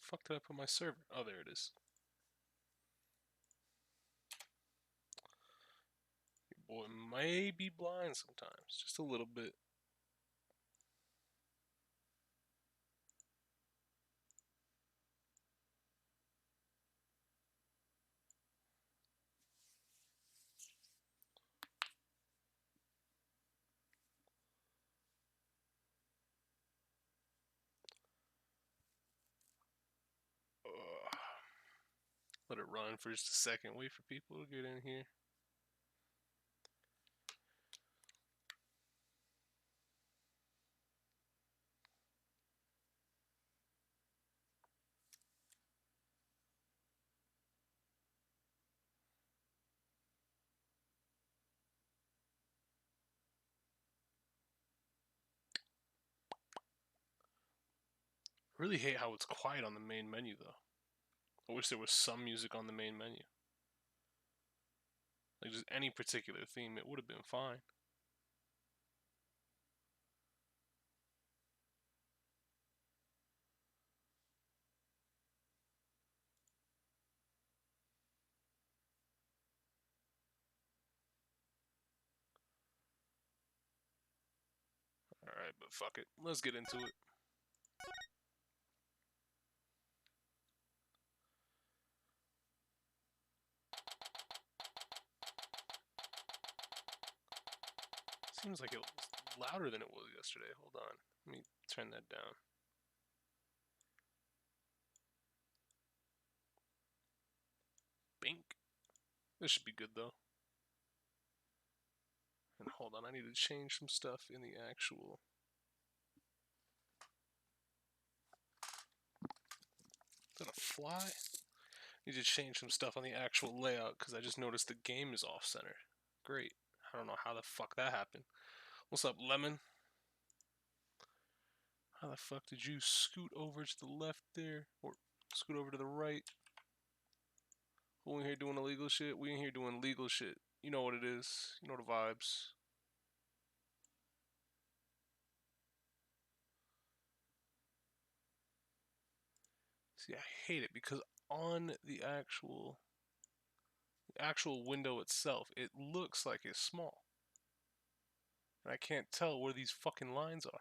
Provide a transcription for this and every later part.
fuck did I put my server? Oh, there it is. Your boy may be blind sometimes, just a little bit. Let it run for just a second. Wait for people to get in here. I really hate how it's quiet on the main menu, though. I wish there was some music on the main menu. Like, just any particular theme, it would have been fine. Alright, but fuck it. Let's get into it. Seems like it was louder than it was yesterday. Hold on. Let me turn that down. Bink. This should be good, though. And hold on, I need to change some stuff in the actual... Is that a fly? I need to change some stuff on the actual layout because I just noticed the game is off-center. Great. I don't know how the fuck that happened. What's up, Lemon? How the fuck did you scoot over to the left there? Or scoot over to the right? Who in here doing illegal shit? We in here doing legal shit. You know what it is. You know the vibes. See, I hate it because on the actual window itself, it looks like it's small. And I can't tell where these fucking lines are.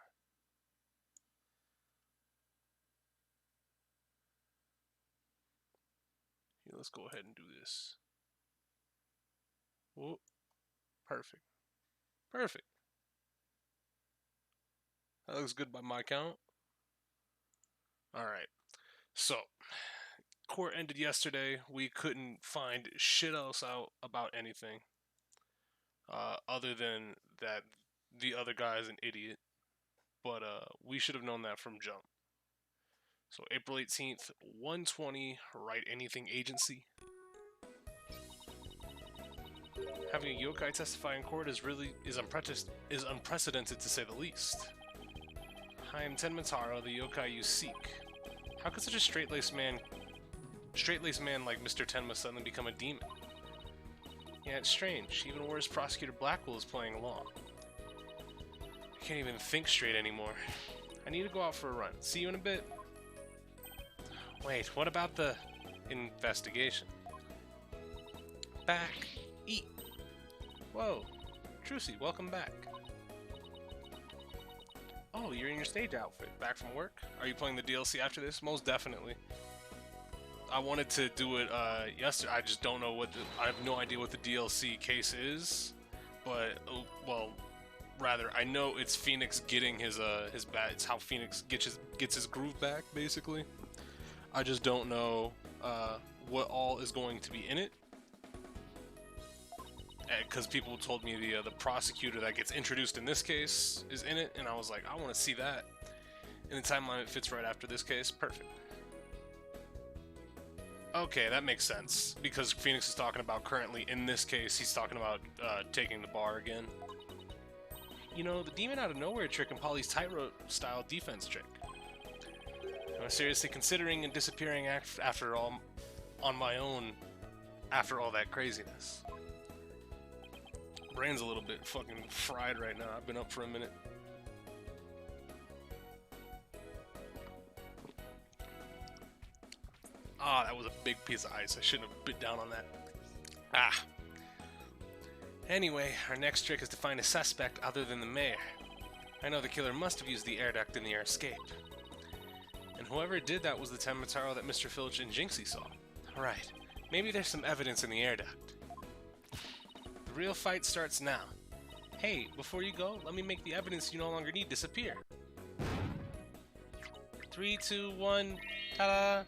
Here, let's go ahead and do this. Whoop. Perfect. Perfect. That looks good by my count. Alright. So, court ended yesterday. We couldn't find shit else out about anything. Other than that the other guy is an idiot. But we should have known that from jump. So April 18th, 1:20, Wright Anything Agency. Having a yokai testify in court is unprecedented to say the least. I am Tenmataro, the yokai you seek. How could such a straight-laced man like Mr. Tenma suddenly become a demon? Yeah, it's strange. Even worse, Prosecutor Blackwell is playing along. I can't even think straight anymore. I need to go out for a run. See you in a bit. Wait, what about the investigation? Back. Eat. Whoa. Trucy, welcome back. Oh, you're in your stage outfit. Back from work? Are you playing the DLC after this? Most definitely. I wanted to do it yesterday. I just don't know what I have no idea what the DLC case is. But, well, rather, I know it's Phoenix getting his bat. It's how Phoenix gets his groove back, basically. I just don't know what all is going to be in it. Because people told me the prosecutor that gets introduced in this case is in it, and I was like, I want to see that. And the timeline it fits right after this case. Perfect. Okay, that makes sense. Because Phoenix is talking about currently, in this case, he's talking about taking the bar again. You know, the demon out of nowhere trick and Polly's tightrope style defense trick. I'm seriously considering and disappearing after all on my own after all that craziness. Brain's a little bit fucking fried right now. I've been up for a minute. Ah, that was a big piece of ice. I shouldn't have bit down on that. Ah. Anyway, our next trick is to find a suspect other than the mayor. I know the killer must have used the air duct in their escape. And whoever did that was the Tenmataro that Mr. Filch and Jinxie saw. Right. Maybe there's some evidence in the air duct. The real fight starts now. Hey, before you go, let me make the evidence you no longer need disappear. 3, 2, 1, ta-da!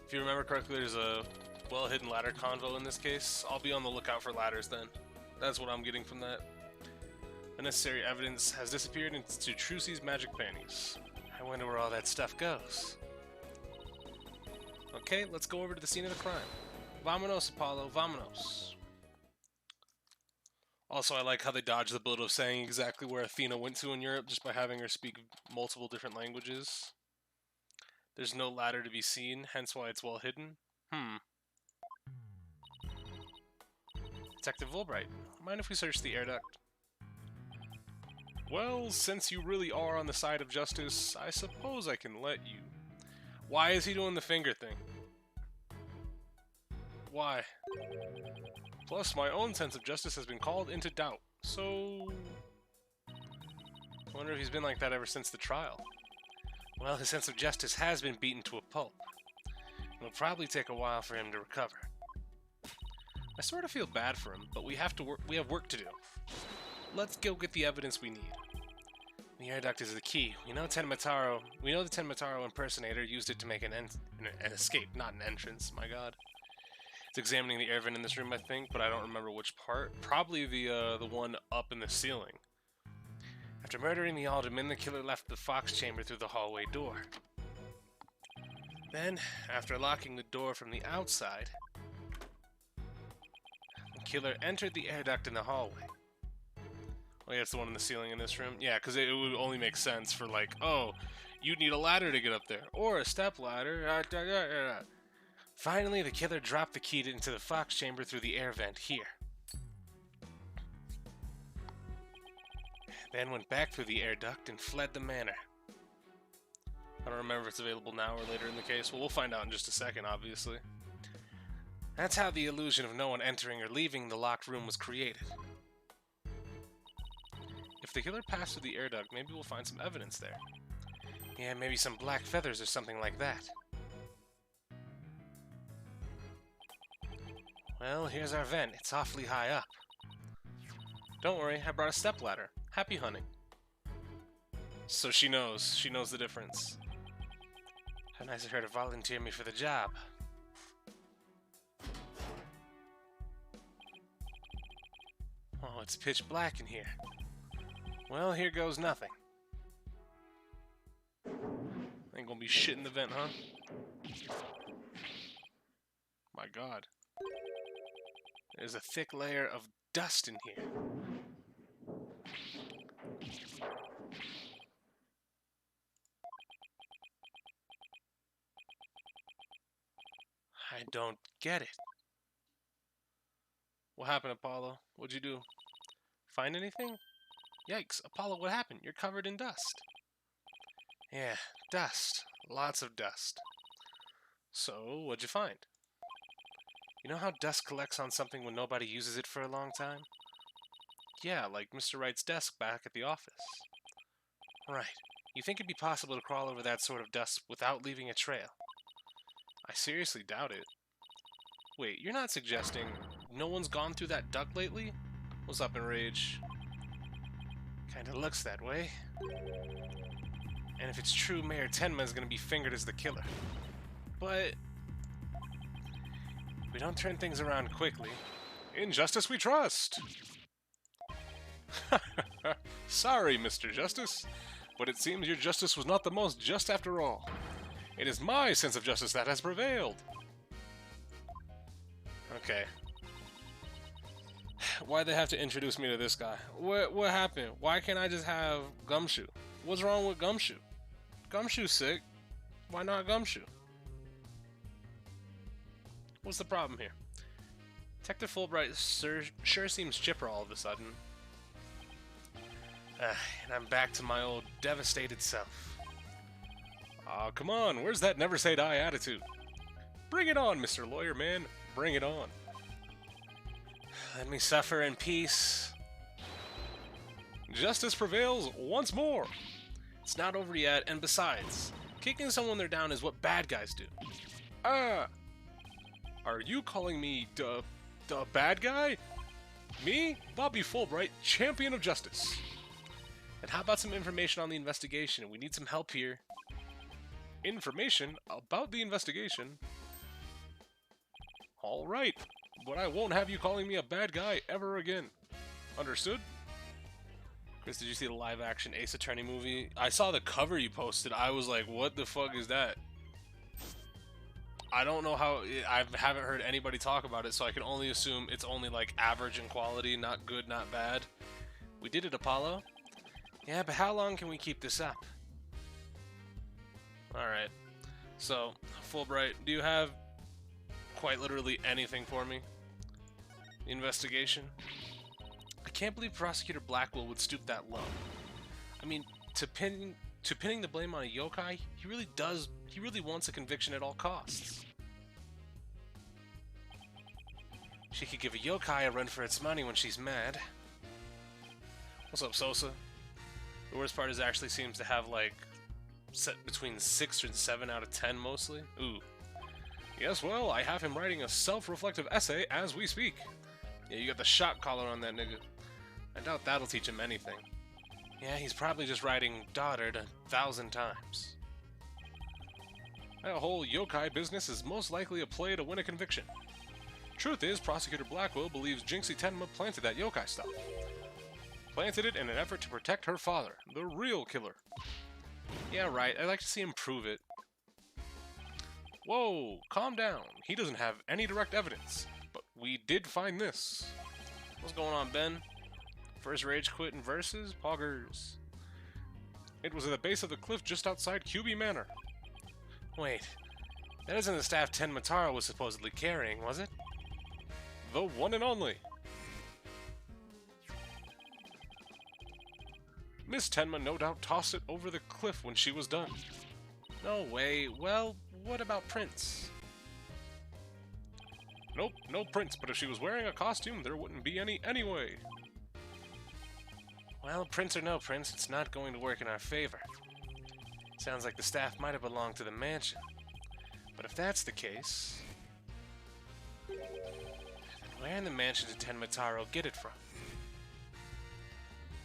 If you remember correctly, there's a well-hidden ladder convo in this case. I'll be on the lookout for ladders then. That's what I'm getting from that. The necessary evidence has disappeared into Trucy's magic panties. I wonder where all that stuff goes. Okay, let's go over to the scene of the crime. Vamonos, Apollo, vamonos. Also, I like how they dodge the bullet of saying exactly where Athena went to in Europe just by having her speak multiple different languages. There's no ladder to be seen, hence why it's well hidden. Detective Wright, mind if we search the air duct? Well, since you really are on the side of justice, I suppose I can let you. Why is he doing the finger thing? Why? Plus, my own sense of justice has been called into doubt, so... I wonder if he's been like that ever since the trial. Well, his sense of justice has been beaten to a pulp. It'll probably take a while for him to recover. I sort of feel bad for him, but we have work to do. Let's go get the evidence we need. The air duct is the key. We know the Tenmataro impersonator used it to make an escape, not an entrance. My god. It's examining the air vent in this room, I think, but I don't remember which part. Probably the one up in the ceiling. After murdering the alderman, the killer left the fox chamber through the hallway door. Then, after locking the door from the outside, the killer entered the air duct in the hallway. Oh yeah, it's the one in the ceiling in this room? Yeah, because it would only make sense for like, oh, you'd need a ladder to get up there, or a step ladder. Finally, the killer dropped the key into the fox chamber through the air vent here. Then went back through the air duct and fled the manor. I don't remember if it's available now or later in the case. Well, we'll find out in just a second, obviously. That's how the illusion of no one entering or leaving the locked room was created. If the killer passed through the air duct, maybe we'll find some evidence there. Yeah, maybe some black feathers or something like that. Well, here's our vent. It's awfully high up. Don't worry, I brought a stepladder. Happy hunting. So she knows. She knows the difference. How nice of her to volunteer me for the job. Oh, it's pitch black in here. Well, here goes nothing. Ain't gonna be shit in the vent, huh? My god. There's a thick layer of dust in here. I don't get it. What happened, Apollo? What'd you do? Find anything? Yikes, Apollo, what happened? You're covered in dust. Yeah, dust. Lots of dust. So, what'd you find? You know how dust collects on something when nobody uses it for a long time? Yeah, like Mr. Wright's desk back at the office. Right. You think it'd be possible to crawl over that sort of dust without leaving a trail? I seriously doubt it. Wait, you're not suggesting no one's gone through that duct lately? What's up, Enrage? Kinda looks that way. And if it's true, Mayor Tenma is gonna be fingered as the killer. But if we don't turn things around quickly, in justice we trust! Sorry, Mr. Justice, but it seems your justice was not the most just after all. It is my sense of justice that has prevailed. Okay. Why'd they have to introduce me to this guy? What happened? Why can't I just have Gumshoe? What's wrong with Gumshoe? Gumshoe's sick. Why not Gumshoe? What's the problem here? Detective Fulbright sure seems chipper all of a sudden. And I'm back to my old devastated self. Aw, come on, where's that never say die attitude? Bring it on, Mr. Lawyer Man, bring it on. Let me suffer in peace. Justice prevails once more. It's not over yet, and besides, kicking someone they're down is what bad guys do. Ah! Are you calling me the bad guy? Me, Bobby Fulbright, champion of justice. And how about some information on the investigation? We need some help here. Information about the investigation? Alright, but I won't have you calling me a bad guy ever again. Understood? Chris, did you see the live-action Ace Attorney movie? I saw the cover you posted. I was like, what the fuck is that? I don't know how... I haven't heard anybody talk about it, so I can only assume it's only, like, average in quality, not good, not bad. We did it, Apollo. Yeah, but how long can we keep this up? Alright. So, Fulbright, do you have quite literally anything for me? The investigation? I can't believe Prosecutor Blackwell would stoop that low. I mean, to pinning the blame on a yokai, he really wants a conviction at all costs. She could give a yokai a run for its money when she's mad. What's up, Sosa? The worst part is it actually seems to have, like, set between 6 and 7 out of 10 mostly. Ooh. Yes, well, I have him writing a self-reflective essay as we speak. Yeah, you got the shot collar on that nigga. I doubt that'll teach him anything. Yeah, he's probably just writing "daughter" 1,000 times. That whole yokai business is most likely a play to win a conviction. Truth is, Prosecutor Blackwell believes Jinxie Tenma planted that yokai stuff. Planted it in an effort to protect her father, the real killer. Yeah, right, I'd like to see him prove it. Whoa, calm down. He doesn't have any direct evidence, but we did find this. What's going on, Ben? First rage quit in verses? Poggers. It was at the base of the cliff just outside QB Manor. Wait, that isn't the staff Tenma Taro was supposedly carrying, was it? The one and only. Miss Tenma no doubt tossed it over the cliff when she was done. No way. Well, what about Prince? Nope, no Prince, but if she was wearing a costume, there wouldn't be any anyway. Well, Prince or no Prince, it's not going to work in our favor. Sounds like the staff might have belonged to the mansion. But if that's the case... then where in the mansion did Tenma Taro get it from?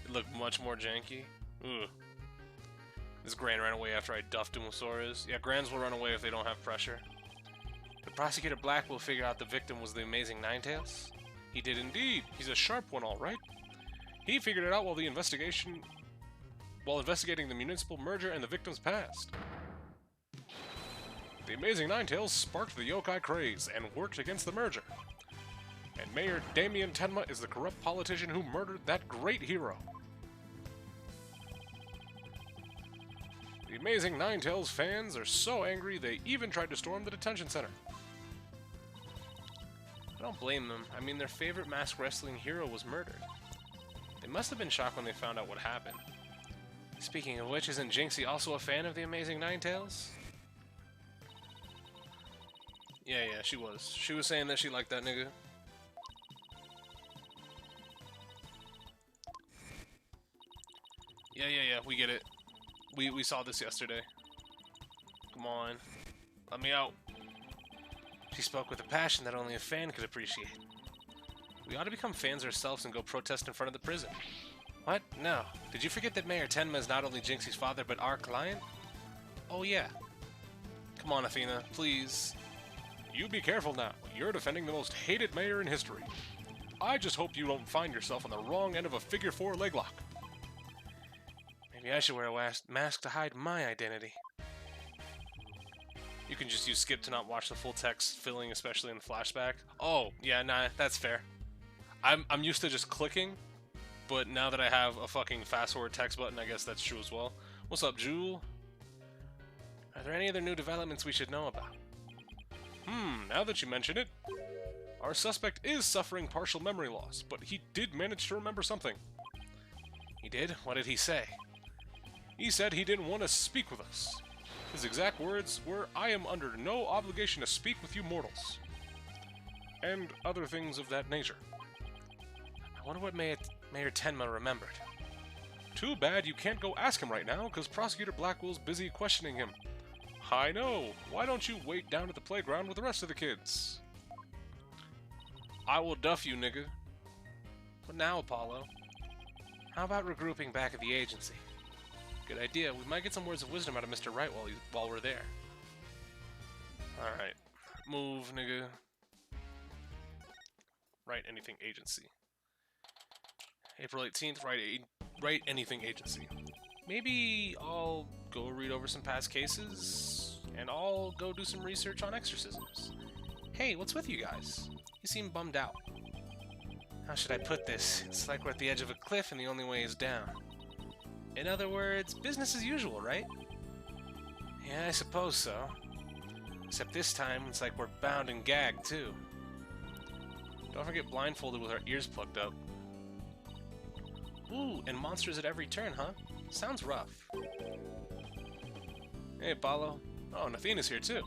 It looked much more janky. Ugh. This Gran ran away after I duffed him with Soras. Yeah, Grans will run away if they don't have pressure. Did Prosecutor Black will figure out the victim was the Amazing Ninetales? He did indeed. He's a sharp one, all right. He figured it out while investigating the municipal merger and the victim's past. The Amazing Ninetales sparked the yokai craze and worked against the merger. And Mayor Damien Tenma is the corrupt politician who murdered that great hero. The Amazing Ninetales fans are so angry they even tried to storm the detention center. I don't blame them. I mean, their favorite masked wrestling hero was murdered. They must have been shocked when they found out what happened. Speaking of which, isn't Jinxie also a fan of the Amazing Ninetales? Yeah, she was. She was saying that she liked that nigga. Yeah, we get it. We saw this yesterday. Come on. Let me out. She spoke with a passion that only a fan could appreciate. We ought to become fans ourselves and go protest in front of the prison. What? No. Did you forget that Mayor Tenma is not only Jinxie's father, but our client? Oh, yeah. Come on, Athena, please. You be careful now. You're defending the most hated mayor in history. I just hope you don't find yourself on the wrong end of a figure 4 leg lock. Maybe I should wear a mask to hide my identity. You can just use skip to not watch the full text filling, especially in the flashback. Oh, yeah, nah, that's fair. I'm used to just clicking, but now that I have a fucking fast forward text button, I guess that's true as well. What's up, Jewel? Are there any other new developments we should know about? Now that you mention it, our suspect is suffering partial memory loss, but he did manage to remember something. He did? What did he say? He said he didn't want to speak with us. His exact words were, "I am under no obligation to speak with you mortals." And other things of that nature. I wonder what Mayor Tenma remembered. Too bad you can't go ask him right now, because Prosecutor Blackwell's busy questioning him. I know. Why don't you wait down at the playground with the rest of the kids? I will duff you, nigga. What now, Apollo? How about regrouping back at the agency? Good idea. We might get some words of wisdom out of Mr. Wright while we're there. Alright. Move, nigga. Write anything agency. April 18th, write anything agency. Maybe I'll go read over some past cases, and I'll go do some research on exorcisms. Hey, what's with you guys? You seem bummed out. How should I put this? It's like we're at the edge of a cliff and the only way is down. In other words, business as usual, right? Yeah, I suppose so. Except this time, it's like we're bound and gagged, too. Don't forget blindfolded with our ears plugged up. Ooh, and monsters at every turn, huh? Sounds rough. Hey, Apollo. Oh, and Athena's here, too.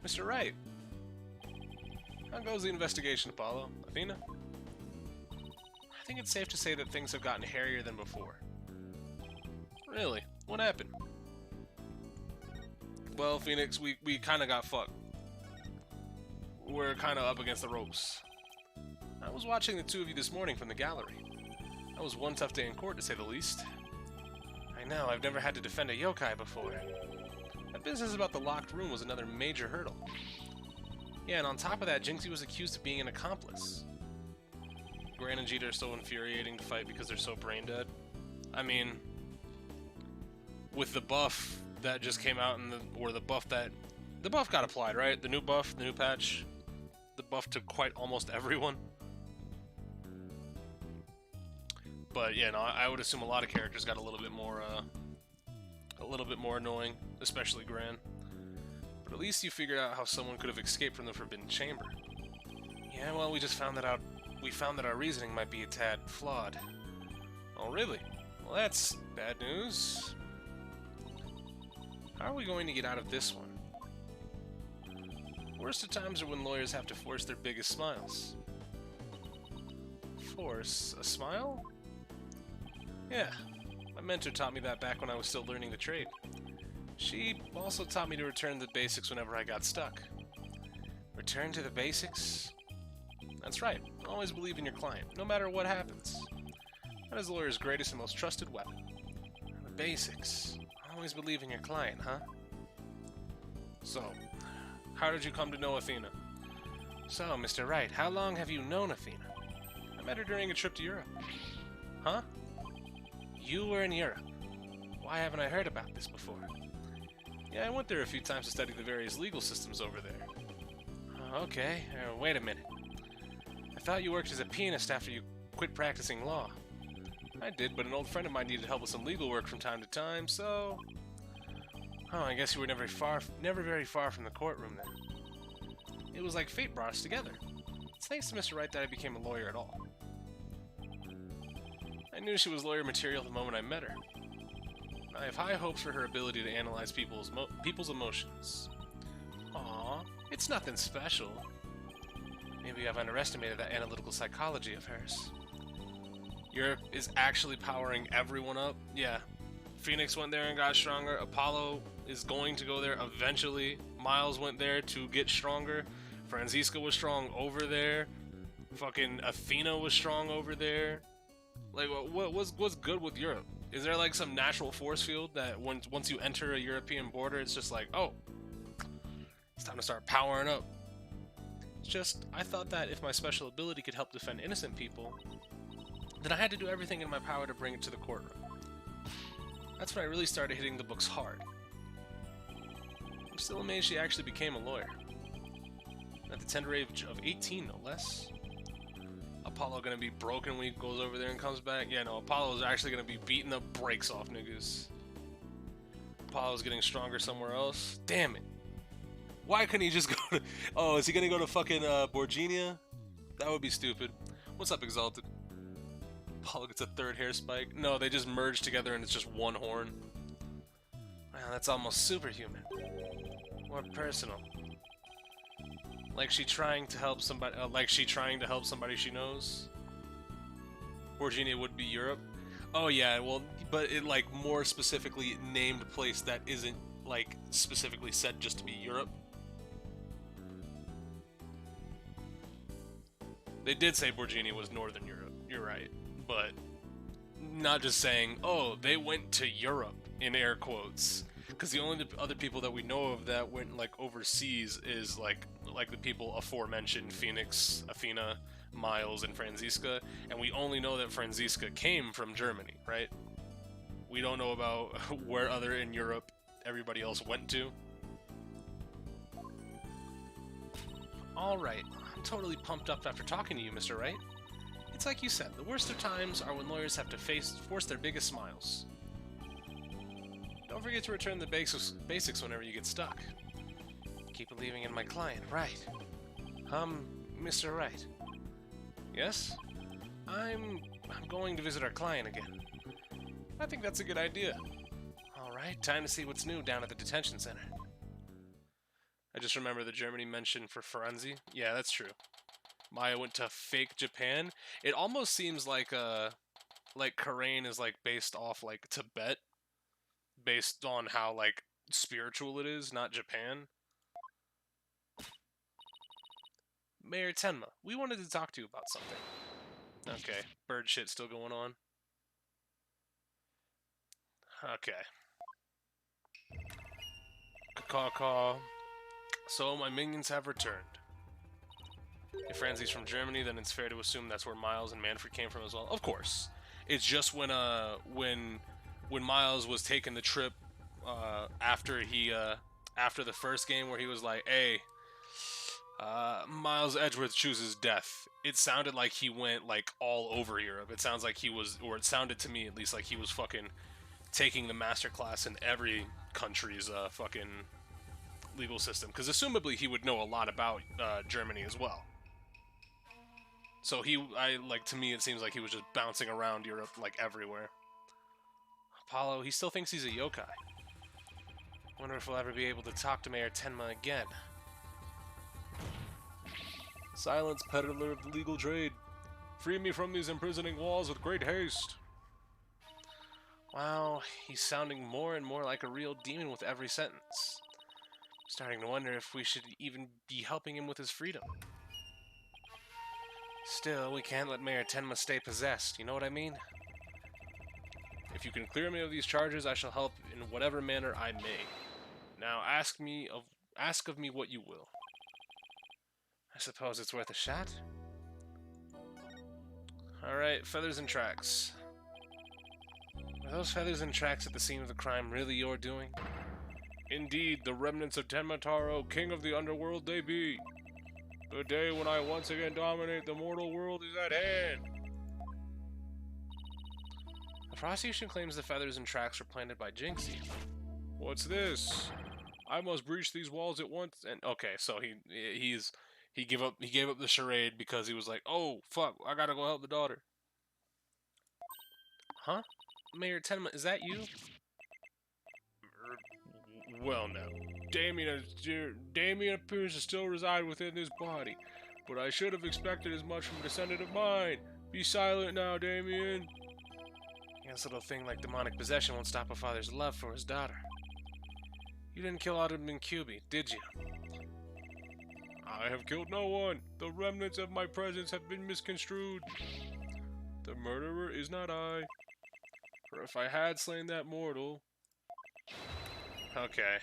Mr. Wright. How goes the investigation, Apollo? Athena? I think it's safe to say that things have gotten hairier than before. Really? What happened? Well, Phoenix, we kind of got fucked. We're kind of up against the ropes. I was watching the two of you this morning from the gallery. That was one tough day in court, to say the least. I know, I've never had to defend a yokai before. That business about the locked room was another major hurdle. Yeah, and on top of that, Jinxie was accused of being an accomplice. Gran and Jeeta are so infuriating to fight because they're so brain dead. I mean, with the buff that just came out, the buff got applied, right? The new buff, the new patch, the buff to quite almost everyone. But yeah, no, I would assume a lot of characters got a little bit more annoying, especially Gran. But at least you figured out how someone could have escaped from the Forbidden Chamber. Yeah, well, we just found that out. We found that our reasoning might be a tad flawed. Oh, really? Well, that's bad news. How are we going to get out of this one? Worst of times are when lawyers have to force their biggest smiles. Force a smile? Yeah, my mentor taught me that back when I was still learning the trade. She also taught me to return to the basics whenever I got stuck. Return to the basics? That's right. Always believe in your client, no matter what happens. That is the lawyer's greatest and most trusted weapon. The basics. Always believe in your client, huh? So, how did you come to know Athena? So, Mr. Wright, how long have you known Athena? I met her during a trip to Europe. Huh? You were in Europe. Why haven't I heard about this before? Yeah, I went there a few times to study the various legal systems over there. Okay, wait a minute. I thought you worked as a pianist after you quit practicing law. I did, but an old friend of mine needed help with some legal work from time to time, so... Oh, I guess you were never very far from the courtroom then. It was like fate brought us together. It's thanks to Mr. Wright that I became a lawyer at all. I knew she was lawyer material the moment I met her. I have high hopes for her ability to analyze people's emotions. Aww, it's nothing special. Maybe I've underestimated that analytical psychology of hers. Europe is actually powering everyone up. Yeah, Phoenix went there and got stronger. Apollo is going to go there eventually. Miles went there to get stronger. Franziska was strong over there. Fucking Athena was strong over there. Like, what's good with Europe? Is there like some natural force field that once you enter a European border, it's just like, oh, it's time to start powering up? It's just, I thought that if my special ability could help defend innocent people, then I had to do everything in my power to bring it to the courtroom. That's when I really started hitting the books hard. I'm still amazed she actually became a lawyer. At the tender age of 18, no less. Apollo gonna be broken when he goes over there and comes back? Yeah, no, Apollo's actually gonna be beating the brakes off niggas. Apollo's getting stronger somewhere else. Damn it. Why couldn't he just go to... Oh, is he gonna go to fucking Borginia? That would be stupid. What's up, Exalted? Apollo gets a third hair spike. No, they just merge together and it's just one horn. Well, Wow, that's almost superhuman. More personal. Like she trying to help somebody. Like she trying to help somebody she knows. Virginia would be Europe. Oh yeah, well, but it like more specifically named place that isn't like specifically said just to be Europe. They did say Borgini was Northern Europe. You're right, but not just saying, oh, they went to Europe in air quotes, because the only other people that we know of that went like overseas is like the people aforementioned: Phoenix, Athena, Miles, and Franziska, and we only know that Franziska came from Germany, right? We don't know about where other in Europe everybody else went to. All right, I'm totally pumped up after talking to you, Mr. Wright. It's like you said, the worst of times are when lawyers have to force their biggest smiles. Don't forget to return the basics whenever you get stuck. Keep believing in my client, Wright. Mr. Wright. Yes? I'm going to visit our client again. I think that's a good idea. Alright, time to see what's new down at the detention center. I just remember the Germany mention for Firenze. Yeah, that's true. Maya went to fake Japan. It almost seems like Karain is like based off like Tibet, based on how like spiritual it is, not Japan. Mayor Tenma, we wanted to talk to you about something. Okay, bird shit still going on. Okay. Caw. So my minions have returned. If Franzi's from Germany, then it's fair to assume that's where Miles and Manfred came from as well. Of course. It's just when Miles was taking the trip after the first game where he was like, "Hey, Miles Edgeworth chooses death." It sounded like he went like all over Europe. It sounds like he was, or it sounded to me at least like he was fucking taking the master class in every country's fucking legal system, because assumably he would know a lot about Germany as well. So to me, it seems like he was just bouncing around Europe, like, everywhere. Apollo, he still thinks he's a yokai. Wonder if we'll ever be able to talk to Mayor Tenma again. Silence, peddler of the legal trade. Free me from these imprisoning walls with great haste. Wow, he's sounding more and more like a real demon with every sentence. Starting to wonder if we should even be helping him with his freedom. Still, we can't let Mayor Tenma stay possessed, you know what I mean? If you can clear me of these charges, I shall help in whatever manner I may. Now ask of me what you will. I suppose it's worth a shot. Alright, feathers and tracks. Are those feathers and tracks at the scene of the crime really your doing? Indeed, the remnants of Tenma Taro, king of the underworld, they be. The day when I once again dominate the mortal world is at hand. The prosecution claims the feathers and tracks were planted by Jinxie. What's this? I must breach these walls at once. And okay, so he gave up the charade because he was like, oh fuck, I gotta go help the daughter. Huh? Mayor Tenma, is that you? Well now, Damien appears to still reside within this body, but I should have expected as much from a descendant of mine. Be silent now, Damien. This little thing like demonic possession won't stop a father's love for his daughter. You didn't kill Autumn and Cuby, did you? I have killed no one. The remnants of my presence have been misconstrued. The murderer is not I. For if I had slain that mortal... Okay.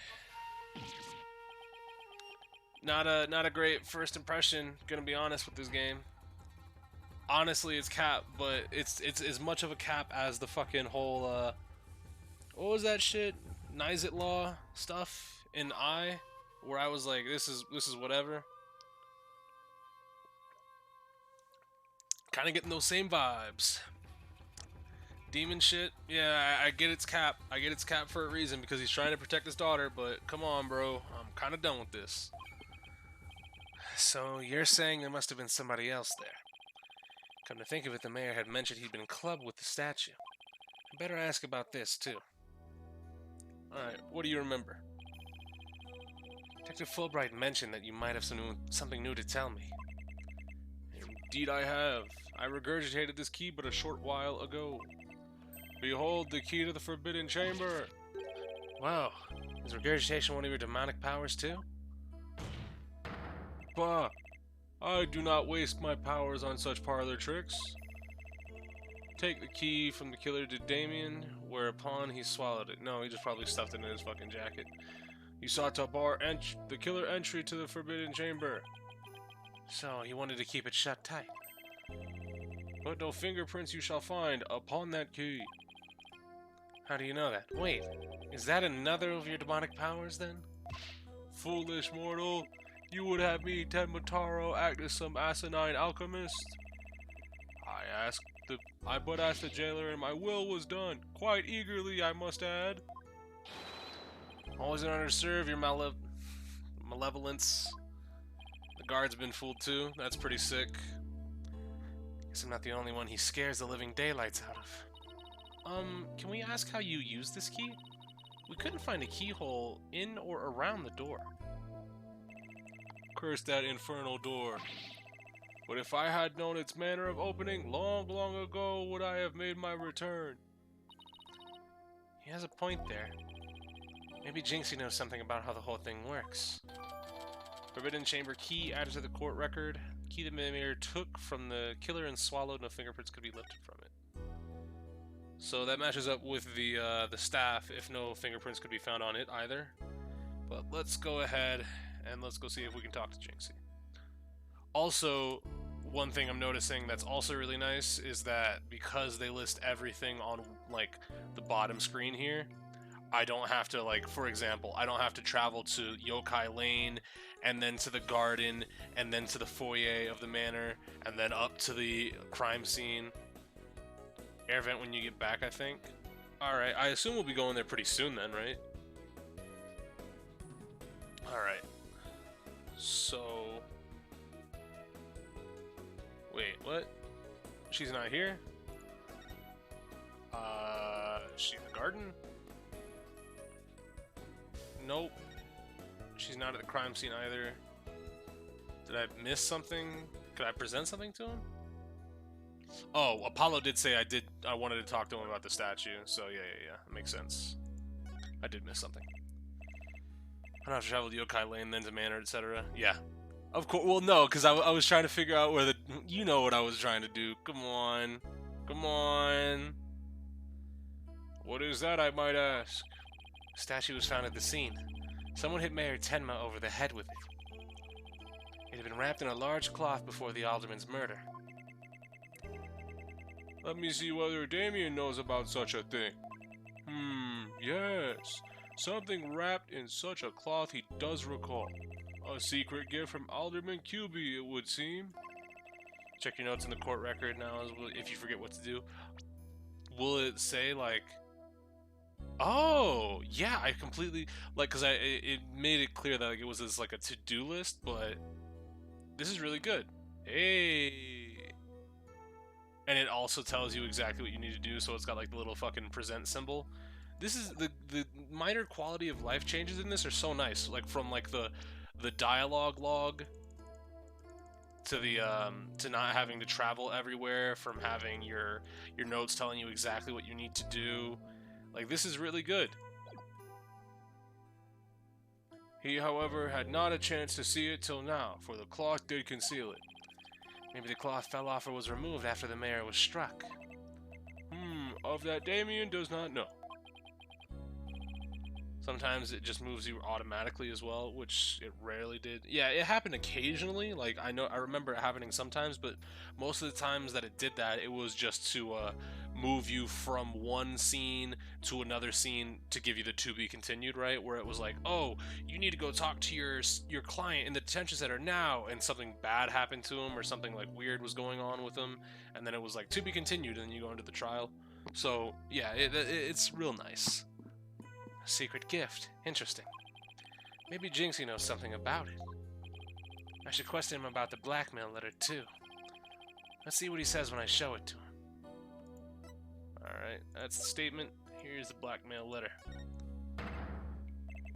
Not a great first impression, gonna be honest with this game. Honestly, it's cap, but it's as much of a cap as the fucking whole what was that shit? Nizit Law stuff in I, where I was like, this is whatever. Kind of getting those same vibes. Demon shit, yeah, I get its cap. I get its cap for a reason, because he's trying to protect his daughter, but come on, bro. I'm kind of done with this. So, you're saying there must have been somebody else there. Come to think of it, the mayor had mentioned he'd been clubbed with the statue. I better ask about this, too. Alright, what do you remember? Detective Fulbright mentioned that you might have something new to tell me. Indeed I have. I regurgitated this key but a short while ago. Behold the key to the Forbidden Chamber! Wow, is regurgitation one of your demonic powers too? Bah! I do not waste my powers on such parlor tricks. Take the key from the killer to Damien, whereupon he swallowed it. No, he just probably stuffed it in his fucking jacket. He sought to bar the killer entry to the Forbidden Chamber. So, he wanted to keep it shut tight. But no fingerprints you shall find upon that key. How do you know that? Wait, is that another of your demonic powers then? Foolish mortal, you would have me, Tenmataro, act as some asinine alchemist? I but asked the jailer and my will was done. Quite eagerly, I must add. Always an honor to serve your malevolence. The guard's been fooled too. That's pretty sick. Guess I'm not the only one he scares the living daylights out of. Can we ask how you use this key? We couldn't find a keyhole in or around the door. Curse that infernal door. But if I had known its manner of opening, long, long ago would I have made my return. He has a point there. Maybe Jinxie knows something about how the whole thing works. Forbidden Chamber key added to the court record. Key the mayor took from the killer and swallowed. No fingerprints could be lifted from it. So that matches up with the staff, if no fingerprints could be found on it either. But let's go ahead and let's go see if we can talk to Jinxie. Also, one thing I'm noticing that's also really nice is that because they list everything on like the bottom screen here, I don't have to, like, for example, I don't have to travel to Yokai Lane and then to the garden and then to the foyer of the manor and then up to the crime scene. Air vent when you get back, I think. Alright, I assume we'll be going there pretty soon then, right? Alright. So... Wait, what? She's not here? She's in the garden? Nope. She's not at the crime scene either. Did I miss something? Could I present something to him? Oh, Apollo did say I wanted to talk to him about the statue, so yeah. That makes sense. I did miss something. I don't have to travel to Yokai Lane, then to Manor, etc. Yeah. Of course, well no, because I was trying to figure out where the... You know what I was trying to do. Come on. Come on. What is that, I might ask? The statue was found at the scene. Someone hit Mayor Tenma over the head with it. It had been wrapped in a large cloth before the alderman's murder. Let me see whether Damien knows about such a thing. Yes. Something wrapped in such a cloth he does recall. A secret gift from Alderman QB, it would seem. Check your notes in the court record now if you forget what to do. Will it say, like... Oh, yeah, I completely... Like, because it made it clear that like, it was this, like, a to-do list, but... This is really good. Hey! And it also tells you exactly what you need to do, so it's got, like, the little fucking present symbol. This is... The minor quality of life changes in this are so nice. Like, from, like, the dialogue log to the to not having to travel everywhere, from having your notes telling you exactly what you need to do. Like, this is really good. He, however, had not a chance to see it till now, for the cloth did conceal it. Maybe the cloth fell off or was removed after the mayor was struck. Of that Damien does not know. Sometimes it just moves you automatically as well, which it rarely did. Yeah, it happened occasionally. Like, I remember it happening sometimes, but most of the times that it did that, it was just to move you from one scene to another scene to give you the to be continued, right? Where it was like, oh, you need to go talk to your client in the detention center now, and something bad happened to him or something like weird was going on with him, and then it was like to be continued, and then you go into the trial. So yeah, it's real nice. A secret gift. Interesting. Maybe Jinxie knows something about it. I should question him about the blackmail letter, too. Let's see what he says when I show it to him. Alright, that's the statement. Here's the blackmail letter.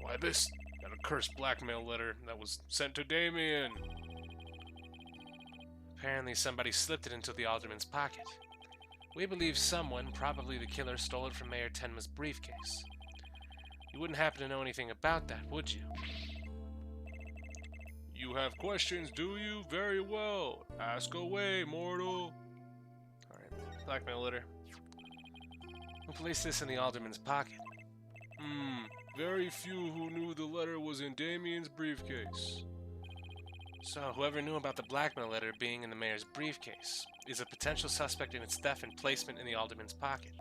Why this? That accursed blackmail letter that was sent to Damien. Apparently somebody slipped it into the alderman's pocket. We believe someone, probably the killer, stole it from Mayor Tenma's briefcase. You wouldn't happen to know anything about that, would you? You have questions, do you? Very well. Ask away, mortal. Alright, blackmail letter. Who placed this in the alderman's pocket? Very few who knew the letter was in Damien's briefcase. So, whoever knew about the blackmail letter being in the mayor's briefcase is a potential suspect in its theft and placement in the alderman's pocket.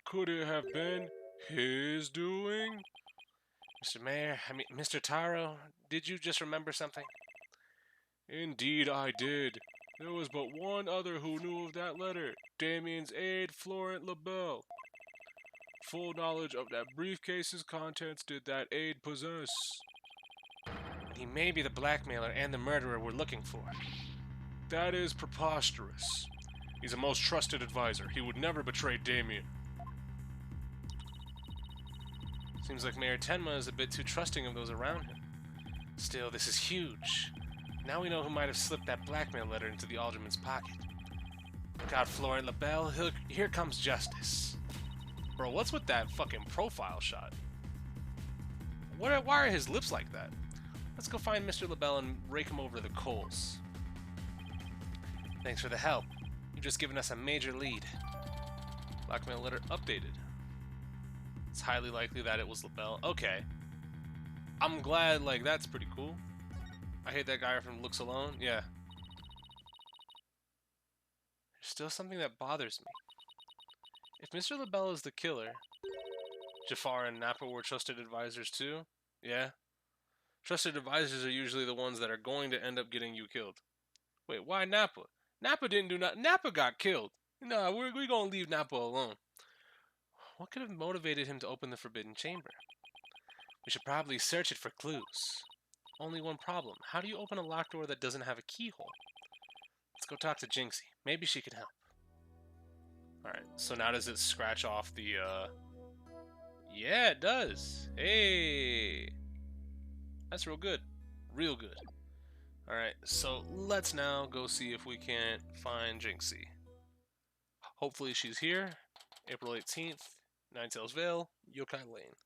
Could it have been his doing? Mr. Taro, did you just remember something? Indeed I did. There was but one other who knew of that letter, Damien's aide, Florent LaBelle. Full knowledge of that briefcase's contents did that aide possess. He may be the blackmailer and the murderer we're looking for. That is preposterous. He's a most trusted advisor. He would never betray Damien. Seems like Mayor Tenma is a bit too trusting of those around him. Still, this is huge. Now we know who might have slipped that blackmail letter into the alderman's pocket. Got Florent LaBelle. Here comes justice. Bro, what's with that fucking profile shot? Why are his lips like that? Let's go find Mr. LaBelle and rake him over the coals. Thanks for the help. You've just given us a major lead. Blackmail letter updated. It's highly likely that it was LaBelle. Okay. I'm glad, like, that's pretty cool. I hate that guy from looks alone. Yeah. There's still something that bothers me. If Mr. LaBelle is the killer, Jafar and Nappa were trusted advisors too? Yeah. Trusted advisors are usually the ones that are going to end up getting you killed. Wait, why Nappa? Nappa didn't do nothing. Nappa got killed. No, we're gonna leave Nappa alone. What could have motivated him to open the Forbidden Chamber? We should probably search it for clues. Only one problem. How do you open a locked door that doesn't have a keyhole? Let's go talk to Jinxie. Maybe she can help. Alright, so now does it scratch off the, Yeah, it does. Hey! That's real good. Real good. Alright, so let's now go see if we can't find Jinxie. Hopefully she's here. April 18th, Ninetales Vale, Yokai Lane.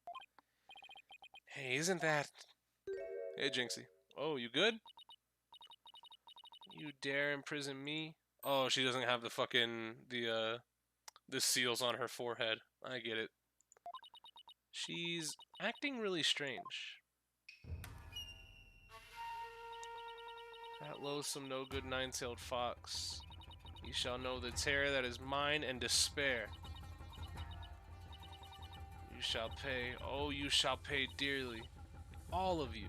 Hey, isn't that... Hey, Jinxie. Oh, you good? You dare imprison me? Oh, she doesn't have the fucking... the seals on her forehead. I get it. She's acting really strange. That loathsome, no-good nine-tailed fox. You shall know the terror that is mine and despair. You shall pay. Oh, you shall pay dearly. All of you.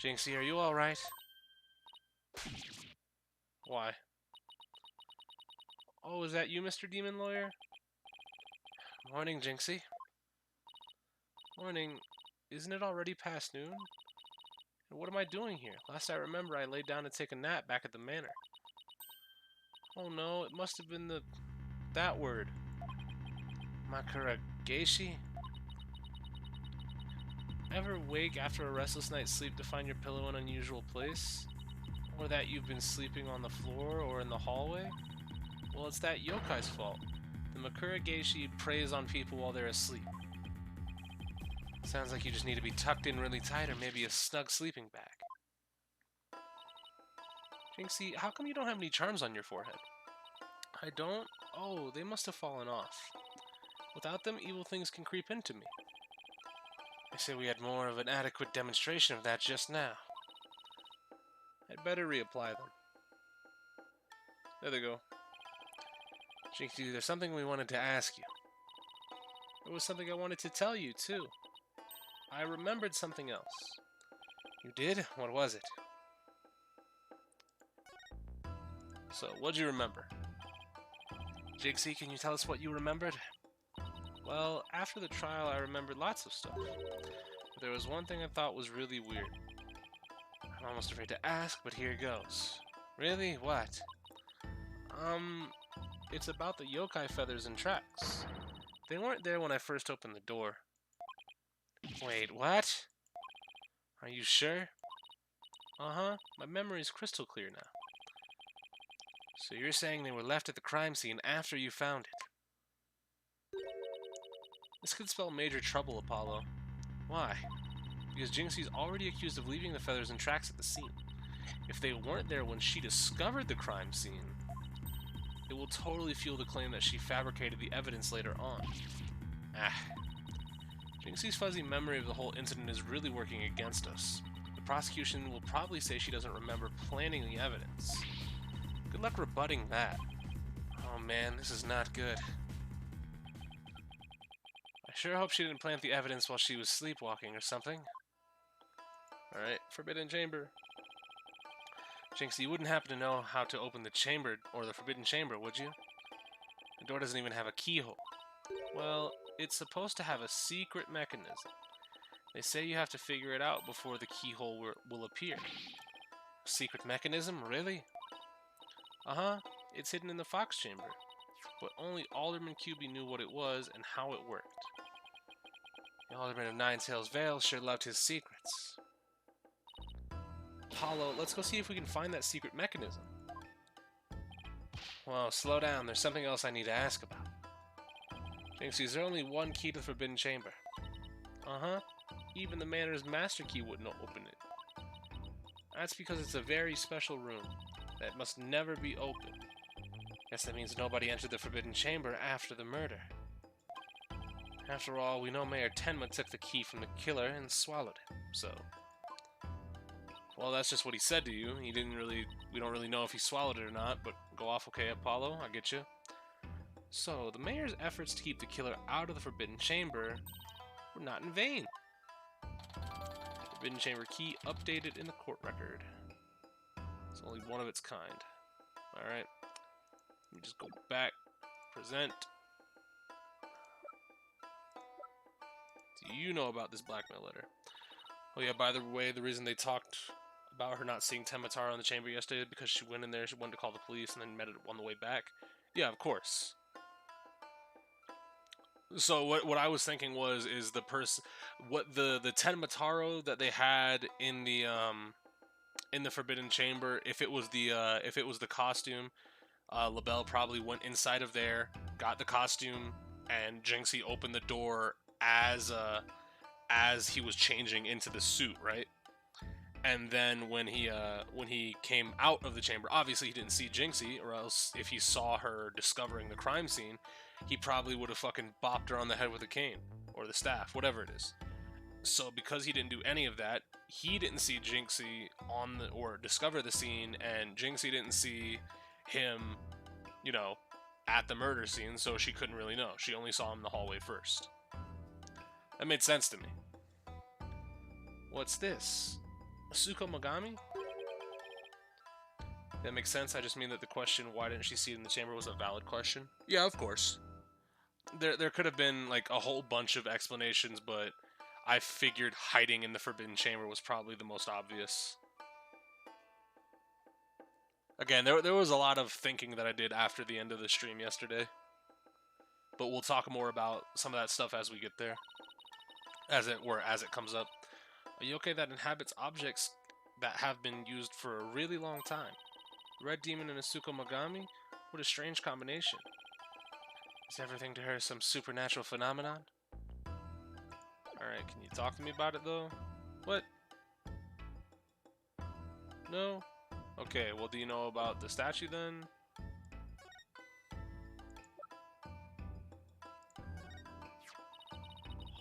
Jinxie, are you alright? Why? Oh, is that you, Mr. Demon Lawyer? Morning, Jinxie. Morning. Isn't it already past noon? And what am I doing here? Last I remember, I laid down to take a nap back at the manor. Oh no, it must have been that word. Makurageishi? Ever wake after a restless night's sleep to find your pillow in an unusual place? Or that you've been sleeping on the floor or in the hallway? Well, it's that yokai's fault. The Makurageishi preys on people while they're asleep. Sounds like you just need to be tucked in really tight or maybe a snug sleeping bag. Jinxie, how come you don't have any charms on your forehead? I don't? Oh, they must have fallen off. Without them, evil things can creep into me. I say we had more of an adequate demonstration of that just now. I'd better reapply them. There they go. Jinxie, there's something we wanted to ask you. There was something I wanted to tell you, too. I remembered something else. You did? What was it? So, what'd you remember? Jinxie, can you tell us what you remembered? Well, after the trial, I remembered lots of stuff. But there was one thing I thought was really weird. I'm almost afraid to ask, but here goes. Really? What? It's about the yokai feathers and tracks. They weren't there when I first opened the door. Wait, what? Are you sure? Uh-huh. My memory's crystal clear now. So you're saying they were left at the crime scene after you found it? This could spell major trouble, Apollo. Why? Because Jinxie's already accused of leaving the feathers and tracks at the scene. If they weren't there when she discovered the crime scene, it will totally fuel the claim that she fabricated the evidence later on. Jinxie's fuzzy memory of the whole incident is really working against us. The prosecution will probably say she doesn't remember planning the evidence. Good luck rebutting that. Oh man, this is not good. I sure hope she didn't plant the evidence while she was sleepwalking or something. Alright, Forbidden Chamber. Jinx, you wouldn't happen to know how to open the chamber, or the Forbidden Chamber, would you? The door doesn't even have a keyhole. Well, it's supposed to have a secret mechanism. They say you have to figure it out before the keyhole will appear. Secret mechanism? Really? Uh-huh. It's hidden in the Fox Chamber. But only Alderman QB knew what it was and how it worked. The Alderman of Ninetails Vale sure loved his secrets. Apollo, let's go see if we can find that secret mechanism. Well, slow down. There's something else I need to ask about. Jinxie, is there only one key to the Forbidden Chamber? Uh-huh. Even the Manor's Master Key wouldn't open it. That's because it's a very special room that must never be opened. Guess that means nobody entered the Forbidden Chamber after the murder. After all, we know Mayor Tenma took the key from the killer and swallowed it, so... Well, that's just what he said to you. We don't really know if he swallowed it or not, but go off okay, Apollo, I get you. So, the mayor's efforts to keep the killer out of the Forbidden Chamber were not in vain. Forbidden Chamber key updated in the court record. It's only one of its kind. Alright. Let me just go back. Present. Do you know about this blackmail letter? Oh yeah, by the way, the reason they talked about her not seeing Tematara in the chamber yesterday because she went in there, she wanted to call the police and then met it on the way back. Yeah, of course. So what I was thinking was the Tenmataro that they had in the Forbidden Chamber, if it was the costume, LaBelle probably went inside of there, got the costume, and Jinxie opened the door as he was changing into the suit, right? And then when he came out of the chamber, obviously he didn't see Jinxie, or else if he saw her discovering the crime scene, he probably would have fucking bopped her on the head with a cane or the staff, whatever it is. So because he didn't do any of that, he didn't see Jinxie or discover the scene, and Jinxie didn't see him, you know, at the murder scene, so she couldn't really know. She only saw him in the hallway first. That made sense to me. What's this? Asuko Mogami? That makes sense. I just mean that the question, why didn't she see it in the chamber, was a valid question. Yeah, of course. There could have been like a whole bunch of explanations, but I figured hiding in the Forbidden Chamber was probably the most obvious. Again, there was a lot of thinking that I did after the end of the stream yesterday. But we'll talk more about some of that stuff as we get there. As it comes up. A yokai that inhabits objects that have been used for a really long time. Red Demon and Asuko Mogami? What a strange combination. Is everything to her some supernatural phenomenon? Alright, can you talk to me about it though? What? No? Okay, well do you know about the statue then?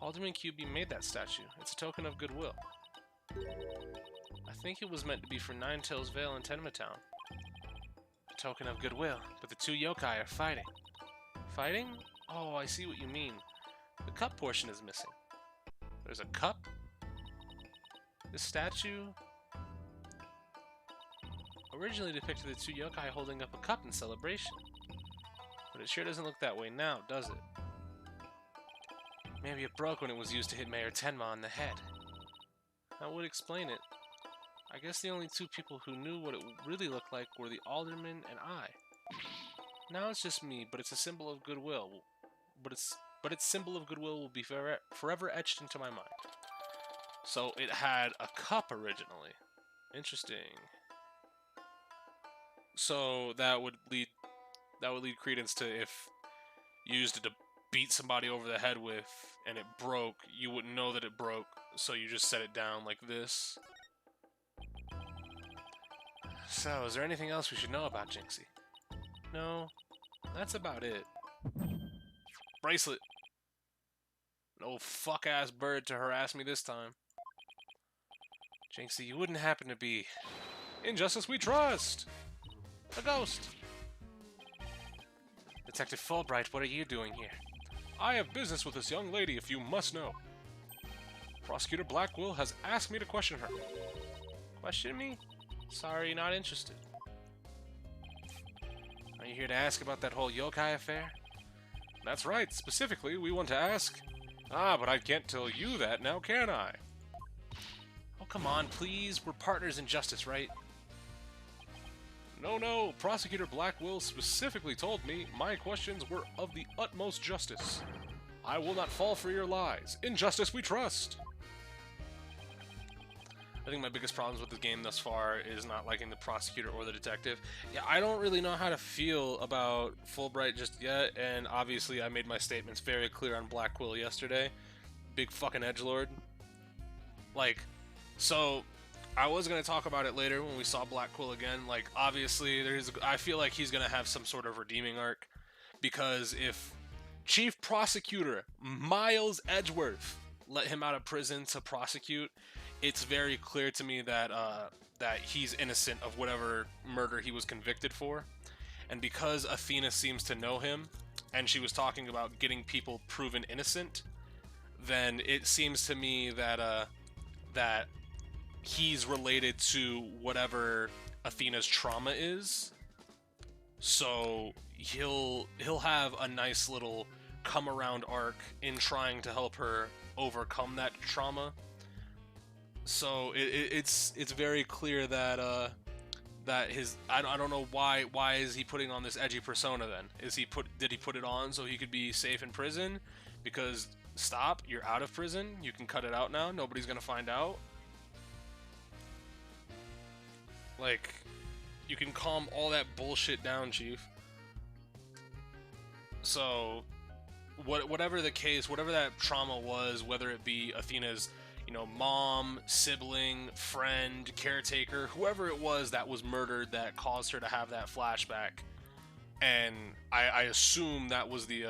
Alderman QB made that statue. It's a token of goodwill. I think it was meant to be for Ninetails Vale and Tenma Town. A token of goodwill, but the two yokai are fighting. Fighting? Oh, I see what you mean. The cup portion is missing. There's a cup? This statue originally depicted the two yokai holding up a cup in celebration. But it sure doesn't look that way now, does it? Maybe it broke when it was used to hit Mayor Tenma on the head. That would explain it. I guess the only two people who knew what it really looked like were the Alderman and I. Now it's just me, but it's a symbol of goodwill. But it's but its symbol of goodwill will be forever etched into my mind. So it had a cup originally. Interesting. So that would lead credence to if you used it to beat somebody over the head with and it broke, you wouldn't know that it broke, so you just set it down like this. So, is there anything else we should know about Jinxie? No, that's about it. Bracelet. An old fuck-ass bird to harass me this time. Jinxie, you wouldn't happen to be... In justice we trust! A ghost! Detective Fulbright, what are you doing here? I have business with this young lady, if you must know. Prosecutor Blackwell has asked me to question her. Question me? Sorry, not interested. Are you here to ask about that whole yokai affair? That's right. Specifically, we want to ask... Ah, but I can't tell you that now, can I? Oh, come on, please. We're partners in justice, right? No. Prosecutor Blackwell specifically told me my questions were of the utmost justice. I will not fall for your lies. In justice we trust. I think my biggest problems with this game thus far is not liking the prosecutor or the detective. Yeah, I don't really know how to feel about Fulbright just yet, and obviously I made my statements very clear on Blackwell yesterday. Big fucking edgelord. Like, so... I was going to talk about it later when we saw Blackwell again. Like, obviously, I feel like he's going to have some sort of redeeming arc. Because if Chief Prosecutor Miles Edgeworth let him out of prison to prosecute, it's very clear to me that that he's innocent of whatever murder he was convicted for. And because Athena seems to know him, and she was talking about getting people proven innocent, then it seems to me that that he's related to whatever Athena's trauma is. So he'll have a nice little come around arc in trying to help her overcome that trauma. So it's very clear that that his I don't know why is he putting on this edgy persona then? Did he put it on so he could be safe in prison? Because stop, you're out of prison. You can cut it out now. Nobody's gonna find out. Like, you can calm all that bullshit down, Chief. So, whatever the case, whatever that trauma was, whether it be Athena's, mom, sibling, friend, caretaker, whoever it was that was murdered that caused her to have that flashback, and I assume that was the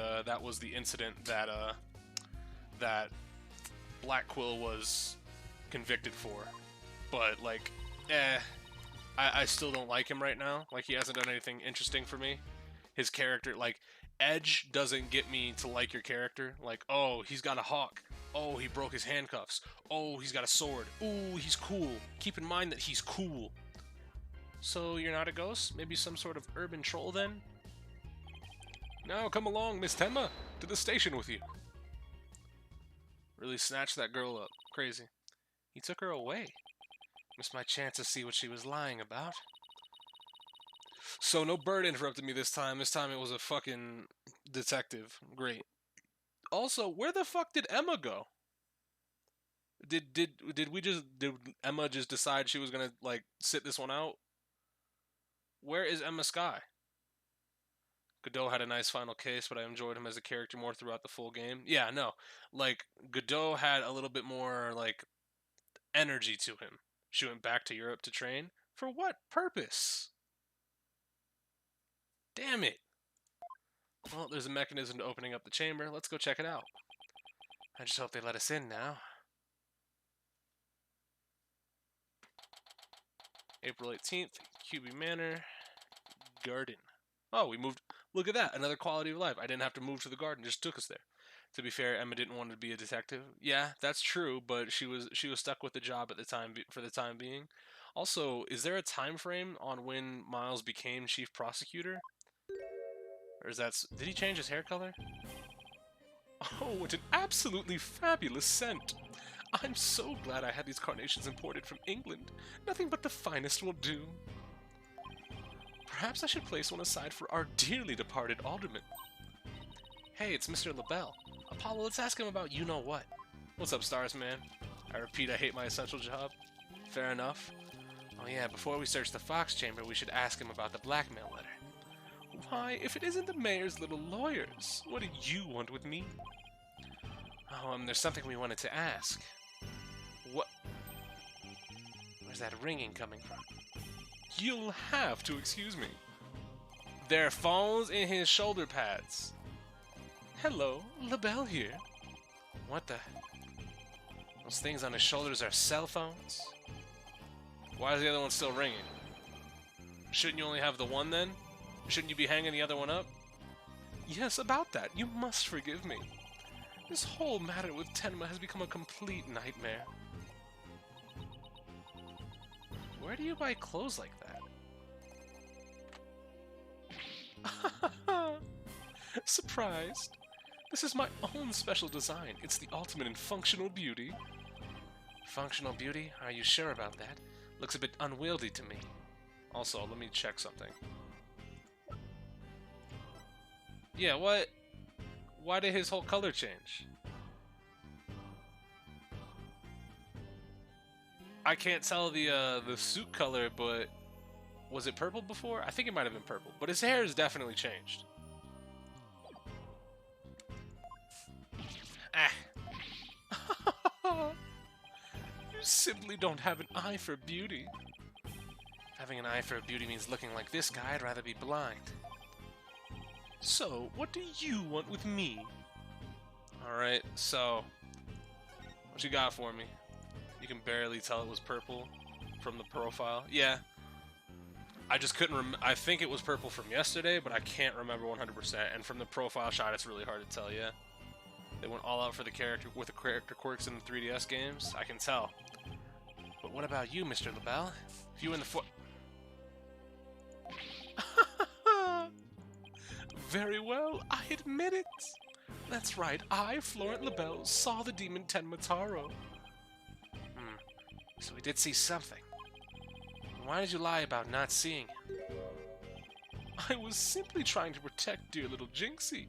incident that that Blackwell was convicted for. But like, I still don't like him right now. Like, he hasn't done anything interesting for me. His character, like, Edge doesn't get me to like your character. Like, oh, he's got a hawk. Oh, he broke his handcuffs. Oh, he's got a sword. Ooh, he's cool. Keep in mind that he's cool. So, you're not a ghost? Maybe some sort of urban troll, then? Now, come along, Miss Tenma. To the station with you. Really snatched that girl up. Crazy. He took her away. Missed my chance to see what she was lying about. So no bird interrupted me this time. This time it was a fucking detective. Great. Also, where the fuck did Emma go? Did Emma just decide she was gonna like sit this one out? Where is Emma Sky? Godot had a nice final case, but I enjoyed him as a character more throughout the full game. Yeah, no. Like, Godot had a little bit more like energy to him. She went back to Europe to train. For what purpose? Damn it. Well, there's a mechanism to opening up the chamber. Let's go check it out. I just hope they let us in now. April 18th, QB Manor, Garden. Oh, we moved. Look at that. Another quality of life. I didn't have to move to the garden. Just took us there. To be fair, Emma didn't want to be a detective. Yeah, that's true, but she was stuck with the job at the time for the time being. Also, is there a time frame on when Miles became chief prosecutor? Or is that... Did he change his hair color? Oh, what an absolutely fabulous scent! I'm so glad I had these carnations imported from England. Nothing but the finest will do. Perhaps I should place one aside for our dearly departed alderman. Hey, it's Mr. LaBelle. Apollo, let's ask him about you-know-what. What's up, Stars Man? I repeat, I hate my essential job. Fair enough. Oh yeah, before we search the Fox Chamber, we should ask him about the blackmail letter. Why, if it isn't the mayor's little lawyers, what do you want with me? Oh, there's something we wanted to ask. What? Where's that ringing coming from? You'll have to excuse me. There are phones in his shoulder pads. Hello, LaBelle here. What the? Those things on his shoulders are cell phones? Why is the other one still ringing? Shouldn't you only have the one then? Shouldn't you be hanging the other one up? Yes, about that. You must forgive me. This whole matter with Tenma has become a complete nightmare. Where do you buy clothes like that? Surprised? This is my own special design. It's the ultimate in functional beauty. Functional beauty? Are you sure about that? Looks a bit unwieldy to me. Also, let me check something. Yeah, what? Why did his whole color change? I can't tell the suit color, but was it purple before? I think it might have been purple, but his hair has definitely changed. Ah. You simply don't have an eye for beauty. Having an eye for beauty means looking like this guy. I'd rather be blind. So, what do you want with me? Alright, so... what you got for me? You can barely tell it was purple from the profile. Yeah. I just couldn't I think it was purple from yesterday, but I can't remember 100%. And from the profile shot, it's really hard to tell, yeah. They went all out for the character with the character quirks in the 3DS games. I can tell. But what about you, Mr. LaBelle? If you were in the Very well, I admit it. That's right, I, Florent LaBelle, saw the demon Tenmataro. So we did see something. Why did you lie about not seeing him? I was simply trying to protect dear little Jinxie.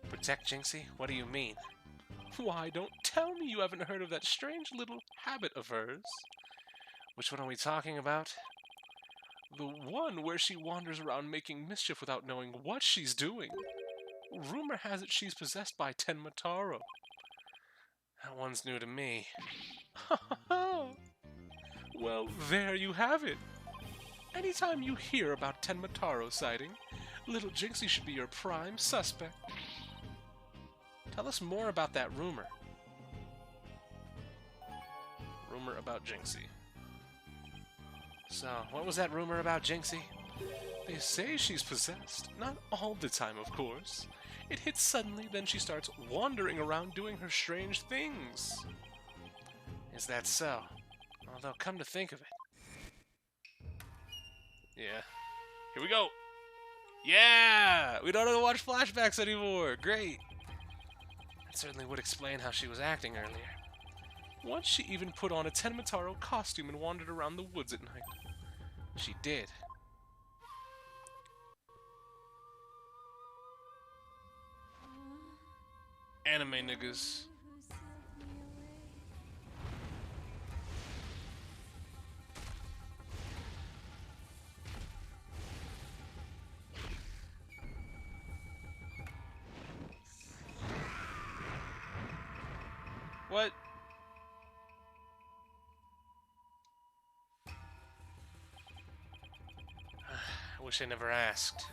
Protect Jinxie? What do you mean? Why, don't tell me you haven't heard of that strange little habit of hers. Which one are we talking about? The one where she wanders around making mischief without knowing what she's doing. Rumor has it she's possessed by Tenmataro. That one's new to me. Well, there you have it. Anytime you hear about Tenmataro sighting, little Jinxie should be your prime suspect. Tell us more about that rumor. Rumor about Jinxie. So, what was that rumor about Jinxie? They say she's possessed. Not all the time, of course. It hits suddenly, then she starts wandering around doing her strange things. Is that so? Although, come to think of it. Yeah. Here we go! Yeah! We don't have to watch flashbacks anymore! Great! That certainly would explain how she was acting earlier. Once she even put on a Tenmataro costume and wandered around the woods at night. She did. Anime niggas. What? I wish I never asked.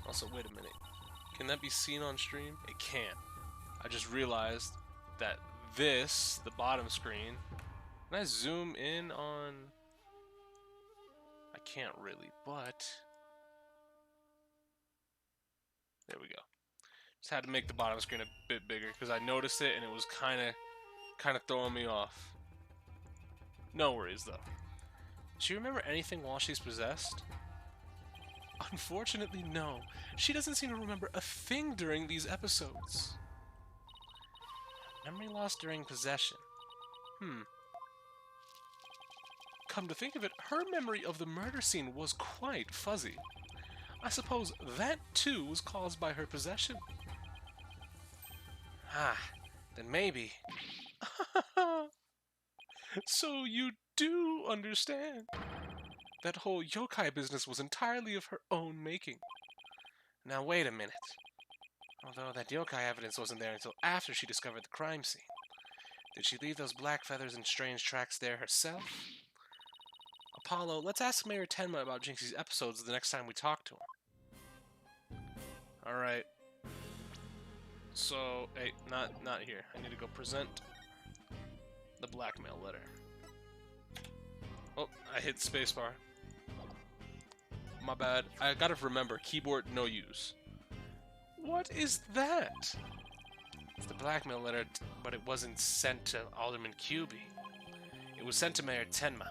Also, wait a minute. Can that be seen on stream? It can't. I just realized that this, the bottom screen, can I zoom in on... I can't really, but... there we go. Just had to make the bottom screen a bit bigger because I noticed it and it was kind of throwing me off. No worries though. Do you remember anything while she's possessed? Unfortunately, no. She doesn't seem to remember a thing during these episodes. Memory loss during possession. Come to think of it, her memory of the murder scene was quite fuzzy. I suppose that too was caused by her possession. Ah, then maybe. So you do understand. That whole yokai business was entirely of her own making. Now wait a minute. Although that yokai evidence wasn't there until after she discovered the crime scene. Did she leave those black feathers and strange tracks there herself? Apollo, let's ask Mayor Tenma about Jinxie's episodes the next time we talk to him. Alright. So, hey, not here. I need to go present the blackmail letter. Oh, I hit spacebar. My bad. I gotta remember, keyboard no use. What is that? It's the blackmail letter, but it wasn't sent to Alderman QB. It was sent to Mayor Tenma.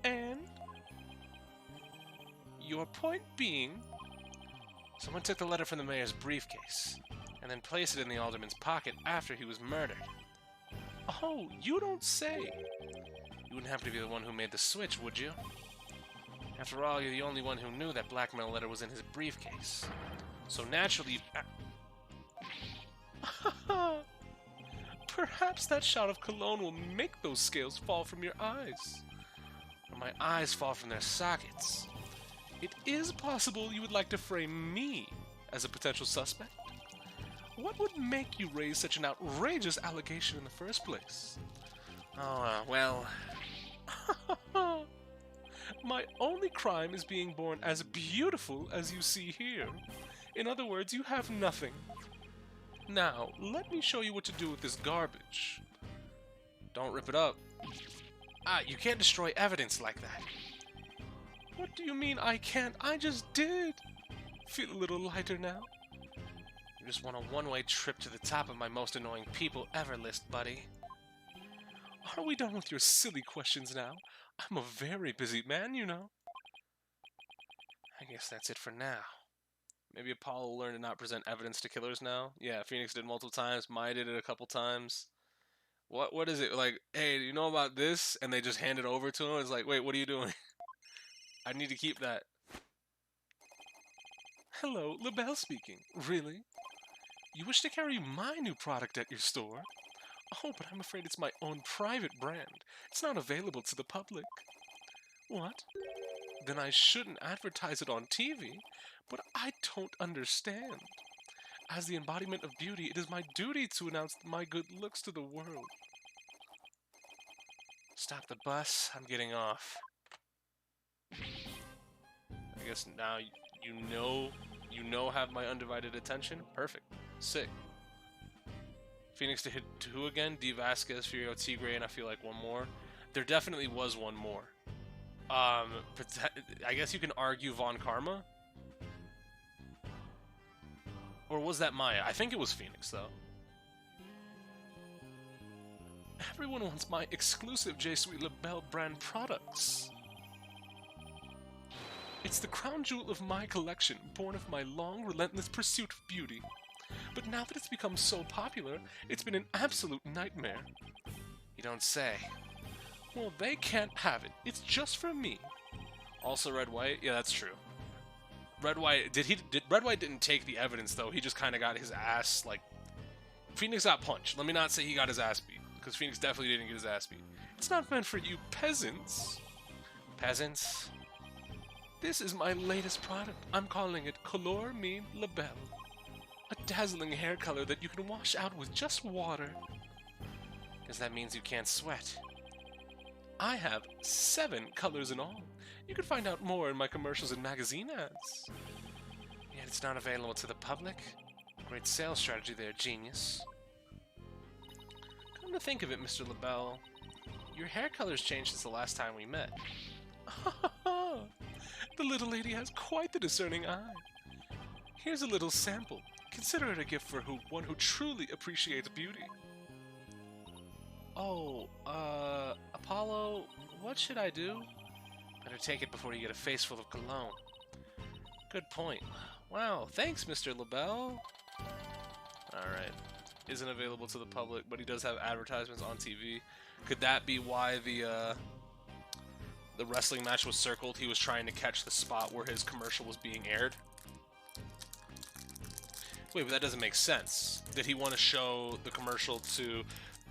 And? Your point being? Someone took the letter from the mayor's briefcase, and then placed it in the alderman's pocket after he was murdered. Oh, you don't say! You wouldn't have to be the one who made the switch, would you? After all, you're the only one who knew that blackmail letter was in his briefcase. So naturally... Perhaps that shot of cologne will make those scales fall from your eyes. Or my eyes fall from their sockets. It is possible you would like to frame me as a potential suspect. What would make you raise such an outrageous allegation in the first place? Oh, well... My only crime is being born as beautiful as you see here. In other words, you have nothing. Now, let me show you what to do with this garbage. Don't rip it up. Ah, you can't destroy evidence like that. What do you mean I can't? I just did. Feel a little lighter now? You just want a one-way trip to the top of my most annoying people ever list, buddy. Are we done with your silly questions now? I'm a very busy man, you know. I guess that's it for now. Maybe Apollo will learn to not present evidence to killers now. Yeah, Phoenix did multiple times. Maya did it a couple times. What is it? Like, hey, do you know about this? And they just hand it over to him. It's like, wait, what are you doing? I need to keep that. Hello, LaBelle speaking. Really? You wish to carry my new product at your store? Oh, but I'm afraid it's my own private brand. It's not available to the public. What? Then I shouldn't advertise it on TV, but I don't understand. As the embodiment of beauty, it is my duty to announce my good looks to the world. Stop the bus. I'm getting off. I guess now you know have my undivided attention. Perfect. Sick. Phoenix to hit 2 again. D. Vasquez, Furio Tigre, and I feel like one more. There definitely was one more. I guess you can argue Von Karma. Or was that Maya? I think it was Phoenix, though. Everyone wants my exclusive J Suite LaBelle brand products. It's the crown jewel of my collection, born of my long, relentless pursuit of beauty. But now that it's become so popular, it's been an absolute nightmare. You don't say. Well, they can't have it. It's just for me. Also Red White? Yeah, that's true. Red White, Red White didn't take the evidence, though. He just kind of got his ass, like... Phoenix got punched. Let me not say he got his ass beat, because Phoenix definitely didn't get his ass beat. It's not meant for you peasants. Peasants? This is my latest product. I'm calling it Color Me LaBelle. A dazzling hair color that you can wash out with just water. Because that means you can't sweat. I have 7 colors in all. You can find out more in my commercials and magazine ads. Yet it's not available to the public. Great sales strategy there, genius. Come to think of it, Mr. LaBelle, your hair color's changed since the last time we met. The little lady has quite the discerning eye. Here's a little sample. Consider it a gift for one who truly appreciates beauty. Oh, Apollo, what should I do? Better take it before you get a face full of cologne. Good point. Wow, thanks, Mr. LaBelle. Alright. Isn't available to the public, but he does have advertisements on TV. Could that be why the wrestling match was circled? He was trying to catch the spot where his commercial was being aired. Wait, but that doesn't make sense. Did he want to show the commercial to...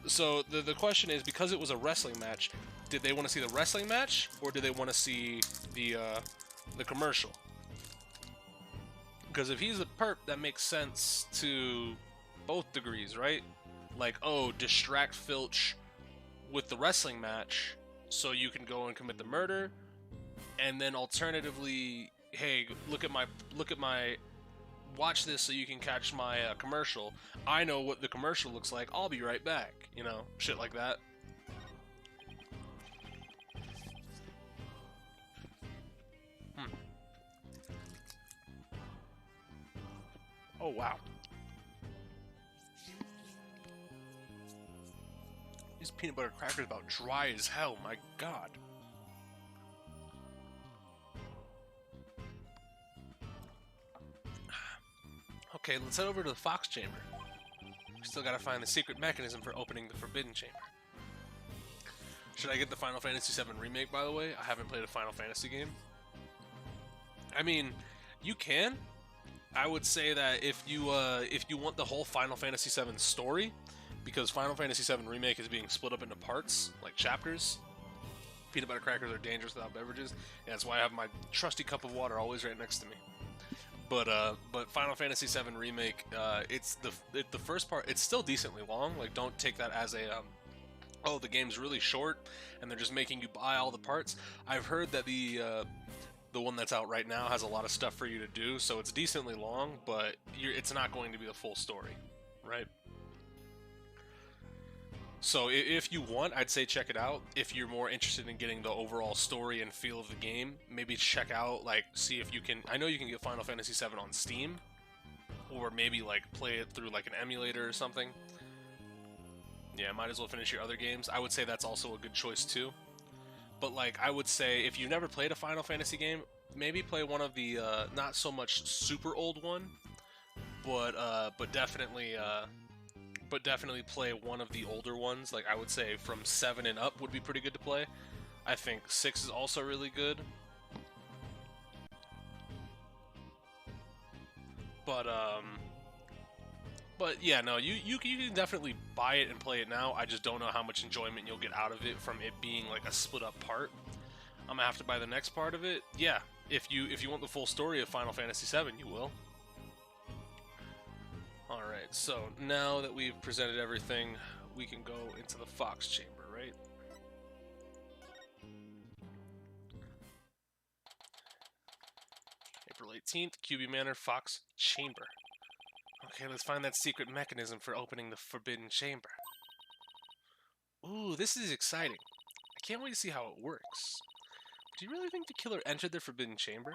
So the question is, because it was a wrestling match, did they want to see the wrestling match, or did they want to see the commercial? Because if he's a perp, that makes sense to both degrees, right? Like, oh, distract Filch with the wrestling match so you can go and commit the murder, and then alternatively, hey, look at my watch this so you can catch my commercial. I know what the commercial looks like. I'll be right back. You know, shit like that. Oh, wow. These peanut butter crackers about dry as hell, my god. Okay, let's head over to the Fox Chamber. We still gotta find the secret mechanism for opening the Forbidden Chamber. Should I get the Final Fantasy VII Remake, by the way? I haven't played a Final Fantasy game. I mean, you can. I would say that if you want the whole Final Fantasy VII story, because Final Fantasy VII Remake is being split up into parts, like chapters. Peanut butter crackers are dangerous without beverages. Yeah, that's why I have my trusty cup of water always right next to me. But Final Fantasy VII Remake, it's the first part. It's still decently long. Like, don't take that as a oh, the game's really short and they're just making you buy all the parts. I've heard that the one that's out right now has a lot of stuff for you to do, so it's decently long, but it's not going to be the full story, right? So if you want, I'd say check it out. If you're more interested in getting the overall story and feel of the game, maybe check out, like, see if you can... I know you can get Final Fantasy VII on Steam, or maybe, like, play it through, like, an emulator or something. Yeah, might as well finish your other games. I would say that's also a good choice, too. But, like, I would say, if you've never played a Final Fantasy game, maybe play one of the, not so much super old one, but definitely play one of the older ones. Like, I would say from 7 and up would be pretty good to play. I think 6 is also really good. But yeah, no, you can definitely buy it and play it now. I just don't know how much enjoyment you'll get out of it from it being like a split up part. I'm gonna have to buy the next part of it. Yeah, if you want the full story of Final Fantasy VII, you will. Alright, so now that we've presented everything, we can go into the Fox Chamber, right? April 18th, QB Manor, Fox Chamber. Okay, let's find that secret mechanism for opening the Forbidden Chamber. Ooh, this is exciting. I can't wait to see how it works. But do you really think the killer entered the Forbidden Chamber?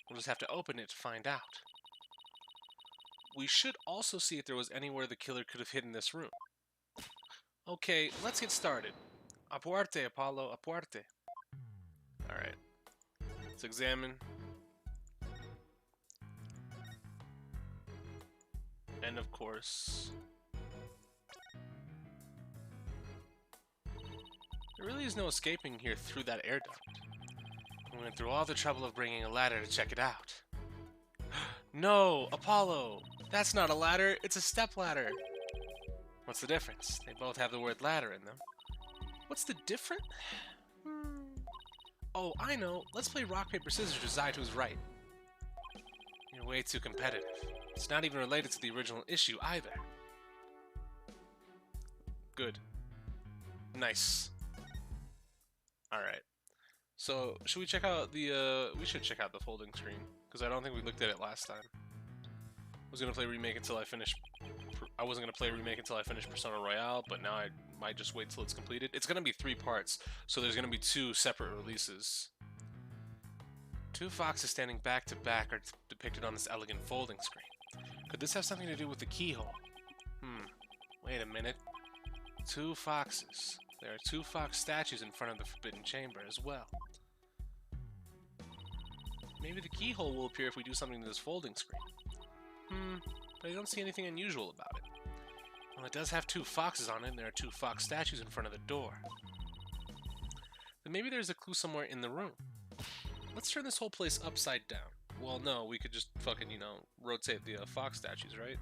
We'll just have to open it to find out. We should also see if there was anywhere the killer could have hidden this room. Okay, let's get started. Apuarte, Apollo, apuarte. Alright. Let's examine. And of course... there really is no escaping here through that air duct. We went through all the trouble of bringing a ladder to check it out. No, Apollo! That's not a ladder, it's a step ladder! What's the difference? They both have the word ladder in them. What's the difference? Oh, I know. Let's play rock, paper, scissors to decide who's right. You're way too competitive. It's not even related to the original issue either. Good. Nice. Alright. So, should we check out the, we should check out the folding screen, because I don't think we looked at it last time. I was gonna play Remake until I finish... I wasn't gonna play Remake until I finished Persona Royale, but now I might just wait till it's completed. It's gonna be 3 parts, so there's gonna be 2 separate releases. 2 foxes standing back to back are depicted on this elegant folding screen. Could this have something to do with the keyhole? Wait a minute. 2 foxes. There are 2 fox statues in front of the Forbidden Chamber as well. Maybe the keyhole will appear if we do something to this folding screen. But I don't see anything unusual about it. Well, it does have 2 foxes on it, and there are 2 fox statues in front of the door. Then maybe there's a clue somewhere in the room. Let's turn this whole place upside down. Well, no, we could just fucking, you know, rotate the fox statues, right?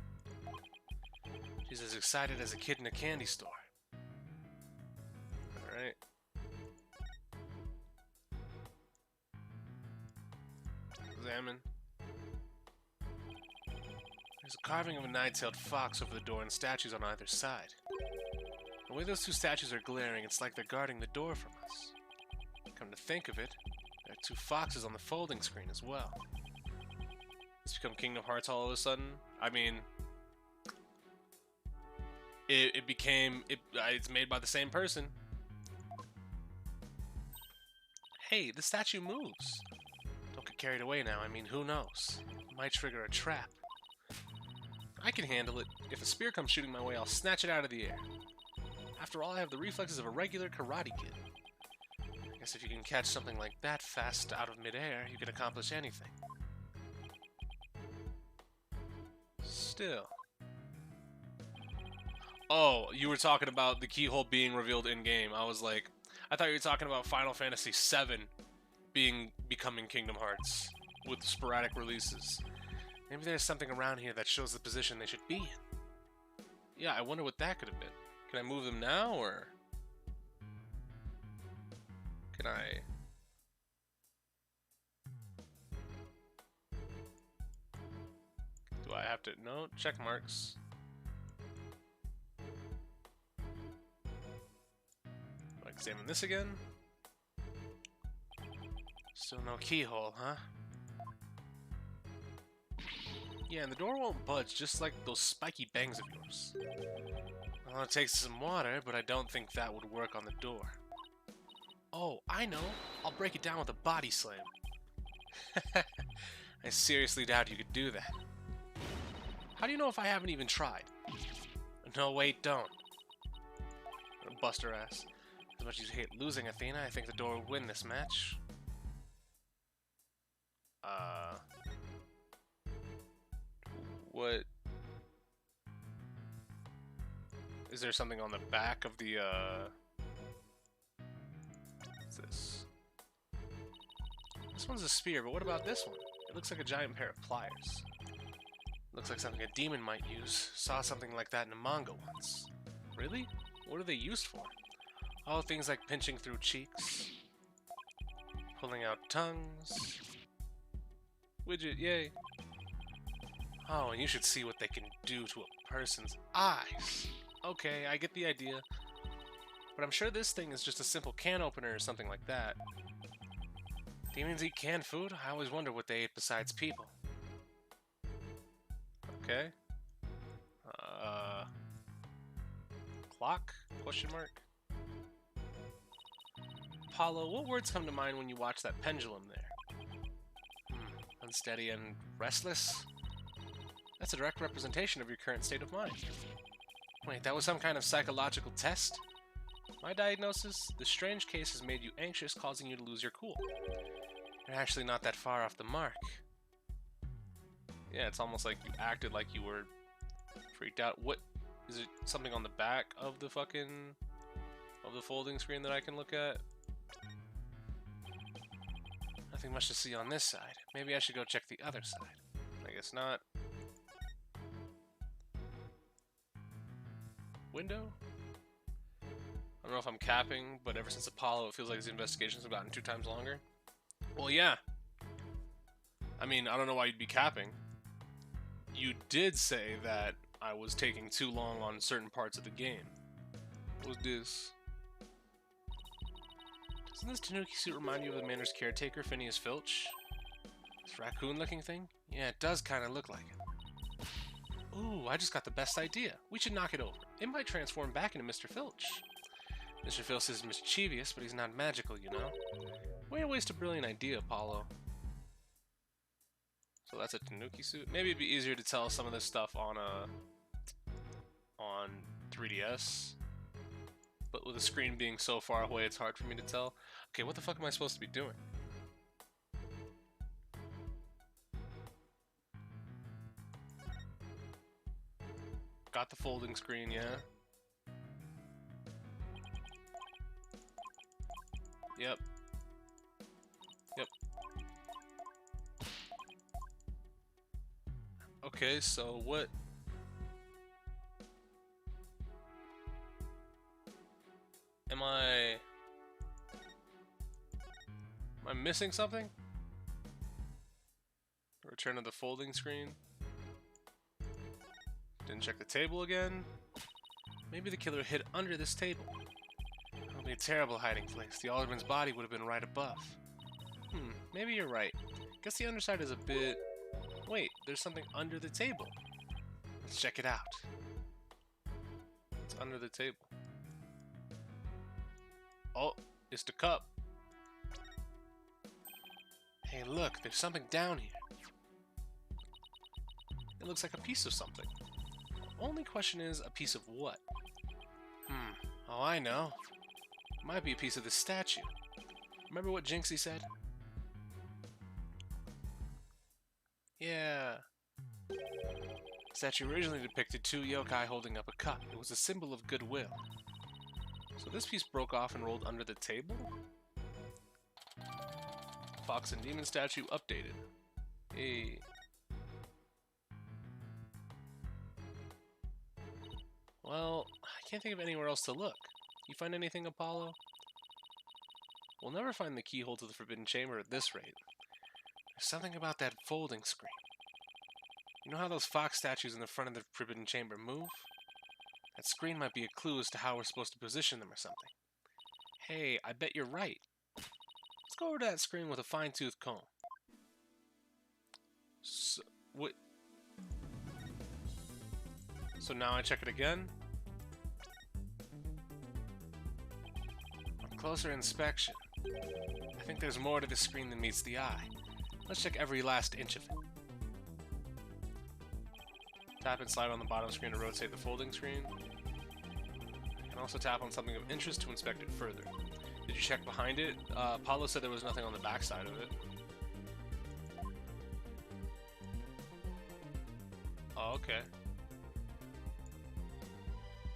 She's as excited as a kid in a candy store. Alright. Examine. There's a carving of a nine-tailed fox over the door and statues on either side. The way those two statues are glaring, it's like they're guarding the door from us. Come to think of it, there are two foxes on the folding screen as well. It's become Kingdom Hearts all of a sudden. I mean, it's made by the same person. Hey, the statue moves. Don't get carried away now. I mean, who knows? It might trigger a trap. I can handle it. If a spear comes shooting my way, I'll snatch it out of the air. After all, I have the reflexes of a regular karate kid. I guess if you can catch something like that fast out of midair, you can accomplish anything. Still. Oh, you were talking about the keyhole being revealed in-game. I was like, I thought you were talking about Final Fantasy VII becoming Kingdom Hearts with sporadic releases. Maybe there's something around here that shows the position they should be in. Yeah, I wonder what that could have been. Can I move them now, or can I? Do I have to? No, check marks. Do I examine this again? Still no keyhole, huh? Yeah, and the door won't budge, just like those spiky bangs of yours. Well, it takes some water, but I don't think that would work on the door. Oh, I know! I'll break it down with a body slam. I seriously doubt you could do that. How do you know if I haven't even tried? No, wait, don't. I'm gonna bust her ass. As much as you hate losing, Athena, I think the door would win this match. What? Is there something on the back of the, what's this? This one's a spear, but what about this one? It looks like a giant pair of pliers. Looks like something a demon might use. Saw something like that in a manga once. Really? What are they used for? Oh, things like pinching through cheeks. Pulling out tongues. Widget, yay. Oh, and you should see what they can do to a person's eyes. Okay, I get the idea. But I'm sure this thing is just a simple can opener or something like that. Demons eat canned food? I always wonder what they ate besides people. Okay. Clock? Question mark? Apollo, what words come to mind when you watch that pendulum there? Unsteady and restless? That's a direct representation of your current state of mind. Wait, that was some kind of psychological test? My diagnosis? This strange case has made you anxious, causing you to lose your cool. You're actually not that far off the mark. Yeah, it's almost like you acted like you were freaked out. What? Is it something on the back of the fucking... of the folding screen that I can look at? Nothing much to see on this side. Maybe I should go check the other side. I guess not. Window? I don't know if I'm capping, but ever since Apollo, it feels like his investigations have gotten 2 times longer. Well, yeah. I mean, I don't know why you'd be capping. You did say that I was taking too long on certain parts of the game. What was this? Doesn't this Tanuki suit remind you of the Manor's caretaker, Phineas Filch? This raccoon-looking thing? Yeah, it does kind of look like it. Ooh, I just got the best idea. We should knock it over. It might transform back into Mr. Filch. Mr. Filch is mischievous, but he's not magical, you know? Way to waste a brilliant idea, Apollo. So that's a Tanuki suit. Maybe it'd be easier to tell some of this stuff on 3DS. But with the screen being so far away, it's hard for me to tell. Okay, what the fuck am I supposed to be doing? Got the folding screen, yeah. Yep. Yep. Okay, so what? Am I missing something? Return to the folding screen. Didn't check the table again. Maybe the killer hid under this table. It would be a terrible hiding place. The alderman's body would have been right above. Maybe you're right. Guess the underside is a bit... Wait, there's something under the table. Let's check it out. It's under the table. Oh, it's the cup. Hey, look, there's something down here. It looks like a piece of something. Only question is, a piece of what? Oh, I know. Might be a piece of this statue. Remember what Jinxie said? Yeah. The statue originally depicted two yokai holding up a cup. It was a symbol of goodwill. So this piece broke off and rolled under the table? Fox and Demon statue updated. Hey. Well, I can't think of anywhere else to look. You find anything, Apollo? We'll never find the keyhole to the Forbidden Chamber at this rate. There's something about that folding screen. You know how those fox statues in the front of the Forbidden Chamber move? That screen might be a clue as to how we're supposed to position them or something. Hey, I bet you're right. Let's go over to that screen with a fine-tooth comb. So, what? So now I check it again? On closer inspection, I think there's more to the screen than meets the eye. Let's check every last inch of it. Tap and slide on the bottom screen to rotate the folding screen. You can also tap on something of interest to inspect it further. Did you check behind it? Paulo said there was nothing on the back side of it. Oh, okay.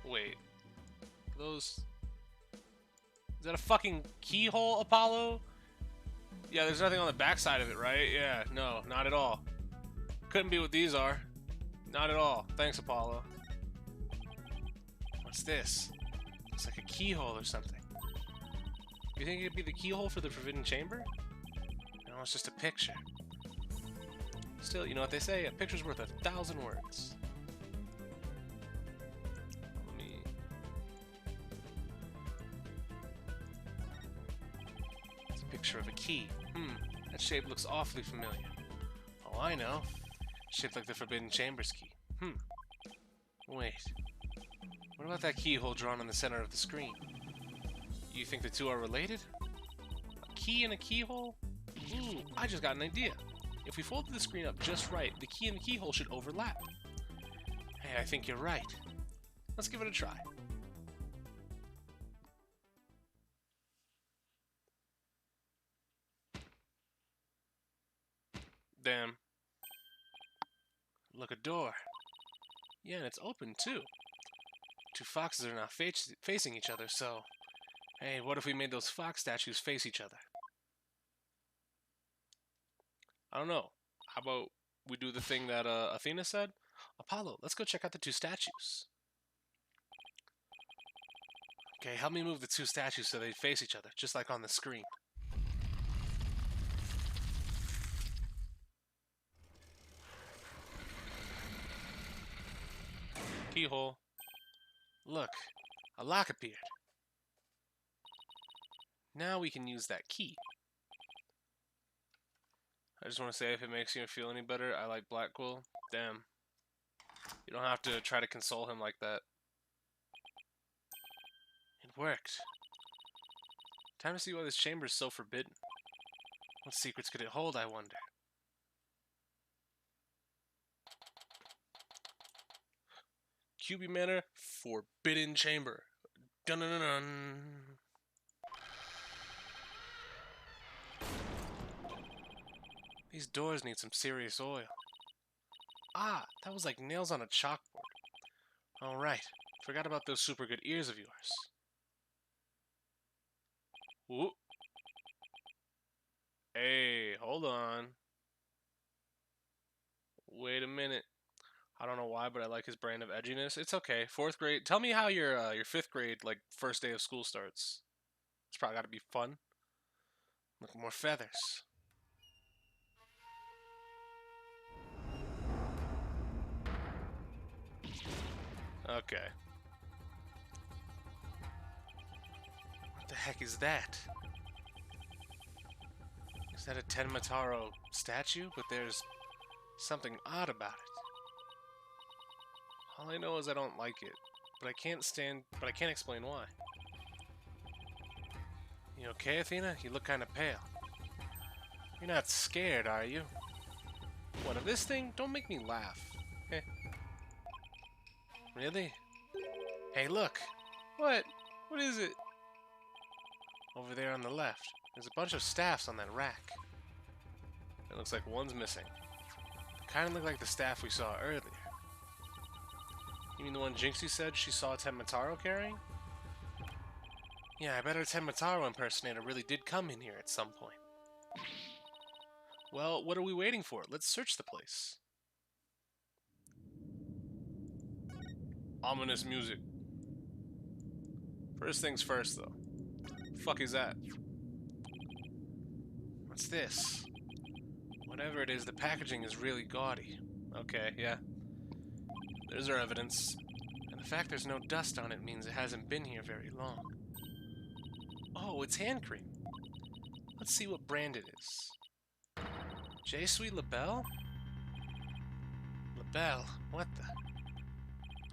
Wait. Those... Is that a fucking keyhole, Apollo? Yeah, there's nothing on the back side of it, right? Yeah, no, not at all. Couldn't be what these are. Not at all. Thanks, Apollo. What's this? Looks like a keyhole or something. You think it'd be the keyhole for the Forbidden Chamber? No, it's just a picture. Still, you know what they say? A picture's worth 1,000 words. Let me... It's a picture of a key. That shape looks awfully familiar. Oh, I know. Shaped like the Forbidden Chamber's key. Wait. What about that keyhole drawn in the center of the screen? You think the two are related? A key and a keyhole? I just got an idea. If we folded the screen up just right, the key and the keyhole should overlap. Hey, I think you're right. Let's give it a try. Damn. Look, a door. Yeah, and it's open, too. Two foxes are now facing each other, so... Hey, what if we made those fox statues face each other? I don't know. How about we do the thing that Athena said? Apollo, let's go check out the two statues. Okay, help me move the two statues so they face each other, just like on the screen. Keyhole. Look, a lock appeared. Now we can use that key. I just want to say, if it makes you feel any better, I like Black Quill. Damn. You don't have to try to console him like that. It worked. Time to see why this chamber is so forbidden. What secrets could it hold, I wonder? QB Manor, Forbidden Chamber. Dun dun dun dun. These doors need some serious oil. Ah, that was like nails on a chalkboard. Alright, forgot about those super good ears of yours. Ooh. Hey, hold on. Wait a minute. I don't know why, but I like his brand of edginess. It's okay. 4th grade. Tell me how your 5th grade like first day of school starts. It's probably got to be fun. Look, more feathers. Okay. What the heck is that? Is that a Tenmataro statue? But there's something odd about it. All I know is I don't like it, but I can't explain why. You okay, Athena? You look kind of pale. You're not scared, are you? What, of this thing? Don't make me laugh. Eh. Really? Hey, look! What? What is it? Over there on the left. There's a bunch of staffs on that rack. It looks like one's missing. They kind of look like the staff we saw earlier. You mean the one Jinxie said she saw Tenmataro carrying? Yeah, I bet our Tenmataro impersonator really did come in here at some point. Well, what are we waiting for? Let's search the place. Ominous music. First things first, though. Fuck is that? What's this? Whatever it is, the packaging is really gaudy. Okay, yeah. There's our evidence. And the fact there's no dust on it means it hasn't been here very long. Oh, it's hand cream. Let's see what brand it is. J. Sweet LaBelle? LaBelle? What the?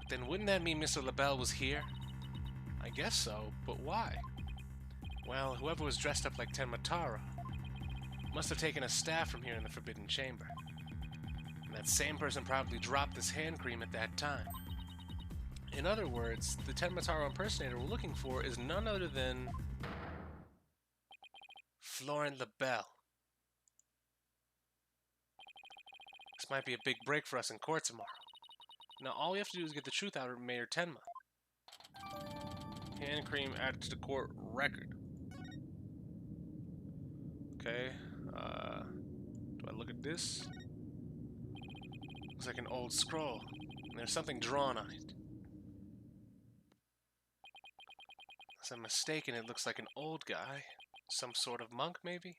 Then wouldn't that mean Mr. LaBelle was here? I guess so, but why? Well, whoever was dressed up like Tenmataro must have taken a staff from here in the Forbidden Chamber. And that same person probably dropped this hand cream at that time. In other words, the Tenmataro impersonator we're looking for is none other than Florent LaBelle. This might be a big break for us in court tomorrow. Now all we have to do is get the truth out of Mayor Tenma. Hand cream added to the court record. Okay, do I look at this? Looks like an old scroll, and there's something drawn on it. Unless I'm mistaken, it looks like an old guy. Some sort of monk, maybe?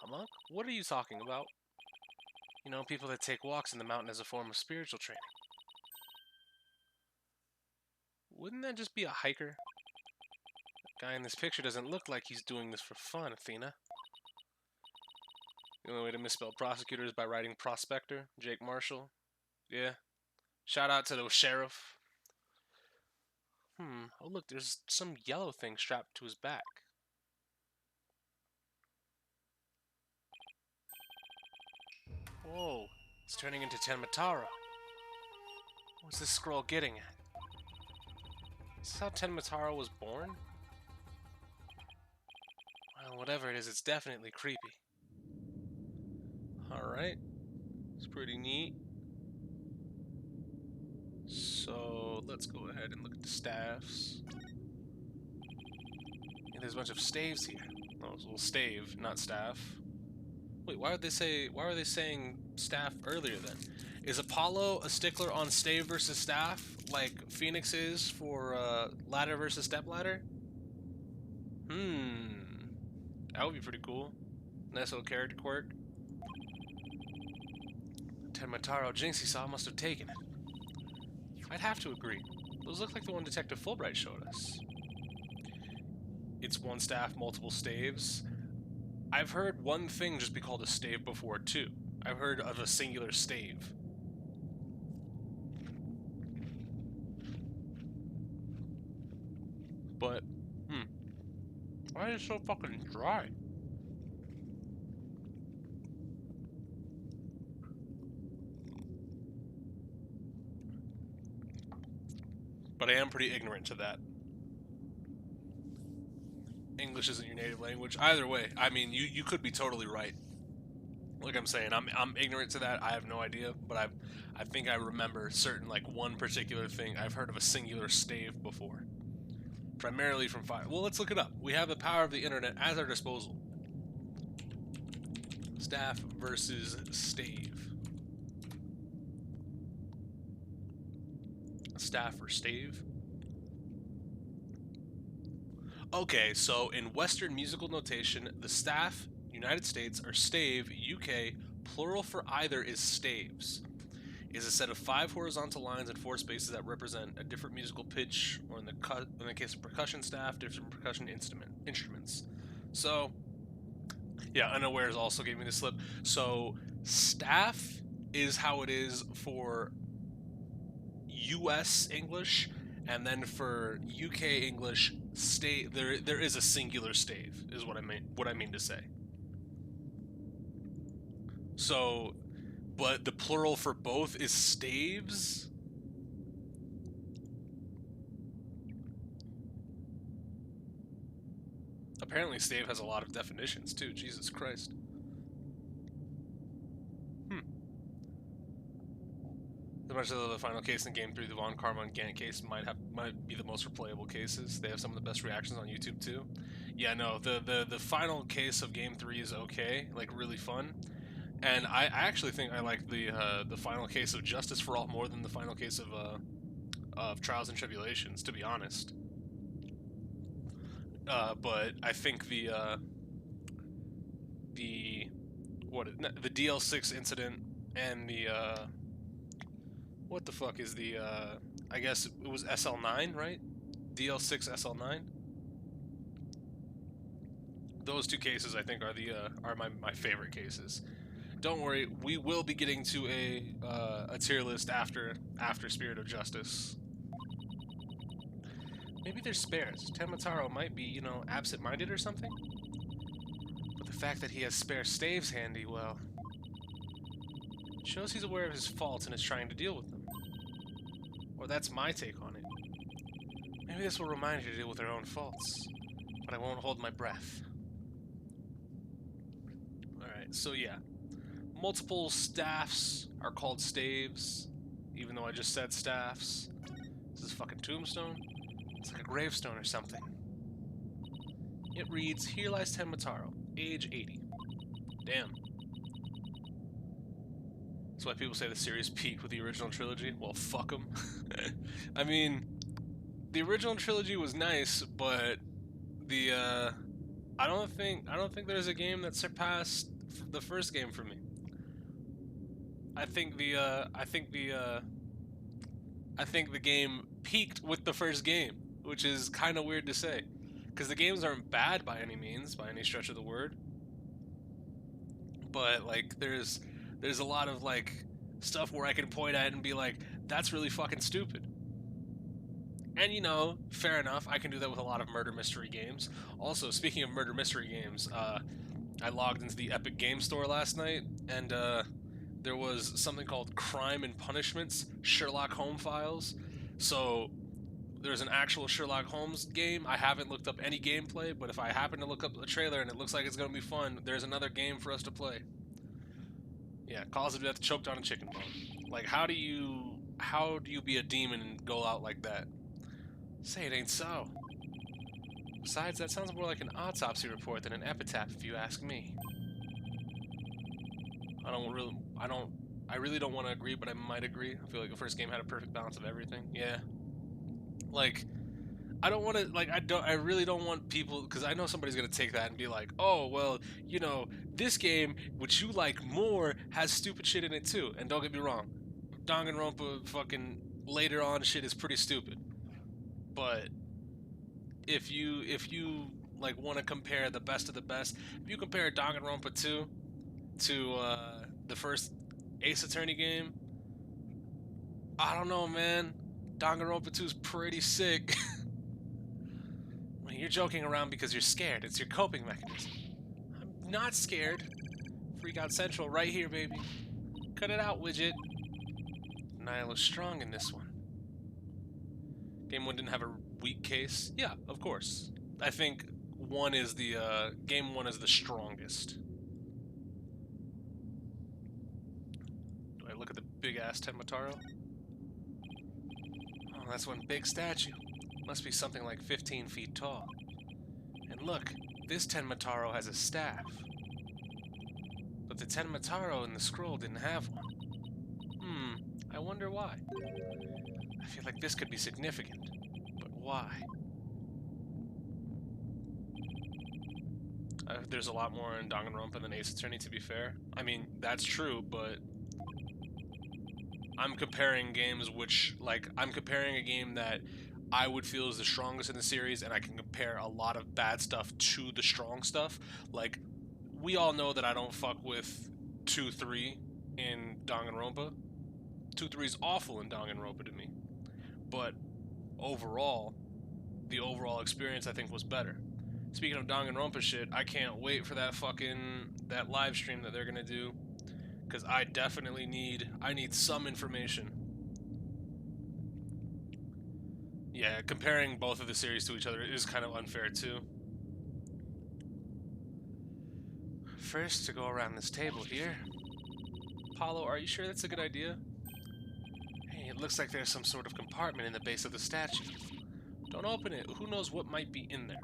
A monk? What are you talking about? You know, people that take walks in the mountain as a form of spiritual training. Wouldn't that just be a hiker? The guy in this picture doesn't look like he's doing this for fun, Athena. The only way to misspell prosecutor is by writing prospector, Jake Marshall. Yeah. Shout out to the sheriff. Oh look, there's some yellow thing strapped to his back. Whoa, it's turning into Tenmataro. What's this scroll getting at? Is this how Tenmataro was born? Well, whatever it is, it's definitely creepy. Alright. It's pretty neat. So, let's go ahead and look at the staffs. Yeah, there's a bunch of staves here. Oh, it's a little stave, not staff. Wait, why were they saying staff earlier then? Is Apollo a stickler on stave versus staff, like Phoenix is for ladder versus stepladder? That would be pretty cool. Nice little character quirk. Tenmataro Jinxie saw must have taken it. I'd have to agree. Those look like the one Detective Fulbright showed us. It's one staff, multiple staves. I've heard one thing just be called a stave before, too. I've heard of a singular stave. But, why is it so fucking dry? But I am pretty ignorant to that. English isn't your native language. Either way, I mean, you could be totally right. Like I'm saying, I'm ignorant to that. I have no idea, but I think I remember certain, like, one particular thing. I've heard of a singular stave before. Primarily from fire. Well, let's look it up. We have the power of the internet at our disposal. Staff versus stave. staff or stave? Okay, so in Western musical notation, the staff, United States, or stave, UK, plural for either is staves, is a set of 5 horizontal lines and 4 spaces that represent a different musical pitch, or in the case of percussion staff, different percussion instruments. So, yeah, unawares also gave me the slip. So, staff is how it is for US English, and then for UK English, there is a singular stave, is what I mean to say. So, but the plural for both is staves. Apparently, stave has a lot of definitions too. Jesus Christ. As much as the final case in Game 3, the Von Karma and Gant case might be the most replayable cases. They have some of the best reactions on YouTube too. Yeah, no, the final case of Game 3 is okay, like really fun. And I actually think I like the final case of Justice for All more than the final case of Trials and Tribulations, to be honest. But I think the DL6 incident and the what the fuck is the I guess it was SL9, right? DL6 SL9. Those 2 cases I think are my favorite cases. Don't worry, we will be getting to a tier list after Spirit of Justice. Maybe there's spares. Temataro might be, you know, absent-minded or something. But the fact that he has spare staves handy, well, shows he's aware of his faults and is trying to deal with them. Or that's my take on it. Maybe this will remind you to deal with their own faults. But I won't hold my breath. Alright, so yeah. Multiple staffs are called staves, even though I just said staffs. This is fucking tombstone. It's like a gravestone or something. It reads, "Here lies Tenmataro, age 80. Damn. That's why people say the series peaked with the original trilogy. Well, fuck them. I mean, the original trilogy was nice, but the I don't think there's a game that surpassed the first game for me. I think the game peaked with the first game, which is kind of weird to say, because the games aren't bad by any means, by any stretch of the word. But like, there's a lot of like stuff where I can point at and be like, that's really fucking stupid. And you know, fair enough, I can do that with a lot of murder mystery games. Also, speaking of murder mystery games, I logged into the Epic Game Store last night, and there was something called Crime and Punishments Sherlock Holmes Files. So there's an actual Sherlock Holmes game. I haven't looked up any gameplay, but if I happen to look up a trailer and it looks like it's going to be fun, there's another game for us to play. Yeah, cause of death choked on a chicken bone. Like, how do you be a demon and go out like that? Say it ain't so. Besides, that sounds more like an autopsy report than an epitaph, if you ask me. I really don't want to agree, but I might agree. I feel like the first game had a perfect balance of everything. Yeah. Like, I don't want to, like, I really don't want people, because I know somebody's going to take that and be like, oh, well, you know, this game, which you like more, has stupid shit in it too. And don't get me wrong, Danganronpa fucking later on shit is pretty stupid. But if you like want to compare the best of the best, if you compare Danganronpa 2 to the first Ace Attorney game, I don't know, man. Danganronpa 2 is pretty sick. You're joking around because you're scared. It's your coping mechanism. I'm not scared. Freak Out Central right here, baby. Cut it out, widget. Denial is strong in this one. Game 1 didn't have a weak case. Yeah, of course. I think game 1 is the strongest. Do I look at the big-ass Tenmataro? Oh, that's one big statue. Must be something like 15 feet tall. And look, this Tenmataro has a staff. But the Tenmataro in the scroll didn't have one. I wonder why. I feel like this could be significant, but why? There's a lot more in Danganronpa than Ace Attorney, to be fair. I mean, that's true, but I'm comparing games I'm comparing a game that I would feel is the strongest in the series, and I can compare a lot of bad stuff to the strong stuff. Like, we all know that I don't fuck with 2-3 in Danganronpa. 2-3 is awful in Danganronpa to me. But overall, the overall experience I think was better. Speaking of Danganronpa shit, I can't wait for that live stream that they're gonna do, because I need some information. Yeah, comparing both of the series to each other is kind of unfair too. First, to go around this table here. Paulo, are you sure that's a good idea? Hey, it looks like there's some sort of compartment in the base of the statue. Don't open it. Who knows what might be in there?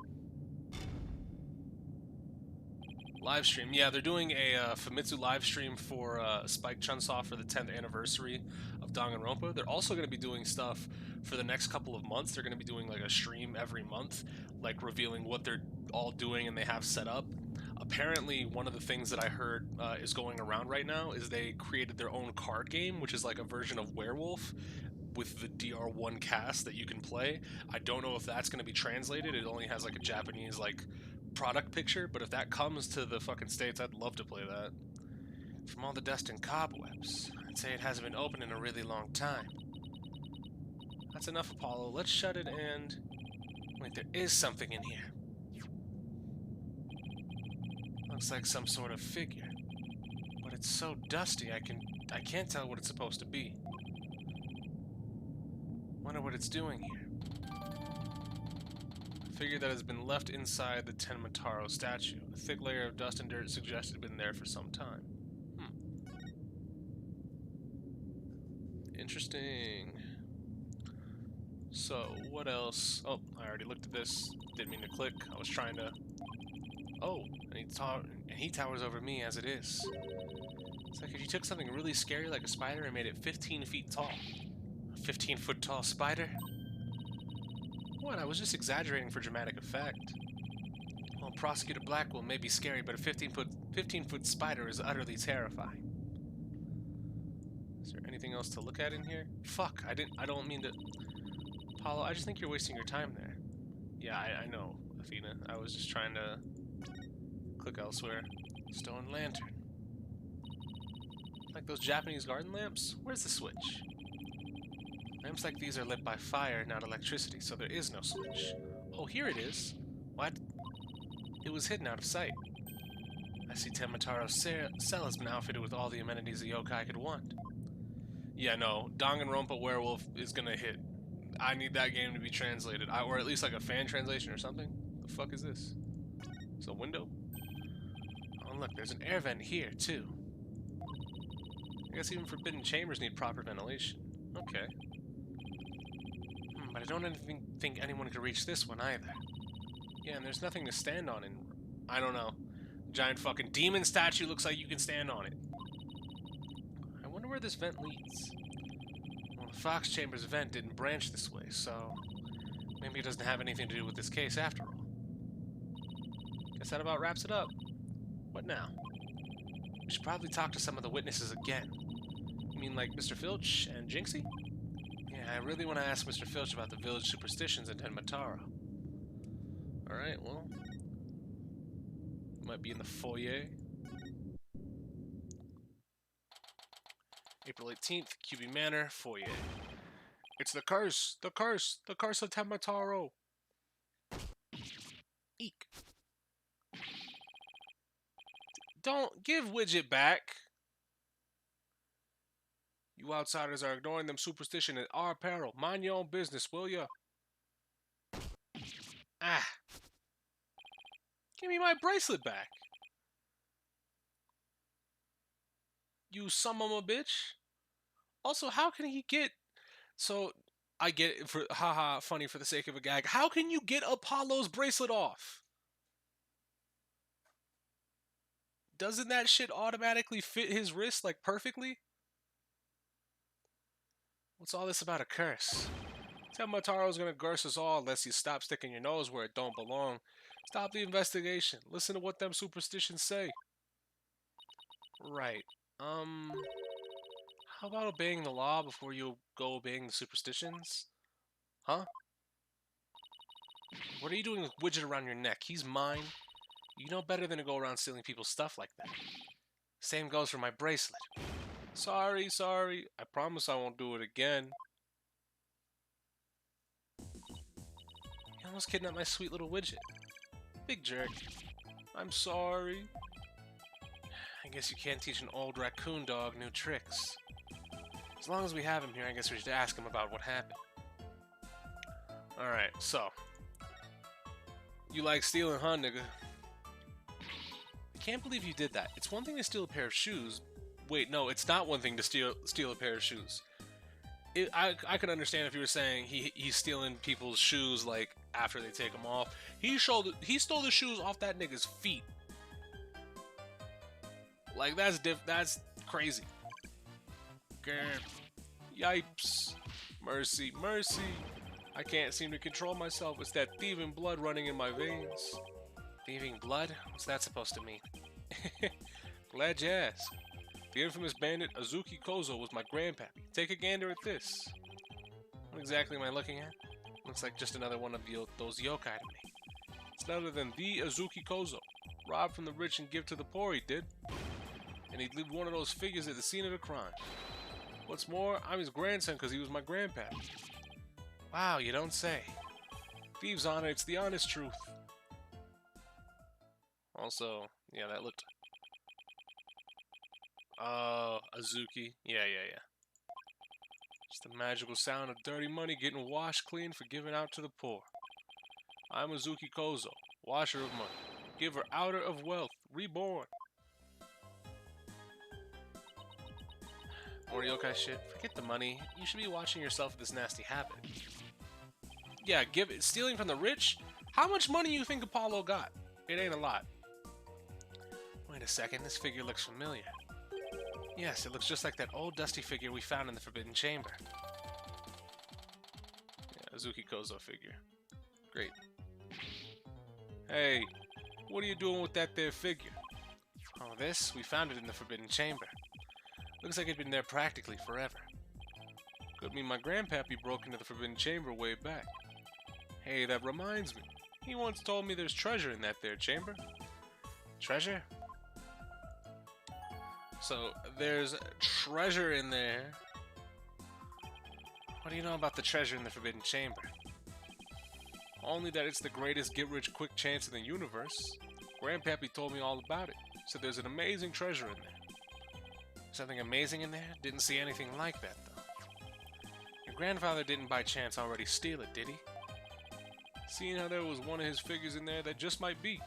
Live stream. Yeah, they're doing a Famitsu live stream for Spike Chunsoft for the 10th anniversary of Danganronpa. They're also going to be doing stuff for the next couple of months. They're going to be doing like a stream every month, like revealing what they're all doing and they have set up. Apparently, one of the things that I heard is going around right now is they created their own card game, which is like a version of Werewolf with the DR1 cast that you can play. I don't know if that's going to be translated. It only has like a Japanese like product picture, but if that comes to the fucking States, I'd love to play that. From all the dust and cobwebs, I'd say it hasn't been open in a really long time. That's enough, Apollo. Let's shut it and... Wait, there is something in here. Looks like some sort of figure. But it's so dusty, I can't tell what it's supposed to be. Wonder what it's doing here. Figure that has been left inside the Tenmataro statue. A thick layer of dust and dirt suggested it's been there for some time. Interesting. So, what else? Oh, I already looked at this. Didn't mean to click. I was trying to... Oh, and he towers over me as it is. It's like if you took something really scary like a spider and made it 15 feet tall. A 15-foot tall spider? What, I was just exaggerating for dramatic effect. Well, Prosecutor Blackwell may be scary, but a 15-foot spider is utterly terrifying. Is there anything else to look at in here? Fuck, I don't mean to... Apollo, I just think you're wasting your time there. Yeah, I know, Athena. I was just trying to click elsewhere. Stone lantern. Like those Japanese garden lamps? Where's the switch? Lamps like these are lit by fire, not electricity, so there is no switch. Oh, here it is. What? It was hidden out of sight. I see Temataro's cell has been outfitted with all the amenities a yokai could want. Yeah, no, Danganronpa Werewolf is gonna hit. I need that game to be translated, or at least like a fan translation or something. The fuck is this? It's a window? Oh look, there's an air vent here, too. I guess even forbidden chambers need proper ventilation. Okay. But I don't think anyone could reach this one either. Yeah, and there's nothing to stand on in... I don't know. Giant fucking demon statue looks like you can stand on it. I wonder where this vent leads. Well, the Fox Chamber's vent didn't branch this way, so... maybe it doesn't have anything to do with this case after all. Guess that about wraps it up. What now? We should probably talk to some of the witnesses again. You mean like Mr. Filch and Jinxie? Yeah, I really want to ask Mr. Filch about the village superstitions in Tenmataro. Alright, well... might be in the foyer. April 18th, QB Manor, foyer. It's the curse! The curse! The curse of Tenmataro! Eek. Don't give Widget back! You outsiders are ignoring them superstition at our peril. Mind your own business, will ya? Ah! Give me my bracelet back! You son of a bitch! Also, how can he get... So, I get it for... haha, funny for the sake of a gag. How can you get Apollo's bracelet off? Doesn't that shit automatically fit his wrist, like, perfectly? What's all this about a curse? Temataro's gonna curse us all unless you stop sticking your nose where it don't belong. Stop the investigation. Listen to what them superstitions say. Right. How about obeying the law before you go obeying the superstitions? Huh? What are you doing with Widget around your neck? He's mine. You know better than to go around stealing people's stuff like that. Same goes for my bracelet. Sorry, sorry. I promise I won't do it again. You almost kidnapped my sweet little Widget. Big jerk. I'm sorry. I guess you can't teach an old raccoon dog new tricks. As long as we have him here, I guess we should ask him about what happened. Alright, so. You like stealing, huh, nigga? I can't believe you did that. It's one thing to steal a pair of shoes. Wait, no, it's not one thing to steal a pair of shoes. I could understand if you were saying he's stealing people's shoes, like, after they take them off. He stole the shoes off that nigga's feet. Like, that's crazy. Yipes. Mercy, mercy. I can't seem to control myself. It's that thieving blood running in my veins. Thieving blood? What's that supposed to mean? Glad you asked. The infamous bandit Azuki Kozo was my grandpappy. Take a gander at this. What exactly am I looking at? Looks like just another one of those yokai to me. It's none other than the Azuki Kozo. Rob from the rich and give to the poor, he did. And he'd leave one of those figures at the scene of the crime. What's more, I'm his grandson because he was my grandpappy. Wow, you don't say. Thieves' honor, it's the honest truth. Also, yeah, that looked... Azuki. Yeah. Just the magical sound of dirty money getting washed clean for giving out to the poor. I'm Azuki Kozo, washer of money, giver outer of wealth, reborn. More yokai shit. Forget the money. You should be watching yourself with this nasty habit. Yeah, stealing from the rich? How much money you think Apollo got? It ain't a lot. Wait a second, this figure looks familiar. Yes, it looks just like that old dusty figure we found in the Forbidden Chamber. Yeah, Azuki Kozo figure. Great. Hey, what are you doing with that there figure? Oh, this? We found it in the Forbidden Chamber. Looks like it'd been there practically forever. Could mean my grandpappy broke into the Forbidden Chamber way back. Hey, that reminds me. He once told me there's treasure in that there chamber. Treasure? So, there's treasure in there. What do you know about the treasure in the Forbidden Chamber? Only that it's the greatest get-rich-quick chance in the universe. Grandpappy told me all about it. Said there's an amazing treasure in there. Something amazing in there? Didn't see anything like that, though. Your grandfather didn't by chance already steal it, did he? Seeing how there was one of his figures in there, that just might be.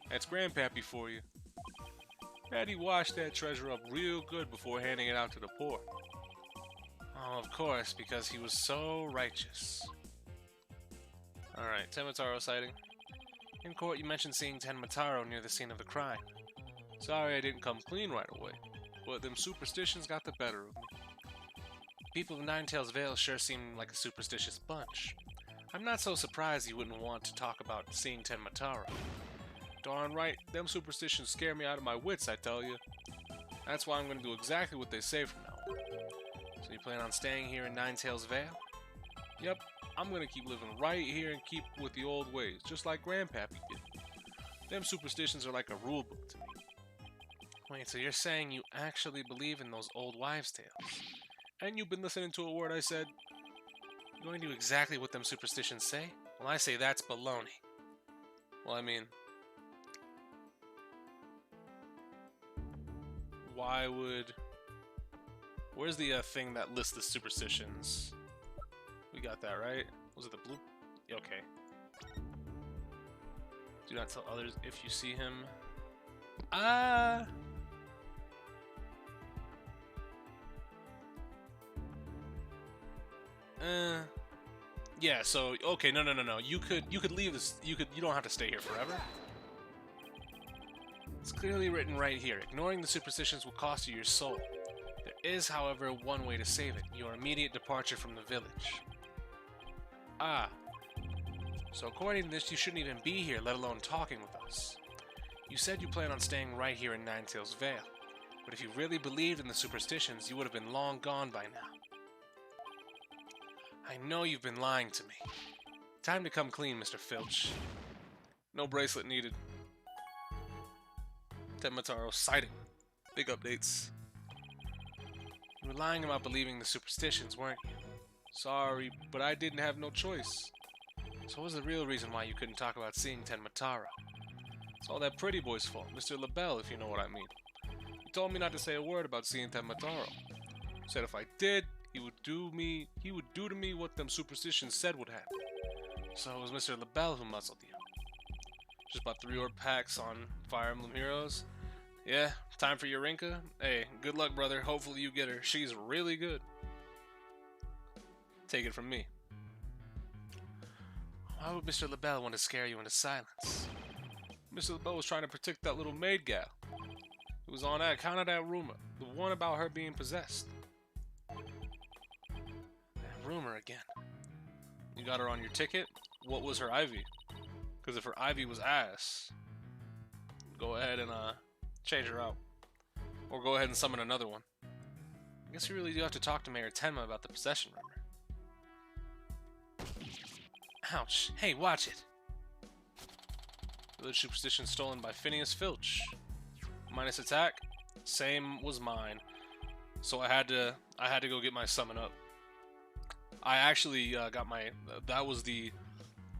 That's Grandpappy for you. Daddy washed that treasure up real good before handing it out to the poor. Oh, of course, because he was so righteous. Alright, Tenmataro sighting. In court, you mentioned seeing Tenmataro near the scene of the crime. Sorry I didn't come clean right away, but them superstitions got the better of me. People of Ninetails Vale sure seem like a superstitious bunch. I'm not so surprised you wouldn't want to talk about seeing Tenmataro. Darn right, them superstitions scare me out of my wits, I tell you. That's why I'm going to do exactly what they say from now on. So you plan on staying here in Ninetails Vale? Yep, I'm going to keep living right here and keep with the old ways, just like Grandpappy did. Them superstitions are like a rule book to me. Wait, so you're saying you actually believe in those old wives' tales? And you've been listening to a word I said? You're going to do exactly what them superstitions say? Well, I say that's baloney. Well, I mean... why would... Where's the thing that lists the superstitions? We got that, right? Was it the blue? Okay. Do not tell others if you see him. Yeah, so okay, no. You could leave this. You don't have to stay here forever. It's clearly written right here. Ignoring the superstitions will cost you your soul. They're is, however, one way to save it. Your immediate departure from the village. Ah. So according to this, you shouldn't even be here, let alone talking with us. You said you plan on staying right here in Ninetail's Vale. But if you really believed in the superstitions, you would have been long gone by now. I know you've been lying to me. Time to come clean, Mr. Filch. No bracelet needed. Tenmataro sighting. Big updates. You were lying about believing the superstitions, weren't you? Sorry, but I didn't have no choice. So what was the real reason why you couldn't talk about seeing Tenmataro? It's all that pretty boy's fault, Mr. LaBelle, if you know what I mean. He told me not to say a word about seeing Tenmataro. Said if I did, he would do to me what them superstitions said would happen. So it was Mr. LaBelle who muzzled you. Just bought 3 orb packs on Fire Emblem Heroes. Yeah, time for Eurinka? Hey, good luck, brother. Hopefully you get her. She's really good. Take it from me. Why would Mr. LaBelle want to scare you into silence? Mr. LaBelle was trying to protect that little maid gal. It was on account of that rumor. The one about her being possessed. That rumor again. You got her on your ticket? What was her IV? Because if her IV was ass, go ahead and change her out. Or go ahead and summon another one. I guess you really do have to talk to Mayor Tenma about the possession rumor. Ouch. Hey, watch it. Village superstition stolen by Phineas Filch. Minus attack. Same was mine. So I had to go get my summon up. I actually got my... that was the...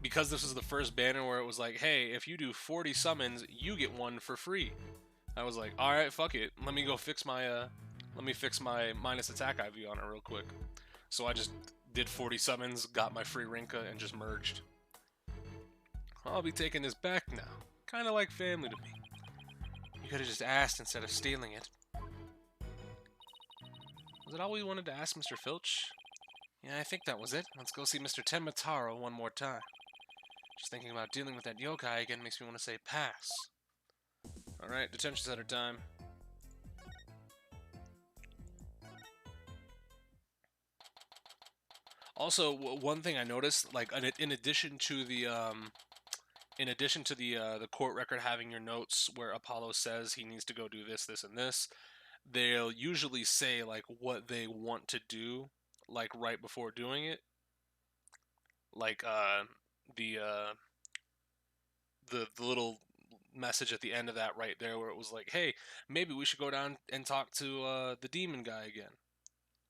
Because this was the first banner where it was like, hey, if you do 40 summons, you get one for free. I was like, alright, fuck it. Let me go fix my... let me fix my minus attack IV on it real quick. So I just did 40 summons, got my free Rinka, and just merged. I'll be taking this back now. Kinda like family to me. You could have just asked instead of stealing it. Was it all we wanted to ask Mr. Filch? Yeah, I think that was it. Let's go see Mr. Tenmataro one more time. Just thinking about dealing with that yokai again makes me want to say pass. Alright, detention center time. Also, one thing I noticed, like in addition to the court record having your notes where Apollo says he needs to go do this, this, and this, they'll usually say like what they want to do, like right before doing it. Like the little message at the end of that right there where it was like, hey, maybe we should go down and talk to the demon guy again.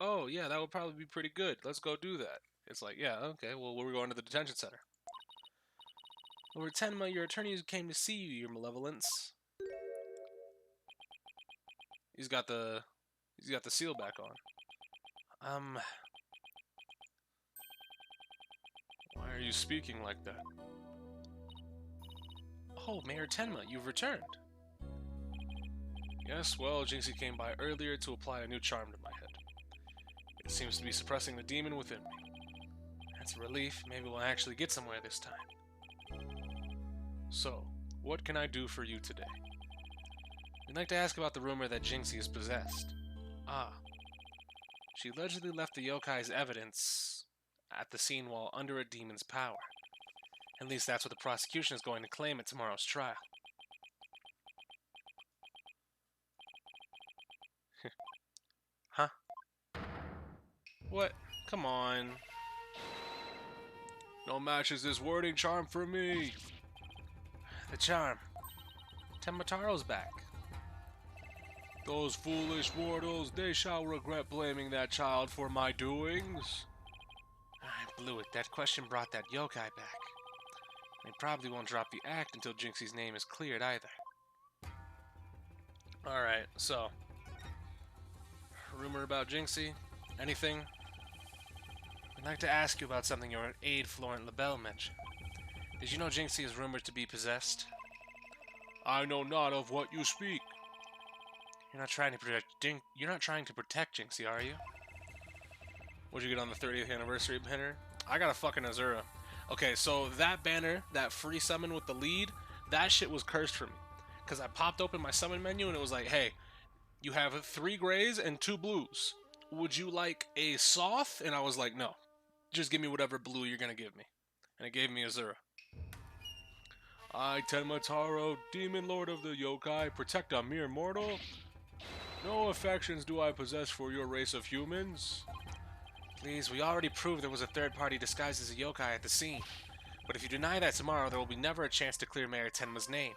Oh, yeah, that would probably be pretty good. Let's go do that. It's like, yeah, okay, well, we're going to the detention center. Lord Tenma, your attorneys came to see you, your malevolence. He's got the seal back on. Why are you speaking like that? Oh, Mayor Tenma, you've returned. Yes, well, Jinxie came by earlier to apply a new charm to my head. It seems to be suppressing the demon within me. That's a relief. Maybe we'll actually get somewhere this time. So, what can I do for you today? We'd like to ask about the rumor that Jinxie is possessed. Ah. She allegedly left the yokai's evidence at the scene while under a demon's power. At least that's what the prosecution is going to claim at tomorrow's trial. Huh? What? Come on. No matches this wording charm for me. The charm. Tenmataro's back. Those foolish mortals, they shall regret blaming that child for my doings. I blew it. That question brought that yokai back. They probably won't drop the act until Jinxie's name is cleared either. Alright, so. Rumor about Jinxie? Anything? I'd like to ask you about something your aide Florent LaBelle mentioned. Did you know Jinxie is rumored to be possessed? I know not of what you speak. You're not trying to protect Jinxie, are you? What'd you get on the 30th anniversary banner? I got a fucking Azura. Okay, so that banner, that free summon with the lead, that shit was cursed for me. Because I popped open my summon menu and it was like, hey, You have 3 grays and 2 blues. Would you like a Soth? And I was like, no. Just give me whatever blue you're gonna give me. And it gave me Azura. I, Tenmataro, Demon Lord of the Yokai, protect a mere mortal. No affections do I possess for your race of humans. Please, we already proved there was a third party disguised as a yokai at the scene. But if you deny that tomorrow, there will be never a chance to clear Mayor Tenma's name.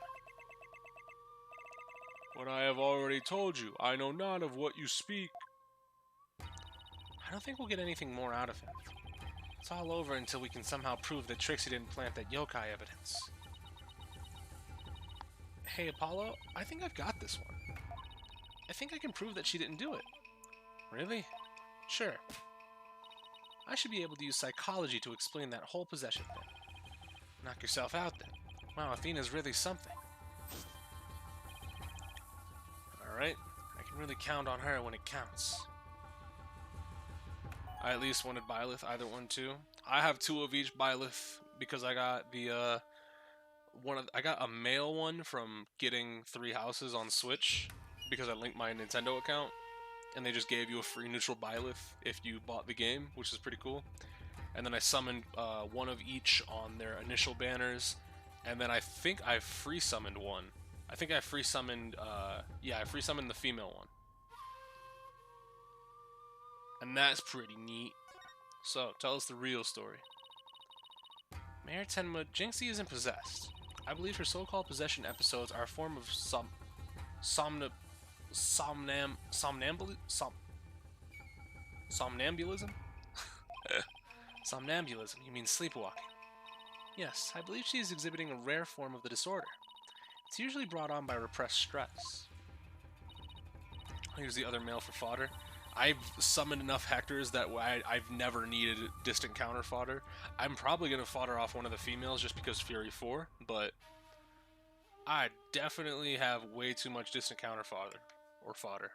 When I have already told you, I know not of what you speak. I don't think we'll get anything more out of him. It's all over until we can somehow prove that Trixie didn't plant that yokai evidence. Hey, Apollo, I think I've got this one. I think I can prove that she didn't do it. Really? Sure. I should be able to use psychology to explain that whole possession thing. Knock yourself out then. Wow, Athena's really something. Alright, I can really count on her when it counts. I at least wanted Byleth, either one too. I have 2 of each Byleth because I got the I got a male one from getting 3 houses on Switch because I linked my Nintendo account, and they just gave you a free neutral Byleth if you bought the game, which is pretty cool. And then I summoned 1 of each on their initial banners, and then I think I free summoned one. I think I free summoned, yeah, I free summoned the female one. And that's pretty neat. So, tell us the real story. Mayor Tenma, Jinxie isn't possessed. I believe her so-called possession episodes are a form of somnambulism? Somnambulism, you mean sleepwalking. Yes, I believe she is exhibiting a rare form of the disorder. It's usually brought on by repressed stress. Here's the other male for fodder. I've summoned enough Hectors that I've never needed distant counter fodder. I'm probably going to fodder off one of the females just because Fury 4, but I definitely have way too much distant counter fodder.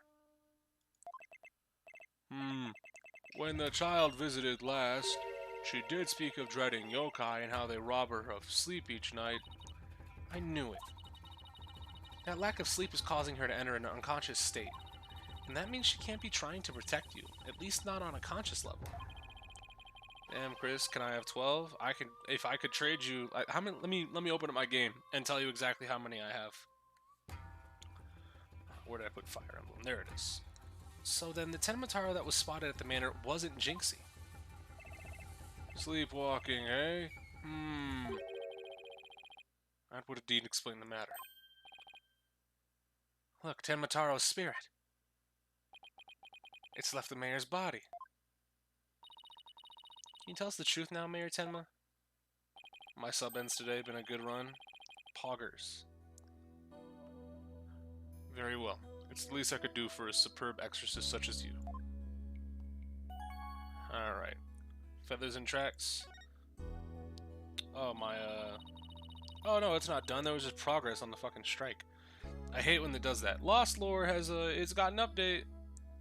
When the child visited last, she did speak of dreading yokai and how they rob her of sleep each night. I knew it. That lack of sleep is causing her to enter an unconscious state. And that means she can't be trying to protect you, at least not on a conscious level. Damn, Chris, can I have 12? I can, if I could trade you. How many? Let me open up my game and tell you exactly how many I have. Where did I put Fire Emblem? There it is. So then, the Tenmataro that was spotted at the manor wasn't Jinxie. Sleepwalking, eh? That would indeed explain the matter. Look, Tenmataro's spirit. It's left the mayor's body. Can you tell us the truth now, Mayor Tenma? My sub ends today, been a good run. Poggers. Very well. It's the least I could do for a superb exorcist such as you. Alright. Feathers and tracks. Oh, my, Oh, no, it's not done. There was just progress on the fucking strike. I hate when it does that. Lost Lore has it's got an update.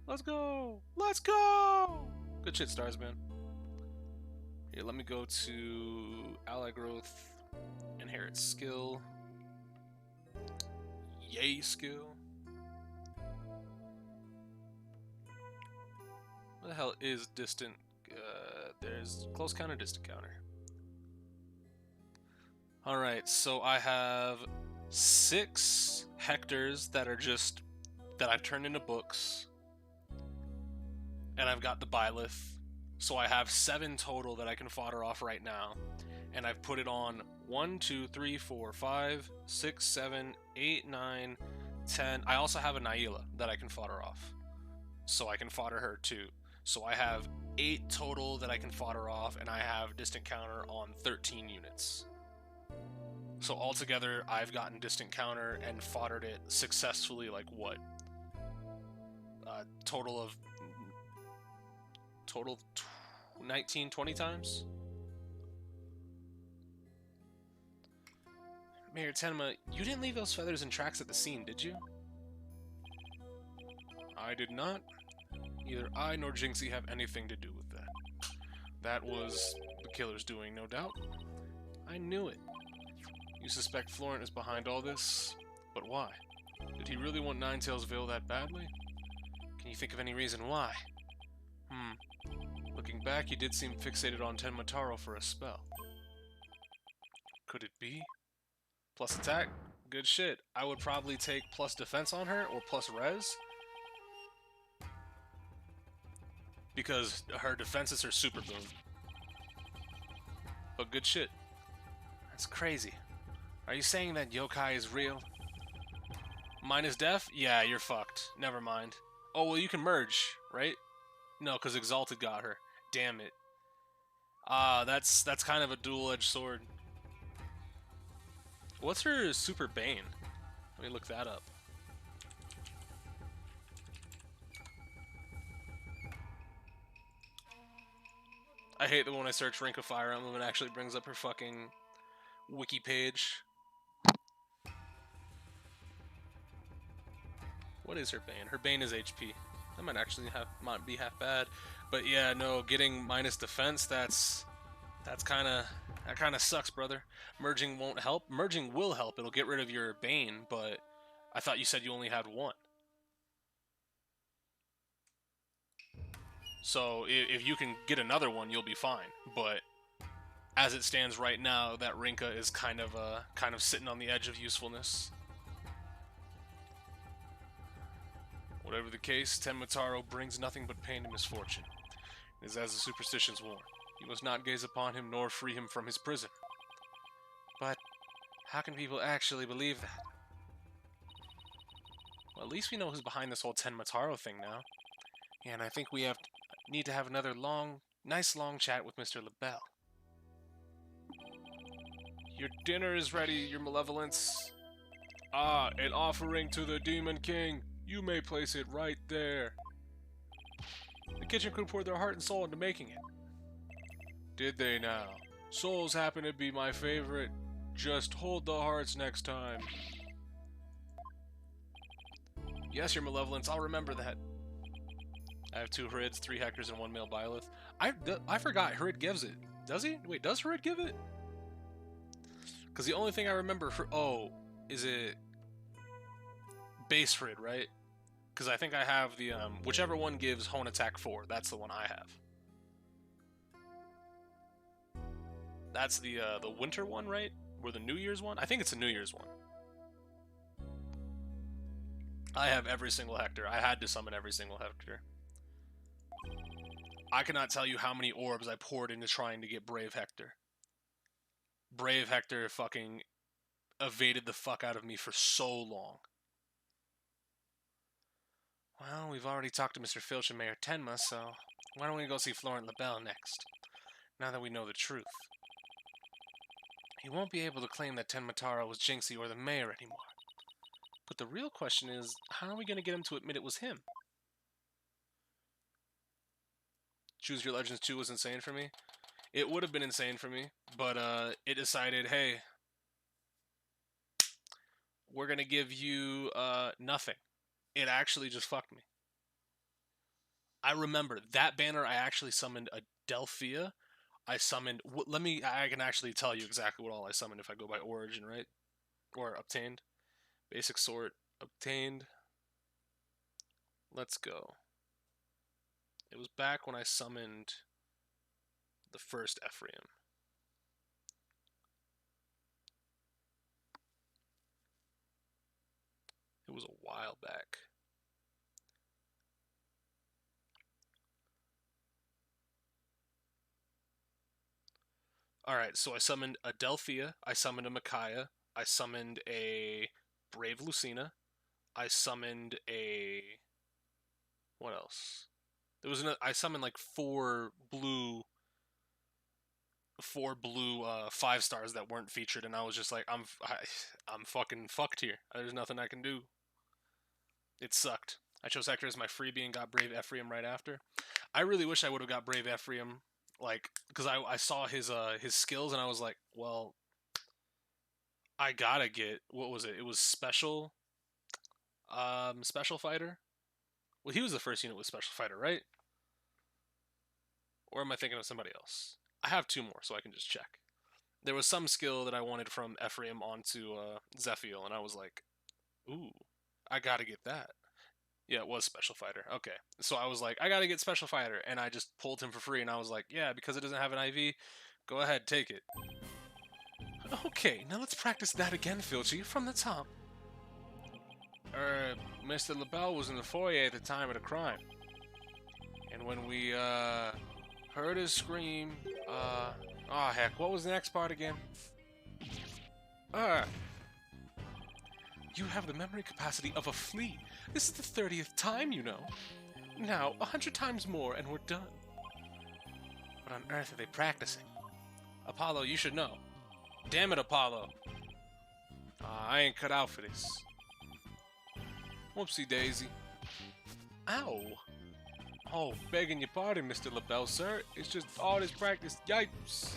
Let's go! Let's go! Good shit, Stars, man. Here, let me go to Ally Growth, Inherit Skill, Yay Skill. What the hell is Distant? There's Close Counter, Distant Counter. Alright, so I have 6 Hectors that are just, that I've turned into books. And I've got the Byleth. So I have 7 total that I can fodder off right now. And I've put it on 1, 2, 3, 4, 5, 6, 7, 8, 9, 10. I also have a Naila that I can fodder off. So I can fodder her too. So I have 8 total that I can fodder off, and I have distant counter on 13 units. So altogether, I've gotten distant counter and foddered it successfully, like what? Total 19, 20 times? Mayor Tenma, you didn't leave those feathers and tracks at the scene, did you? I did not. Neither I nor Jinxie have anything to do with that. That was the killer's doing, no doubt. I knew it. You suspect Florent is behind all this, but why? Did he really want Ninetales Veil that badly? Can you think of any reason why? Looking back, he did seem fixated on Tenmataro for a spell. Could it be? Plus attack? Good shit. I would probably take plus defense on her, or plus res. Because her defense is her super boon. But good shit. That's crazy. Are you saying that yokai is real? Minus def? Yeah, you're fucked. Never mind. Oh, well, you can merge, right? No, because Exalted got her. Damn it. That's kind of a dual-edged sword. What's her super bane? Let me look that up. I hate that when I search Ring of Fire Emblem, it actually brings up her fucking wiki page. What is her bane? Her bane is HP. That might actually might be half bad. But yeah, no, getting minus defense, that kind of sucks, brother. Merging won't help. Merging will help. It'll get rid of your bane, but I thought you said you only had one. So if you can get another one, you'll be fine. But as it stands right now, that Rinka is kind of sitting on the edge of usefulness. Whatever the case, Tenmataro brings nothing but pain and misfortune. It is as the superstitions warn. You must not gaze upon him nor free him from his prison. But how can people actually believe that? Well, at least we know who's behind this whole Tenmataro thing now. Yeah, and I think we need to have another nice long chat with Mr. LaBelle. Your dinner is ready, your malevolence. Ah, an offering to the Demon King. You may place it right there. The kitchen crew poured their heart and soul into making it. Did they now? Souls happen to be my favorite. Just hold the hearts next time. Yes, your malevolence, I'll remember that. I have 2 Harids, 3 Hectors, and 1 male Byleth. I forgot, Harid gives it. Does he? Wait, does Harid give it? Because the only thing I remember... is it... base Harid, right? Because I think I have the... whichever one gives Hone Attack 4. That's the one I have. That's the winter one, right? Or the New Year's one? I think it's a New Year's one. I have every single Hector. I had to summon every single Hector. I cannot tell you how many orbs I poured into trying to get Brave Hector. Brave Hector fucking evaded the fuck out of me for so long. Well, we've already talked to Mr. Filch and Mayor Tenma, so why don't we go see Florent LaBelle next? Now that we know the truth. He won't be able to claim that Tenmataro was Jinxie or the mayor anymore. But the real question is, how are we going to get him to admit it was him? Choose Your Legends 2 was insane for me. It would have been insane for me, but it decided, hey, we're going to give you nothing. It actually just fucked me. I remember that banner. I actually summoned a Delphia. I summoned... I can actually tell you exactly what all I summoned if I go by origin, right? Or obtained. Basic sort. Obtained. Let's go. It was back when I summoned the first Ephraim. It was a while back. Alright, so I summoned a Delphia, I summoned a Micaiah, I summoned a Brave Lucina, I summoned a... what else? I summoned like 4 blue 5 stars that weren't featured, and I was just like, I'm fucking fucked here. There's nothing I can do. It sucked. I chose Hector as my freebie and got Brave Ephraim right after. I really wish I would have got Brave Ephraim, like, because I saw his skills and I was like, well, I gotta get, what was it? It was special fighter. Well, he was the first unit with special fighter, right? Or am I thinking of somebody else? I have 2 more, so I can just check. There was some skill that I wanted from Ephraim onto Zephiel, and I was like, ooh. I gotta get that. Yeah, it was Special Fighter. Okay. So I was like, I gotta get Special Fighter, and I just pulled him for free, and I was like, yeah, because it doesn't have an IV, go ahead, take it. Okay, now let's practice that again, Filchy, from the top. Mr. LaBelle was in the foyer at the time of the crime. And when we, heard his scream, oh heck, what was the next part again? You have the memory capacity of a flea. This is the 30th time, you know. Now, 100 times more and we're done. What on earth are they practicing? Apollo, you should know. Damn it, Apollo. I ain't cut out for this. Whoopsie daisy. Ow. Oh, begging your pardon, Mr. LaBelle, sir. It's just all this practice. Yipes.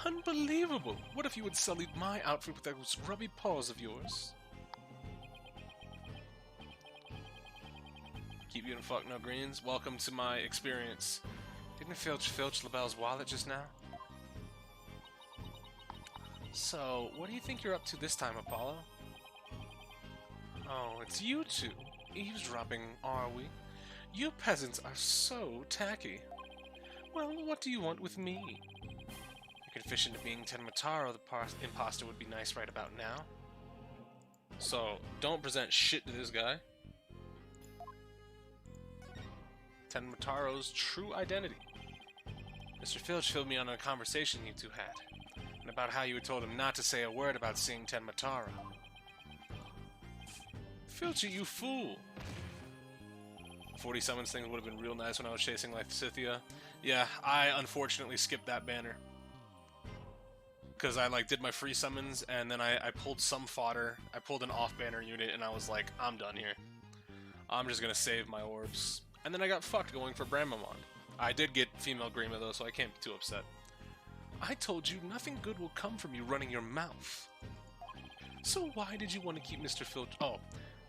Unbelievable! What if you had sullied my outfit with those grubby paws of yours? Keep you in fuck no greens. Welcome to my experience. Didn't filch LaBelle's wallet just now? So, what do you think you're up to this time, Apollo? Oh, it's you two. Eavesdropping, are we? You peasants are so tacky. Well, what do you want with me? Confession to being Tenmataro, the imposter, would be nice right about now. So, don't present shit to this guy. Tenmataro's true identity. Mr. Filch filled me on a conversation you two had, and about how you had told him not to say a word about seeing Tenmataro. Filchy, you fool! 40 summons thing would have been real nice when I was chasing Lysithea. Yeah, I unfortunately skipped that banner. Because I did my free summons, and then I pulled some fodder, I pulled an off-banner unit, and I was like, I'm done here. I'm just gonna save my orbs. And then I got fucked going for Bramamon. I did get female Grima though, so I can't be too upset. I told you nothing good will come from you running your mouth. So why did you want to keep Mr. Filch... Oh,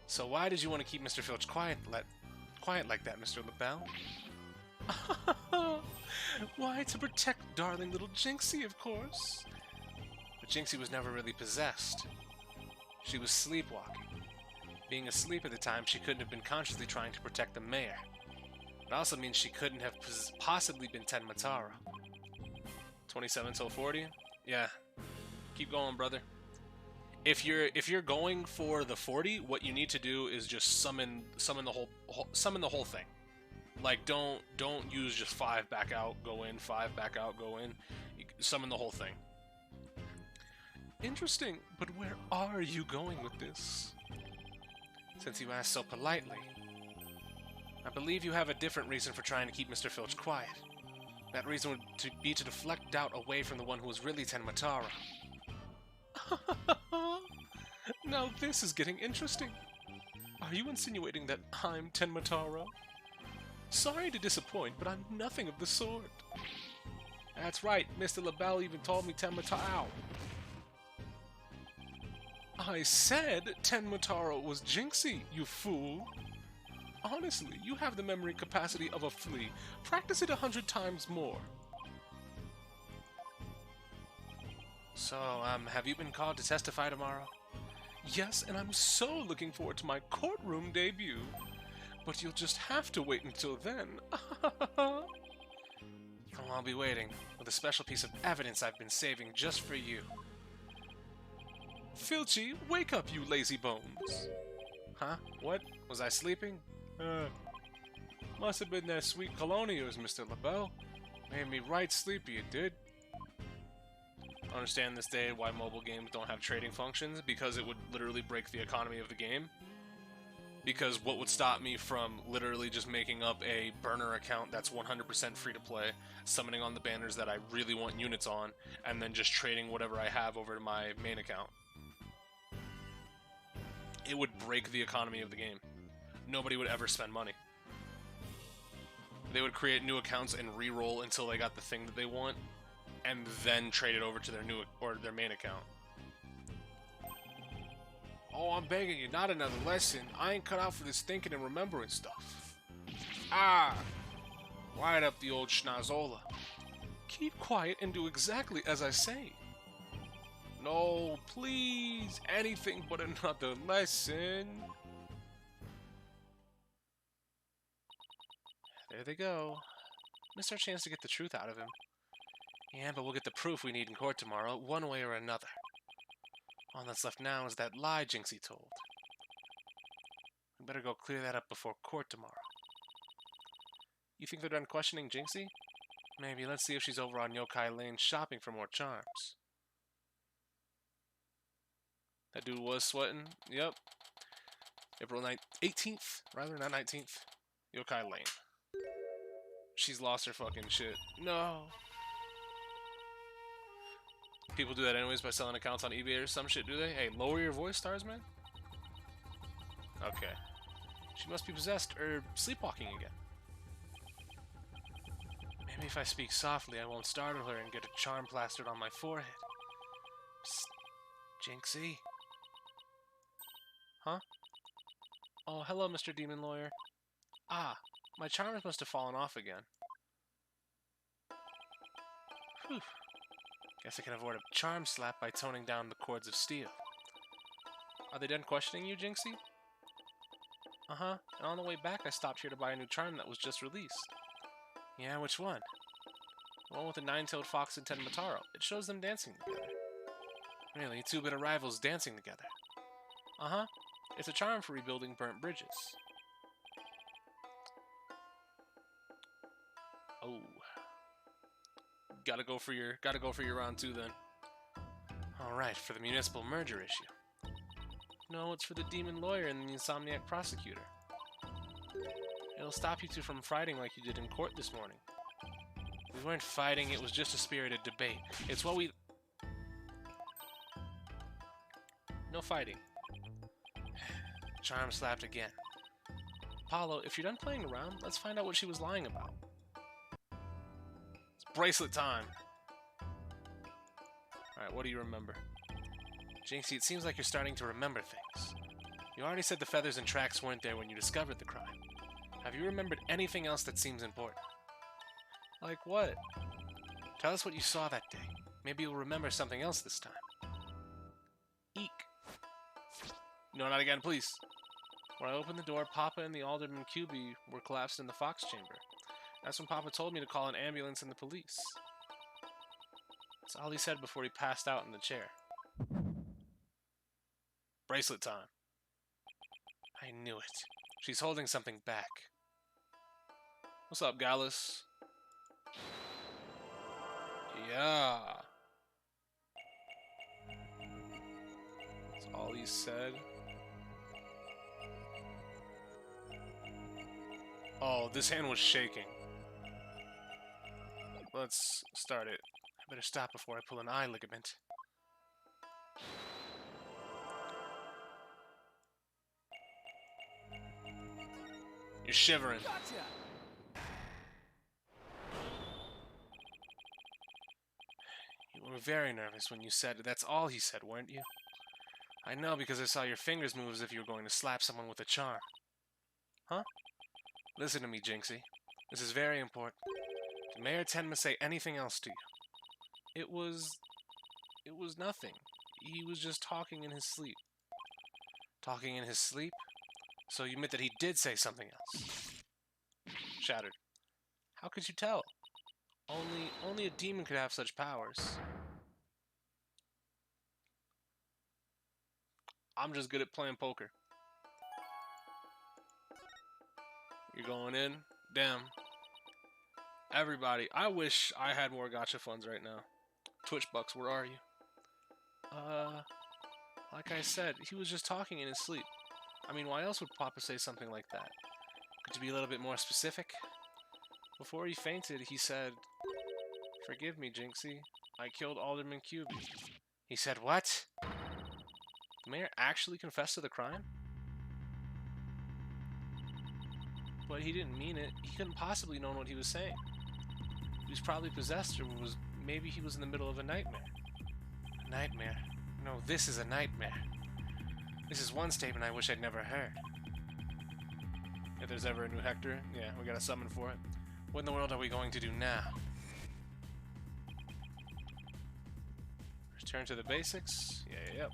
so why did you want to keep Mr. Filch quiet like that, Mr. LaBelle? Why, to protect darling little Jinxie, of course. But Jinxie was never really possessed. She was sleepwalking. Being asleep at the time, she couldn't have been consciously trying to protect the mayor. It also means she couldn't have possibly been Tenmataro. 27 till 40? Yeah. Keep going, brother. If you're going for the 40, what you need to do is just summon the whole thing. Like don't use just 5 back out, go in, 5 back out, go in. Summon the whole thing. Interesting, but where are you going with this? Since you asked so politely. I believe you have a different reason for trying to keep Mr. Filch quiet. That reason would be to deflect doubt away from the one who was really Tenmataro. Now this is getting interesting. Are you insinuating that I'm Tenmataro? Sorry to disappoint, but I'm nothing of the sort. That's right, Mr. LaBelle even told me Tenmataro. I said Tenmataro was Jinxie, you fool. Honestly, you have the memory capacity of a flea. Practice it 100 times more. So, have you been called to testify tomorrow? Yes, and I'm so looking forward to my courtroom debut. But you'll just have to wait until then. Oh, I'll be waiting, with a special piece of evidence I've been saving just for you. Filchy, wake up, you lazy bones! Huh? What? Was I sleeping? Must have been that sweet cologne of yours, Mr. LaBelle. Made me right sleepy, it did. I understand this day why mobile games don't have trading functions, because it would literally break the economy of the game. Because what would stop me from literally just making up a burner account that's 100% free to play, summoning on the banners that I really want units on, and then just trading whatever I have over to my main account? It would break the economy of the game. Nobody would ever spend money. They would create new accounts and re-roll until they got the thing that they want, and then trade it over to their new or their main account. Oh, I'm begging you, not another lesson. I ain't cut out for this thinking and remembering stuff. Ah! Right up the old schnozola. Keep quiet and do exactly as I say. No, please! Anything but another lesson! There they go. Missed our chance to get the truth out of him. Yeah, but we'll get the proof we need in court tomorrow, one way or another. All that's left now is that lie Jinxie told. We better go clear that up before court tomorrow. You think they're done questioning Jinxie? Maybe. Let's see if she's over on Yokai Lane shopping for more charms. That dude was sweating. Yep. April 18th, rather, not 19th. Yokai Lane. She's lost her fucking shit. No. People do that anyways by selling accounts on eBay or some shit, do they? Hey, lower your voice, Starsman? Okay. She must be possessed or sleepwalking again. Maybe if I speak softly, I won't startle her and get a charm plastered on my forehead. Psst. Jinxie? Huh? Oh, hello, Mr. Demon Lawyer. Ah, my charms must have fallen off again. Whew. Guess I can avoid a charm slap by toning down the cords of steel. Are they done questioning you, Jinxie? Uh-huh, and on the way back I stopped here to buy a new charm that was just released. Yeah, which one? The one with the nine-tailed fox and 10 Mataro. It shows them dancing together. Really, two bitter rivals dancing together. Uh-huh. It's a charm for rebuilding burnt bridges. Oh. Gotta go for your round 2 then. Alright, for the municipal merger issue. No, it's for the demon lawyer and the insomniac prosecutor. It'll stop you two from fighting like you did in court this morning. We weren't fighting, it was just a spirited debate. It's what we... No fighting. Charm slapped again. Apollo, if you're done playing around, let's find out what she was lying about. It's bracelet time! Alright, what do you remember? Jinxie, it seems like you're starting to remember things. You already said the feathers and tracks weren't there when you discovered the crime. Have you remembered anything else that seems important? Like what? Tell us what you saw that day. Maybe you'll remember something else this time. Eek. No, not again, please. When I opened the door, Papa and the Alderman QB were collapsed in the Fox Chamber. That's when Papa told me to call an ambulance and the police. That's all he said before he passed out in the chair. Bracelet time. I knew it. She's holding something back. What's up, Gallus? Yeah. That's all he said. Oh, this hand was shaking. Let's start it. I better stop before I pull an eye ligament. You're shivering. Gotcha. You were very nervous when you said it. That's all he said, weren't you? I know because I saw your fingers move as if you were going to slap someone with a charm. Huh? Listen to me, Jinxie. This is very important. Did Mayor Tenma say anything else to you? It was nothing. He was just talking in his sleep. Talking in his sleep? So you admit that he did say something else? Shattered. How could you tell? Only a demon could have such powers. I'm just good at playing poker. You're going in? Damn. Everybody, I wish I had more gacha funds right now. Twitch Bucks, where are you? Like I said, he was just talking in his sleep. I mean, why else would Papa say something like that? Could you be a little bit more specific? Before he fainted, he said, "Forgive me, Jinxie. I killed Alderman QB." He said, what? The mayor actually confessed to the crime? But he didn't mean it. He couldn't possibly know what he was saying. He was probably possessed, or maybe he was in the middle of a nightmare. A nightmare? No, this is a nightmare. This is one statement I wish I'd never heard. If there's ever a new Hector, yeah, we gotta summon for it. What in the world are we going to do now? There's Return to the basics. Yeah.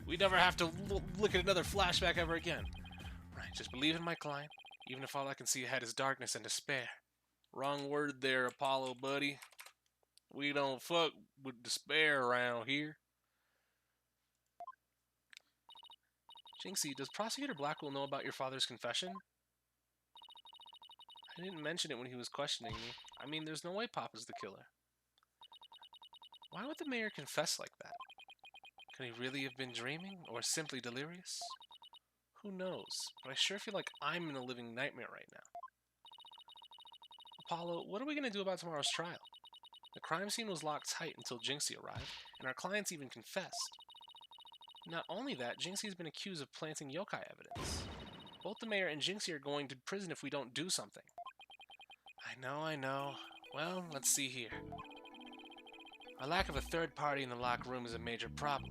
We never have to look at another flashback ever again. Right, just believe in my client, even if all I can see ahead is darkness and despair. Wrong word there, Apollo, buddy. We don't fuck with despair around here. Jinxie, does Prosecutor Blackwell know about your father's confession? I didn't mention it when he was questioning me. I mean, there's no way Papa's the killer. Why would the mayor confess like that? Could he really have been dreaming, or simply delirious? Who knows, but I sure feel like I'm in a living nightmare right now. Apollo, what are we going to do about tomorrow's trial? The crime scene was locked tight until Jinxie arrived, and our clients even confessed. Not only that, Jinxie's been accused of planting yokai evidence. Both the mayor and Jinxie are going to prison if we don't do something. I know. Well, let's see here. A lack of a third party in the locked room is a major problem.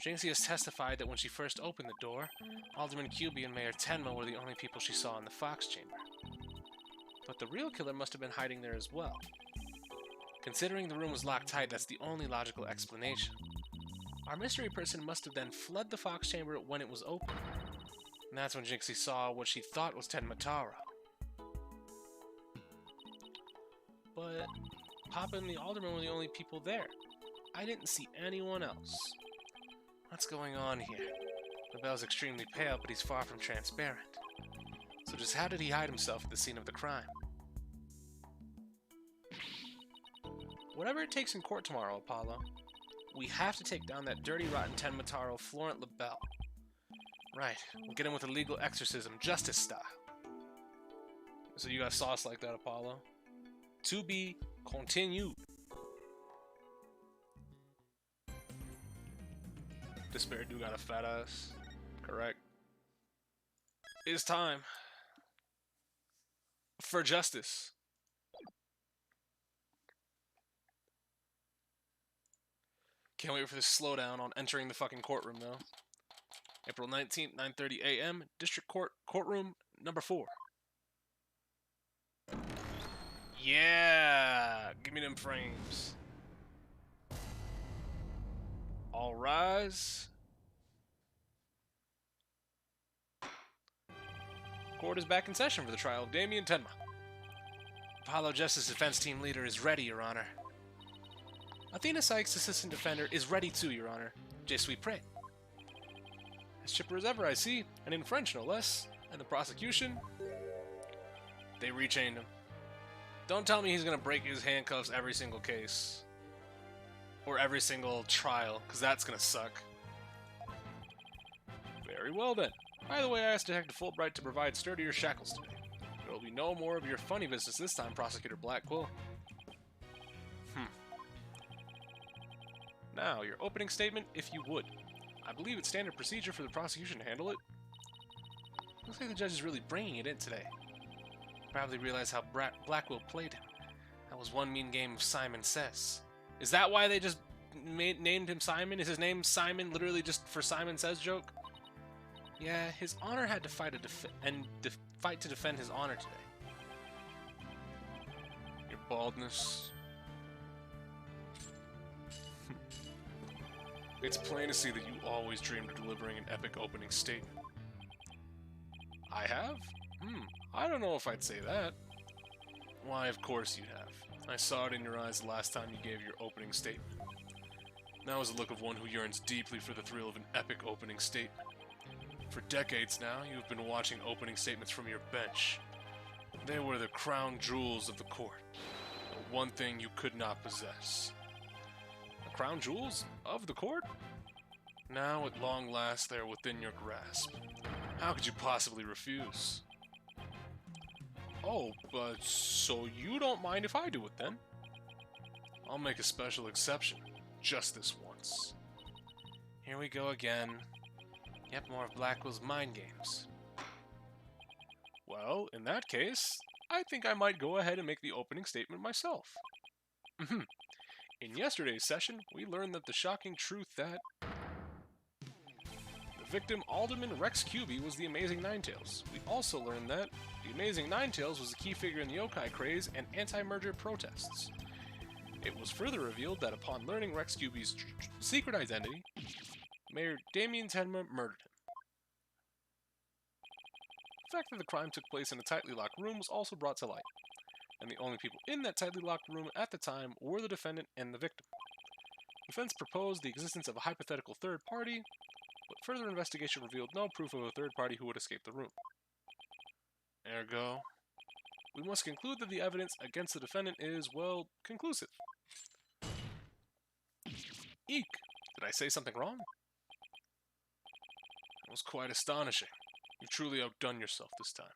Jinxie has testified that when she first opened the door, Alderman Kyubi and Mayor Tenma were the only people she saw in the Fox Chamber. But the real killer must have been hiding there as well. Considering the room was locked tight, that's the only logical explanation. Our mystery person must have then fled the Fox Chamber when it was open. And that's when Jinxie saw what she thought was Tenma Taro. But Papa and the Alderman were the only people there. I didn't see anyone else. What's going on here? The bell's extremely pale, but he's far from transparent. So just how did he hide himself at the scene of the crime? Whatever it takes in court tomorrow, Apollo, we have to take down that dirty, rotten Tenma Taro, Florent LaBelle. Right, we'll get him with a legal exorcism, justice style. So you got sauce like that, Apollo? To be continued. Despair do got a fat ass. Correct. It's time for justice. Can't wait for this slowdown on entering the fucking courtroom, though. April 19th, 9:30 a.m. District Court, courtroom number 4. Yeah! Give me them frames. All rise. Court is back in session for the trial of Damien Tenma. Apollo Justice Defense Team Leader is ready, Your Honor. Athena Sykes, Assistant Defender, is ready too, Your Honor. Je suis prêt. As chipper as ever, I see, and in French no less. And the prosecution, they rechained him. Don't tell me he's gonna break his handcuffs every single case. Or every single trial, because that's gonna suck. Very well then. By the way, I asked Detective Fulbright to provide sturdier shackles today. There will be no more of your funny business this time, Prosecutor Blackwell. Now, your opening statement, if you would. I believe it's standard procedure for the prosecution to handle it. Looks like the judge is really bringing it in today. Probably realized how Blackwell played him. That was one mean game of Simon Says. Is that why they just named him Simon? Is his name Simon literally just for Simon Says joke? Yeah, His Honor had to fight to defend his honor today. Your baldness. It's plain to see that you always dreamed of delivering an epic opening statement. I have? I don't know if I'd say that. Why, of course you have. I saw it in your eyes the last time you gave your opening statement. That was the look of one who yearns deeply for the thrill of an epic opening statement. For decades now, you've been watching opening statements from your bench. They were the crown jewels of the court. The one thing you could not possess. The crown jewels of the court? Now, at long last, they are within your grasp. How could you possibly refuse? Oh, but so you don't mind if I do it then? I'll make a special exception, just this once. Here we go again. Yep, more of Blackwell's mind games. Well, in that case, I think I might go ahead and make the opening statement myself. In yesterday's session, we learned that the shocking truth that the victim, Alderman Rex Kyubi, was the Amazing Ninetales. We also learned that the Amazing Ninetales was a key figure in the yokai craze and anti-merger protests. It was further revealed that upon learning Rex Cuby's secret identity, Mayor Damien Tenma murdered him. The fact that the crime took place in a tightly locked room was also brought to light, and the only people in that tightly locked room at the time were the defendant and the victim. The defense proposed the existence of a hypothetical third party, but further investigation revealed no proof of a third party who would escape the room. Ergo, we must conclude that the evidence against the defendant is, well, conclusive. Eek! Did I say something wrong? That was quite astonishing. You've truly outdone yourself this time.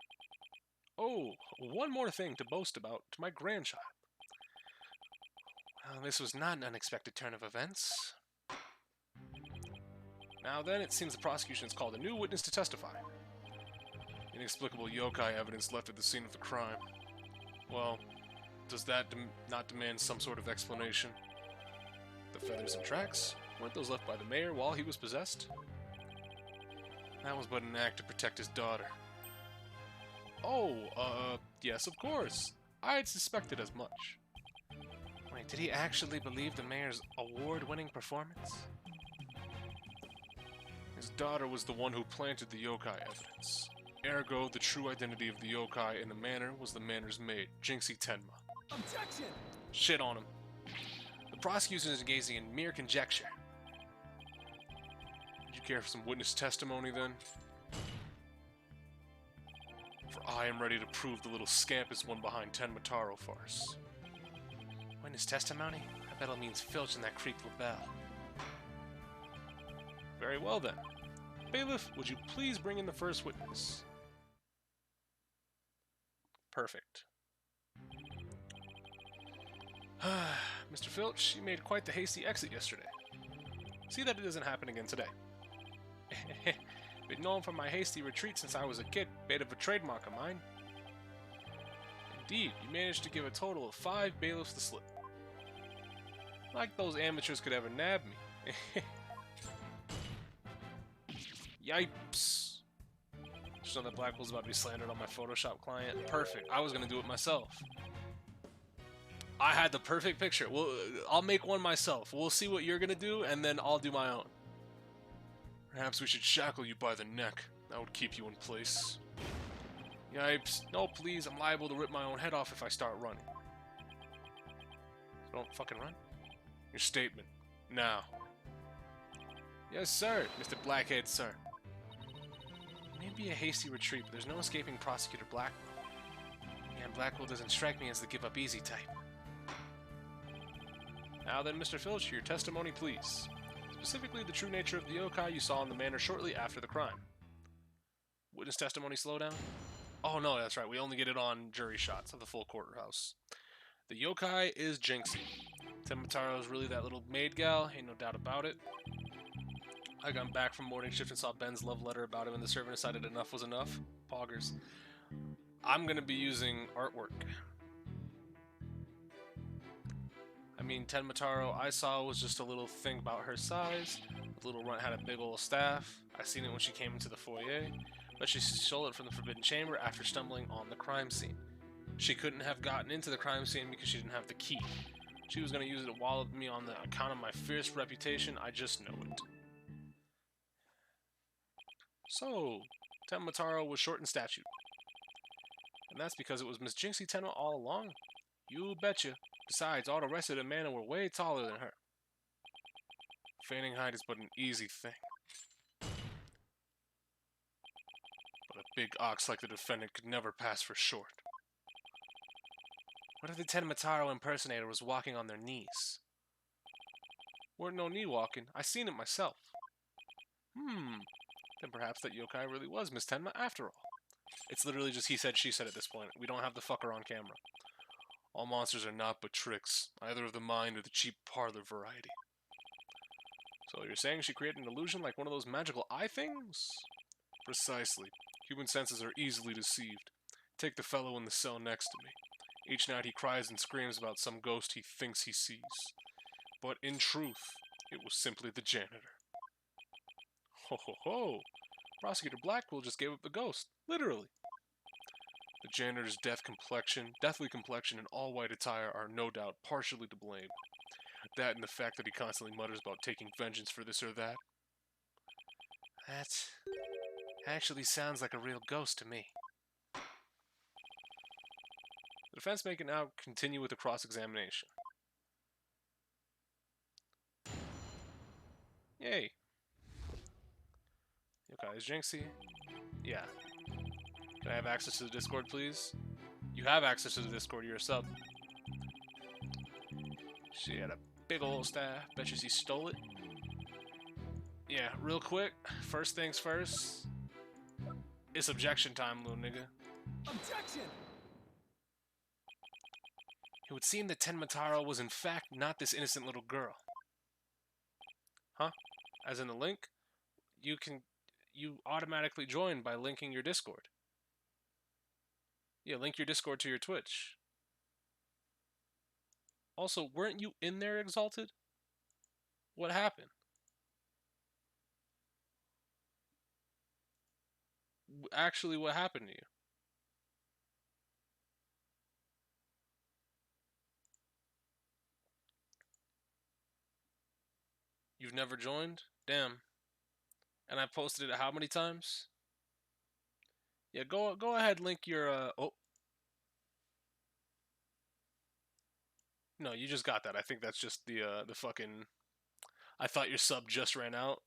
Oh, one more thing to boast about to my grandchild. Well, this was not an unexpected turn of events. Now then, it seems the prosecution has called a new witness to testify. Inexplicable yokai evidence left at the scene of the crime. Well, does that not demand some sort of explanation? The feathers and tracks? Weren't those left by the mayor while he was possessed? That was but an act to protect his daughter. Oh, yes, of course. I had suspected as much. Wait, did he actually believe the mayor's award-winning performance? His daughter was the one who planted the yokai evidence. Ergo, the true identity of the yokai in the manor was the manor's maid, Jinxie Tenma. Objection! Shit on him. The prosecution is engaging in mere conjecture. Would you care for some witness testimony, then? For I am ready to prove the little scamp is one behind Tenma Taro farce. Witness testimony? I bet it means filch in that creep LaBelle. Very well, then. Bailiff, would you please bring in the first witness? Perfect. Mr. Filch, you made quite the hasty exit yesterday. See that it doesn't happen again today. Been known for my hasty retreat since I was a kid, bit of a trademark of mine. Indeed, you managed to give a total of 5 bailiffs the slip. Like those amateurs could ever nab me. Yipes. Just know that Blackwell's about to be slandered on my Photoshop client. Perfect. I was going to do it myself. I had the perfect picture. Well, I'll make one myself. We'll see what you're going to do, and then I'll do my own. Perhaps we should shackle you by the neck. That would keep you in place. Yipes. No, please. I'm liable to rip my own head off if I start running. So don't fucking run. Your statement. Now. Yes, sir. Mr. Blackhead, sir. Maybe a hasty retreat, but there's no escaping Prosecutor Blackwell. And Blackwell doesn't strike me as the give-up easy type. Now then, Mr. Filch, your testimony, please. Specifically, the true nature of the yokai you saw in the manor shortly after the crime. Witness testimony slowdown? Oh no, that's right, we only get it on jury shots of the full courthouse. The yokai is Jinxie. Tenma Taro is really that little maid gal, ain't no doubt about it. I got back from morning shift and saw Ben's love letter about him, and the servant decided enough was enough. Poggers. I'm gonna be using artwork. I mean, Tenma Taro I saw was just a little thing about her size. The little runt had a big old staff. I seen it when she came into the foyer, but she stole it from the Forbidden Chamber after stumbling on the crime scene. She couldn't have gotten into the crime scene because she didn't have the key. She was gonna use it to wallop me on the account of my fierce reputation. I just know it. So, Tenma Taro was short in stature. And that's because it was Miss Jinxie Tenma all along? You betcha. Besides, all the rest of the men were way taller than her. Feigning height is but an easy thing. But a big ox like the defendant could never pass for short. What if the Tenma Taro impersonator was walking on their knees? Weren't no knee walking. I seen it myself. Then perhaps that yokai really was Miss Tenma after all. It's literally just he said, she said at this point. We don't have the fucker on camera. All monsters are not but tricks, either of the mind or the cheap parlor variety. So you're saying she created an illusion like one of those magical eye things? Precisely. Human senses are easily deceived. Take the fellow in the cell next to me. Each night he cries and screams about some ghost he thinks he sees. But in truth, it was simply the janitor. Ho ho ho! Prosecutor Blackwell just gave up the ghost. Literally. The janitor's deathly complexion, and all-white attire are no doubt partially to blame. That and the fact that he constantly mutters about taking vengeance for this or that. That actually sounds like a real ghost to me. The defense may now continue with the cross-examination. Yay. Okay, is Jinxie? Yeah. Can I have access to the Discord, please? You have access to the Discord, you're a sub. She had a big old staff. Bet you she stole it. Yeah, real quick. First things first. It's objection time, little nigga. Objection! It would seem that Tenmataro was in fact not this innocent little girl. Huh? As in the link? You automatically join by linking your Discord. Yeah, link your Discord to your Twitch. Also, weren't you in there, Exalted? What happened? Actually, what happened to you? You've never joined? Damn. And I posted it how many times? Yeah, go ahead, link your oh. No, you just got that. I think that's just the fucking I thought your sub just ran out.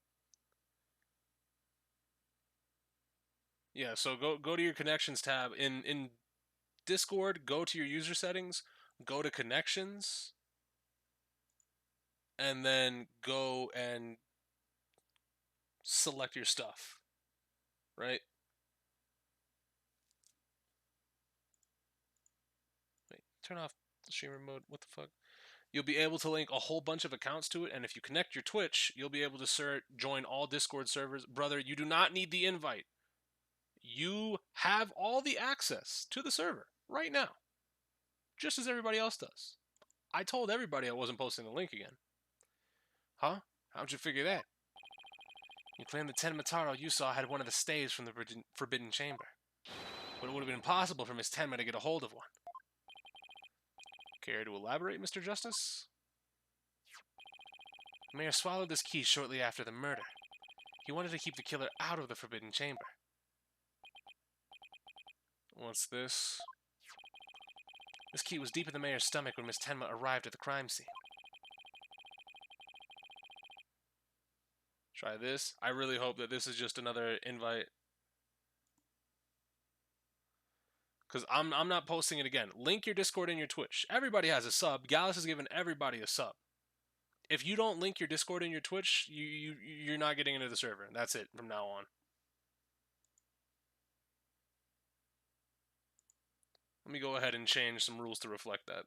Yeah, so go to your connections tab in Discord, go to your user settings, go to connections, and then go and select your stuff. Right? Wait, turn off the streamer mode. What the fuck? You'll be able to link a whole bunch of accounts to it, and if you connect your Twitch, you'll be able to join all Discord servers. Brother, you do not need the invite. You have all the access to the server right now, just as everybody else does. I told everybody I wasn't posting the link again. Huh? How'd you figure that? You claimed the Tenmataro you saw had one of the staves from the Forbidden Chamber, but it would have been impossible for Miss Tenma to get a hold of one. Care to elaborate, Mr. Justice? The mayor swallowed this key shortly after the murder. He wanted to keep the killer out of the Forbidden Chamber. What's this? This key was deep in the mayor's stomach when Miss Tenma arrived at the crime scene. Try this. I really hope that this is just another invite. Because I'm not posting it again. Link your Discord and your Twitch. Everybody has a sub. Gallus has given everybody a sub. If you don't link your Discord and your Twitch, you're not getting into the server. That's it from now on. Let me go ahead and change some rules to reflect that.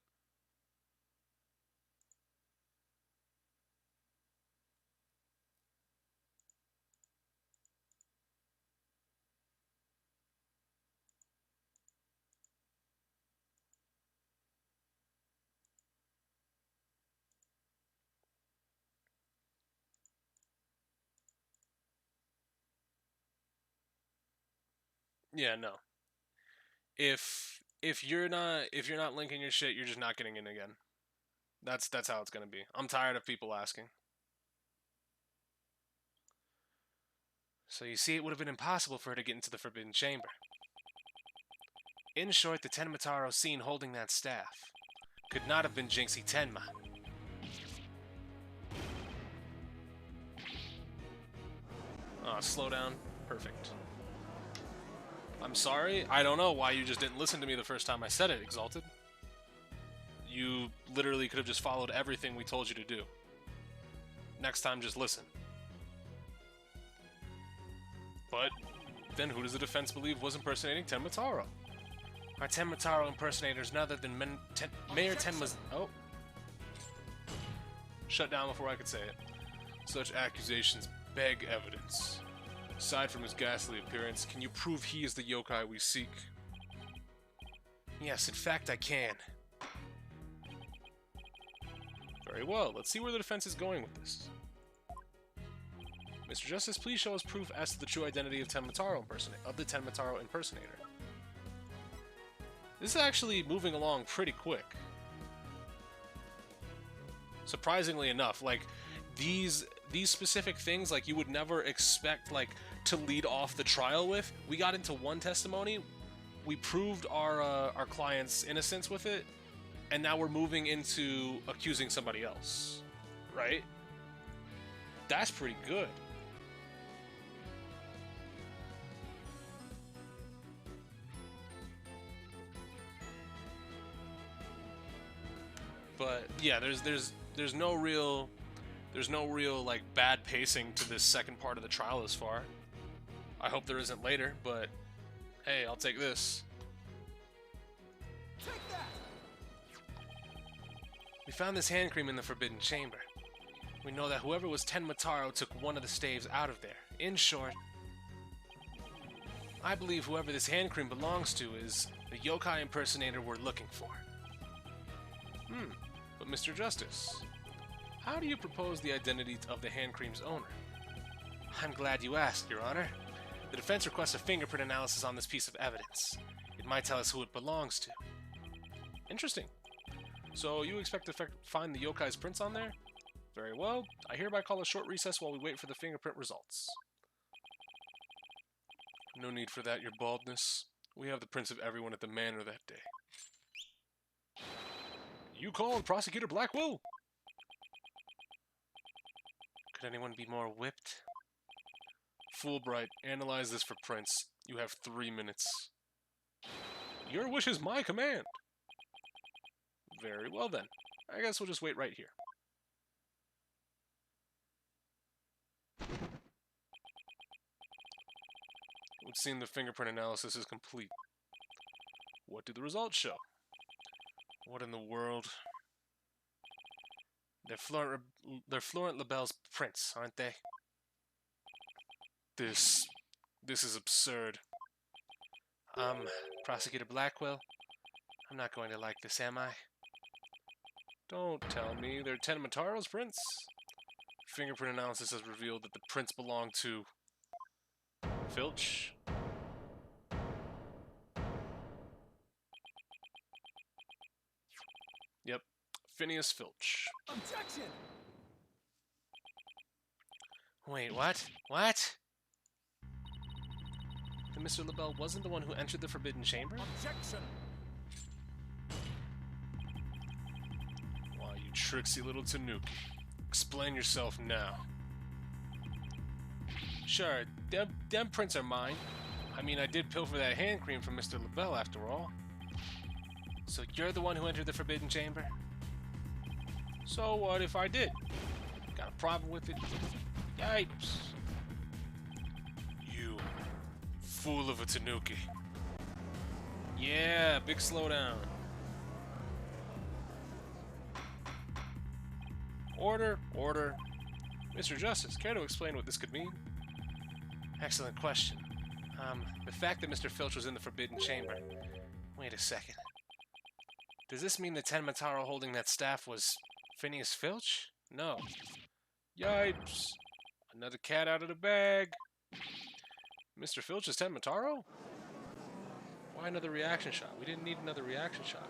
Yeah, no. If you're not linking your shit, you're just not getting in again. That's how it's gonna be. I'm tired of people asking. So you see, it would have been impossible for her to get into the Forbidden Chamber. In short, the Tenmataro seen holding that staff could not have been Jinxie Tenma. Slow down. Perfect. I'm sorry. I don't know why you just didn't listen to me the first time I said it, Exalted. You literally could have just followed everything we told you to do. Next time, just listen. But then who does the defense believe was impersonating Tenmataro? Our Tenmataro impersonator is none other than Mayor Tenma's... Oh. Shut down before I could say it. Such accusations beg evidence. Aside from his ghastly appearance, can you prove he is the yokai we seek? Yes, in fact I can. Very well, let's see where the defense is going with this. Mr. Justice, please show us proof as to the true identity of the Tenmataro impersonator. This is actually moving along pretty quick. Surprisingly enough, like these specific things, like you would never expect like to lead off the trial with. We got into one testimony, we proved our client's innocence with it, and now we're moving into accusing somebody else, right? That's pretty good. But yeah, there's no real like bad pacing to this second part of the trial as far. I hope there isn't later, but hey, I'll take this. Take that. We found this hand cream in the Forbidden Chamber. We know that whoever was Tenmataro took one of the staves out of there. In short, I believe whoever this hand cream belongs to is the yokai impersonator we're looking for. But Mr. Justice, how do you propose the identity of the hand cream's owner? I'm glad you asked, Your Honor. The defense requests a fingerprint analysis on this piece of evidence. It might tell us who it belongs to. Interesting. So you expect to find the yokai's prints on there? Very well. I hereby call a short recess while we wait for the fingerprint results. No need for that, your baldness. We have the prints of everyone at the manor that day. You call on Prosecutor Blackwell? Could anyone be more whipped? Fulbright, analyze this for prints. You have 3 minutes. Your wish is my command. Very well then. I guess we'll just wait right here. It would seem the fingerprint analysis is complete. What do the results show? What in the world? They're Florent Labelle's prints, aren't they? This is absurd. Prosecutor Blackwell, I'm not going to like this, am I? Don't tell me they're Tenmataro's prints. Fingerprint analysis has revealed that the prints belong to Filch. Yep, Phineas Filch. Objection! Wait, what? What? Then Mr. Labelle wasn't the one who entered the Forbidden Chamber? Objection! Why, you tricksy little Tanuki. Explain yourself now. Sure, them prints are mine. I mean, I did pilfer that hand cream from Mr. Labelle after all. So you're the one who entered the Forbidden Chamber? So what if I did? Got a problem with it? Yipes. You fool of a Tanuki. Yeah, big slowdown. Order, order. Mr. Justice, care to explain what this could mean? Excellent question. The fact that Mr. Filch was in the Forbidden Chamber. Wait a second. Does this mean the Tenmataro holding that staff was Phineas Filch? No. Yipes. Another cat out of the bag. Mr. Filch is Tenmataro? Why another reaction shot? We didn't need another reaction shot.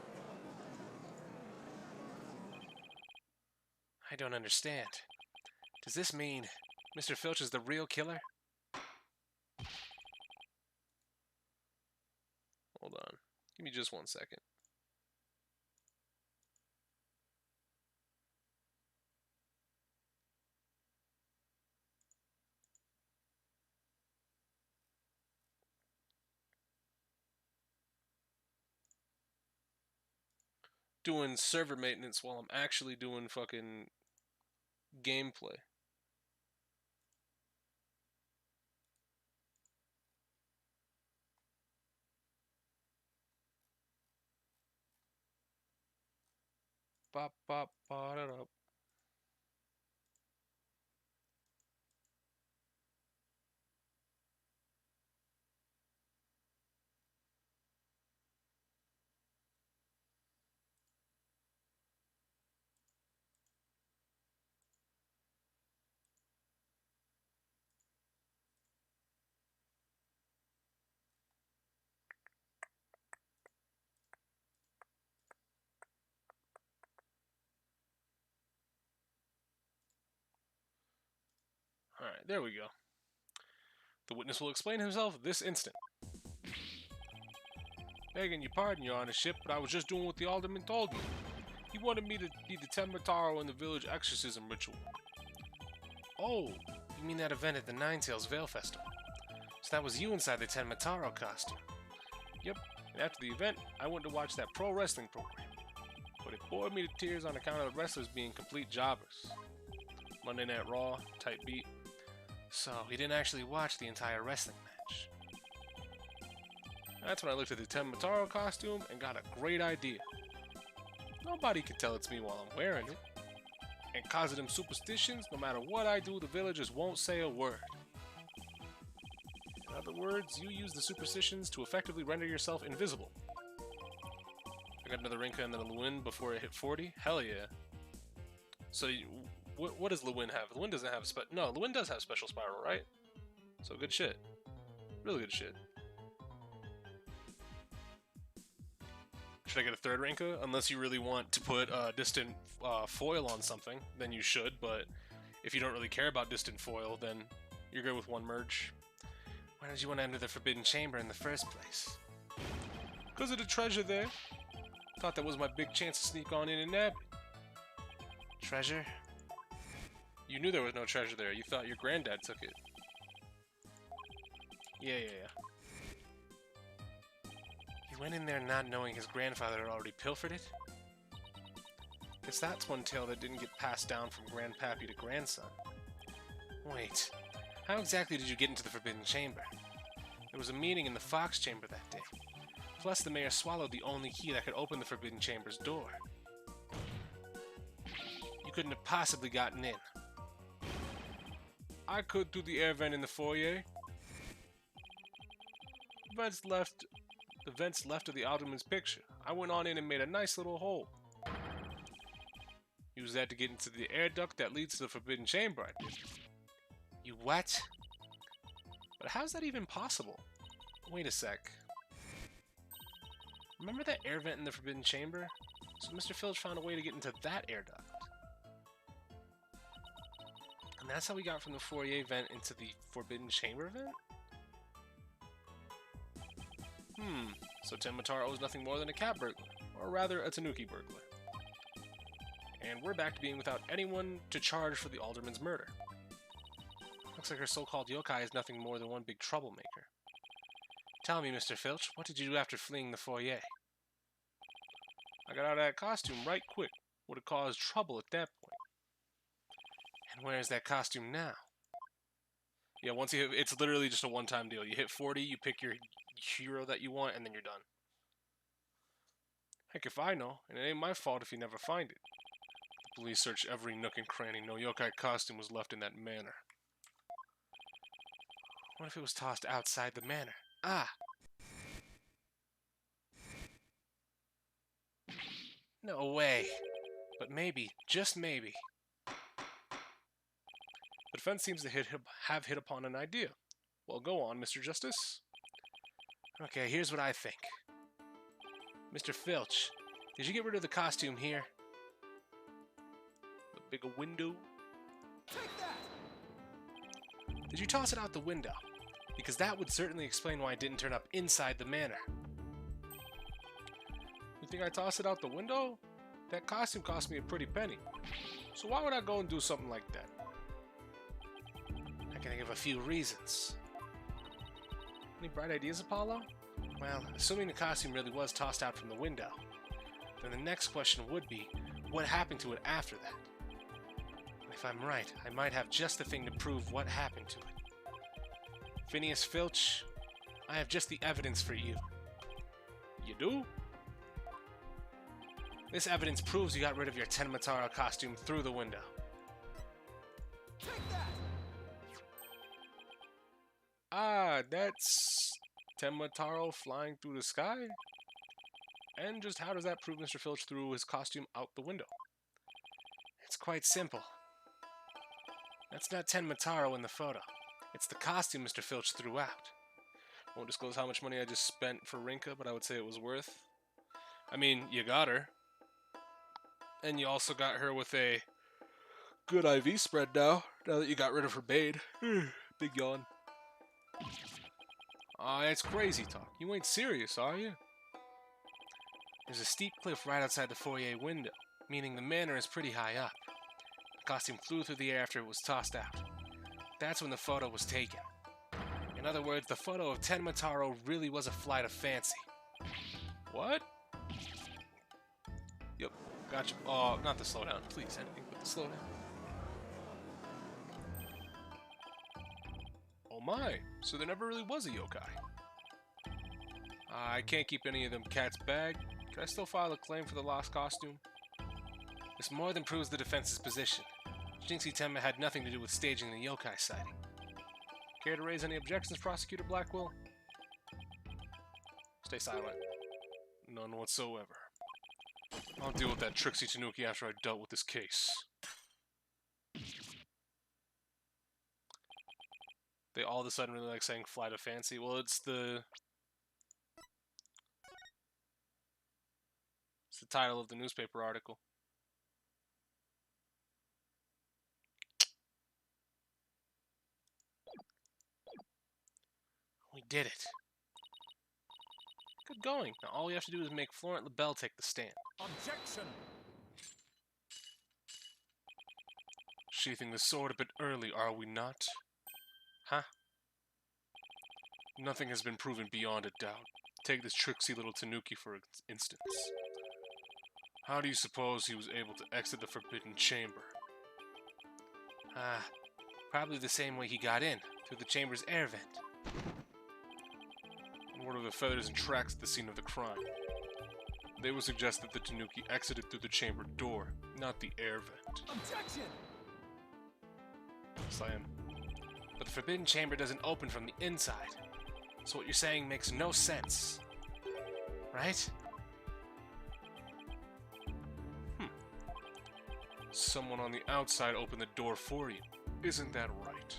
I don't understand. Does this mean Mr. Filch is the real killer? Hold on. Give me just 1 second. Doing server maintenance while I'm actually doing fucking gameplay. Bop, bop, ba da da. Alright, there we go. The witness will explain himself this instant. Begging your pardon, your honorship, but I was just doing what the alderman told me. He wanted me to be the Tenmataro in the village exorcism ritual. Oh, you mean that event at the Ninetails Veil Festival? So that was you inside the Tenmataro costume. Yep, and after the event, I went to watch that pro wrestling program. But it bored me to tears on account of the wrestlers being complete jobbers. Monday Night Raw, type beat. So, he didn't actually watch the entire wrestling match. That's when I looked at the Tenmataro costume and got a great idea. Nobody can tell it's me while I'm wearing it. And cause of them superstitions, no matter what I do, the villagers won't say a word. In other words, you use the superstitions to effectively render yourself invisible. I got another Rinka and then a Lewin before it hit 40? Hell yeah. So, what does Lewin have? Lewin doesn't have no, Lewin does have special spiral, right? So good shit. Really good shit. Should I get a third Rinka? Unless you really want to put distant foil on something, then you should, but if you don't really care about distant foil, then you're good with one merge. Why did you want to enter the Forbidden Chamber in the first place? Because of the treasure there. Thought that was my big chance to sneak on in and nab it. Treasure? You knew there was no treasure there. You thought your granddad took it. Yeah. He went in there not knowing his grandfather had already pilfered it? Guess that's one tale that didn't get passed down from grandpappy to grandson. Wait, how exactly did you get into the Forbidden Chamber? There was a meeting in the Fox Chamber that day. Plus, the mayor swallowed the only key that could open the Forbidden Chamber's door. You couldn't have possibly gotten in. I could through the air vent in the foyer. The vents left of the alderman's picture. I went on in and made a nice little hole. Use that to get into the air duct that leads to the Forbidden Chamber, I did. You what? But how's that even possible? Wait a sec. Remember that air vent in the Forbidden Chamber? So Mr. Filch found a way to get into that air duct. And that's how we got from the foyer vent into the Forbidden Chamber vent? So Tenmataro is nothing more than a cat burglar, or rather a Tanuki burglar. And we're back to being without anyone to charge for the alderman's murder. Looks like our so-called yokai is nothing more than one big troublemaker. Tell me, Mr. Filch, what did you do after fleeing the foyer? I got out of that costume right quick. Would have caused trouble at that point. And where's that costume now? Yeah, once you hit, it's literally just a one-time deal. You hit 40, you pick your hero that you want, and then you're done. Heck if I know, and it ain't my fault if you never find it. The police searched every nook and cranny. No yokai costume was left in that manor. What if it was tossed outside the manor? Ah! No way. But maybe, just maybe. The defense seems to have hit upon an idea. Well, go on, Mr. Justice. Okay, here's what I think. Mr. Filch, did you get rid of the costume here? The bigger window? Take that! Did you toss it out the window? Because that would certainly explain why it didn't turn up inside the manor. You think I tossed it out the window? That costume cost me a pretty penny. So why would I go and do something like that? I can think of a few reasons. Any bright ideas, Apollo? Well, assuming the costume really was tossed out from the window, then the next question would be, what happened to it after that? And if I'm right, I might have just the thing to prove what happened to it. Phineas Filch, I have just the evidence for you. You do? This evidence proves you got rid of your Tenmataro costume through the window. Take that! Ah, that's Tenmataro flying through the sky? And just how does that prove Mr. Filch threw his costume out the window? It's quite simple. That's not Tenmataro in the photo. It's the costume Mr. Filch threw out. I won't disclose how much money I just spent for Rinka, but I would say it was worth. I mean, you got her. And you also got her with a good IV spread now. Now that you got rid of her bait. Big yawn. Aw, that's crazy talk. You ain't serious, are you? There's a steep cliff right outside the foyer window, meaning the manor is pretty high up. The costume flew through the air after it was tossed out. That's when the photo was taken. In other words, the photo of Tenma Taro really was a flight of fancy. What? Yep, gotcha. Oh, not the slowdown, please, anything but the slowdown. Oh my, so there never really was a yokai. I can't keep any of them cats bagged. Can I still file a claim for the lost costume? This more than proves the defense's position. Jinxie Tenma had nothing to do with staging the yokai sighting. Care to raise any objections, Prosecutor Blackwell? Stay silent. None whatsoever. I'll deal with that Trixie Tanuki after I dealt with this case. They all of a sudden really like saying flight of fancy. Well, it's the title of the newspaper article. We did it. Good going. Now all we have to do is make Florent LaBelle take the stand. Objection! Sheathing the sword a bit early, are we not? Huh? Nothing has been proven beyond a doubt. Take this tricksy little Tanuki for instance. How do you suppose he was able to exit the Forbidden Chamber? Probably the same way he got in, through the chamber's air vent. And what are the feathers and tracks at the scene of the crime? They would suggest that the Tanuki exited through the chamber door, not the air vent. Objection! Slam. But the Forbidden Chamber doesn't open from the inside, so what you're saying makes no sense. Right? Someone on the outside opened the door for you. Isn't that right?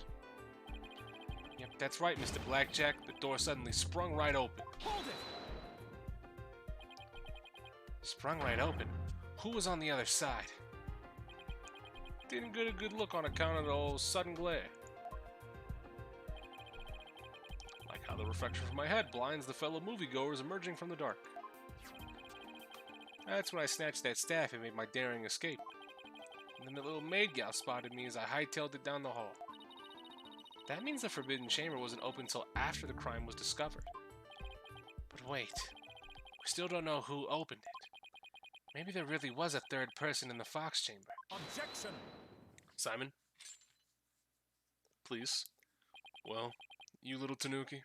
Yep, that's right, Mr. Blackjack. The door suddenly sprung right open. Hold it! Sprung right open? Who was on the other side? Didn't get a good look on account of the old sudden glare. Like how the reflection from my head blinds the fellow moviegoers emerging from the dark. That's when I snatched that staff and made my daring escape. And then the little maid gal spotted me as I hightailed it down the hall. That means the Forbidden Chamber wasn't open until after the crime was discovered. But wait, we still don't know who opened it. Maybe there really was a third person in the Fox Chamber. Objection! Simon? Please? Well, you little Tanuki?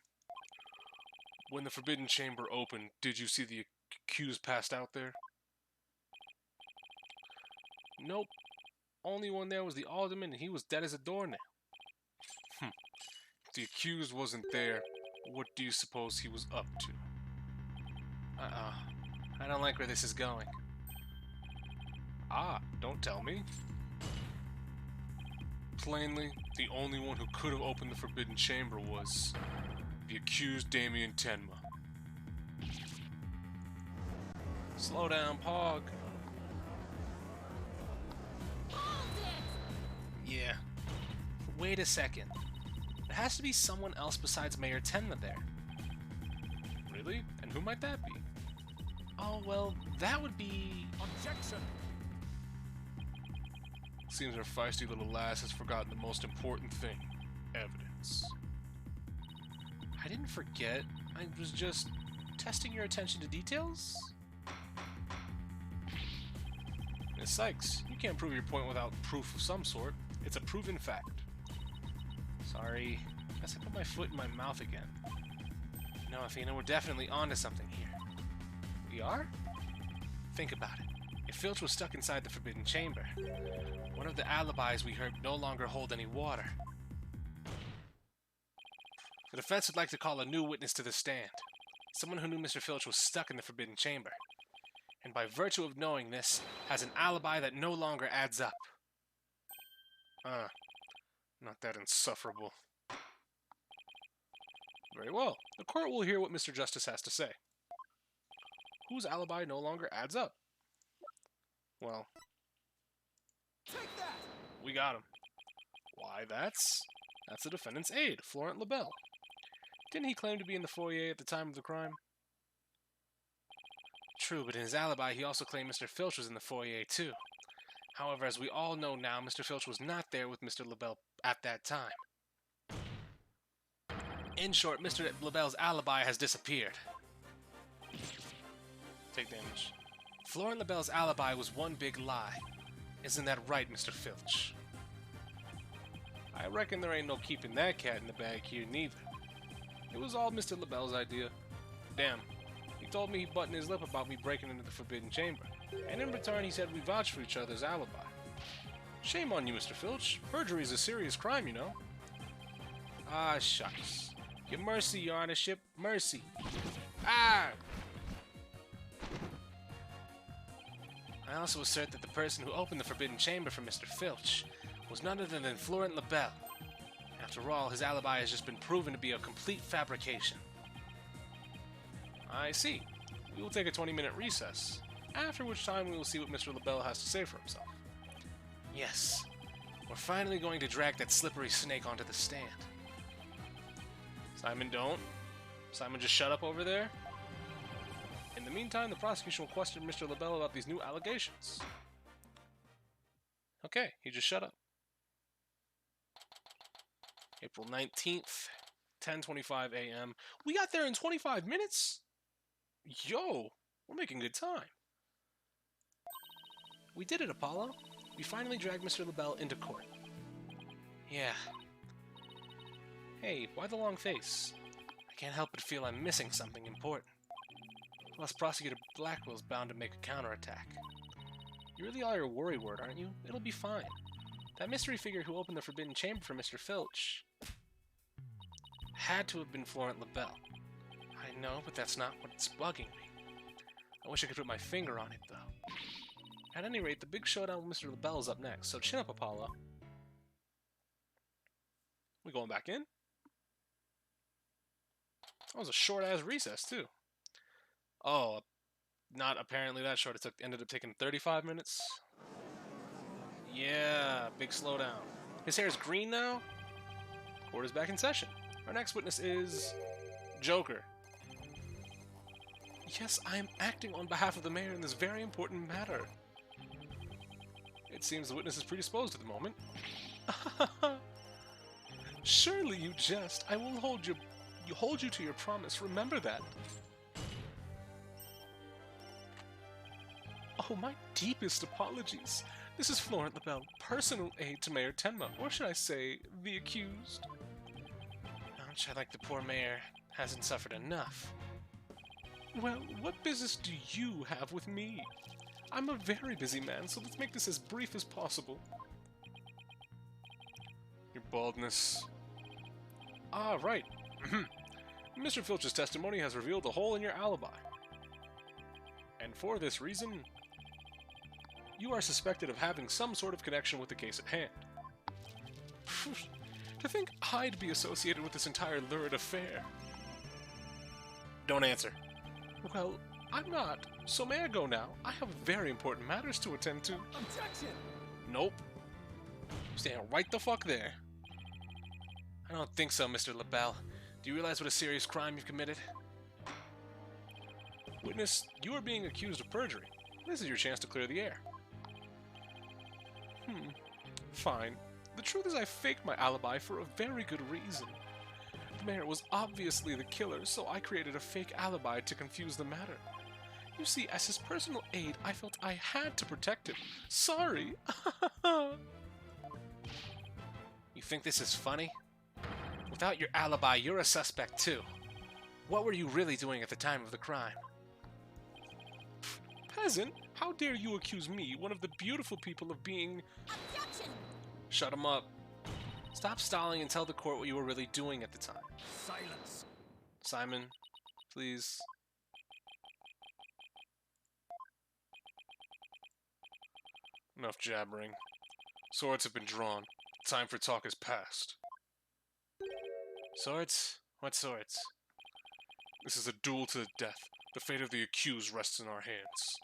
When the Forbidden Chamber opened, did you see the accused passed out there? Nope. Only one there was the alderman, and he was dead as a doornail. If the accused wasn't there, what do you suppose he was up to? I don't like where this is going. Don't tell me. Plainly, the only one who could have opened the Forbidden Chamber was the accused Damien Tenma. Slow down, Pog. Yeah. Wait a second. There has to be someone else besides Mayor Tenma there. Really? And who might that be? Oh, well, that would be... Objection! Seems our feisty little lass has forgotten the most important thing. Evidence. I didn't forget. I was just testing your attention to details? Miss Sykes, you can't prove your point without proof of some sort. It's a proven fact. Sorry. Guess I put my foot in my mouth again. No, Athena, we're definitely onto something here. We are? Think about it. If Filch was stuck inside the Forbidden Chamber, one of the alibis we heard no longer hold any water. The defense would like to call a new witness to the stand. Someone who knew Mr. Filch was stuck in the Forbidden Chamber. And by virtue of knowing this, has an alibi that no longer adds up. Not that insufferable. Very well. The court will hear what Mr. Justice has to say. Whose alibi no longer adds up? Well, Take that! we got him. Why, that's the defendant's aide, Florent Labelle. Didn't he claim to be in the foyer at the time of the crime? True, but in his alibi, he also claimed Mr. Filch was in the foyer, too. However, as we all know now, Mr. Filch was not there with Mr. Labelle at that time. In short, Mr. Labelle's alibi has disappeared. Take damage. Florent Labelle's alibi was one big lie. Isn't that right, Mr. Filch? I reckon there ain't no keeping that cat in the bag here, neither. It was all Mr. Labelle's idea. Damn. He told me he buttoned his lip about me breaking into the Forbidden Chamber, and in return he said we vouched for each other's alibi. Shame on you, Mr. Filch. Perjury is a serious crime, you know. Ah, shucks. Your mercy, your honorship. Mercy. Ah! I also assert that the person who opened the Forbidden Chamber for Mr. Filch was none other than Florent Labelle. After all, his alibi has just been proven to be a complete fabrication. I see. We will take a 20-minute recess, after which time we will see what Mr. Labelle has to say for himself. Yes, we're finally going to drag that slippery snake onto the stand. Simon, don't. Simon, just shut up over there. In the meantime, the prosecution will question Mr. Labelle about these new allegations. Okay, he just shut up. April 19th, 10:25 a.m. We got there in 25 minutes? Yo, we're making good time. We did it, Apollo. We finally dragged Mr. Labelle into court. Yeah. Hey, why the long face? I can't help but feel I'm missing something important. Plus, Prosecutor Blackwell's bound to make a counterattack. You really are a worry word, aren't you? It'll be fine. That mystery figure who opened the Forbidden Chamber for Mr. Filch had to have been Florent Labelle. I know, but that's not what's bugging me. I wish I could put my finger on it, though. At any rate, the big showdown with Mr. Labelle is up next, so chin up, Apollo. We going back in? That was a short-ass recess, too. Oh, not apparently that short. It ended up taking 35 minutes. Yeah, big slowdown. His hair is green now. Court is back in session. Our next witness is Joker. Yes, I am acting on behalf of the mayor in this very important matter. It seems the witness is predisposed at the moment. Surely you jest. I will hold you to your promise. Remember that. Oh, my deepest apologies. This is Florent Labelle, personal aide to Mayor Tenma, or should I say, the accused. Ouch, I like the poor mayor hasn't suffered enough. Well, what business do you have with me? I'm a very busy man, so let's make this as brief as possible. Your baldness. Ah, right. Mr. Filch's testimony has revealed a hole in your alibi. And for this reason, you are suspected of having some sort of connection with the case at hand. To think I'd be associated with this entire lurid affair. Don't answer. Well, I'm not. So may I go now? I have very important matters to attend to. Objection! Nope. Stand right the fuck there. I don't think so, Mr. Labelle. Do you realize what a serious crime you've committed? Witness, you are being accused of perjury. This is your chance to clear the air. Fine. The truth is I faked my alibi for a very good reason. The mayor was obviously the killer, so I created a fake alibi to confuse the matter. You see, as his personal aide, I felt I had to protect him. Sorry. You think this is funny? Without your alibi, you're a suspect too. What were you really doing at the time of the crime? Peasant, how dare you accuse me, one of the beautiful people, of being... Objection! Shut him up. Stop stalling and tell the court what you were really doing at the time. Silence! Simon, please. Enough jabbering. Swords have been drawn. Time for talk has passed. Swords? What swords? This is a duel to the death. The fate of the accused rests in our hands.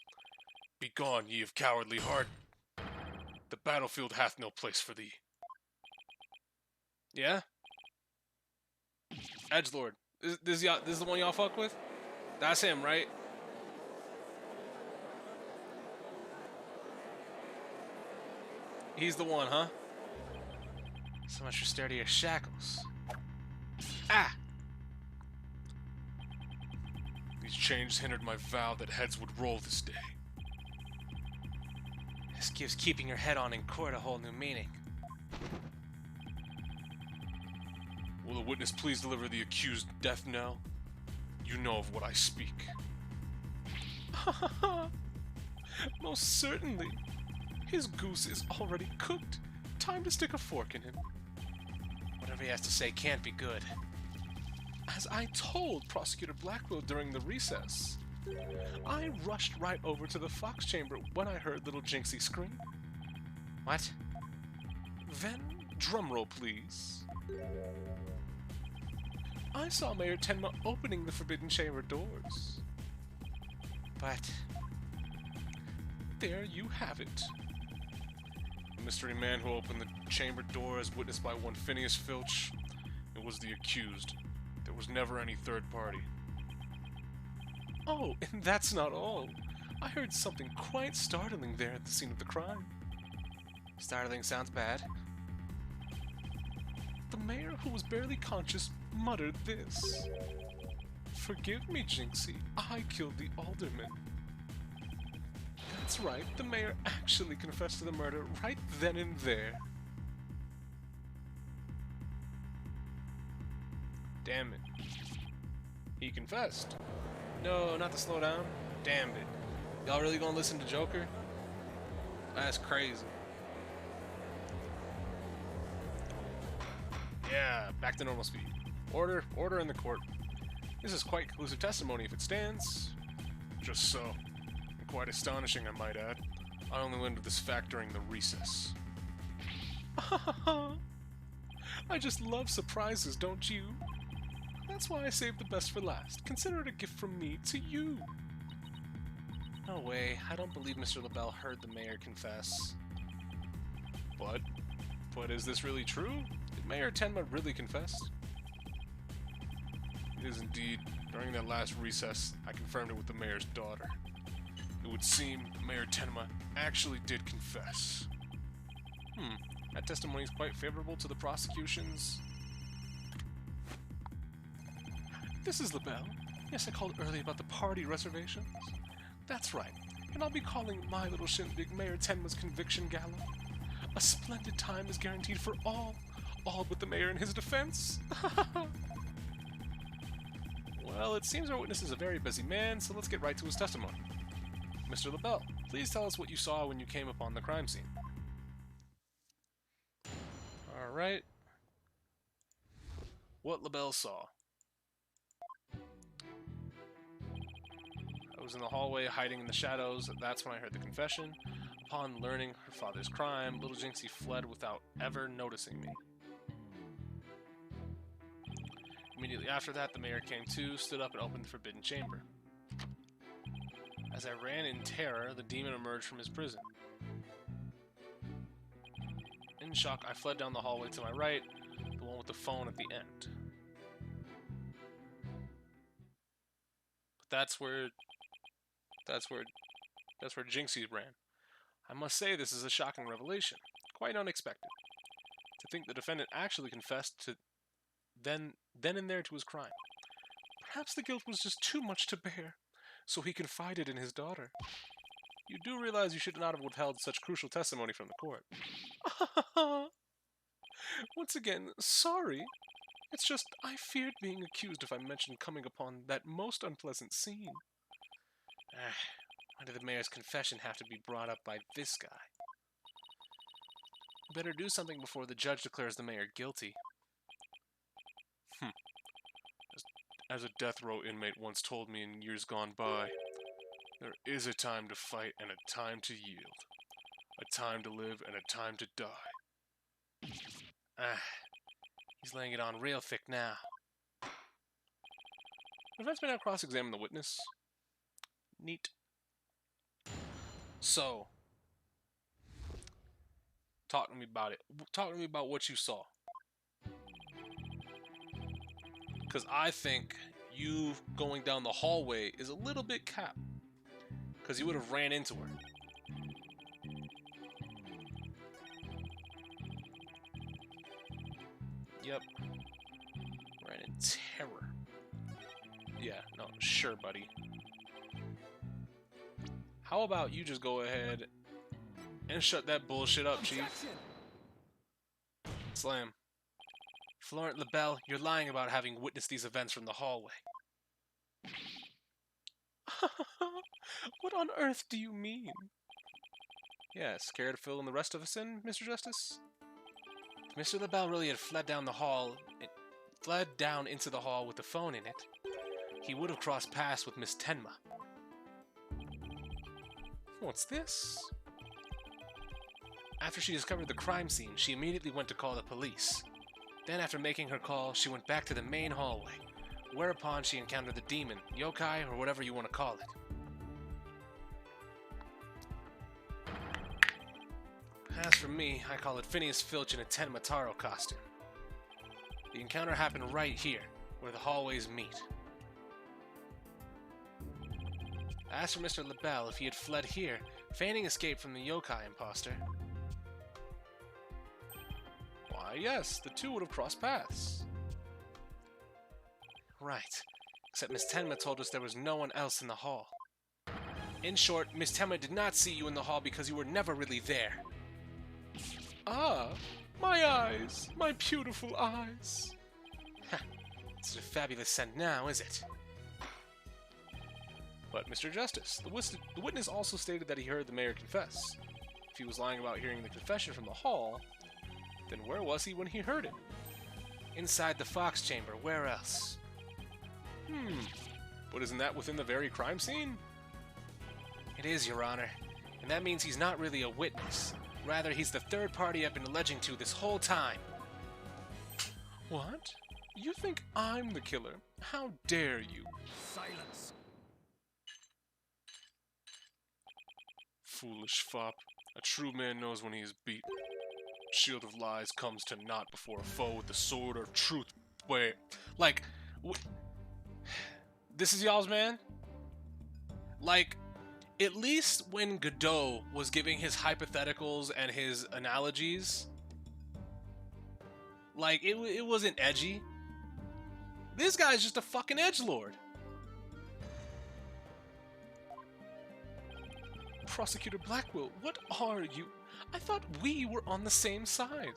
Begone, ye of cowardly heart. The battlefield hath no place for thee. Yeah? Edgelord. This is the one y'all fuck with? That's him, right? He's the one, huh? So much for sturdier shackles. Ah! These chains hindered my vow that heads would roll this day. This gives keeping your head on in court a whole new meaning. Will the witness please deliver the accused death knell? You know of what I speak. Most certainly. His goose is already cooked. Time to stick a fork in him. Whatever he has to say can't be good. As I told Prosecutor Blackwell during the recess, I rushed right over to the Fox Chamber when I heard little Jinxie scream. What? Then, drumroll please. I saw Mayor Tenma opening the Forbidden Chamber doors. But there you have it. The mystery man who opened the chamber door as witnessed by one Phineas Filch. It was the accused. There was never any third party. Oh, and that's not all. I heard something quite startling there at the scene of the crime. Startling sounds bad. The mayor, who was barely conscious, muttered this. Forgive me, Jinxie. I killed the alderman. That's right, the mayor actually confessed to the murder right then and there. Damn it. He confessed. No, not to slow down. Damn it. Y'all really gonna listen to Joker? That's crazy. Yeah, back to normal speed. Order in the court. This is quite conclusive testimony if it stands. Just so. And quite astonishing, I might add. I only learned of this fact during the recess. I just love surprises, don't you? That's why I saved the best for last. Consider it a gift from me to you. No way. I don't believe Mr. LaBelle heard the mayor confess. But is this really true? Did Mayor Tenma really confess? It is indeed. During that last recess, I confirmed it with the mayor's daughter. It would seem Mayor Tenma actually did confess. That testimony is quite favorable to the prosecution's. This is LaBelle. Yes, I called early about the party reservations. That's right, and I'll be calling my little shindig Mayor Tenma's conviction gala. A splendid time is guaranteed for all but the mayor and his defense. Well, it seems our witness is a very busy man, so let's get right to his testimony. Mr. LaBelle, please tell us what you saw when you came upon the crime scene. Alright. What LaBelle saw. I was in the hallway, hiding in the shadows. That's when I heard the confession. Upon learning her father's crime, little Jinxie fled without ever noticing me. Immediately after that, the mayor came to, stood up, and opened the Forbidden Chamber. As I ran in terror, the demon emerged from his prison. In shock, I fled down the hallway to my right, the one with the phone at the end. But that's where Jinxie ran. I must say this is a shocking revelation, quite unexpected. To think the defendant actually confessed to then and there to his crime. Perhaps the guilt was just too much to bear, so he confided in his daughter. You do realize you should not have withheld such crucial testimony from the court. Once again, sorry. It's just I feared being accused if I mentioned coming upon that most unpleasant scene. Why did the mayor's confession have to be brought up by this guy? Better do something before the judge declares the mayor guilty. As a death row inmate once told me in years gone by, there is a time to fight and a time to yield. A time to live and a time to die. He's laying it on real thick now. The defense may now cross-examine the witness. Neat. So, talk to me about it. Talk to me about what you saw. Because I think you going down the hallway is a little bit capped. Because you would have ran into her. Yep. Ran in terror. Yeah, no, sure, buddy. How about you just go ahead and shut that bullshit up, Chief? Slam. Florent LaBelle, you're lying about having witnessed these events from the hallway. What on earth do you mean? Yeah, scared to fill in the rest of us in, Mr. Justice? If Mr. LaBelle really had fled down into the hall with the phone in it, he would have crossed paths with Miss Tenma. What's this? After she discovered the crime scene, she immediately went to call the police. Then, after making her call, she went back to the main hallway, whereupon she encountered the demon, yokai, or whatever you want to call it. As for me, I call it Phineas Filch in a Tenma Taro costume. The encounter happened right here, where the hallways meet. As for Mr. LaBelle, if he had fled here, feigning escape from the yokai imposter... Why, yes, the two would have crossed paths. Right, except Miss Tenma told us there was no one else in the hall. In short, Miss Tenma did not see you in the hall because you were never really there. Ah, my eyes, my beautiful eyes. It's a fabulous scent now, is it? But, Mr. Justice, the witness also stated that he heard the mayor confess. If he was lying about hearing the confession from the hall, then where was he when he heard it? Inside the Fox Chamber, where else? But isn't that within the very crime scene? It is, Your Honor, and that means he's not really a witness. Rather, he's the third party I've been alleging to this whole time. What? You think I'm the killer? How dare you? Silence. Foolish fop. A true man knows when he is beaten. Shield of lies comes to naught before a foe with the sword of truth. Wait, like, this is y'all's man? Like, at least when Godot was giving his hypotheticals and his analogies, like, it wasn't edgy. This guy's just a fucking edgelord. Prosecutor Blackwell, what are you? I thought we were on the same side.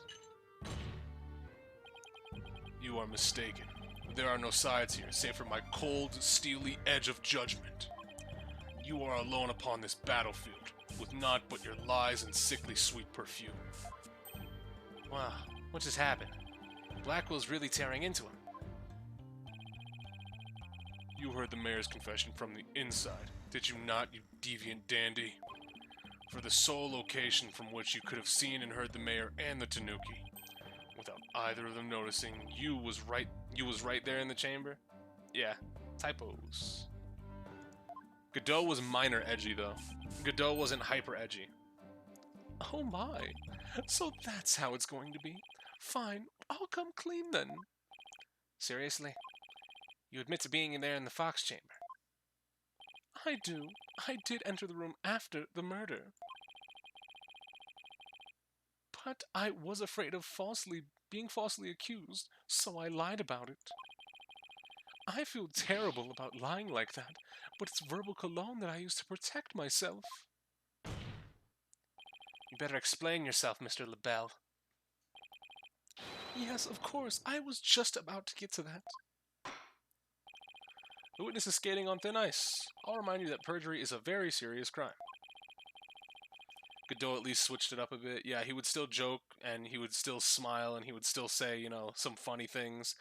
You are mistaken. There are no sides here, save for my cold, steely edge of judgment. You are alone upon this battlefield, with naught but your lies and sickly sweet perfume. Wow, what just happened? Blackwell's really tearing into him. You heard the mayor's confession from the inside, did you not, you deviant dandy? For the sole location from which you could have seen and heard the mayor and the Tanuki, without either of them noticing, you was right there in the chamber? Yeah, typos. Godot was minor edgy, though. Godot wasn't hyper edgy. Oh my, so that's how it's going to be. Fine, I'll come clean then. Seriously? You admit to being in there in the Fox Chamber? I do. I did enter the room after the murder. But I was afraid of being falsely accused, so I lied about it. I feel terrible about lying like that, but it's verbal cologne that I use to protect myself. You better explain yourself, Mr. LaBelle. Yes, of course. I was just about to get to that. The witness is skating on thin ice. I'll remind you that perjury is a very serious crime. Godot at least switched it up a bit. Yeah, he would still joke, and he would still smile, and he would still say, you know, some funny things.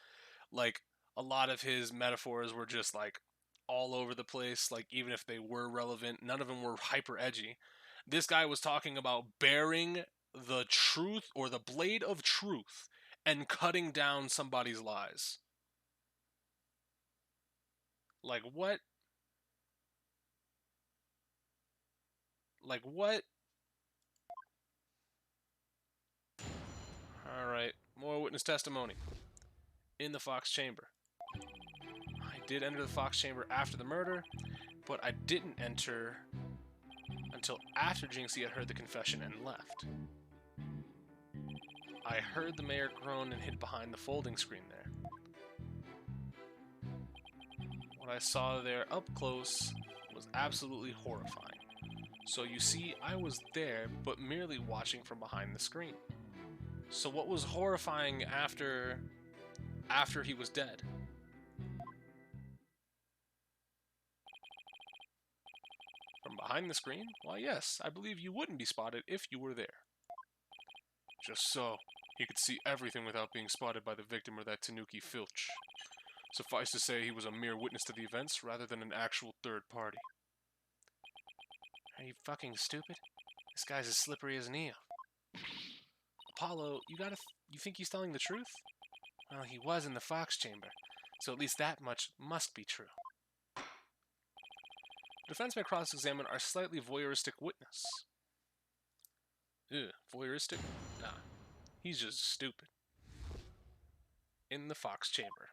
Like, a lot of his metaphors were just, like, all over the place. Like, even if they were relevant, none of them were hyper edgy. This guy was talking about bearing the truth, or the blade of truth, and cutting down somebody's lies. Like, what? Like, what? Alright, more witness testimony. In the Fox Chamber. did enter the Fox Chamber after the murder, but I didn't enter until after Jinxie had heard the confession and left. I heard the mayor groan and hid behind the folding screen there. What I saw there up close was absolutely horrifying. So you see, I was there, but merely watching from behind the screen. So what was horrifying after he was dead? From behind the screen? Why yes, I believe you wouldn't be spotted if you were there. Just so, he could see everything without being spotted by the victim or that Tanuki Filch. Suffice to say, he was a mere witness to the events rather than an actual third party. Are you fucking stupid? This guy's as slippery as Neo. Apollo, you think he's telling the truth? Well, he was in the Fox Chamber, so at least that much must be true. The defense may cross-examine our slightly voyeuristic witness. Ugh, voyeuristic? Nah, he's just stupid. In the Fox Chamber.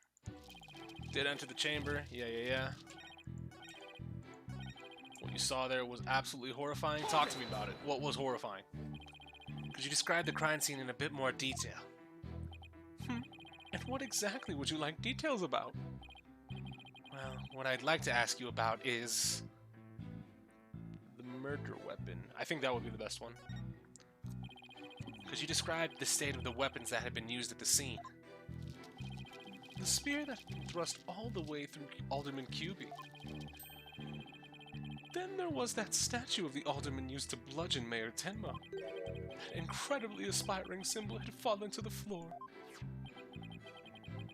Did enter the chamber, yeah. What you saw there was absolutely horrifying. Talk to me about it. What was horrifying? Could you describe the crime scene in a bit more detail? And what exactly would you like details about? Well, what I'd like to ask you about is the murder weapon. I think that would be the best one. Could you describe the state of the weapons that had been used at the scene? The spear that thrust all the way through Alderman Cubey. Then there was that statue of the Alderman used to bludgeon Mayor Tenma. That incredibly aspiring symbol had fallen to the floor.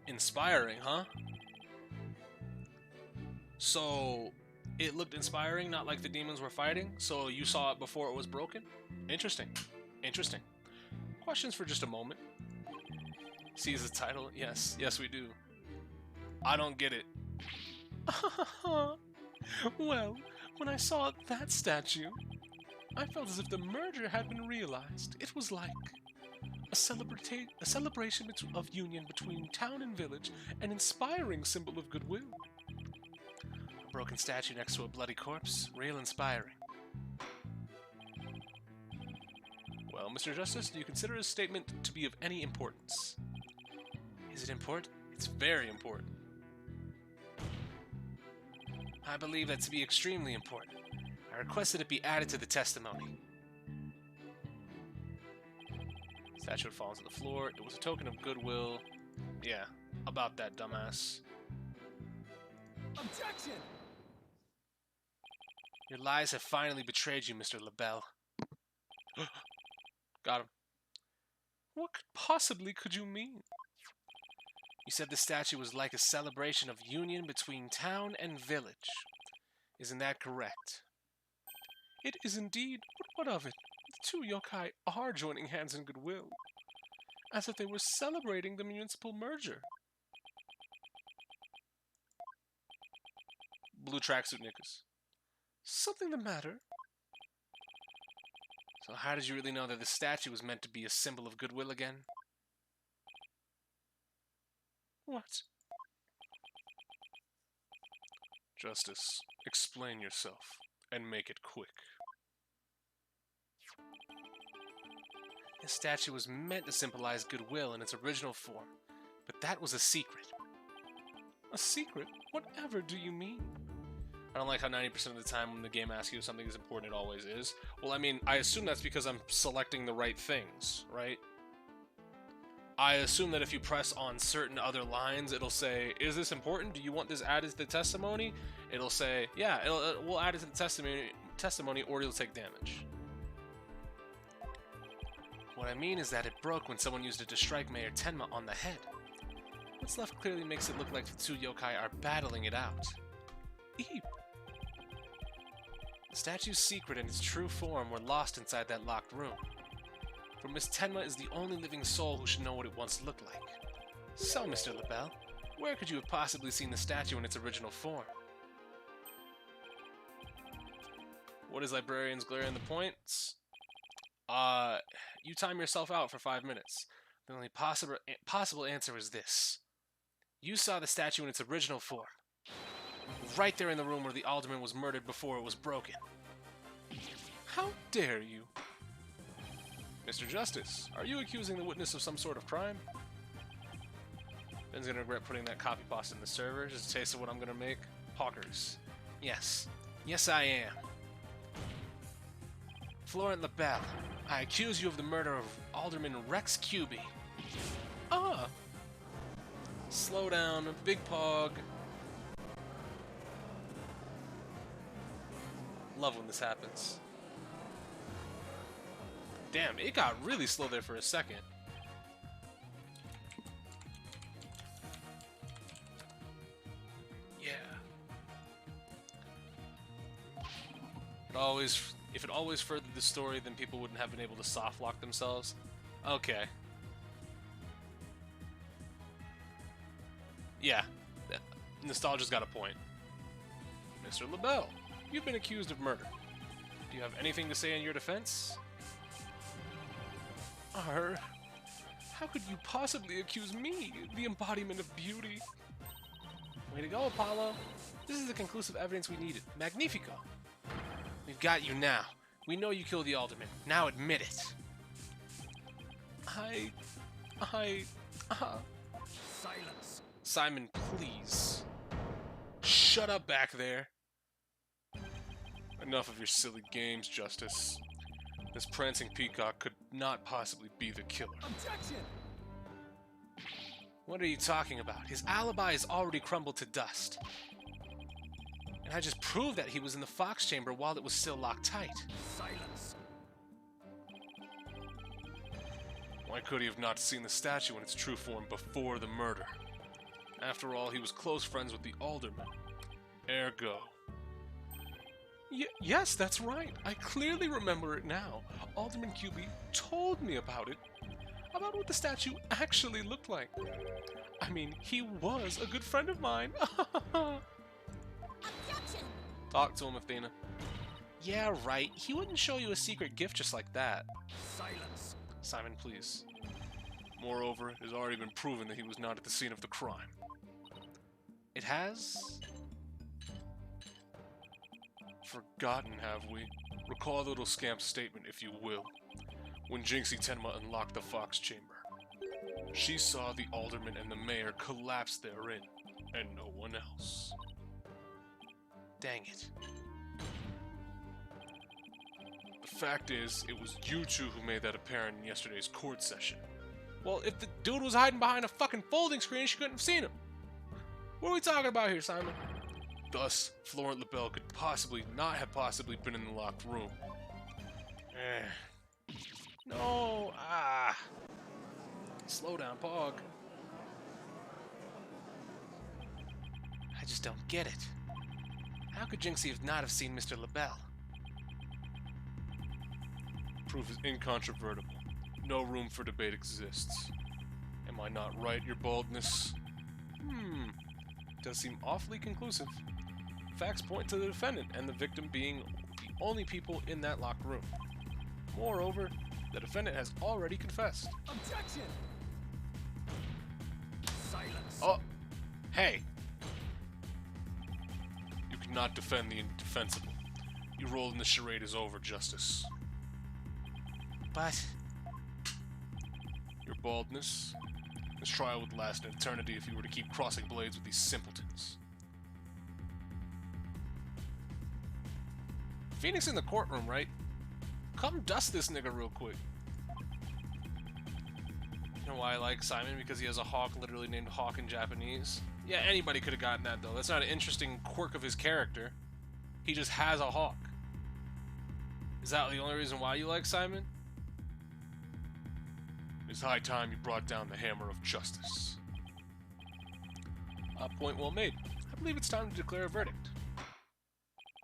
Inspiring, huh? So, it looked inspiring, not like the demons were fighting, so you saw it before it was broken? Interesting. Questions for just a moment. Sees the title? Yes, we do. I don't get it. Well, when I saw that statue, I felt as if the murder had been realized. It was like a celebration of union between town and village, an inspiring symbol of goodwill. A broken statue next to a bloody corpse, real inspiring. Well, Mr. Justice, do you consider his statement to be of any importance? Is it important? It's very important. I believe that to be extremely important. I request that it be added to the testimony. Statue falls to the floor. It was a token of goodwill. Yeah, about that, dumbass. Objection! Your lies have finally betrayed you, Mr. LaBelle. Got him. What possibly could you mean? You said the statue was like a celebration of union between town and village. Isn't that correct? It is indeed, but what of it? The two yokai are joining hands in goodwill, as if they were celebrating the municipal merger. Blue tracksuit knickers. Something the matter? So how did you really know that the statue was meant to be a symbol of goodwill again? What? Justice, explain yourself, and make it quick. The statue was meant to symbolize goodwill in its original form, but that was a secret. A secret? Whatever do you mean? I don't like how 90% of the time when the game asks you if something is important, it always is. Well, I mean, I assume that's because I'm selecting the right things, right? I assume that if you press on certain other lines, it'll say, is this important? Do you want this added to the testimony? It'll say, yeah, we'll add it to the testimony or it'll take damage. What I mean is that it broke when someone used it to strike Mayor Tenma on the head. What's left clearly makes it look like the two yokai are battling it out. Eep. The statue's secret and its true form were lost inside that locked room. For Miss Tenma is the only living soul who should know what it once looked like. So, Mr. LaBelle, where could you have possibly seen the statue in its original form? What is librarians glaring the points? You time yourself out for 5 minutes. The only possible answer is this. You saw the statue in its original form. right there in the room where the alderman was murdered before it was broken. How dare you? Mr. Justice, are you accusing the witness of some sort of crime? Ben's gonna regret putting that copy pasta in the server. Just a taste of what I'm gonna make. Hawkers. Yes. Yes, I am. Florent LaBelle, I accuse you of the murder of Alderman Rex Cuby. Ah! Slow down, big pog. Love when this happens. Damn, it got really slow there for a second. Yeah. If it always furthered the story, then people wouldn't have been able to soft lock themselves. Okay. Yeah. Nostalgia's got a point. Mr. LaBelle, you've been accused of murder. Do you have anything to say in your defense? How could you possibly accuse me, the embodiment of beauty? Way to go, Apollo. This is the conclusive evidence we needed. Magnifico. We've got you now. We know you killed the alderman. Now admit it. Silence. Simon, please. Shut up back there. Enough of your silly games, Justice. This prancing peacock could not possibly be the killer. Objection! What are you talking about? His alibi is already crumbled to dust. And I just proved that he was in the Fox chamber while it was still locked tight. Silence. Why could he have not seen the statue in its true form before the murder? After all, he was close friends with the alderman. Ergo. Yes, that's right. I clearly remember it now. Alderman Cuby told me about it. About what the statue actually looked like. I mean, he was a good friend of mine. Objection! Talk to him, Athena. Yeah, right. He wouldn't show you a secret gift just like that. Silence. Simon, please. Moreover, it has already been proven that he was not at the scene of the crime. It has? Forgotten, have we? Recall the little scamp's statement, if you will. When Jinxie Tenma unlocked the Fox chamber, she saw the alderman and the mayor collapse therein, and no one else. Dang it. The fact is, it was you two who made that apparent in yesterday's court session. Well, if the dude was hiding behind a fucking folding screen, she couldn't have seen him. What are we talking about here, Simon? Thus, Florent LaBelle could not have possibly been in the locked room. No, slow down, Pog. I just don't get it. How could Jinxie not have seen Mr. LaBelle? Proof is incontrovertible. No room for debate exists. Am I not right, your baldness? Does seem awfully conclusive. Facts point to the defendant and the victim being the only people in that locked room. Moreover, the defendant has already confessed. Objection! Silence. Oh, hey. You cannot defend the indefensible. Your role in the charade is over, Justice. But your baldness? This trial would last an eternity if you were to keep crossing blades with these simpletons. Phoenix in the courtroom, right? Come dust this nigga real quick. You know why I like Simon? Because he has a hawk literally named Hawk in Japanese. Yeah, anybody could have gotten that, though. That's not an interesting quirk of his character. He just has a hawk. Is that the only reason why you like Simon? It's high time you brought down the hammer of justice. Point well made. I believe it's time to declare a verdict.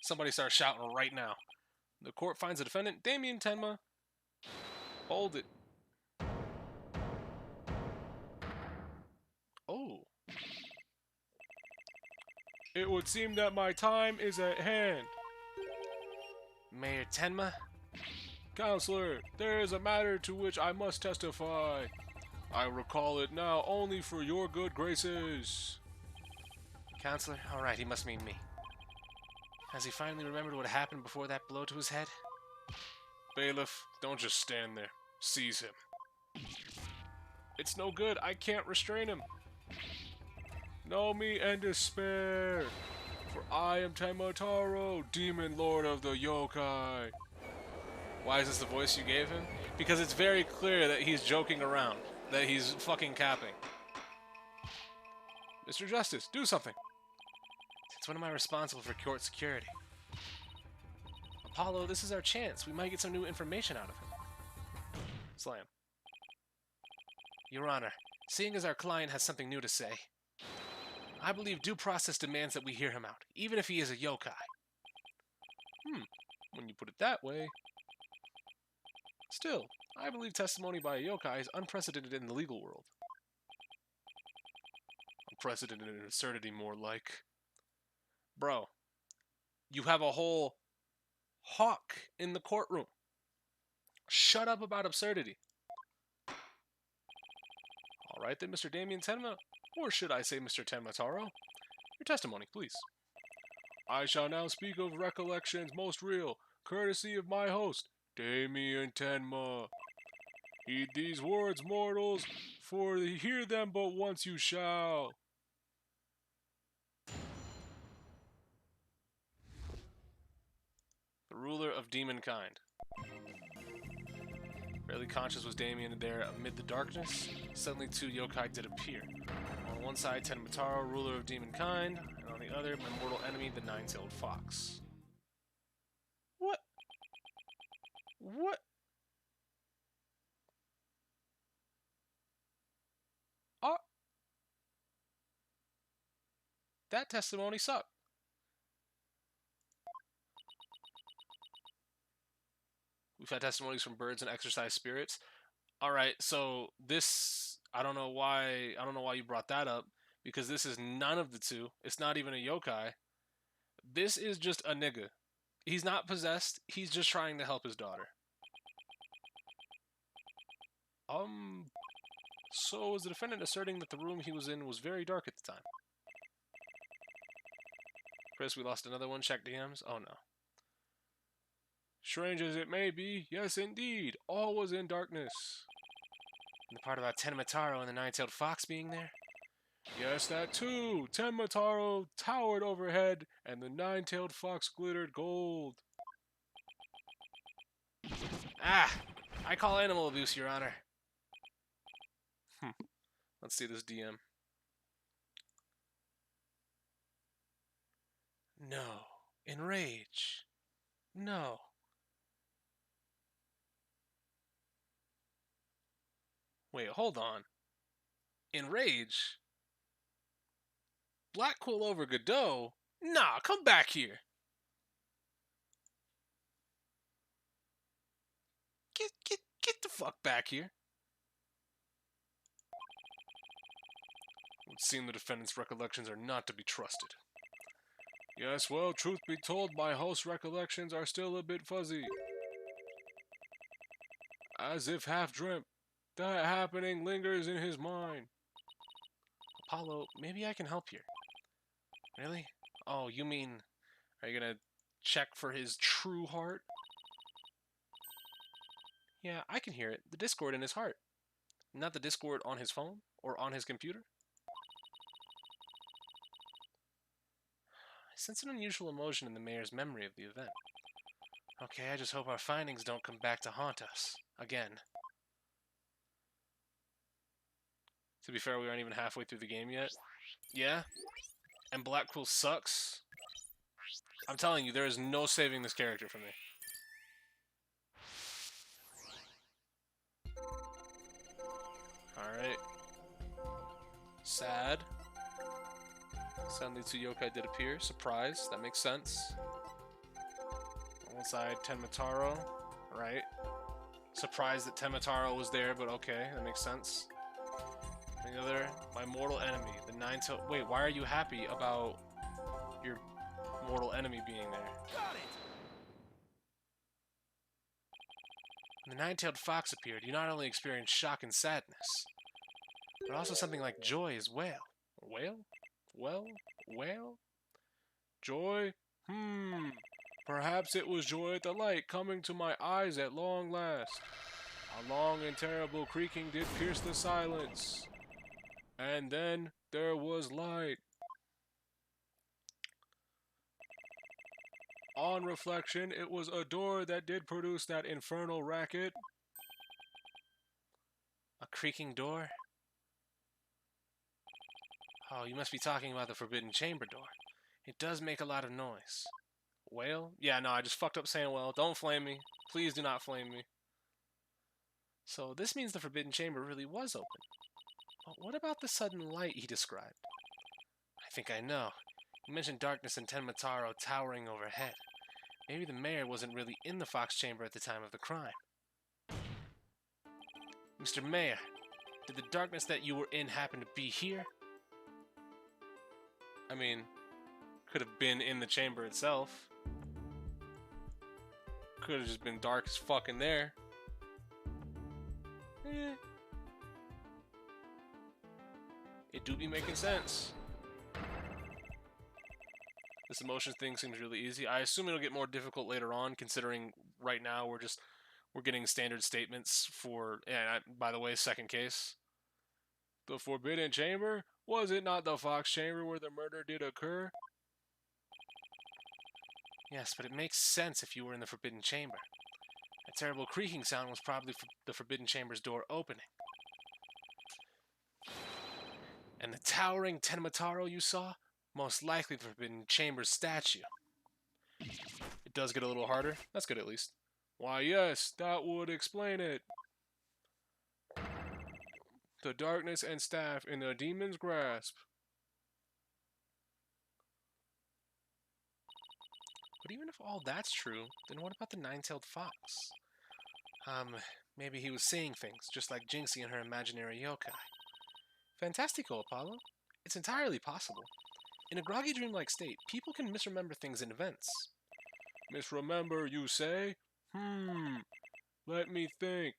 Somebody start shouting right now. The court finds the defendant, Damien Tenma. Hold it. Oh. It would seem that my time is at hand. Mayor Tenma? Counselor, there is a matter to which I must testify. I recall it now only for your good graces. Counselor? Alright, he must mean me. Has he finally remembered what happened before that blow to his head? Bailiff, don't just stand there. Seize him. It's no good. I can't restrain him. Know me and despair. For I am Temotaro, demon lord of the yokai. Why is this the voice you gave him? Because it's very clear that he's joking around. That he's fucking capping. Mr. Justice, do something. Since when am I responsible for court security? Apollo, this is our chance. We might get some new information out of him. Slam. Your Honor, seeing as our client has something new to say, I believe due process demands that we hear him out, even if he is a yokai. When you put it that way. Still, I believe testimony by a yokai is unprecedented in the legal world. Unprecedented in absurdity, more like. Bro, you have a whole hawk in the courtroom. Shut up about absurdity. Alright then, Mr. Damien Tenma, or should I say Mr. Tenmataro? Your testimony, please. I shall now speak of recollections most real, courtesy of my host, Damien Tenma. Heed these words, mortals, for hear them but once you shall. The ruler of demonkind. Barely conscious was Damien there amid the darkness. Suddenly two yokai did appear. On one side, Tenmataro, ruler of demonkind, and on the other, my mortal enemy, the nine-tailed fox. What? What? Oh! That testimony sucked. We've had testimonies from birds and exercise spirits. All right, so this I don't know why you brought that up, because this is none of the two. It's not even a yokai. This is just a nigga. He's not possessed. He's just trying to help his daughter. So is the defendant asserting that the room he was in was very dark at the time? Chris, we lost another one. Check DMs. Oh no. Strange as it may be, yes indeed, all was in darkness. And the part about Tenmataro and the nine-tailed fox being there? Yes, that too. Tenmataro towered overhead, and the nine-tailed fox glittered gold. Ah! I call animal abuse, Your Honor. Let's see this DM. No. Enrage. No. Wait, hold on. Enrage? Black Quill over Godot? Nah, come back here. Get the fuck back here. It would seem the defendant's recollections are not to be trusted. Yes, well, truth be told, my host's recollections are still a bit fuzzy. As if half dreamt. That happening lingers in his mind. Apollo, maybe I can help here. Really? Oh, you mean, are you gonna check for his true heart? Yeah, I can hear it. The discord in his heart. Not the discord on his phone or on his computer. I sense an unusual emotion in the mayor's memory of the event. Okay, I just hope our findings don't come back to haunt us. Again. To be fair, we aren't even halfway through the game yet. Yeah? And Black Quill sucks? I'm telling you, there is no saving this character from me. Alright. Sad. Suddenly two yokai did appear. Surprise. That makes sense. On one side, Tenmataro. Right. Surprised that Tenmataro was there, but okay. That makes sense. And the other, my mortal enemy. The nine-tailed... Wait, why are you happy about your mortal enemy being there? Got it. When the nine-tailed fox appeared, you not only experienced shock and sadness, but also something like joy as well. Whale? Well? Whale? Joy? Perhaps it was joy at the light coming to my eyes at long last. A long and terrible creaking did pierce the silence. And then there was light. On reflection, it was a door that did produce that infernal racket. A creaking door? Oh, you must be talking about the Forbidden Chamber door. It does make a lot of noise. Whale? Yeah, no, I just fucked up saying whale. Don't flame me. Please do not flame me. So this means the Forbidden Chamber really was open. But what about the sudden light he described? I think I know. He mentioned darkness and Tenmataro towering overhead. Maybe the mayor wasn't really in the Fox Chamber at the time of the crime. Mr. Mayor, did the darkness that you were in happen to be here? I mean, could have been in the chamber itself. Could have just been dark as fuck in there. It do be making sense. This emotion thing seems really easy. I assume it'll get more difficult later on, considering right now we're getting standard statements for. And by the way, second case. The Forbidden Chamber? Was it not the Fox Chamber where the murder did occur? Yes, but it makes sense if you were in the Forbidden Chamber. A terrible creaking sound was probably the Forbidden Chamber's door opening. And the towering Tenmataro you saw? Most likely the Forbidden Chamber's statue. It does get a little harder. That's good at least. Why yes, that would explain it. The darkness and staff in the demon's grasp. But even if all that's true, then what about the nine-tailed fox? Maybe he was seeing things, just like Jinxie and her imaginary yokai. Fantastico, Apollo. It's entirely possible. In a groggy dreamlike state, people can misremember things in events. Misremember, you say? Let me think.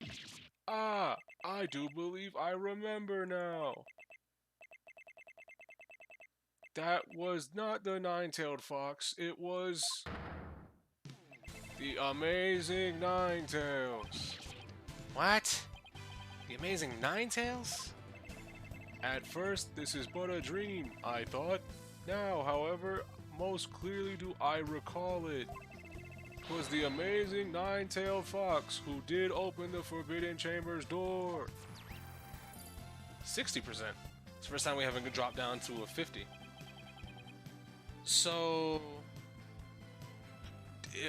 Ah, I do believe I remember now. That was not the nine-tailed fox, it was the amazing Ninetales. What? The amazing Ninetales? At first, this is but a dream, I thought. Now, however, most clearly do I recall it. 'Twas the amazing nine-tailed fox who did open the Forbidden Chamber's door. 60%. It's the first time we haven't dropped down to a 50. So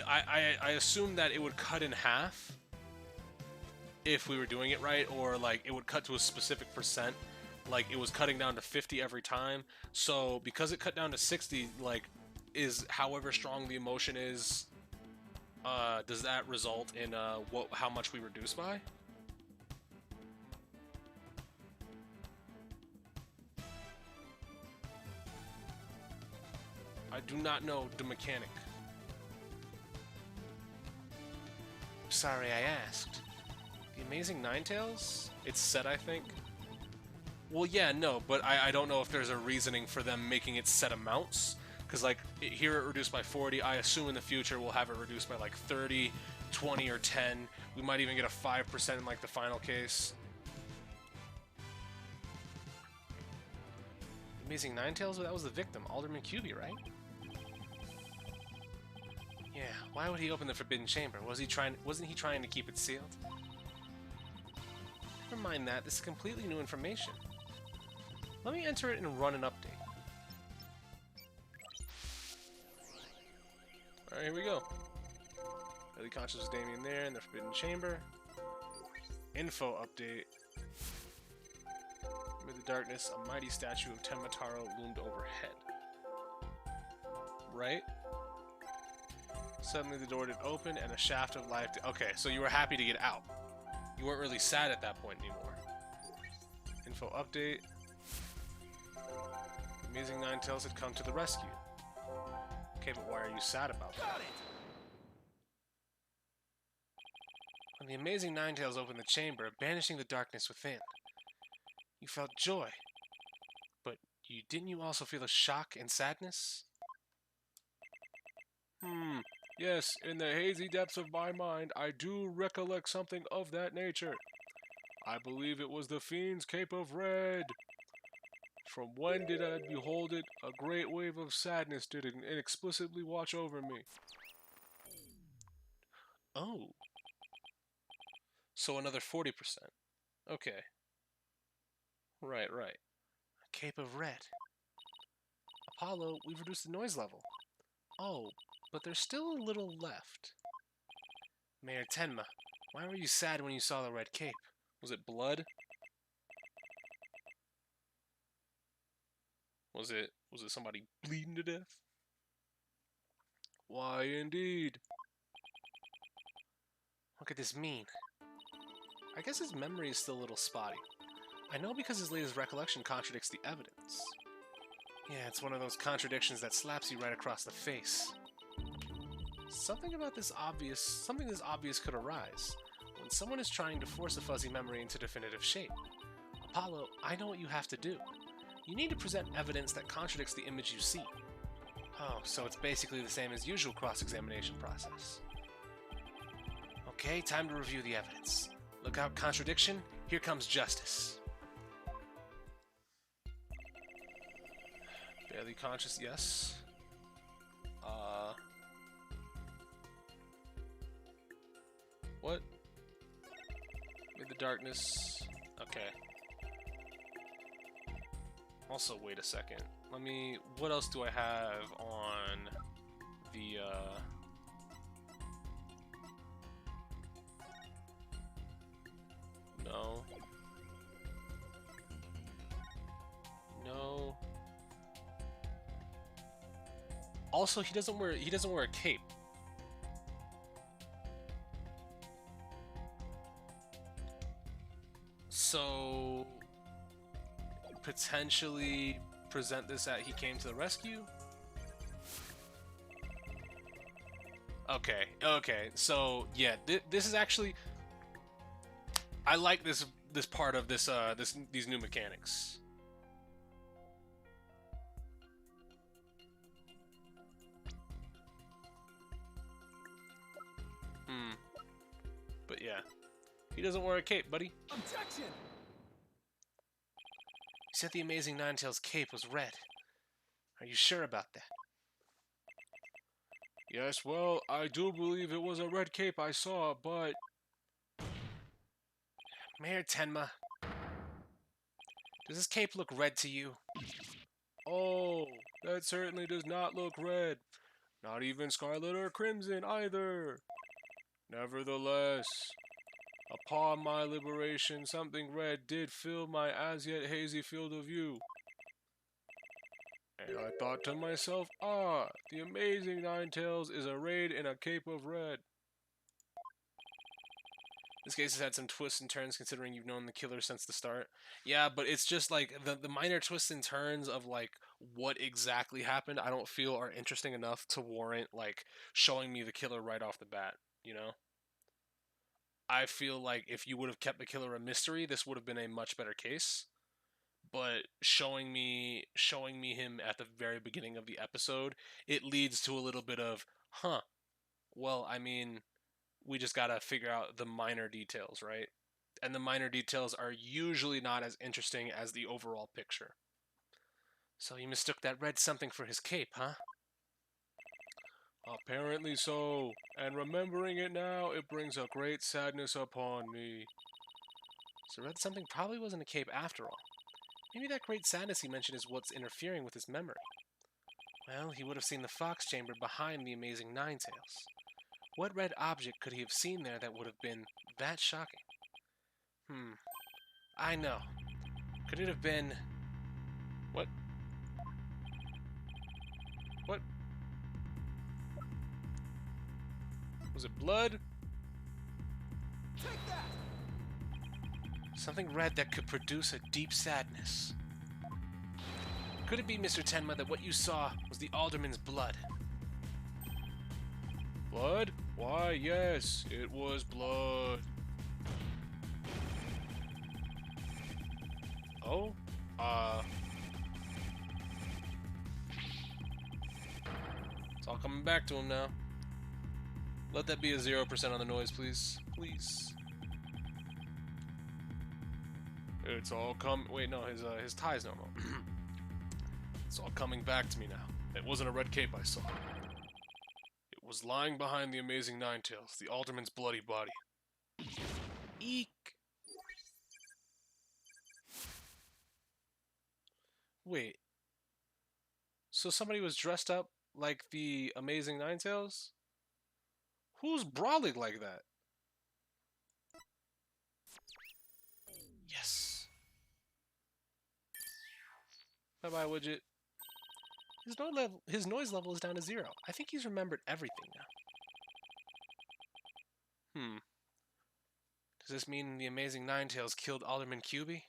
I assume that it would cut in half if we were doing it right, or like it would cut to a specific percent, like it was cutting down to 50 every time. So because it cut down to 60, like, is however strong the emotion is, does that result in how much we reduce by? I do not know the mechanic. Sorry I asked. The Amazing Ninetales? It's set, I think. Well, yeah, no, but I don't know if there's a reasoning for them making it set amounts. Because, like, here it reduced by 40. I assume in the future we'll have it reduced by, like, 30, 20, or 10. We might even get a 5% in, like, the final case. Amazing Ninetales? Well, that was the victim, Alderman Cubey, right? Yeah, why would he open the Forbidden Chamber? Wasn't he trying to keep it sealed? Never mind that, this is completely new information. Let me enter it and run an update. Alright, here we go. Daily Conscious was Damien there in the Forbidden Chamber. Info update. Amid the darkness, a mighty statue of Tenmataro loomed overhead. Right? Suddenly the door did open and a shaft of light... Okay, so you were happy to get out. You weren't really sad at that point anymore. Info update. The Amazing Ninetales had come to the rescue. Okay, but why are you sad about that? When the Amazing Ninetales opened the chamber, banishing the darkness within, you felt joy. But didn't you also feel a shock and sadness? Yes, in the hazy depths of my mind, I do recollect something of that nature. I believe it was the fiend's cape of red. From when did I behold it? A great wave of sadness did inexplicably watch over me. Oh, so another 40%. Okay. Right, right. A cape of red. Apollo, we've reduced the noise level. Oh, but there's still a little left. Mayor Tenma, why were you sad when you saw the red cape? Was it blood? Was it somebody bleeding to death? Why indeed. What could this mean? I guess his memory is still a little spotty. I know because his latest recollection contradicts the evidence. Yeah, it's one of those contradictions that slaps you right across the face. Something this obvious could arise when someone is trying to force a fuzzy memory into definitive shape. Apollo, I know what you have to do. You need to present evidence that contradicts the image you see. Oh, so it's basically the same as usual cross-examination process. Okay, time to review the evidence. Look out, contradiction. Here comes justice. Barely conscious, yes. What? Mid the darkness. Okay. Also, wait a second. What else do I have on the, No. No. Also, he doesn't wear a cape. So potentially present this at he came to the rescue? Okay. So, yeah, this is actually I like this part of these new mechanics. But yeah. He doesn't wear a cape, buddy. Objection! You said the Amazing Ninetales cape was red. Are you sure about that? Yes, well, I do believe it was a red cape I saw, but... Mayor Tenma, does this cape look red to you? Oh, that certainly does not look red. Not even scarlet or crimson either. Nevertheless, upon my liberation, something red did fill my as yet hazy field of view. And I thought to myself, the Amazing Ninetales is arrayed in a cape of red. This case has had some twists and turns considering you've known the killer since the start. Yeah, but it's just like the minor twists and turns of like what exactly happened I don't feel are interesting enough to warrant like showing me the killer right off the bat, you know? I feel like if you would have kept the killer a mystery, this would have been a much better case. But showing me him at the very beginning of the episode, it leads to a little bit of, well, I mean, we just gotta figure out the minor details, right? And the minor details are usually not as interesting as the overall picture. So you mistook that red something for his cape, huh? Apparently so, and remembering it now, it brings a great sadness upon me. So red something probably wasn't a cape after all. Maybe that great sadness he mentioned is what's interfering with his memory. Well, he would have seen the fox chamber behind the Amazing Ninetales. What red object could he have seen there that would have been that shocking? I know. Could it have been... What? What? Was it blood? Take that! Something red that could produce a deep sadness. Could it be, Mr. Tenma, that what you saw was the alderman's blood? Blood? Why, yes, it was blood. Oh? It's all coming back to him now. Let that be a 0% on the noise, please. Please. It's all wait, no, his tie's normal. It's all coming back to me now. It wasn't a red cape I saw. It was lying behind the amazing Ninetales, the Alderman's bloody body. Eek! Wait. So somebody was dressed up like the amazing Ninetales? Who's brawling like that? Yes. Bye-bye, widget. His noise level is down to 0. I think he's remembered everything now. Does this mean the amazing Ninetales killed Alderman QB?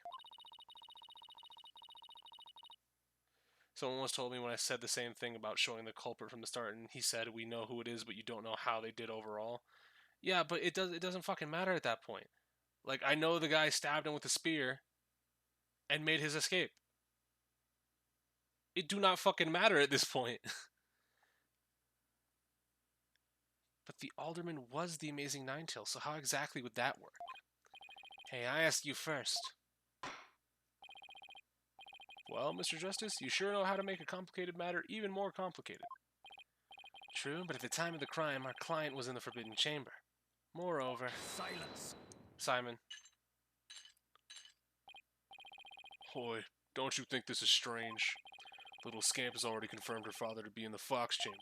Someone once told me when I said the same thing about showing the culprit from the start, and he said, we know who it is, but you don't know how they did overall. Yeah, but it doesn't fucking matter at that point. Like, I know the guy stabbed him with a spear and made his escape. It do not fucking matter at this point. But the Alderman was the amazing Ninetales, so how exactly would that work? Hey, I asked you first. Well, Mr. Justice, you sure know how to make a complicated matter even more complicated. True, but at the time of the crime, our client was in the Forbidden Chamber. Moreover... Silence. Simon. Hoy, don't you think this is strange? Little Scamp has already confirmed her father to be in the Fox Chamber,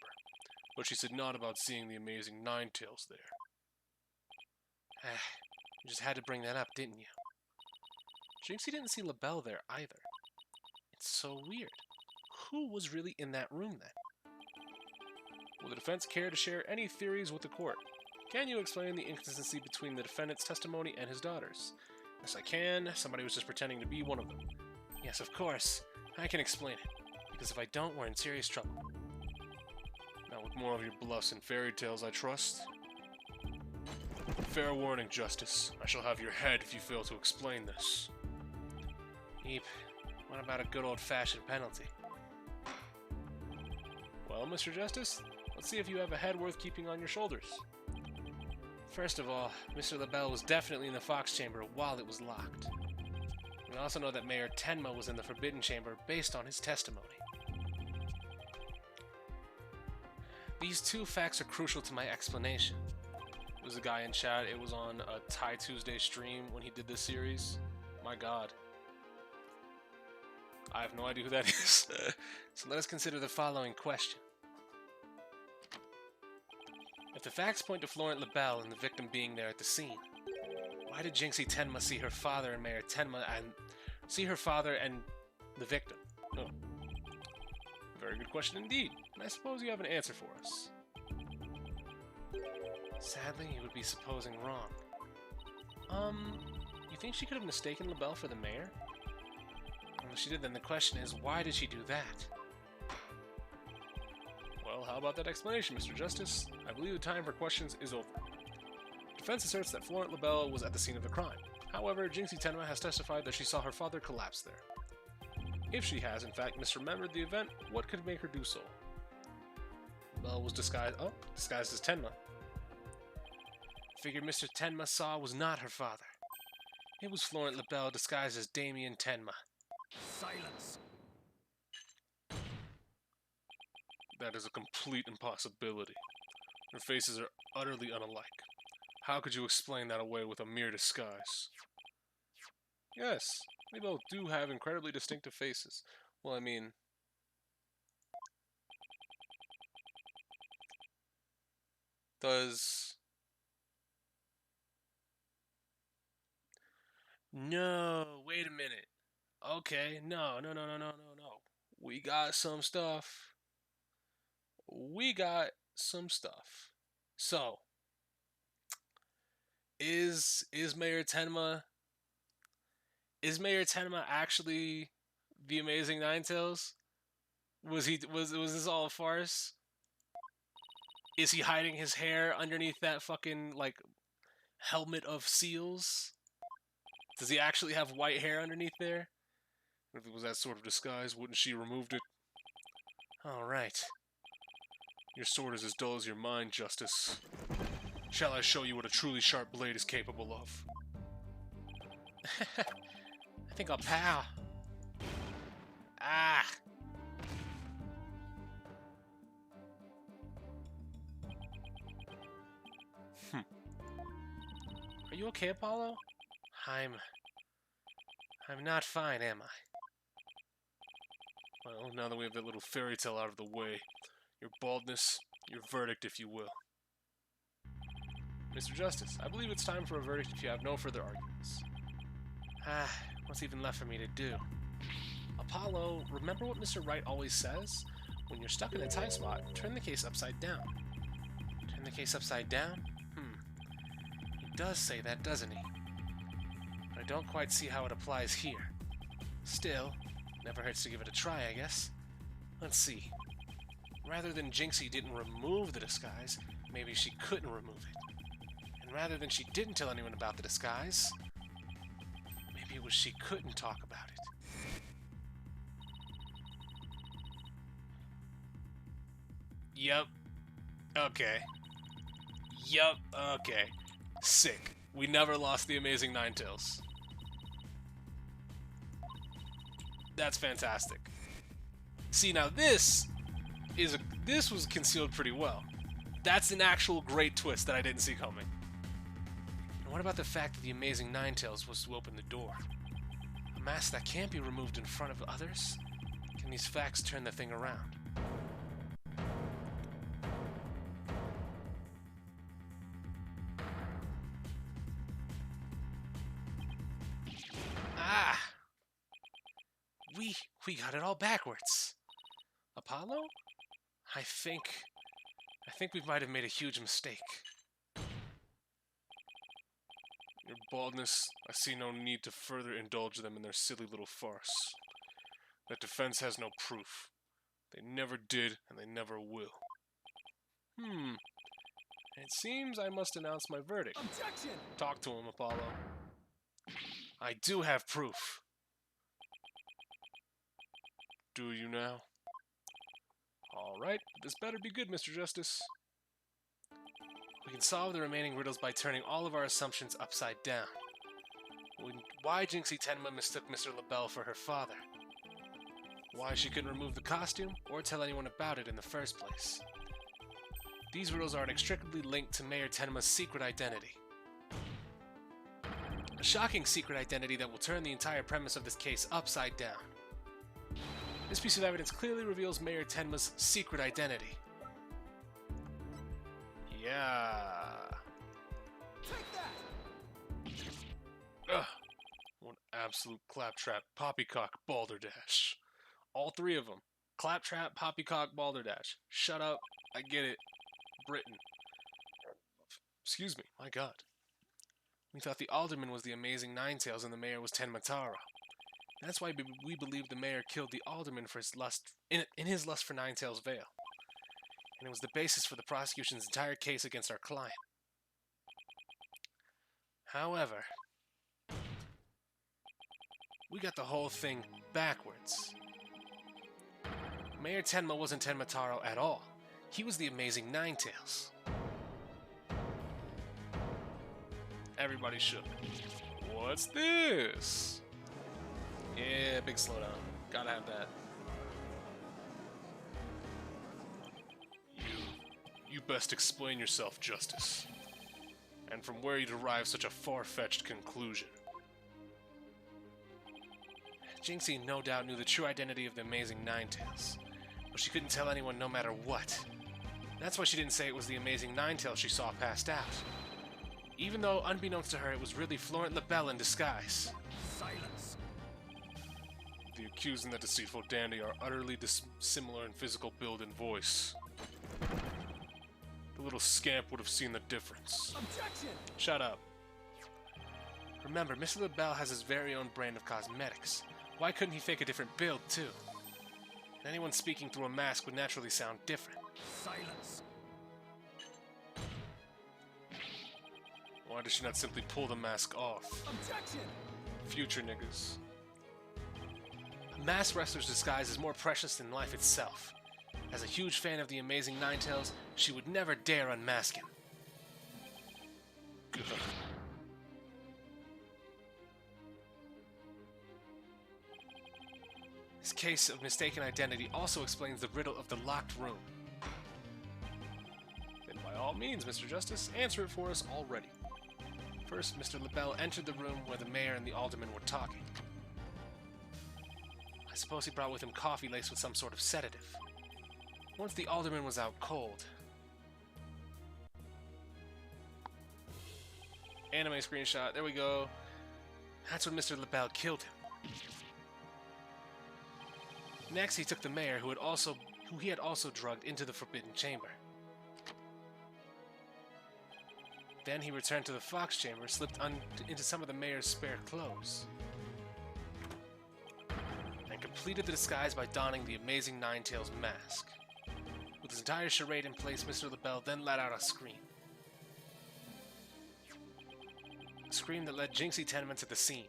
but she said not about seeing the amazing Ninetales there. You just had to bring that up, didn't you? Jinxie didn't see LaBelle there either. It's so weird. Who was really in that room then? Will the defense care to share any theories with the court? Can you explain the inconsistency between the defendant's testimony and his daughter's? Yes, I can. Somebody was just pretending to be one of them. Yes, of course. I can explain it. Because if I don't, we're in serious trouble. Not with more of your bluffs and fairy tales, I trust. Fair warning, Justice. I shall have your head if you fail to explain this. Eep. What about a good old-fashioned penalty? Well, Mr. Justice, let's see if you have a head worth keeping on your shoulders. First of all, Mr. LaBelle was definitely in the Fox Chamber while it was locked. We also know that Mayor Tenma was in the Forbidden Chamber based on his testimony. These two facts are crucial to my explanation. There was a guy in chat, it was on a Tie Tuesday stream when he did this series. My god. I have no idea who that is. So let us consider the following question. If the facts point to Florent LaBelle and the victim being there at the scene, why did Jinxie Tenma see her father and Mayor Tenma and see her father and the victim? Oh. Very good question indeed, and I suppose you have an answer for us. Sadly, you would be supposing wrong. You think she could have mistaken LaBelle for the mayor? Well, if she did, then the question is, why did she do that? Well, how about that explanation, Mr. Justice? I believe the time for questions is over. Defense asserts that Florent LaBelle was at the scene of the crime. However, Jinxie Tenma has testified that she saw her father collapse there. If she has, in fact, misremembered the event, what could make her do so? LaBelle was disguised as Tenma. The figure Mr. Tenma saw was not her father. It was Florent LaBelle disguised as Damien Tenma. Silence. That is a complete impossibility. Their faces are utterly unalike. How could you explain that away with a mere disguise? Yes, they both do have incredibly distinctive faces. Well, I mean... Does... No, wait a minute. Okay, no. We got some stuff. So, is Mayor Tenma actually the amazing Ninetales? Was this all a farce? Is he hiding his hair underneath that fucking like helmet of seals? Does he actually have white hair underneath there? If it was that sort of disguise, wouldn't she have removed it? All right. Your sword is as dull as your mind, Justice. Shall I show you what a truly sharp blade is capable of? I think I'll pow. Ah! Are you okay, Apollo? I'm not fine, am I? Well, now that we have that little fairy tale out of the way, your baldness, your verdict, if you will. Mr. Justice, I believe it's time for a verdict if you have no further arguments. Ah, what's even left for me to do? Apollo, remember what Mr. Wright always says? When you're stuck in a tight spot, turn the case upside down. Turn the case upside down? He does say that, doesn't he? But I don't quite see how it applies here. Still, never hurts to give it a try, I guess. Let's see. Rather than Jinxie didn't remove the disguise, maybe she couldn't remove it. And rather than she didn't tell anyone about the disguise, maybe it was she couldn't talk about it. Yup. Okay. Yup. Okay. Sick. We never lost the Amazing Ninetales. That's fantastic. See, now this was concealed pretty well. That's an actual great twist that I didn't see coming. And what about the fact that the Amazing Ninetales was to open the door? A mask that can't be removed in front of others? Can these facts turn the thing around? Ah! We got it all backwards. Apollo? I think we might have made a huge mistake. Your baldness, I see no need to further indulge them in their silly little farce. That defense has no proof. They never did, and they never will. It seems I must announce my verdict. Objection! Talk to him, Apollo. I do have proof. Do you now? Alright, this better be good, Mr. Justice. We can solve the remaining riddles by turning all of our assumptions upside down. Why Jinxie Tenma mistook Mr. LaBelle for her father. Why she couldn't remove the costume or tell anyone about it in the first place. These riddles are inextricably linked to Mayor Tenma's secret identity. A shocking secret identity that will turn the entire premise of this case upside down. This piece of evidence clearly reveals Mayor Tenma's secret identity. Yeah. Take that! Ugh. One absolute claptrap, poppycock, balderdash. All three of them. Claptrap, poppycock, balderdash. Shut up. I get it. Britain. Excuse me. My God. We thought the alderman was the Amazing Ninetales and the mayor was Tenma Taro. That's why we believe the mayor killed the alderman for his lust in his lust for Ninetales Vale. And it was the basis for the prosecution's entire case against our client. However, we got the whole thing backwards. Mayor Tenma wasn't Tenma Taro at all. He was the Amazing Ninetales. Everybody should. What's this? Yeah, big slowdown. Gotta have that. You best explain yourself, Justice. And from where you derive such a far-fetched conclusion. Jinxie no doubt knew the true identity of the Amazing Ninetales, but she couldn't tell anyone no matter what. That's why she didn't say it was the Amazing Ninetales she saw passed out. Even though, unbeknownst to her, it was really Florent LaBelle in disguise. Silence! The accused and the deceitful dandy are utterly dissimilar in physical build and voice. The little scamp would have seen the difference. Objection! Shut up. Remember, Mr. LaBelle has his very own brand of cosmetics. Why couldn't he fake a different build, too? And anyone speaking through a mask would naturally sound different. Silence! Why does she not simply pull the mask off? Objection! Future niggas. A masked wrestler's disguise is more precious than life itself. As a huge fan of the Amazing Ninetales, she would never dare unmask him. This case of mistaken identity also explains the riddle of the locked room. Then by all means, Mr. Justice, answer it for us already. First, Mr. LaBelle entered the room where the mayor and the alderman were talking. I suppose he brought with him coffee laced with some sort of sedative. Once the alderman was out cold... Anime screenshot, there we go. That's when Mr. LaBelle killed him. Next, he took the mayor, who he had also drugged, into the Forbidden Chamber. Then he returned to the Fox Chamber, slipped into some of the mayor's spare clothes, and completed the disguise by donning the amazing Ninetales mask. With his entire charade in place, Mr. LaBelle then let out a scream. A scream that led Jinxie Tenma to the scene.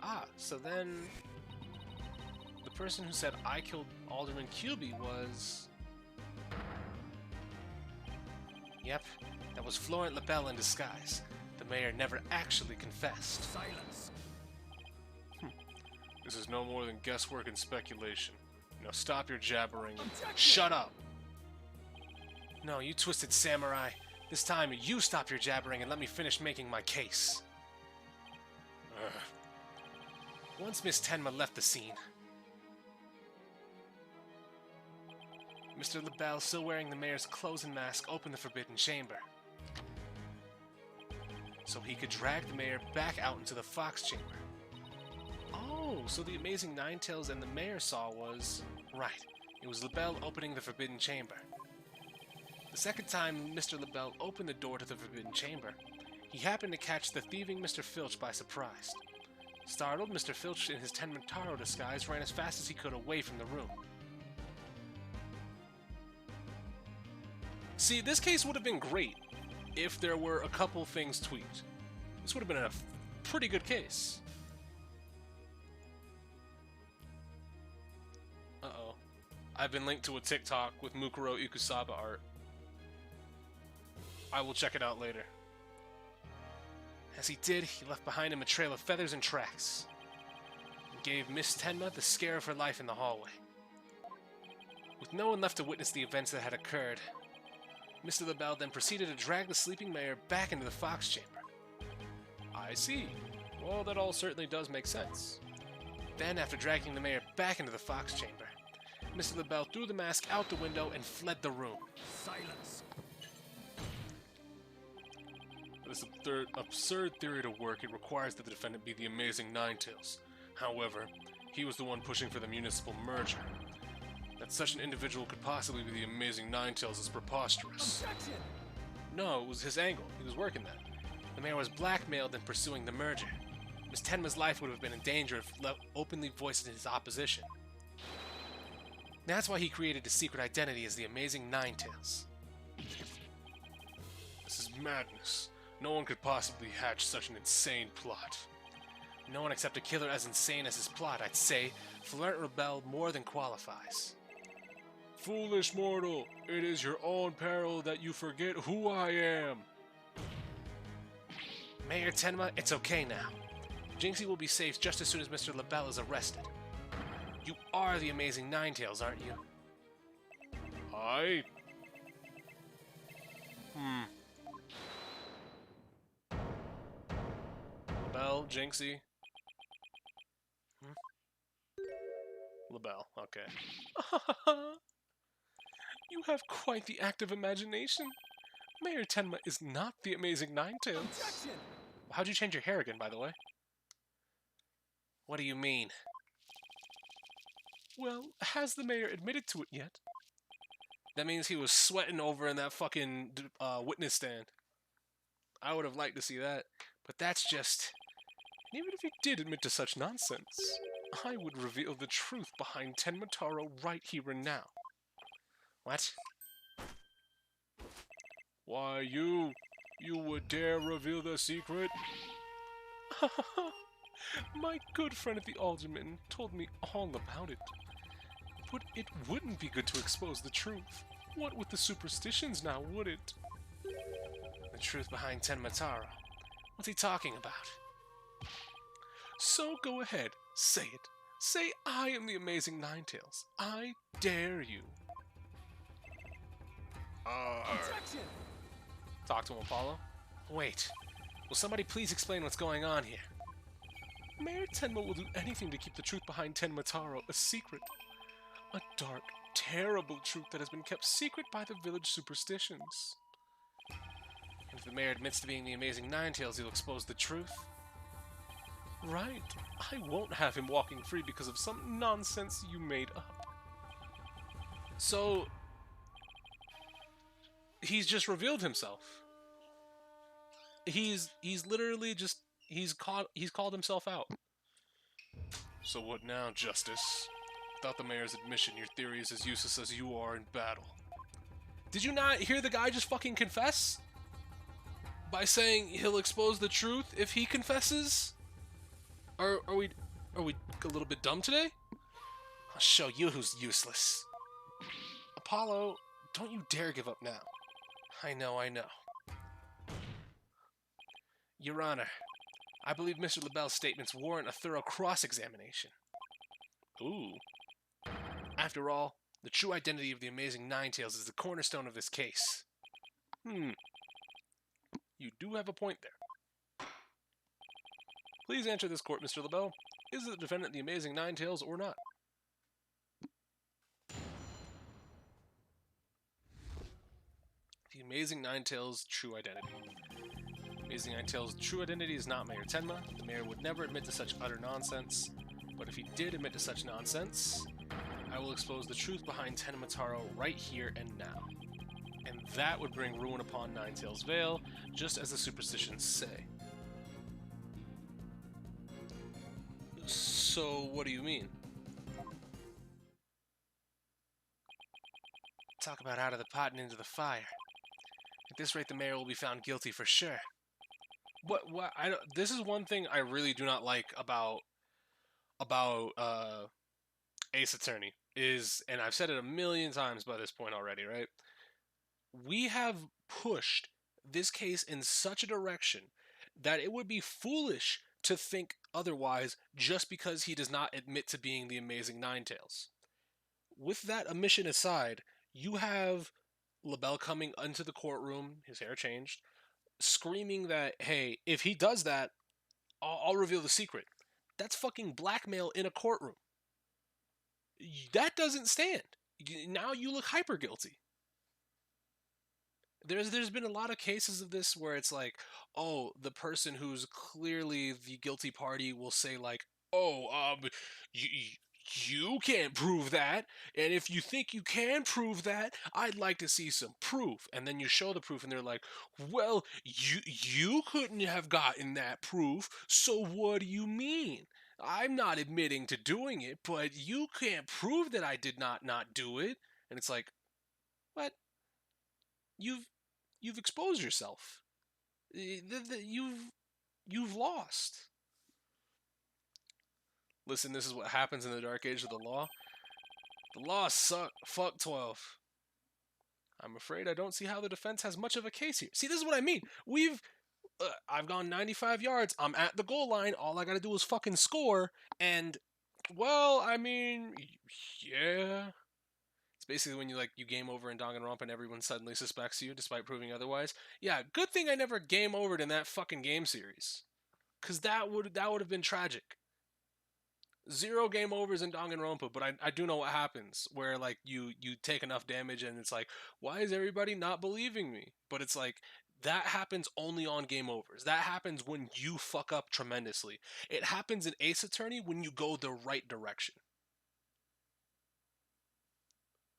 Ah, so then... the person who said I killed Alderman QB was... Yep, that was Florent LaBelle in disguise. The mayor never actually confessed. Silence. This is no more than guesswork and speculation. Now stop your jabbering. Objection. Shut up! No, you twisted samurai. This time, you stop your jabbering and let me finish making my case. Once Miss Tenma left the scene, Mr. LaBelle, still wearing the mayor's clothes and mask, opened the Forbidden Chamber, so he could drag the mayor back out into the Fox Chamber. Oh, so the amazing Ninetales and the mayor saw was... right, it was LaBelle opening the Forbidden Chamber. The second time Mr. LaBelle opened the door to the Forbidden Chamber, he happened to catch the thieving Mr. Filch by surprise. Startled, Mr. Filch, in his Tenmataro disguise, ran as fast as he could away from the room. See, this case would have been great if there were a couple things tweaked. This would have been a pretty good case. Uh-oh. I've been linked to a TikTok with Mukuro Ikusaba art. I will check it out later. As he did, he left behind him a trail of feathers and tracks, and gave Miss Tenma the scare of her life in the hallway. With no one left to witness the events that had occurred, Mr. LaBelle then proceeded to drag the sleeping mayor back into the Fox Chamber. I see. Well, that all certainly does make sense. Then, after dragging the mayor back into the Fox Chamber, Mr. LaBelle threw the mask out the window and fled the room. Silence. For this absurd theory to work, it requires that the defendant be the amazing Ninetales. However, he was the one pushing for the municipal merger. That such an individual could possibly be the amazing Ninetales is preposterous. Objection. No, it was his angle. He was working that. The mayor was blackmailed in pursuing the merger. Miss Tenma's life would have been in danger if openly voiced his opposition. That's why he created his secret identity as the amazing Ninetales. This is madness. No one could possibly hatch such an insane plot. No one except a killer as insane as his plot, I'd say. Florent LaBelle more than qualifies. Foolish mortal, it is your own peril that you forget who I am. Mayor Tenma, it's okay now. Jinxie will be safe just as soon as Mr. LaBelle is arrested. You are the amazing Ninetales, aren't you? I... LaBelle, Jinxie. LaBelle, okay. You have quite the active imagination. Mayor Tenma is not the amazing Ninetales. Objection. How'd you change your hair again, by the way? What do you mean? Well, has the mayor admitted to it yet? That means he was sweating over in that fucking witness stand. I would have liked to see that, but that's just... And even if he did admit to such nonsense, I would reveal the truth behind Tenmataro right here and now. What? Why, you would dare reveal the secret? My good friend at the Alderman told me all about it. But it wouldn't be good to expose the truth. What with the superstitions now, would it? The truth behind Tenmataro. What's he talking about? So go ahead, say it. Say I am the amazing Ninetales. I dare you. Objection! Talk to him, Apollo. Wait. Will somebody please explain what's going on here? Mayor Tenma will do anything to keep the truth behind Tenmataro a secret. A dark, terrible truth that has been kept secret by the village superstitions. And if the mayor admits to being the amazing Ninetales, he'll expose the truth? Right. I won't have him walking free because of some nonsense you made up. So, he's just revealed himself. He's literally just he's called himself out. So what now, Justice? Without the mayor's admission, your theory is as useless as you are in battle. Did you not hear the guy just fucking confess? By saying he'll expose the truth if he confesses? Are we a little bit dumb today? I'll show you who's useless. Apollo, don't you dare give up now. I know. Your Honor, I believe Mr. LaBelle's statements warrant a thorough cross-examination. Ooh. After all, the true identity of the amazing Ninetales is the cornerstone of this case. You do have a point there. Please answer this court, Mr. LaBelle. Is the defendant the amazing Ninetales or not? The amazing Ninetales' true identity. Amazing Ninetales' true identity is not Mayor Tenma. The mayor would never admit to such utter nonsense. But if he did admit to such nonsense, I will expose the truth behind Tenmataro right here and now. And that would bring ruin upon Ninetales Vale, just as the superstitions say. So, what do you mean? Talk about out of the pot and into the fire. At this rate, the mayor will be found guilty for sure. This is one thing I really do not like about Ace Attorney is, and I've said it a million times by this point already, right? We have pushed this case in such a direction that it would be foolish to think otherwise just because he does not admit to being the amazing Ninetales. With that omission aside, you have LaBelle coming into the courtroom, his hair changed, screaming that, hey, if he does that, I'll reveal the secret. That's fucking blackmail in a courtroom. That doesn't stand. Now you look hyper guilty. There's been a lot of cases of this where it's like, oh, the person who's clearly the guilty party will say like, oh, you can't prove that, and if you think you can prove that, I'd like to see some proof. And then you show the proof and they're like, well, you couldn't have gotten that proof, so what do you mean? I'm not admitting to doing it, but you can't prove that I did not do it. And it's like, what? You've exposed yourself. You've lost. Listen, this is what happens in the dark age of the law. The law suck. Fuck 12. I'm afraid I don't see how the defense has much of a case here. See, this is what I mean. I've gone 95 yards. I'm at the goal line. All I gotta do is fucking score. And, well, I mean, yeah. It's basically when you game over in Danganronpa and everyone suddenly suspects you despite proving otherwise. Yeah, good thing I never game overed in that fucking game series. Because that would have been tragic. 0 game overs in Danganronpa, but I do know what happens, where like you take enough damage and it's like, why is everybody not believing me? But it's like, that happens only on game overs. That happens when you fuck up tremendously. It happens in Ace Attorney when you go the right direction.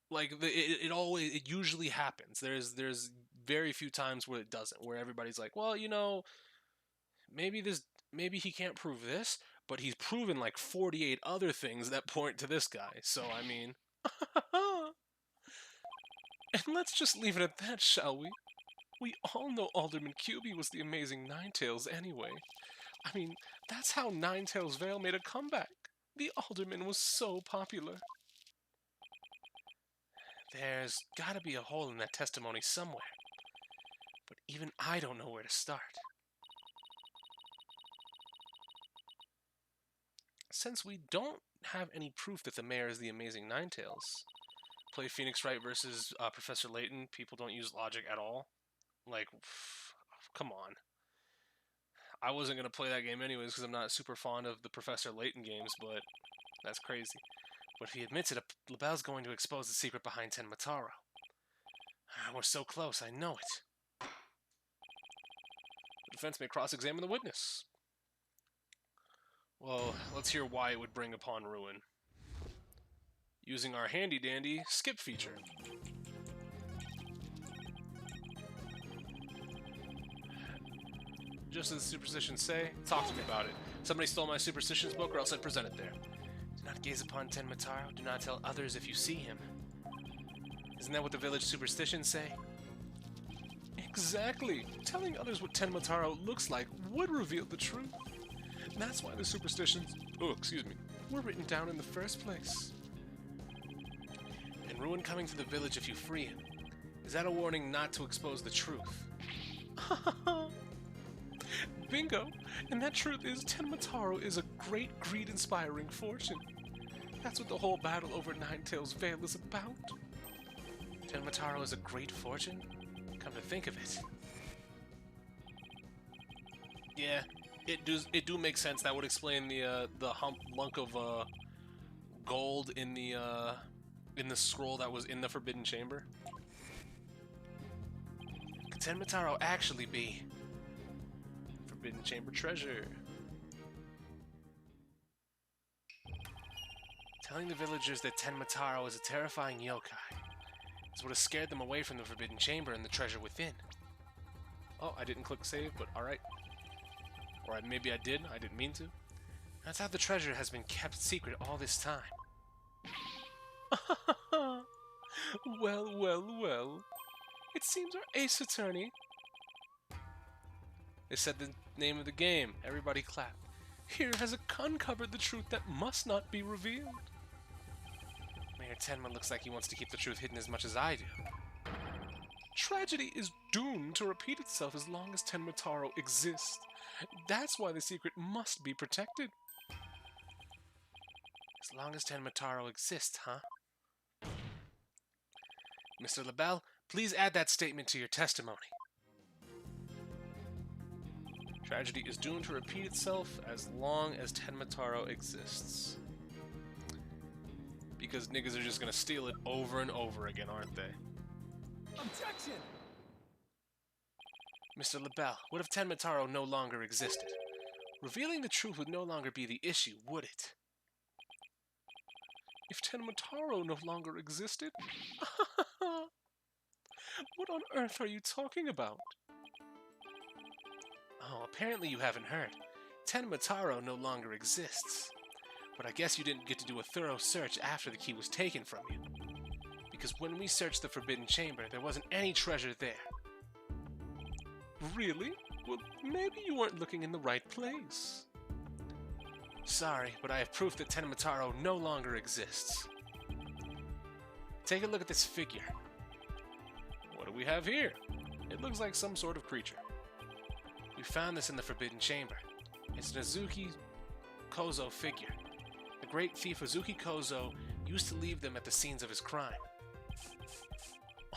Like it usually happens. There's very few times where it doesn't, where everybody's like, well, maybe he can't prove this, but he's proven like 48 other things that point to this guy. So, I mean... And let's just leave it at that, shall we? We all know Alderman QB was the amazing Ninetales anyway. I mean, that's how Ninetales Vale made a comeback. The Alderman was so popular. There's gotta be a hole in that testimony somewhere. But even I don't know where to start. since we don't have any proof that the mayor is the Amazing Ninetales, play Phoenix Wright versus Professor Layton. People don't use logic at all. Like, come on. I wasn't going to play that game anyways because I'm not super fond of the Professor Layton games, but that's crazy. But if he admits it, LaBelle's going to expose the secret behind Tenmataro. We're so close, I know it. The defense may cross-examine the witness. Well, let's hear why it would bring upon ruin. Using our handy-dandy skip feature. Just as the superstitions say, talk to me about it. Somebody stole my superstitions book or else I'd present it there. Do not gaze upon Tenmataro. Do not tell others if you see him. Isn't that what the village superstitions say? Exactly. Telling others what Tenmataro looks like would reveal the truth. That's why the superstitions, were written down in the first place. And ruin coming to the village if you free him. Is that a warning not to expose the truth? Bingo! And that truth is Tenmataro is a great greed-inspiring fortune. That's what the whole battle over Ninetales Vale is about. Tenmataro is a great fortune? Come to think of it. Yeah, it do make sense. That would explain the lunk of gold in the scroll that was in the Forbidden Chamber. Could Tenmataro actually be Forbidden Chamber treasure? Telling the villagers that Tenmataro is a terrifying yokai is what has scared them away from the Forbidden Chamber and the treasure within. Oh, I didn't click save, but alright. Or maybe I did, I didn't mean to. That's how the treasure has been kept secret all this time. Well, well, well. It seems our ace attorney... They said the name of the game. Everybody clap. Here has uncovered the truth that must not be revealed. Mayor Tenma looks like he wants to keep the truth hidden as much as I do. Tragedy is doomed to repeat itself as long as Tenmataro exists. That's why the secret must be protected. As long as Tenmataro exists, huh? Mr. LaBelle, please add that statement to your testimony. Tragedy is doomed to repeat itself as long as Tenmataro exists. Because niggas are just gonna steal it over and over again, aren't they? Objection! Mr. LaBelle, what if Tenmataro no longer existed? Revealing the truth would no longer be the issue, would it? If Tenmataro no longer existed? What on earth are you talking about? Oh, apparently you haven't heard. Tenmataro no longer exists. But I guess you didn't get to do a thorough search after the key was taken from you. Because when we searched the Forbidden Chamber, there wasn't any treasure there. Really? Well, maybe you weren't looking in the right place. Sorry, but I have proof that Tenmataro no longer exists. Take a look at this figure. What do we have here? It looks like some sort of creature. We found this in the Forbidden Chamber. It's an Azuki Kozo figure. The great thief Azuki Kozo used to leave them at the scenes of his crime.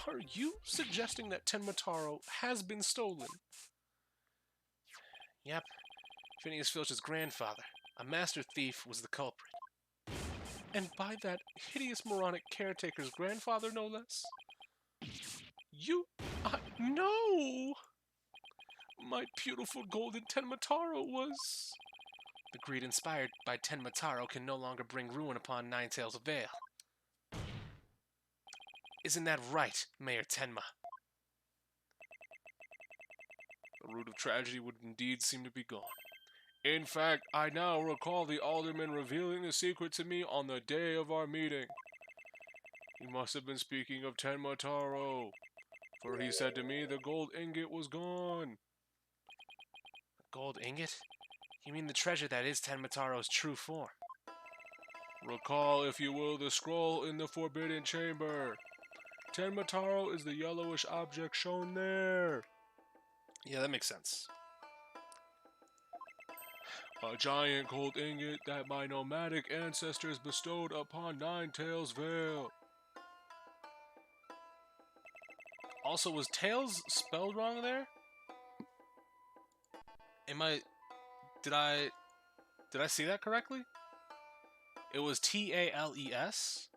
Are you suggesting that Tenmataro has been stolen? Yep. Phineas Filch's grandfather, a master thief, was the culprit. And by that hideous moronic caretaker's grandfather, no less? No! My beautiful golden Tenmataro was... The greed inspired by Tenmataro can no longer bring ruin upon Ninetales Vale. Isn't that right, Mayor Tenma? The root of tragedy would indeed seem to be gone. In fact, I now recall the alderman revealing the secret to me on the day of our meeting. He must have been speaking of Tenmataro, for he said to me the gold ingot was gone. Gold ingot? You mean the treasure that is Tenmataro's true form? Recall, if you will, the scroll in the Forbidden Chamber. Tenmataro is the yellowish object shown there. Yeah, that makes sense. A giant gold ingot that my nomadic ancestors bestowed upon Ninetails Vale. Also, was Tails spelled wrong there? Did I see that correctly? It was Tales?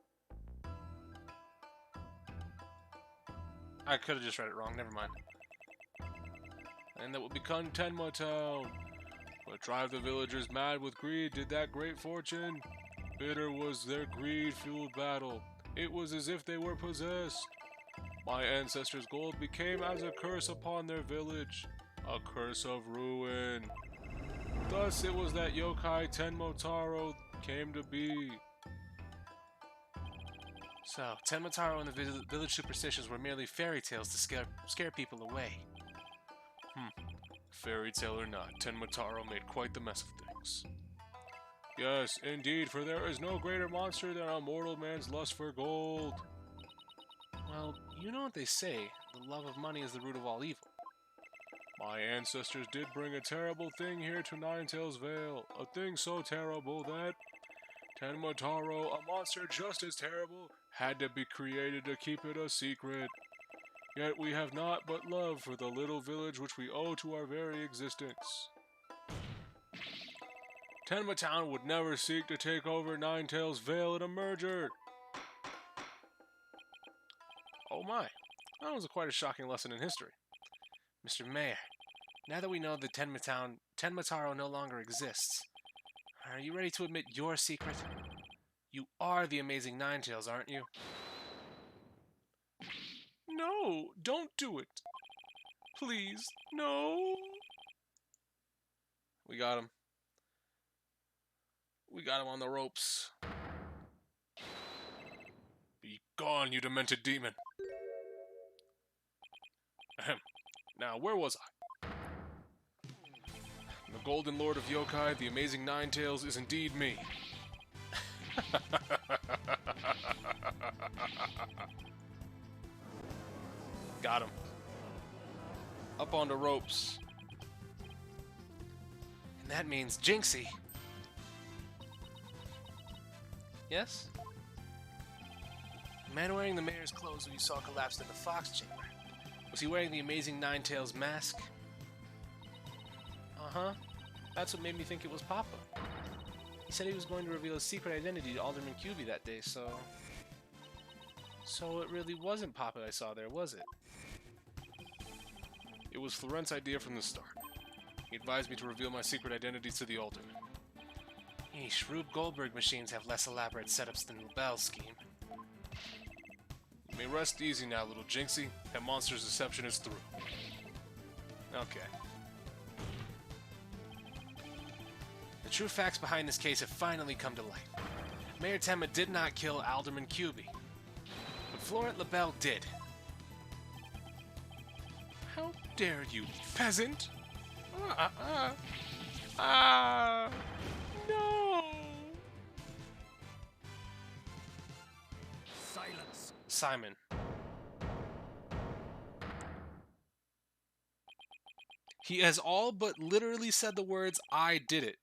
I could have just read it wrong, never mind. And that would become Tenma Town. But drive the villagers mad with greed did that great fortune. Bitter was their greed-fueled battle. It was as if they were possessed. My ancestors' gold became as a curse upon their village, a curse of ruin. Thus it was that yokai Tenmotaro came to be. So, Tenmotaro and the village superstitions were merely fairy tales to scare people away. Fairy tale or not, Tenmotaro made quite the mess of things. Yes, indeed, for there is no greater monster than a mortal man's lust for gold. Well, you know what they say, the love of money is the root of all evil. My ancestors did bring a terrible thing here to Ninetails Vale, a thing so terrible that Tenmotaro, a monster just as terrible, had to be created to keep it a secret. Yet we have naught but love for the little village which we owe to our very existence. Tenma Town would never seek to take over Ninetails Vale in a merger. Oh my, that was quite a shocking lesson in history. Mr. Mayor, now that we know that Tenmotaro no longer exists, are you ready to admit your secret? You are the amazing Ninetails, aren't you? No, don't do it. Please, no. We got him. We got him on the ropes. Be gone, you demented demon. Ahem. Now, where was I? The Golden Lord of Yokai, the amazing Ninetails, is indeed me. Got him. Up on the ropes. And that means Jinxie. Yes? The man wearing the mayor's clothes who you saw collapsed in the Fox Chamber. Was he wearing the amazing Ninetails mask? Uh-huh. That's what made me think it was Papa. He said he was going to reveal his secret identity to Alderman QB that day, so... So it really wasn't Papa I saw there, was it? It was Florent's idea from the start. He advised me to reveal my secret identity to the Alderman. Yeesh, Rube Goldberg machines have less elaborate setups than LaBelle's scheme. You may rest easy now, little Jinxie. That monster's deception is through. Okay. The true facts behind this case have finally come to light. Mayor Tenma did not kill Alderman QB, but Florent LaBelle did. How dare you, peasant? No! Silence. Simon. He has all but literally said the words, "I did it."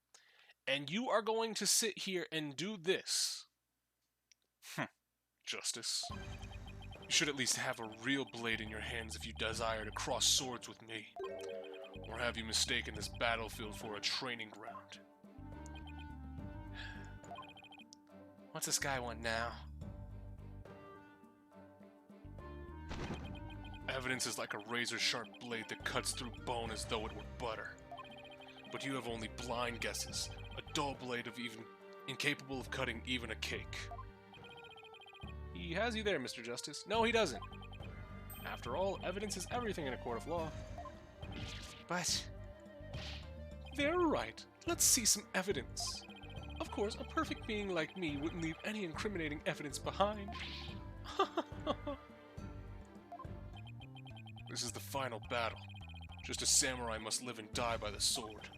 And you are going to sit here and do this. Justice. You should at least have a real blade in your hands if you desire to cross swords with me. Or have you mistaken this battlefield for a training ground? What's this guy want now? Evidence is like a razor-sharp blade that cuts through bone as though it were butter. But you have only blind guesses, a dull blade of even incapable of cutting even a cake. He has you there, Mr. Justice. No, he doesn't. After all, evidence is everything in a court of law. But... They're right. Let's see some evidence. Of course, a perfect being like me wouldn't leave any incriminating evidence behind. This is the final battle. Just a samurai must live and die by the sword.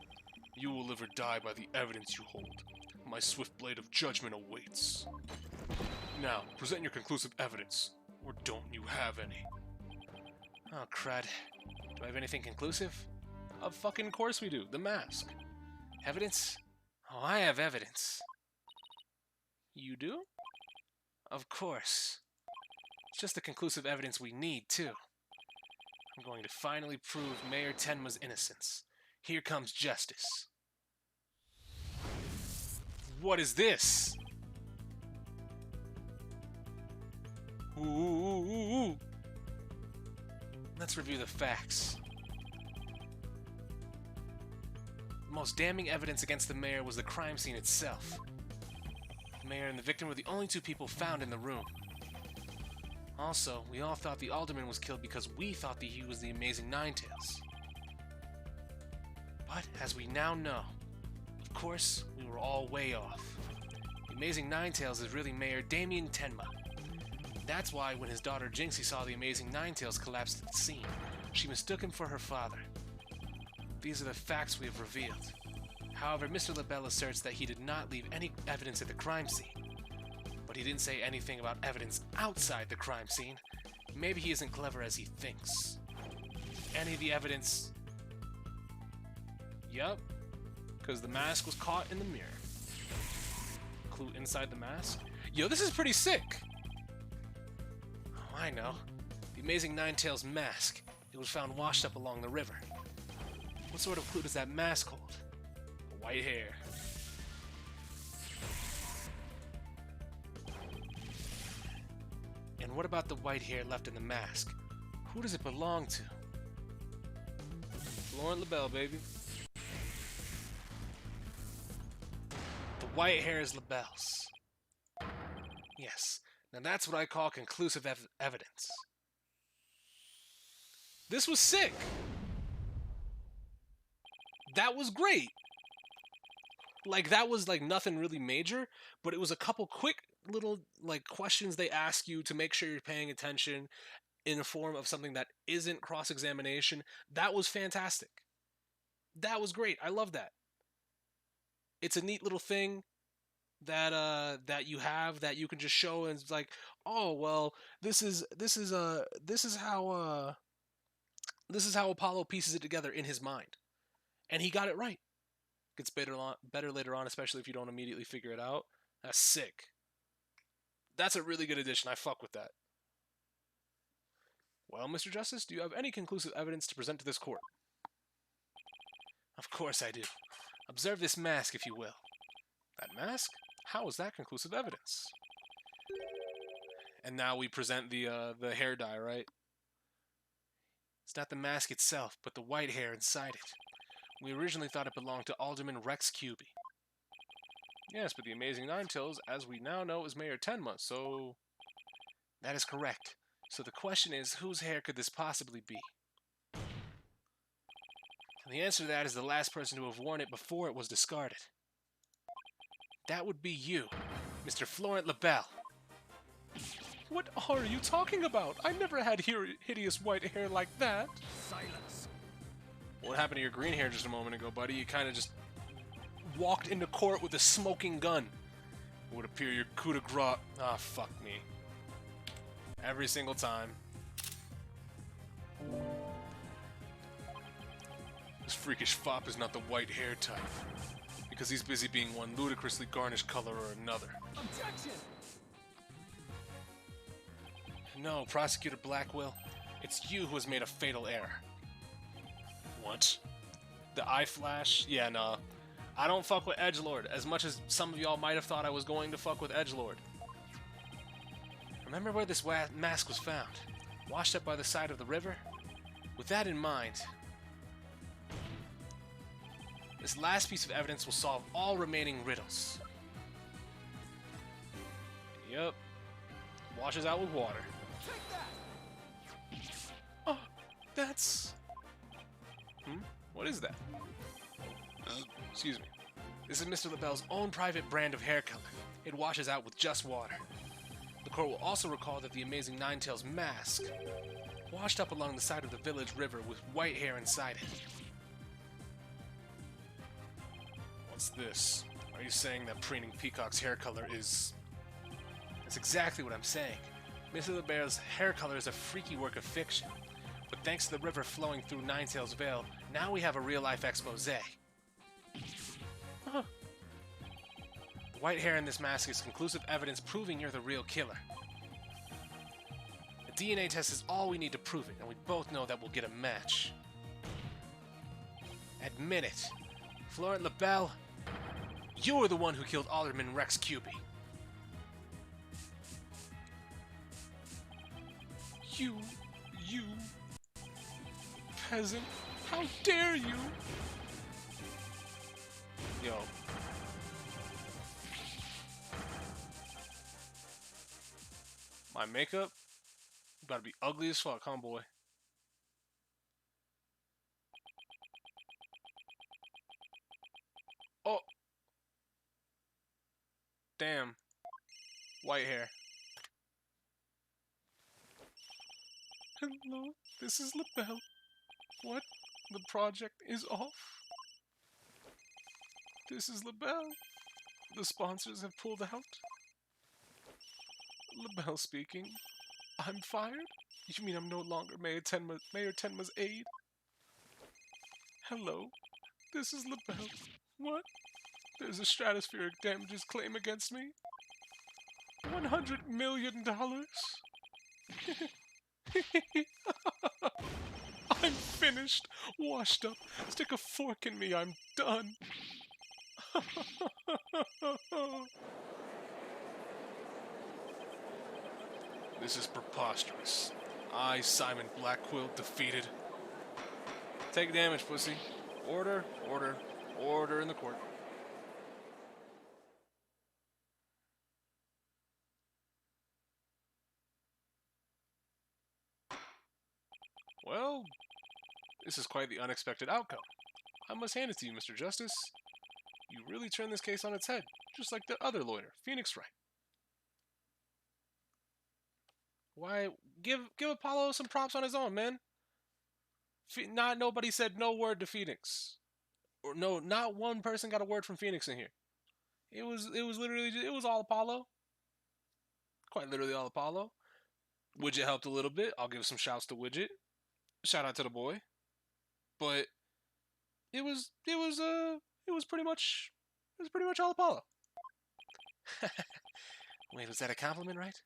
You will live or die by the evidence you hold. My swift blade of judgment awaits. Now, present your conclusive evidence. Or don't you have any? Oh, crud. Do I have anything conclusive? Of fucking course we do. The mask. Evidence? Oh, I have evidence. You do? Of course. It's just the conclusive evidence we need, too. I'm going to finally prove Mayor Tenma's innocence. Here comes justice. What is this? Ooh. Let's review the facts. The most damning evidence against the mayor was the crime scene itself. The mayor and the victim were the only two people found in the room. Also, we all thought the alderman was killed because we thought that he was the Amazing Ninetales. But, as we now know, of course, we were all way off. The Amazing Ninetales is really Mayor Damien Tenma. That's why when his daughter Jinxie saw the Amazing Ninetales collapse at the scene, she mistook him for her father. These are the facts we have revealed. However, Mr. LaBelle asserts that he did not leave any evidence at the crime scene. But he didn't say anything about evidence outside the crime scene. Maybe he isn't clever as he thinks. Any of the evidence... Yup, because the mask was caught in the mirror. Clue inside the mask? Yo, this is pretty sick! Oh, I know. The Amazing Ninetales mask. It was found washed up along the river. What sort of clue does that mask hold? White hair. And what about the white hair left in the mask? Who does it belong to? Laurent LaBelle, baby. The white hair is LaBelle's. Yes. Now that's what I call conclusive evidence. This was sick! That was great! Like, that was, like, nothing really major, but it was a couple quick little, like, questions they ask you to make sure you're paying attention in the form of something that isn't cross-examination. That was fantastic. That was great. I love that. It's a neat little thing that you have that you can just show, and it's like, oh well, this is how Apollo pieces it together in his mind, and he got it right. Gets better later on, especially if you don't immediately figure it out. That's sick. That's a really good addition. I fuck with that. Well, Mr. Justice, do you have any conclusive evidence to present to this court? Of course I do. Observe this mask, if you will. That mask? How is that conclusive evidence? And now we present the hair dye, right? It's not the mask itself, but the white hair inside it. We originally thought it belonged to Alderman Rex Cuby. Yes, but the Amazing Ninetales, as we now know, is Mayor Tenma, so... That is correct. So the question is, whose hair could this possibly be? And the answer to that is the last person to have worn it before it was discarded. That would be you, Mr. Florent LaBelle. What are you talking about? I never had hideous white hair like that. Silence. What happened to your green hair just a moment ago, buddy? You kind of just walked into court with a smoking gun. It would appear your coup de grace... Ah, fuck me. Every single time. This freakish fop is not the white hair type. Because he's busy being one ludicrously garnished color or another. Objection! No, Prosecutor Blackwell. It's you who has made a fatal error. What? The eye flash? Yeah, nah. I don't fuck with Edgelord, as much as some of y'all might have thought I was going to fuck with Edgelord. Remember where this mask was found? Washed up by the side of the river? With that in mind, this last piece of evidence will solve all remaining riddles. Yep. Washes out with water. Take that! Oh, that's... What is that? Excuse me. This is Mr. LaBelle's own private brand of hair color. It washes out with just water. The court will also recall that the Amazing Ninetales mask washed up along the side of the village river with white hair inside it. What's this? Are you saying that Preening Peacock's hair color is... That's exactly what I'm saying. Mr. LaBelle's hair color is a freaky work of fiction. But thanks to the river flowing through Ninetales Vale, now we have a real-life expose. White hair in this mask is conclusive evidence proving you're the real killer. A DNA test is all we need to prove it, and we both know that we'll get a match. Admit it. Florent LaBelle, you're the one who killed Alderman Rex Cubey. You peasant, how dare you? Yo. My makeup about to be ugly as fuck, huh, boy? Oh. Damn. White hair. Hello, this is LaBelle. What? The project is off? This is LaBelle. The sponsors have pulled out. LaBelle speaking. I'm fired? You mean I'm no longer Mayor Tenma's aide? Hello, this is LaBelle. What? There's a stratospheric damages claim against me? $100 million? I'm finished, washed up. Stick a fork in me, I'm done. This is preposterous. I, Simon Blackquill, defeated. Take damage, pussy. Order, order, order in the court. Well, this is quite the unexpected outcome. I must hand it to you, Mr. Justice. You really turned this case on its head, just like the other lawyer, Phoenix Wright. Why, give Apollo some props on his own, man. Nobody said no word to Phoenix. Or no, not one person got a word from Phoenix in here. It was literally, it was all Apollo. Quite literally all Apollo. Widget helped a little bit. I'll give some shouts to Widget. Shout out to the boy. But it was pretty much all Apollo. Wait, was that a compliment, right?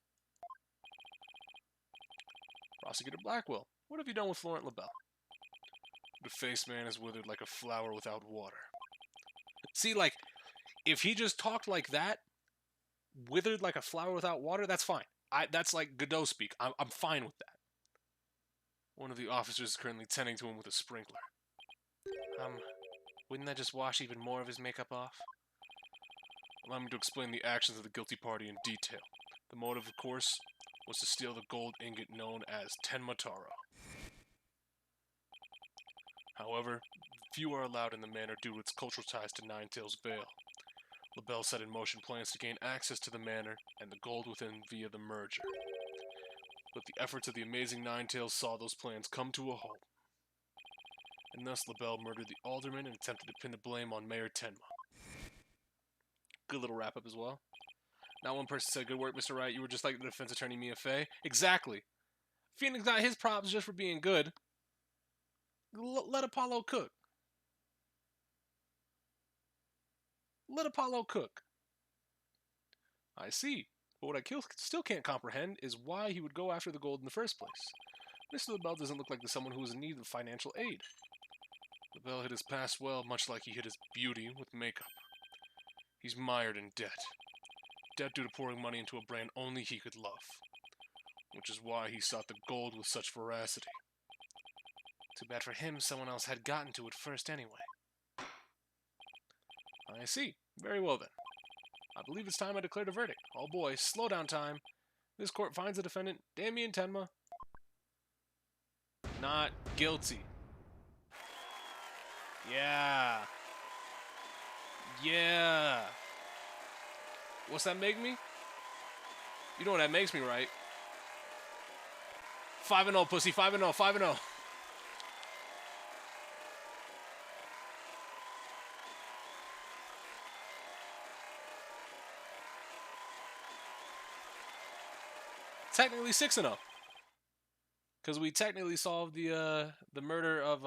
Prosecutor Blackwell, what have you done with Florent LaBelle? The face man is withered like a flower without water. See, like, if he just talked like that, withered like a flower without water, that's fine. That's like Godot speak. I'm fine with that. One of the officers is currently tending to him with a sprinkler. Wouldn't that just wash even more of his makeup off? Allow me to explain the actions of the guilty party in detail. The motive, of course, was to steal the gold ingot known as Tenma Taro. However, few are allowed in the manor due to its cultural ties to Ninetails Vale. LaBelle set in motion plans to gain access to the manor and the gold within via the merger. But the efforts of the amazing Ninetails saw those plans come to a halt. And thus LaBelle murdered the alderman and attempted to pin the blame on Mayor Tenma. Good little wrap-up as well. Not one person said, good work, Mr. Wright. You were just like the defense attorney Mia Fey. Exactly. Phoenix got his props just for being good. Let Apollo cook. Let Apollo cook. I see. But what I still can't comprehend is why he would go after the gold in the first place. Mr. LaBelle doesn't look like someone who is in need of financial aid. LaBelle hid his past well, much like he hid his beauty with makeup. He's mired in debt. Debt due to pouring money into a brand only he could love. Which is why he sought the gold with such veracity. Too bad for him, someone else had gotten to it first anyway. I see. Very well then. I believe it's time I declared a verdict. Oh boy, slow down time. This court finds the defendant, Damien Tenma, not guilty. Yeah. Yeah. What's that make me? You know what that makes me, right? 5-0, pussy. 5-0, 5-0. Technically 6-0. Because we technically solved the murder of,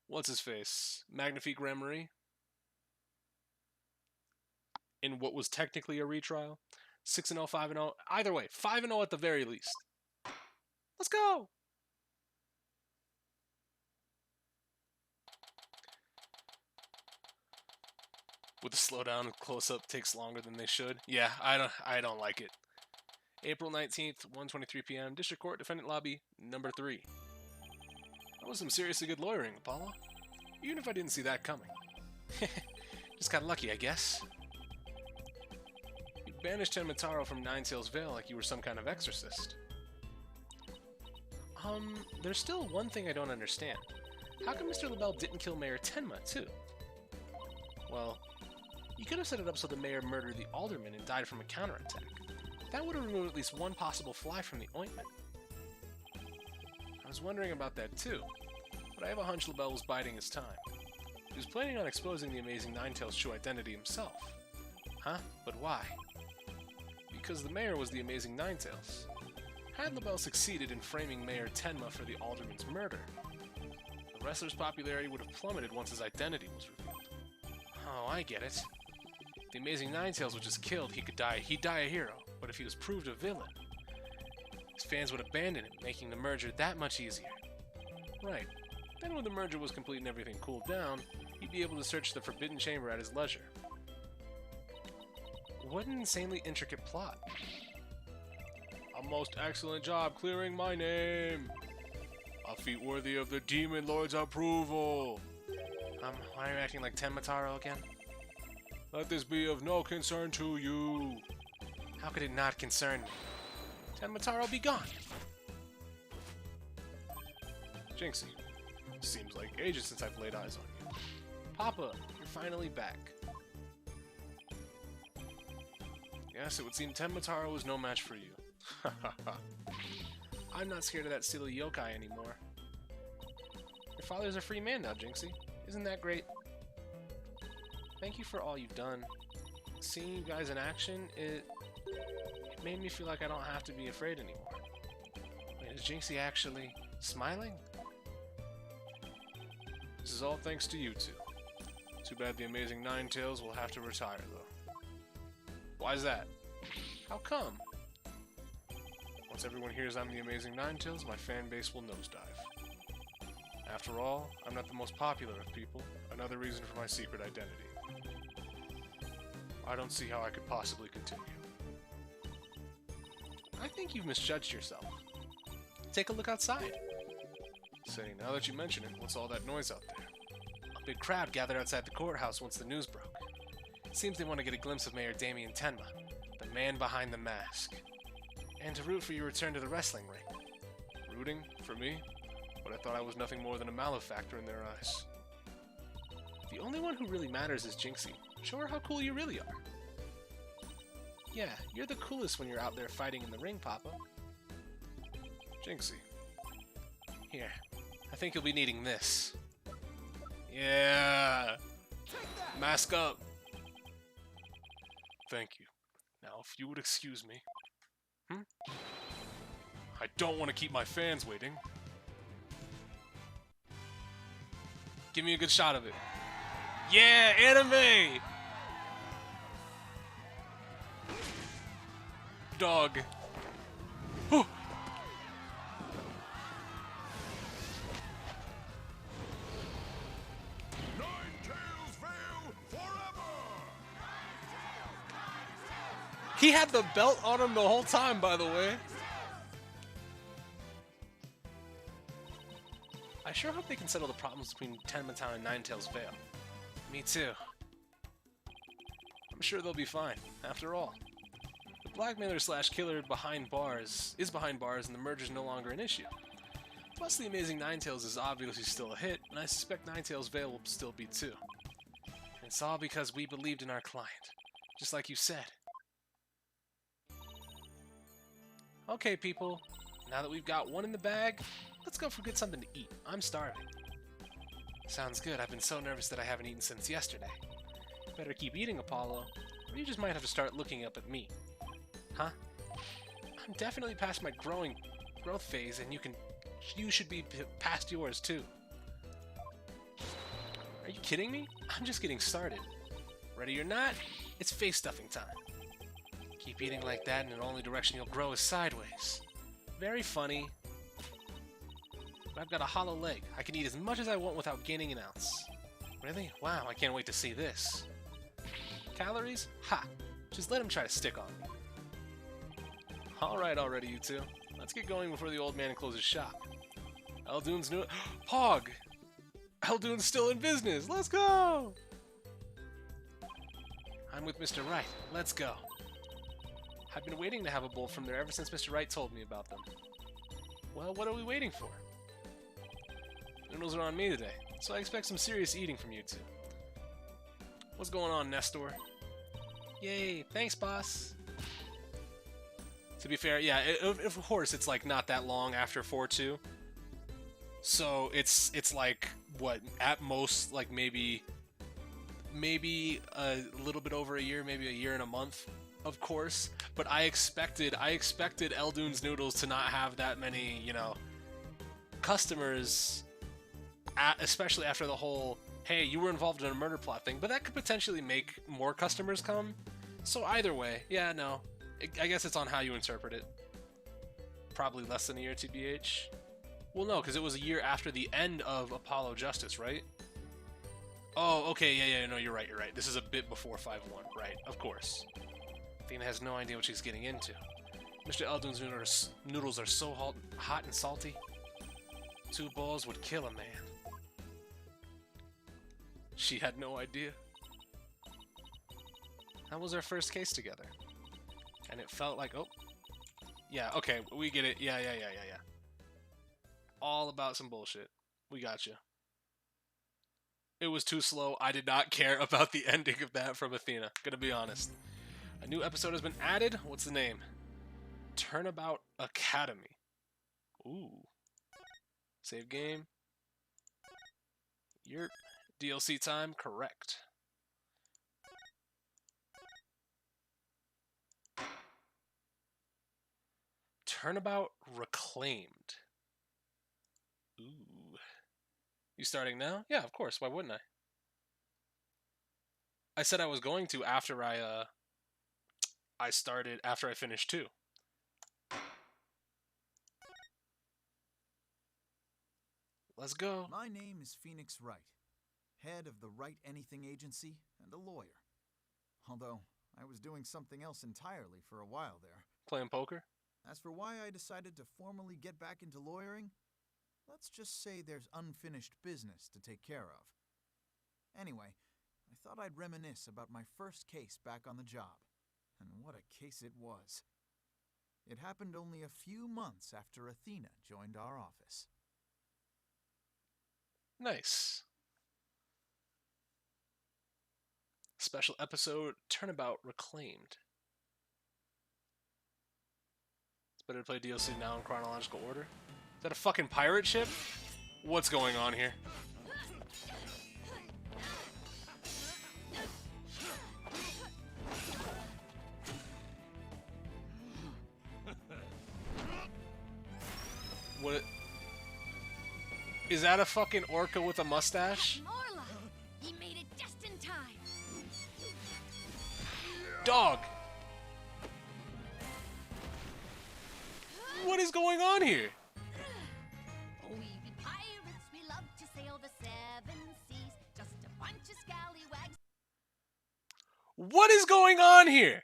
what's his face? Magnifique Remery. in what was technically a retrial. 6-0, 5-0. Either way, 5-0 at the very least. Let's go! With the slowdown, close-up takes longer than they should. Yeah, I don't like it. April 19th, 1:23 p.m. District Court, Defendant Lobby, number 3. That was some seriously good lawyering, Apollo. Even if I didn't see that coming. Just got lucky, I guess. You banished Tenmataro from Ninetails Vale like you were some kind of exorcist. There's still one thing I don't understand. How come Mr. LaBelle didn't kill Mayor Tenma, too? Well, you could have set it up so the mayor murdered the alderman and died from a counterattack. That would have removed at least one possible fly from the ointment. I was wondering about that too, but I have a hunch LaBelle was biding his time. He was planning on exposing the Amazing Ninetails' true identity himself. Huh? But why? Because the mayor was the Amazing Ninetails. Had LaBelle succeeded in framing Mayor Tenma for the alderman's murder, the wrestler's popularity would have plummeted once his identity was revealed. Oh, I get it. If the Amazing Ninetails was just killed, he'd die a hero. But if he was proved a villain, his fans would abandon him, making the merger that much easier. Right. Then when the merger was complete and everything cooled down, he'd be able to search the Forbidden Chamber at his leisure. What an insanely intricate plot. A most excellent job clearing my name. A feat worthy of the Demon Lord's approval. Why are you acting like Tenmataro again? Let this be of no concern to you. How could it not concern me? Tenmataro, be gone! Jinxie, seems like ages since I've laid eyes on you. Papa, you're finally back. Yes, it would seem Tenmataro was no match for you. I'm not scared of that silly yokai anymore. Your father's a free man now, Jinxie. Isn't that great? Thank you for all you've done. Seeing you guys in action, it made me feel like I don't have to be afraid anymore. Wait, is Jinxie actually smiling? This is all thanks to you two. Too bad the Amazing Ninetails will have to retire, though. Why's that? How come? Once everyone hears I'm the Amazing Ninetails, my fan base will nosedive. After all, I'm not the most popular of people. Another reason for my secret identity. I don't see how I could possibly continue. I think you've misjudged yourself. Take a look outside. Say, now that you mention it, what's all that noise out there? A big crowd gathered outside the courthouse once the news broke. It seems they want to get a glimpse of Mayor Damien Tenma, the man behind the mask. And to root for your return to the wrestling ring. Rooting? For me? But I thought I was nothing more than a malefactor in their eyes. The only one who really matters is Jinxie. Show her how cool you really are. Yeah, you're the coolest when you're out there fighting in the ring, Papa. Jinxie. Here, I think you'll be needing this. Yeah! Mask up! Thank you. Now, if you would excuse me. I don't want to keep my fans waiting. Give me a good shot of it. Yeah, anime! Dog. Oh. He had the belt on him the whole time, by the way. I sure hope they can settle the problems between Tenmatown and Ninetails Vale. Me too. I'm sure they'll be fine, after all. The blackmailer slash killer behind bars is behind bars and the merger's no longer an issue. Plus the Amazing Ninetails is obviously still a hit, and I suspect Ninetails Vale will still be too. And it's all because we believed in our client, just like you said. Okay, people, now that we've got one in the bag, let's go get something to eat. I'm starving. Sounds good. I've been so nervous that I haven't eaten since yesterday. Better keep eating, Apollo, or you just might have to start looking up at me. Huh? I'm definitely past my growth phase, and you should be past yours too. Are you kidding me? I'm just getting started. Ready or not, It's face stuffing time. Keep eating like that, and the only direction you'll grow is sideways. Very funny. But I've got a hollow leg. I can eat as much as I want without gaining an ounce. Really? Wow, I can't wait to see this. Calories? Ha! Just let him try to stick on me. Alright already, you two. Let's get going before the old man closes shop. Eldoon's new... Pog! Eldoon's still in business! Let's go! I'm with Mr. Wright. Let's go. I've been waiting to have a bowl from there ever since Mr. Wright told me about them. Well, what are we waiting for? Noodles are on me today, so I expect some serious eating from you two. What's going on, Nestor? Yay, thanks, boss. To be fair, yeah, of course it's like not that long after 4-2. So it's like, what, at most, like maybe a little bit over a year, maybe a year and a month, of course. But I expected Eldoon's Noodles to not have that many, you know, customers, especially after the whole, hey, you were involved in a murder plot thing, but that could potentially make more customers come. So either way, yeah, no, I guess it's on how you interpret it. Probably less than a year, TBH. Well, no, because it was a year after the end of Apollo Justice, right? Oh, okay, yeah, no, you're right. This is a bit before 5-1, right, of course. Athena has no idea what she's getting into. Mr. Eldoon's noodles are so hot and salty. 2 bowls would kill a man. She had no idea. That was our first case together. And it felt like, oh. Yeah, okay, we get it. Yeah. All about some bullshit. We got you. It was too slow. I did not care about the ending of that from Athena. Gonna be honest. A new episode has been added. What's the name? Turnabout Academy. Ooh. Save game. Yerp. DLC time, correct. Turnabout Reclaimed. Ooh. You starting now? Yeah, of course. Why wouldn't I? I said I was going to after I finished 2. Let's go. My name is Phoenix Wright, head of the Wright Anything Agency and a lawyer. Although, I was doing something else entirely for a while there. Playing poker? As for why I decided to formally get back into lawyering, let's just say there's unfinished business to take care of. Anyway, I thought I'd reminisce about my first case back on the job. And what a case it was. It happened only a few months after Athena joined our office. Nice. Special episode, Turnabout Reclaimed. It's better to play DLC now in chronological order. Is that a fucking pirate ship? What's going on here? What? Is that a fucking orca with a mustache? Morla, he made it just in time. Dog! What is going on here? We be pirates, we love to sail the 7 seas. Just a bunch of scallywags. What is going on here?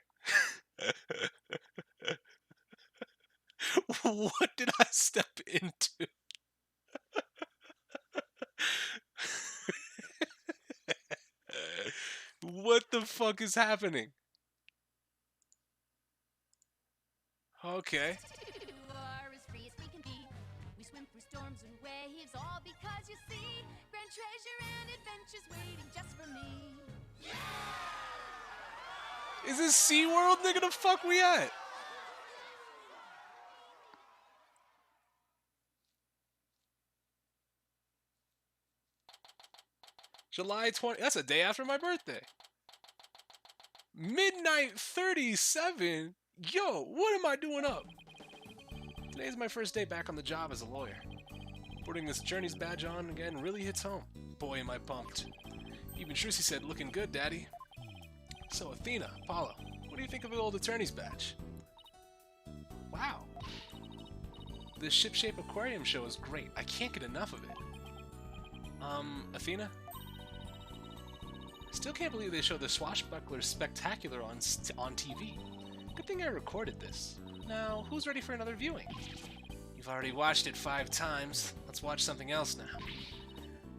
What did I step into? What the fuck is happening? Okay. We are as free as we can be. We swim through storms and waves, all because you see grand treasure and adventures waiting just for me. Is this SeaWorld? Nigga, the fuck we at? July 20. That's a day after my birthday. Midnight 37? Yo, what am I doing up? Today's my first day back on the job as a lawyer. Putting this journey's badge on again really hits home. Boy, am I pumped. Even Shrusi said, looking good, daddy. So, Athena, Apollo, what do you think of the old attorney's badge? Wow. This ship-shape aquarium show is great. I can't get enough of it. Athena? Still can't believe they showed the Swashbuckler Spectacular on TV. Good thing I recorded this. Now, who's ready for another viewing? You've already watched it 5 times. Let's watch something else now.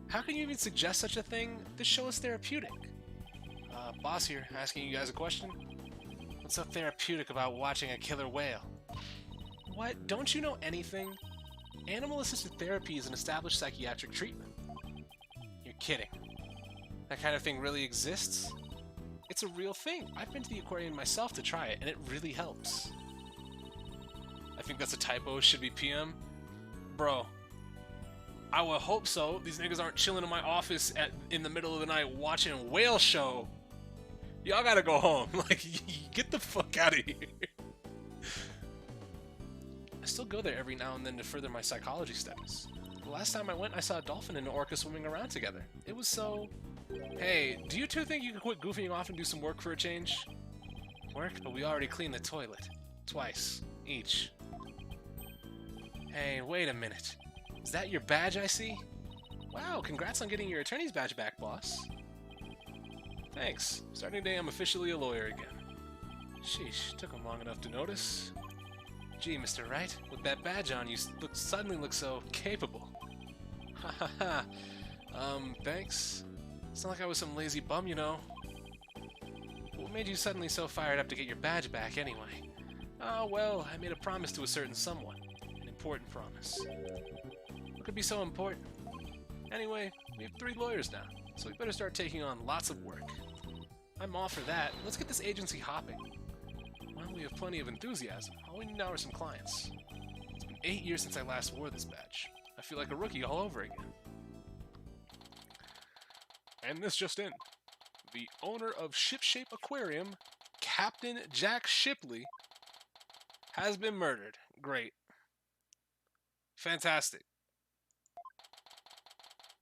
How can you even suggest such a thing? This show is therapeutic. Boss here, asking you guys a question. What's so therapeutic about watching a killer whale? What? Don't you know anything? Animal-assisted therapy is an established psychiatric treatment. You're kidding. That kind of thing really exists? It's a real thing. I've been to the aquarium myself to try it, and it really helps. I think that's a typo. Should be PM. Bro. I would hope so. These niggas aren't chilling in my office in the middle of the night watching a whale show. Y'all gotta go home. Like, get the fuck out of here. I still go there every now and then to further my psychology studies. The last time I went, I saw a dolphin and an orca swimming around together. It was so... Hey, do you two think you could quit goofing off and do some work for a change? Work? But we already cleaned the toilet. Twice. Each. Hey, wait a minute. Is that your badge I see? Wow, congrats on getting your attorney's badge back, boss. Thanks. Starting today, I'm officially a lawyer again. Sheesh, took him long enough to notice. Gee, Mr. Wright, with that badge on, you suddenly look so capable. Ha ha ha. Thanks. It's not like I was some lazy bum, you know. What made you suddenly so fired up to get your badge back, anyway? Oh, well, I made a promise to a certain someone. An important promise. What could be so important? Anyway, we have 3 lawyers now, so we better start taking on lots of work. I'm all for that. Let's get this agency hopping. Well, we have plenty of enthusiasm. All we need now are some clients. It's been 8 years since I last wore this badge. I feel like a rookie all over again. And this just in. The owner of Ship-Shape Aquarium, Captain Jack Shipley, has been murdered. Great. Fantastic.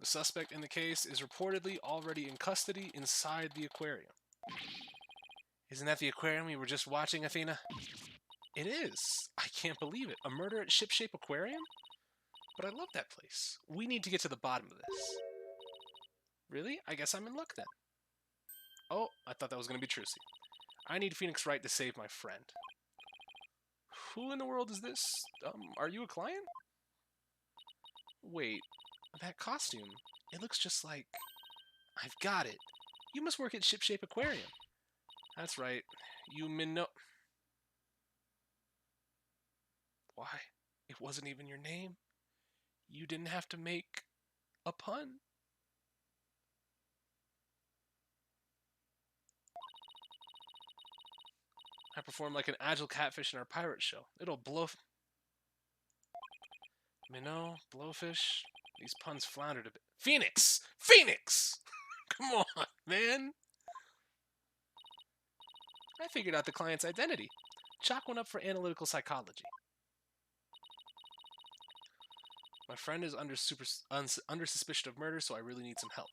The suspect in the case is reportedly already in custody inside the aquarium. Isn't that the aquarium we were just watching, Athena? It is. I can't believe it. A murder at Ship-Shape Aquarium? But I love that place. We need to get to the bottom of this. Really? I guess I'm in luck then. Oh, I thought that was going to be Trucy. I need Phoenix Wright to save my friend. Who in the world is this? Are you a client? Wait, that costume. It looks just like... I've got it. You must work at Ship-Shape Aquarium. That's right. You Minnow... Why? It wasn't even your name. You didn't have to make a pun. I perform like an agile catfish in our pirate show. It'll blow... Minnow, blowfish... These puns floundered a bit. Phoenix! Phoenix! Come on, man! I figured out the client's identity. Chalk one up for analytical psychology. My friend is under suspicion of murder, so I really need some help.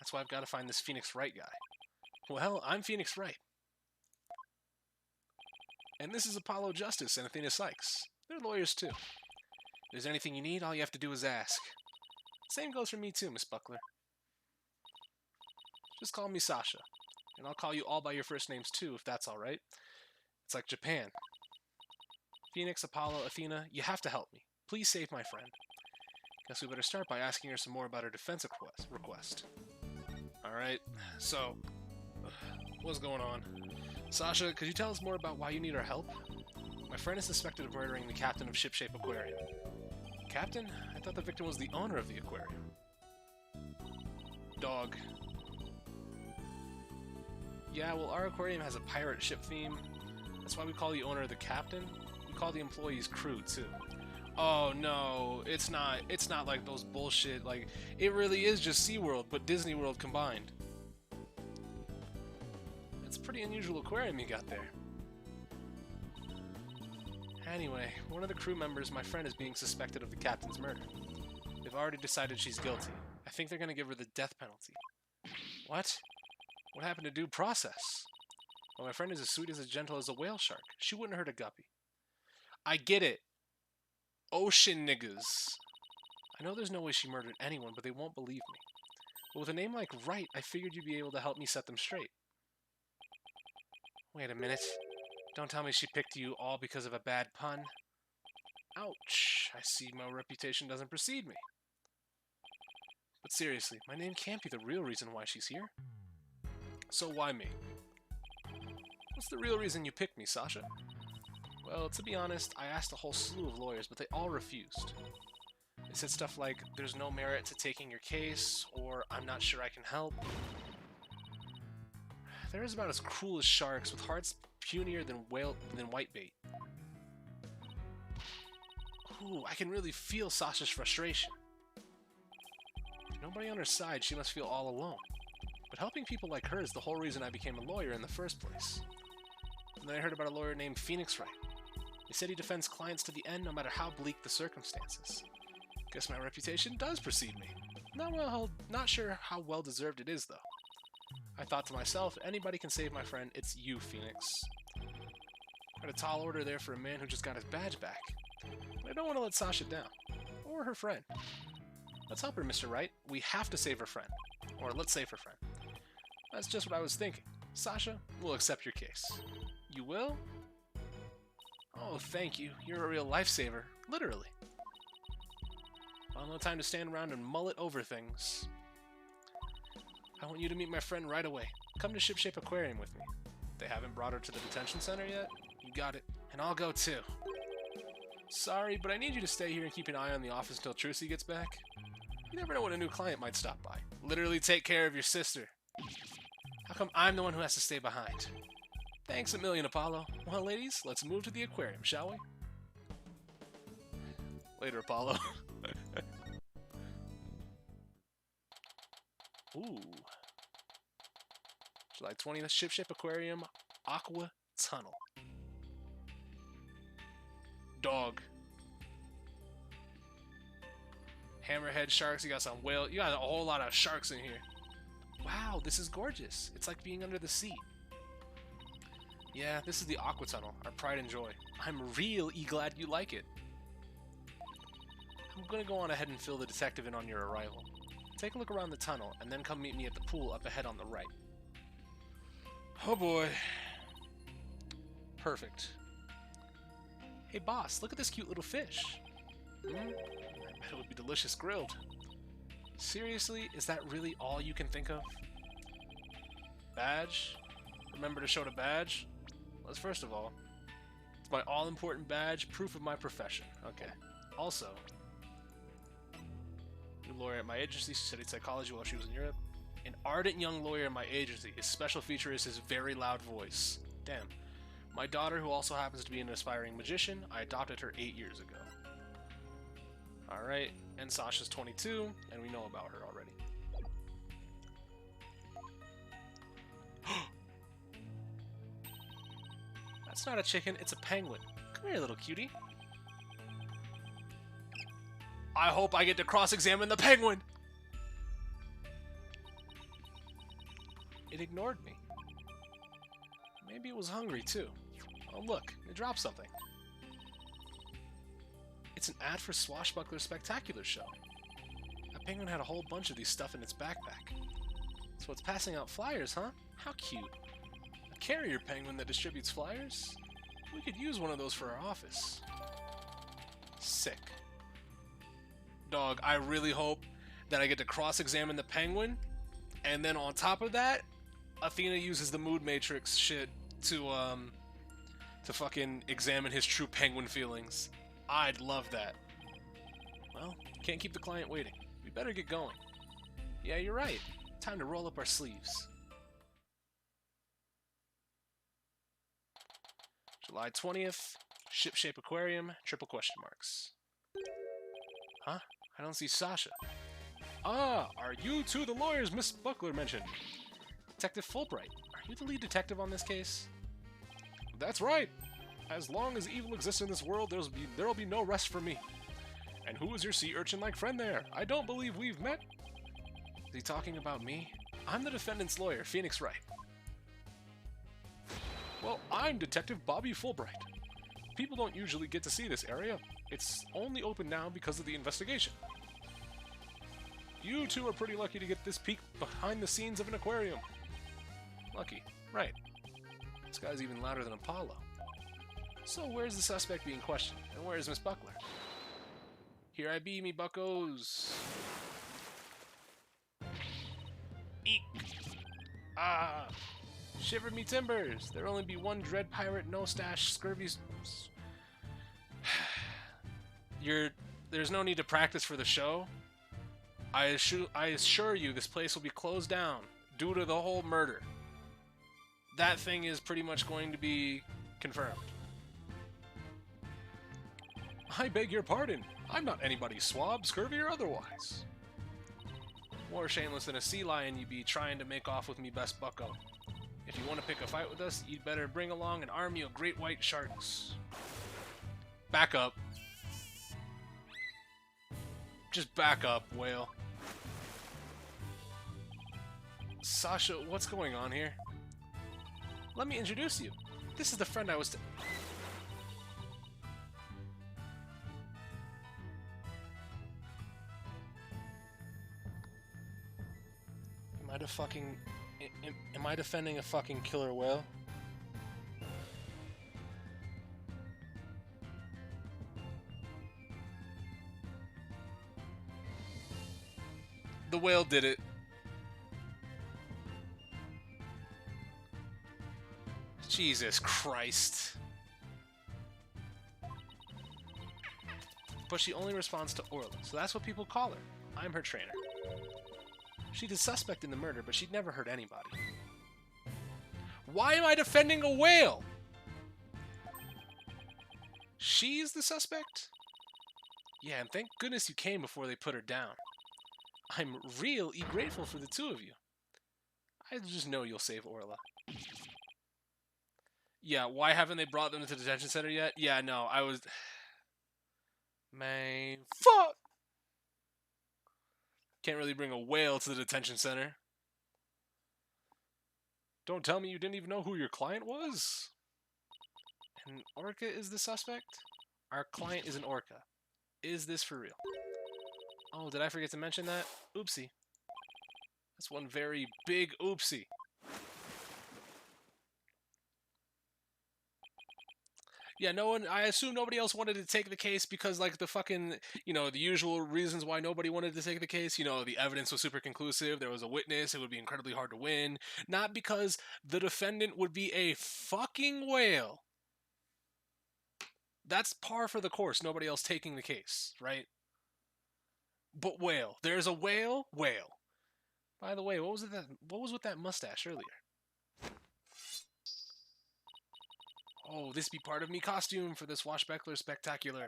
That's why I've got to find this Phoenix Wright guy. Well, I'm Phoenix Wright. And this is Apollo Justice and Athena Sykes. They're lawyers too. If there's anything you need, all you have to do is ask. Same goes for me too, Miss Buckler. Just call me Sasha. And I'll call you all by your first names too, if that's alright. It's like Japan. Phoenix, Apollo, Athena, you have to help me. Please save my friend. Guess we better start by asking her some more about her defense request. Alright, so... what's going on? Sasha, could you tell us more about why you need our help? My friend is suspected of murdering the captain of Ship-Shape Aquarium. Captain? I thought the victim was the owner of the aquarium. Dog. Yeah, well, our aquarium has a pirate ship theme. That's why we call the owner the captain. We call the employees crew, too. Oh, no, it's not like those bullshit, like, it really is just SeaWorld, but Disney World combined. It's a pretty unusual aquarium you got there. Anyway, one of the crew members, my friend, is being suspected of the captain's murder. They've already decided she's guilty. I think they're going to give her the death penalty. What? What happened to due process? Well, my friend is as sweet as gentle as a whale shark. She wouldn't hurt a guppy. I get it. Ocean niggas. I know there's no way she murdered anyone, but they won't believe me. But with a name like Wright, I figured you'd be able to help me set them straight. Wait a minute. Don't tell me she picked you all because of a bad pun. Ouch. I see my reputation doesn't precede me. But seriously, my name can't be the real reason why she's here. So why me? What's the real reason you picked me, Sasha? Well, to be honest, I asked a whole slew of lawyers, but they all refused. They said stuff like, there's no merit to taking your case, or I'm not sure I can help. They're about as cruel as sharks, with hearts punier than whitebait. Ooh, I can really feel Sasha's frustration. Nobody on her side, she must feel all alone. But helping people like her is the whole reason I became a lawyer in the first place. And then I heard about a lawyer named Phoenix Wright. He said he defends clients to the end no matter how bleak the circumstances. Guess my reputation does precede me. Not sure how well deserved it is, though. I thought to myself, anybody can save my friend, it's you, Phoenix. Quite a tall order there for a man who just got his badge back. But I don't want to let Sasha down. Or her friend. Let's help her, Mr. Wright. We have to save her friend. Or let's save her friend. That's just what I was thinking. Sasha, we'll accept your case. You will? Oh, thank you. You're a real lifesaver. Literally. Well, no time to stand around and mull it over things. I want you to meet my friend right away. Come to Shipshape Aquarium with me. They haven't brought her to the detention center yet? You got it. And I'll go too. Sorry, but I need you to stay here and keep an eye on the office until Trucy gets back. You never know when a new client might stop by. Literally take care of your sister. How come I'm the one who has to stay behind? Thanks a million, Apollo. Well, ladies, let's move to the aquarium, shall we? Later, Apollo. Ooh. July 20th, Shipshape Aquarium, Aqua Tunnel. Dog. Hammerhead sharks, you got some whale, you got a whole lot of sharks in here. Wow, this is gorgeous. It's like being under the sea. Yeah, this is the Aqua Tunnel, our pride and joy. I'm really glad you like it. I'm gonna go on ahead and fill the detective in on your arrival. Take a look around the tunnel, and then come meet me at the pool up ahead on the right. Oh boy. Perfect. Hey boss, look at this cute little fish. I bet it would be delicious grilled. Seriously, is that really all you can think of? Badge? Remember to show the badge? Let's first of all, it's my all-important badge, proof of my profession. Okay. Also, new lawyer at my agency, she studied psychology while she was in Europe. An ardent young lawyer in my agency. His special feature is his very loud voice. Damn. My daughter, who also happens to be an aspiring magician, I adopted her 8 years ago. Alright, and Sasha's 22, and we know about her already. That's not a chicken, it's a penguin. Come here, little cutie. I hope I get to cross-examine the penguin! It ignored me. Maybe it was hungry, too. Oh, look, it dropped something. It's an ad for Swashbuckler Spectacular Show. That penguin had a whole bunch of these stuff in its backpack. So it's passing out flyers, huh? How cute. A carrier penguin that distributes flyers? We could use one of those for our office. Sick. Dog, I really hope that I get to cross-examine the penguin, and then on top of that, Athena uses the mood matrix shit to fucking examine his true penguin feelings. I'd love that. Well, can't keep the client waiting. We better get going. Yeah, you're right. Time to roll up our sleeves. July 20th, Shipshape Aquarium, triple question marks. Huh? I don't see Sasha. Ah, are you two the lawyers Miss Buckler mentioned? Detective Fulbright, are you the lead detective on this case? That's right. As long as evil exists in this world, there'll be no rest for me. And who is your sea urchin-like friend there? I don't believe we've met. Is he talking about me? I'm the defendant's lawyer, Phoenix Wright. Well, I'm Detective Bobby Fulbright. People don't usually get to see this area. It's only open now because of the investigation. You two are pretty lucky to get this peek behind the scenes of an aquarium. Lucky, right. This guy's even louder than Apollo. So where's the suspect being questioned? And where's Miss Buckler? Here I be, me buckos. Eek! Ah! Shiver me timbers! There'll only be one dread pirate, no stash, scurvy... There's no need to practice for the show. I assure you this place will be closed down due to the whole murder. That thing is pretty much going to be confirmed. I beg your pardon. I'm not anybody's swab, scurvy or otherwise. More shameless than a sea lion you be trying to make off with me best bucko. If you want to pick a fight with us, you'd better bring along an army of great white sharks. Back up. Just back up, whale. Sasha, what's going on here? Let me introduce you. This is the friend I was Am I defending a fucking killer whale? The whale did it. Jesus Christ. But she only responds to Orla, so that's what people call her. I'm her trainer. She's a suspect in the murder, but she'd never hurt anybody. Why am I defending a whale? She's the suspect? Yeah, and thank goodness you came before they put her down. I'm really grateful for the two of you. I just know you'll save Orla. Yeah, why haven't they brought them to the detention center yet? Yeah, no, I was... Man, fuck! Can't really bring a whale to the detention center. Don't tell me you didn't even know who your client was? An orca is the suspect? Our client is an orca. Is this for real? Oh, did I forget to mention that? Oopsie. That's one very big oopsie. Yeah, I assume nobody else wanted to take the case because, like, the fucking, the usual reasons why nobody wanted to take the case, the evidence was super conclusive, there was a witness, it would be incredibly hard to win, not because the defendant would be a fucking whale. That's par for the course, nobody else taking the case, right? But whale. There's a whale? Whale. By the way, what was with that mustache earlier? Oh, this be part of me costume for the Swashbuckler Spectacular.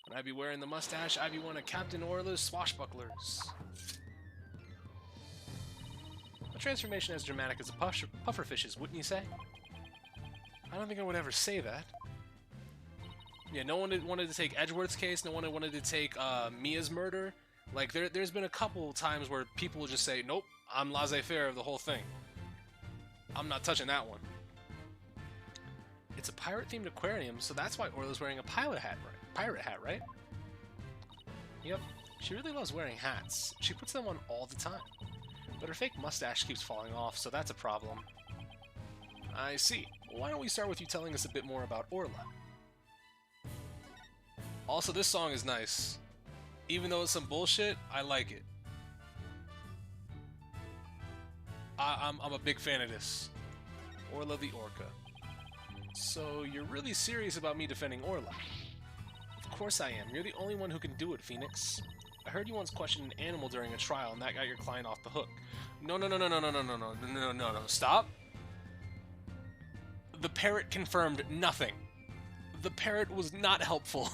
When I be wearing the mustache, I be one of Captain Orla's swashbucklers. A transformation as dramatic as a pufferfish's, wouldn't you say? I don't think I would ever say that. Yeah, no one wanted to take Edgeworth's case, no one wanted to take Mia's murder. Like, there's been a couple times where people will just say, nope, I'm laissez-faire of the whole thing. I'm not touching that one. It's a pirate-themed aquarium, so that's why Orla's wearing a pirate hat, right? Yep, she really loves wearing hats. She puts them on all the time. But her fake mustache keeps falling off, so that's a problem. I see. Well, why don't we start with you telling us a bit more about Orla? Also, this song is nice. Even though it's some bullshit, I like it. I'm a big fan of this. Orla the Orca. So, you're really serious about me defending Orla? Of course I am. You're the only one who can do it, Phoenix. I heard you once questioned an animal during a trial, and that got your client off the hook. No, stop. The parrot confirmed nothing. The parrot was not helpful.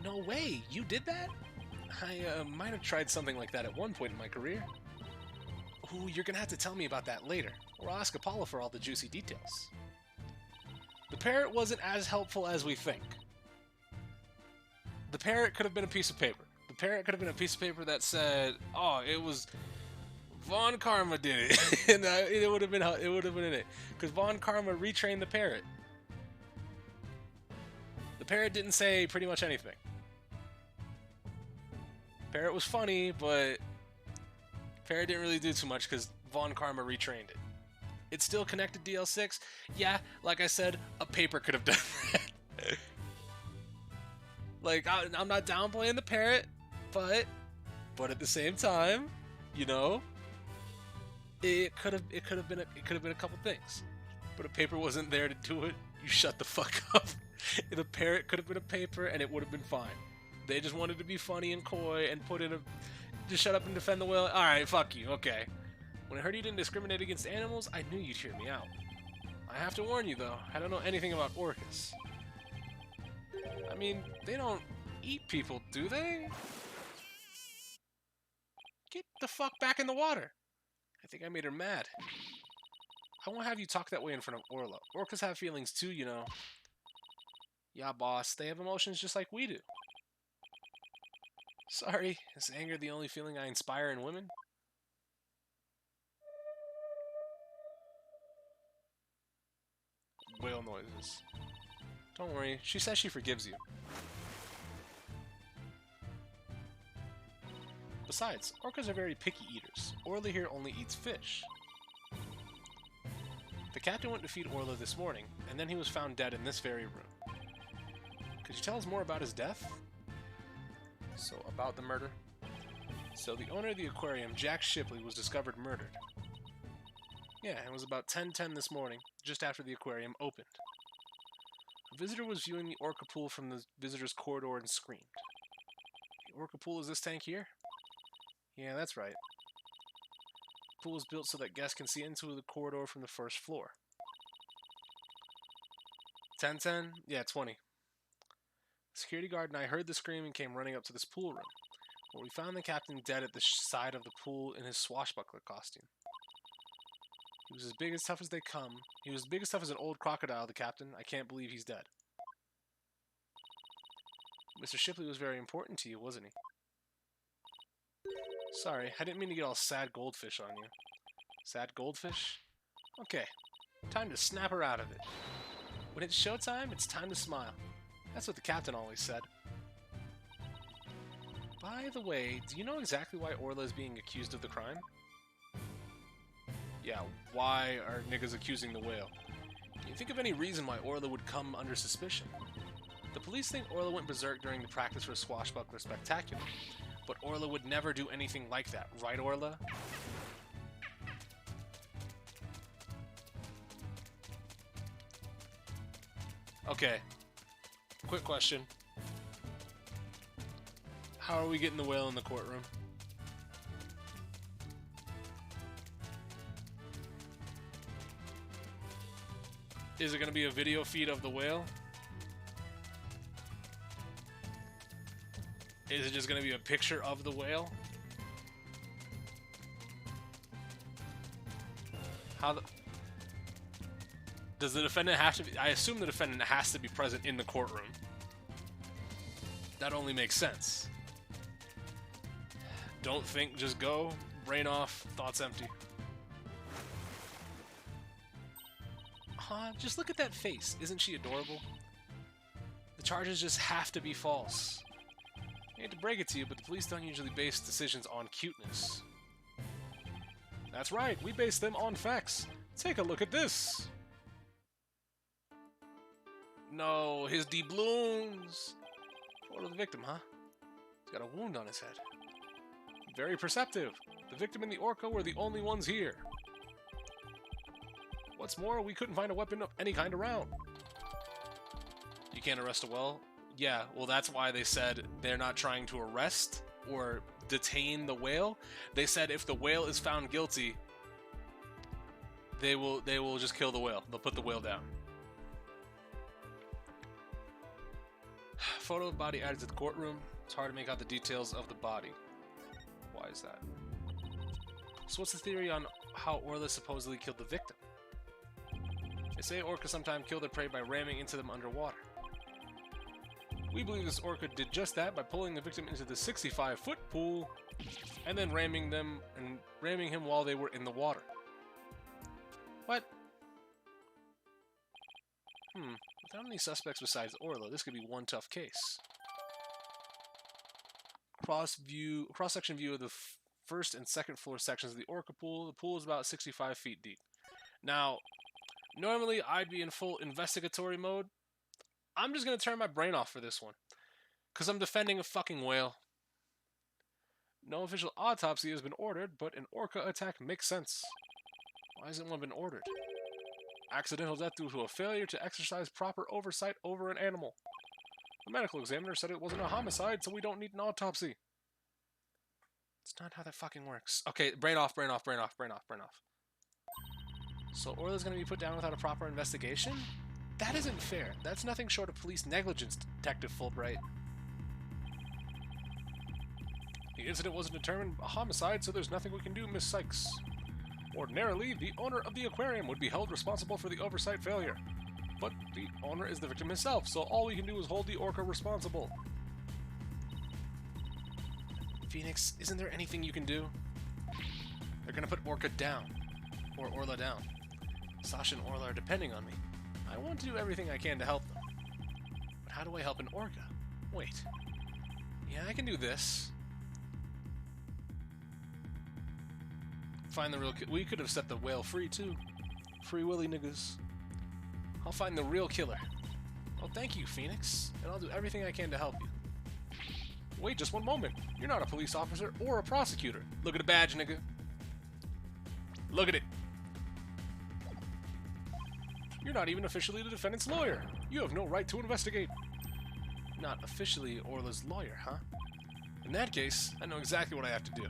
No way, you did that? I might have tried something like that at one point in my career. Ooh, you're gonna have to tell me about that later, or I'll ask Apollo for all the juicy details. The parrot wasn't as helpful as we think. The parrot could have been a piece of paper. The parrot could have been a piece of paper that said, oh, it was Von Karma did it, and it would have been in it, because Von Karma retrained the parrot. The parrot didn't say pretty much anything. Parrot was funny, but parrot didn't really do too much because Von Karma retrained it. It's still connected DL6. Yeah, like I said, a paper could have done that. Like, I'm not downplaying the parrot, but at the same time, you know, it could have been a couple things. But a paper wasn't there to do it. You shut the fuck up. The parrot could have been a paper, and it would have been fine. They just wanted to be funny and coy and put in a just shut up and defend the whale. All right, fuck you. Okay. When I heard you didn't discriminate against animals, I knew you'd hear me out. I have to warn you, though, I don't know anything about orcas. I mean, they don't eat people, do they? Get the fuck back in the water. I think I made her mad. I won't have you talk that way in front of Orla. Orcas have feelings too, you know. Yeah, boss, they have emotions just like we do. Sorry, is anger the only feeling I inspire in women? Whale noises. Don't worry, she says she forgives you. Besides, orcas are very picky eaters. Orla here only eats fish. The captain went to feed Orla this morning, and then he was found dead in this very room. Could you tell us more about his death? So, about the murder? So, the owner of the aquarium, Jack Shipley, was discovered murdered. Yeah, it was about 10:10 this morning, just after the aquarium opened. A visitor was viewing the orca pool from the visitor's corridor and screamed. The orca pool is this tank here? Yeah, that's right. The pool is built so that guests can see into the corridor from the first floor. 10:10? Yeah, 20. The security guard and I heard the scream and came running up to this pool room, where we found the captain dead at the side of the pool in his swashbuckler costume. He was as big as tough as they come. He was as big as tough as an old crocodile, the captain. I can't believe he's dead. Mr. Shipley was very important to you, wasn't he? Sorry, I didn't mean to get all sad goldfish on you. Sad goldfish? Okay, time to snap her out of it. When it's showtime, it's time to smile. That's what the captain always said. By the way, do you know exactly why Orla is being accused of the crime? Yeah, why are niggas accusing the whale? Can you think of any reason why Orla would come under suspicion? The police think Orla went berserk during the practice for Swashbuckler Spectacular, but Orla would never do anything like that, right, Orla? Okay. Quick question. How are we getting the whale in the courtroom? Is it going to be a video feed of the whale? Is it just going to be a picture of the whale? Does the defendant have to be... I assume the defendant has to be present in the courtroom. That only makes sense. Don't think, just go. Brain off, thoughts empty. Just look at that face. Isn't she adorable? The charges just have to be false. I hate to break it to you, but the police don't usually base decisions on cuteness. That's right, we base them on facts. Take a look at this. No, his doubloons. Photo of the victim, huh? He's got a wound on his head. Very perceptive. The victim and the orca were the only ones here. What's more, we couldn't find a weapon of any kind around. You can't arrest a whale? Yeah, well that's why they said they're not trying to arrest or detain the whale. They said if the whale is found guilty, they will just kill the whale. They'll put the whale down. Photo of body added to the courtroom. It's hard to make out the details of the body. Why is that? So what's the theory on how Orla supposedly killed the victim? They say orcas sometimes kill their prey by ramming into them underwater. We believe this orca did just that by pulling the victim into the 65-foot pool and then ramming him while they were in the water. What? Without any suspects besides Orla, this could be one tough case. Cross-section view of the first and second floor sections of the orca pool. The pool is about 65 feet deep. Now, normally I'd be in full investigatory mode. I'm just gonna turn my brain off for this one, because I'm defending a fucking whale. No official autopsy has been ordered, but an orca attack makes sense. Why hasn't one been ordered? Accidental death due to a failure to exercise proper oversight over an animal. The medical examiner said it wasn't a homicide, so we don't need an autopsy. It's not how that fucking works. Okay, brain off, brain off, brain off, brain off, brain off. So Orla's gonna be put down without a proper investigation? That isn't fair. That's nothing short of police negligence, Detective Fulbright. The incident wasn't determined a homicide, so there's nothing we can do, Miss Sykes. Ordinarily, the owner of the aquarium would be held responsible for the oversight failure. But the owner is the victim himself, so all we can do is hold the orca responsible. Phoenix, isn't there anything you can do? They're gonna put Orca down. Or Orla down. Sasha and Orla are depending on me. I want to do everything I can to help them. But how do I help an orca? Wait. Yeah, I can do this. Find the real we could have set the whale free, too. Free Willy niggas. I'll find the real killer. Well, thank you, Phoenix. And I'll do everything I can to help you. Wait just one moment. You're not a police officer or a prosecutor. Look at the badge, nigga. Look at it. You're not even officially the defendant's lawyer. You have no right to investigate. Not officially Orla's lawyer, huh? In that case, I know exactly what I have to do.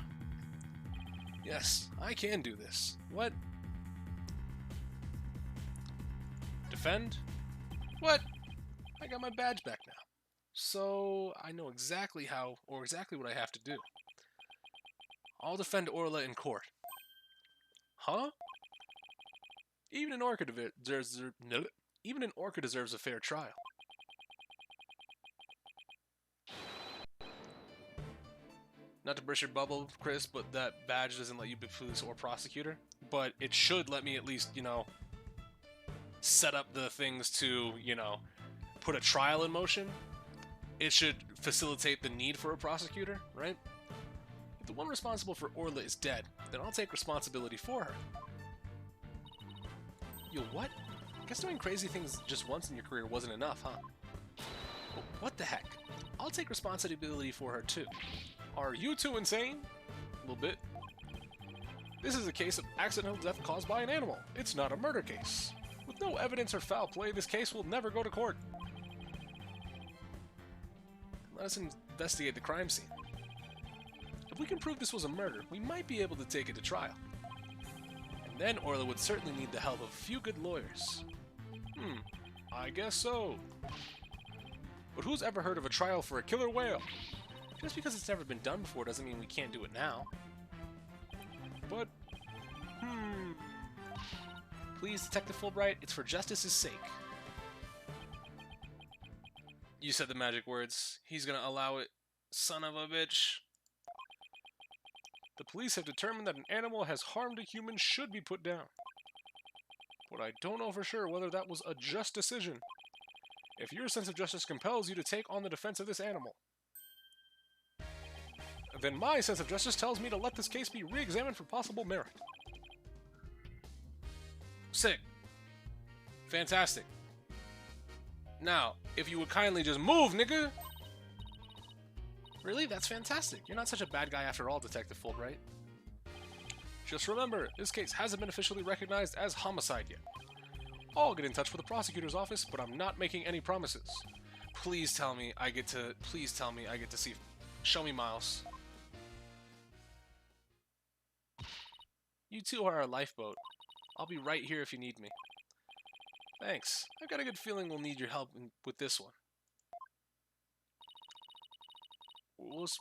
Yes, I can do this. What? Defend? What? I got my badge back now. So, I know exactly how, or exactly what I have to do. I'll defend Orla in court. Huh? Even an orca deserves a fair trial. Not to burst your bubble, Chris, but that badge doesn't let you be police or prosecutor. But it should let me at least, you know, set up the things to, you know, put a trial in motion. It should facilitate the need for a prosecutor, right? If the one responsible for Orla is dead, then I'll take responsibility for her. Yo, what? I guess doing crazy things just once in your career wasn't enough, huh? Well, what the heck? I'll take responsibility for her too. Are you two insane? A little bit. This is a case of accidental death caused by an animal. It's not a murder case. With no evidence or foul play, this case will never go to court. Let us investigate the crime scene. If we can prove this was a murder, we might be able to take it to trial. And then Orla would certainly need the help of a few good lawyers. I guess so. But who's ever heard of a trial for a killer whale? Just because it's never been done before doesn't mean we can't do it now. But, Please, Detective Fulbright, it's for justice's sake. You said the magic words. He's gonna allow it, son of a bitch. The police have determined that an animal has harmed a human should be put down. But I don't know for sure whether that was a just decision. If your sense of justice compels you to take on the defense of this animal, then my sense of justice tells me to let this case be re-examined for possible merit. Sick. Fantastic. Now, if you would kindly just move, nigga! Really? That's fantastic. You're not such a bad guy after all, Detective Fulbright. Just remember, this case hasn't been officially recognized as homicide yet. I'll get in touch with the prosecutor's office, but I'm not making any promises. Please tell me I get to see... Show me Miles. You two are our lifeboat. I'll be right here if you need me. Thanks. I've got a good feeling we'll need your help with this one.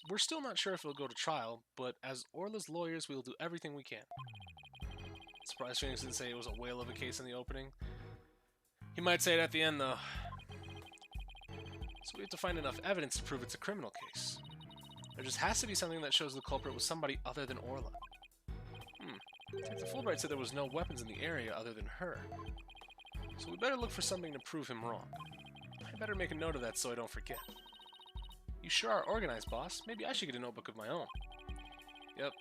We're still not sure if it'll go to trial, but as Orla's lawyers, we'll do everything we can. Surprised Phoenix didn't say it was a whale of a case in the opening. He might say it at the end, though. So we have to find enough evidence to prove it's a criminal case. There just has to be something that shows the culprit was somebody other than Orla. The Fulbright said there was no weapons in the area other than her. So we better look for something to prove him wrong. I better make a note of that so I don't forget. You sure are organized, boss. Maybe I should get a notebook of my own. Yep.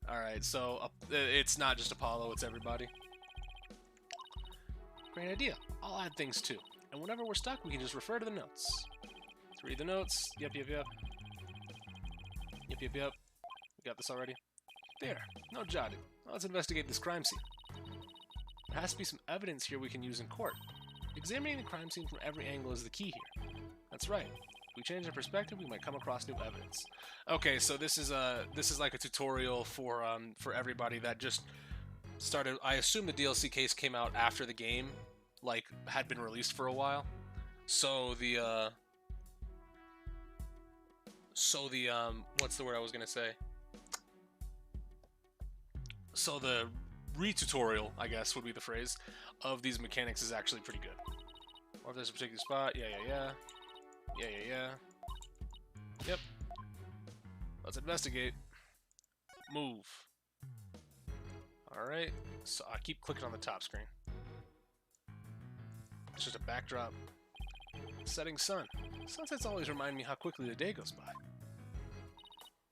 Alright, so it's not just Apollo, it's everybody. Great idea. I'll add things too. And whenever we're stuck, we can just refer to the notes. Let's read the notes. Yep. Yep. We got this already. There. No jotting. Let's investigate this crime scene. There has to be some evidence here we can use in court. Examining the crime scene from every angle is the key here. That's right. If we change our perspective, we might come across new evidence. Okay, so this is like a tutorial for everybody that just started. I assume the DLC case came out after the game, like, had been released for a while. So the what's the word I was gonna say? So the re-tutorial, I guess, would be the phrase, of these mechanics is actually pretty good. Or if there's a particular spot, yeah. Yep. Let's investigate. Move. Alright, so I keep clicking on the top screen. It's just a backdrop. Setting sun. Sunsets always remind me how quickly the day goes by.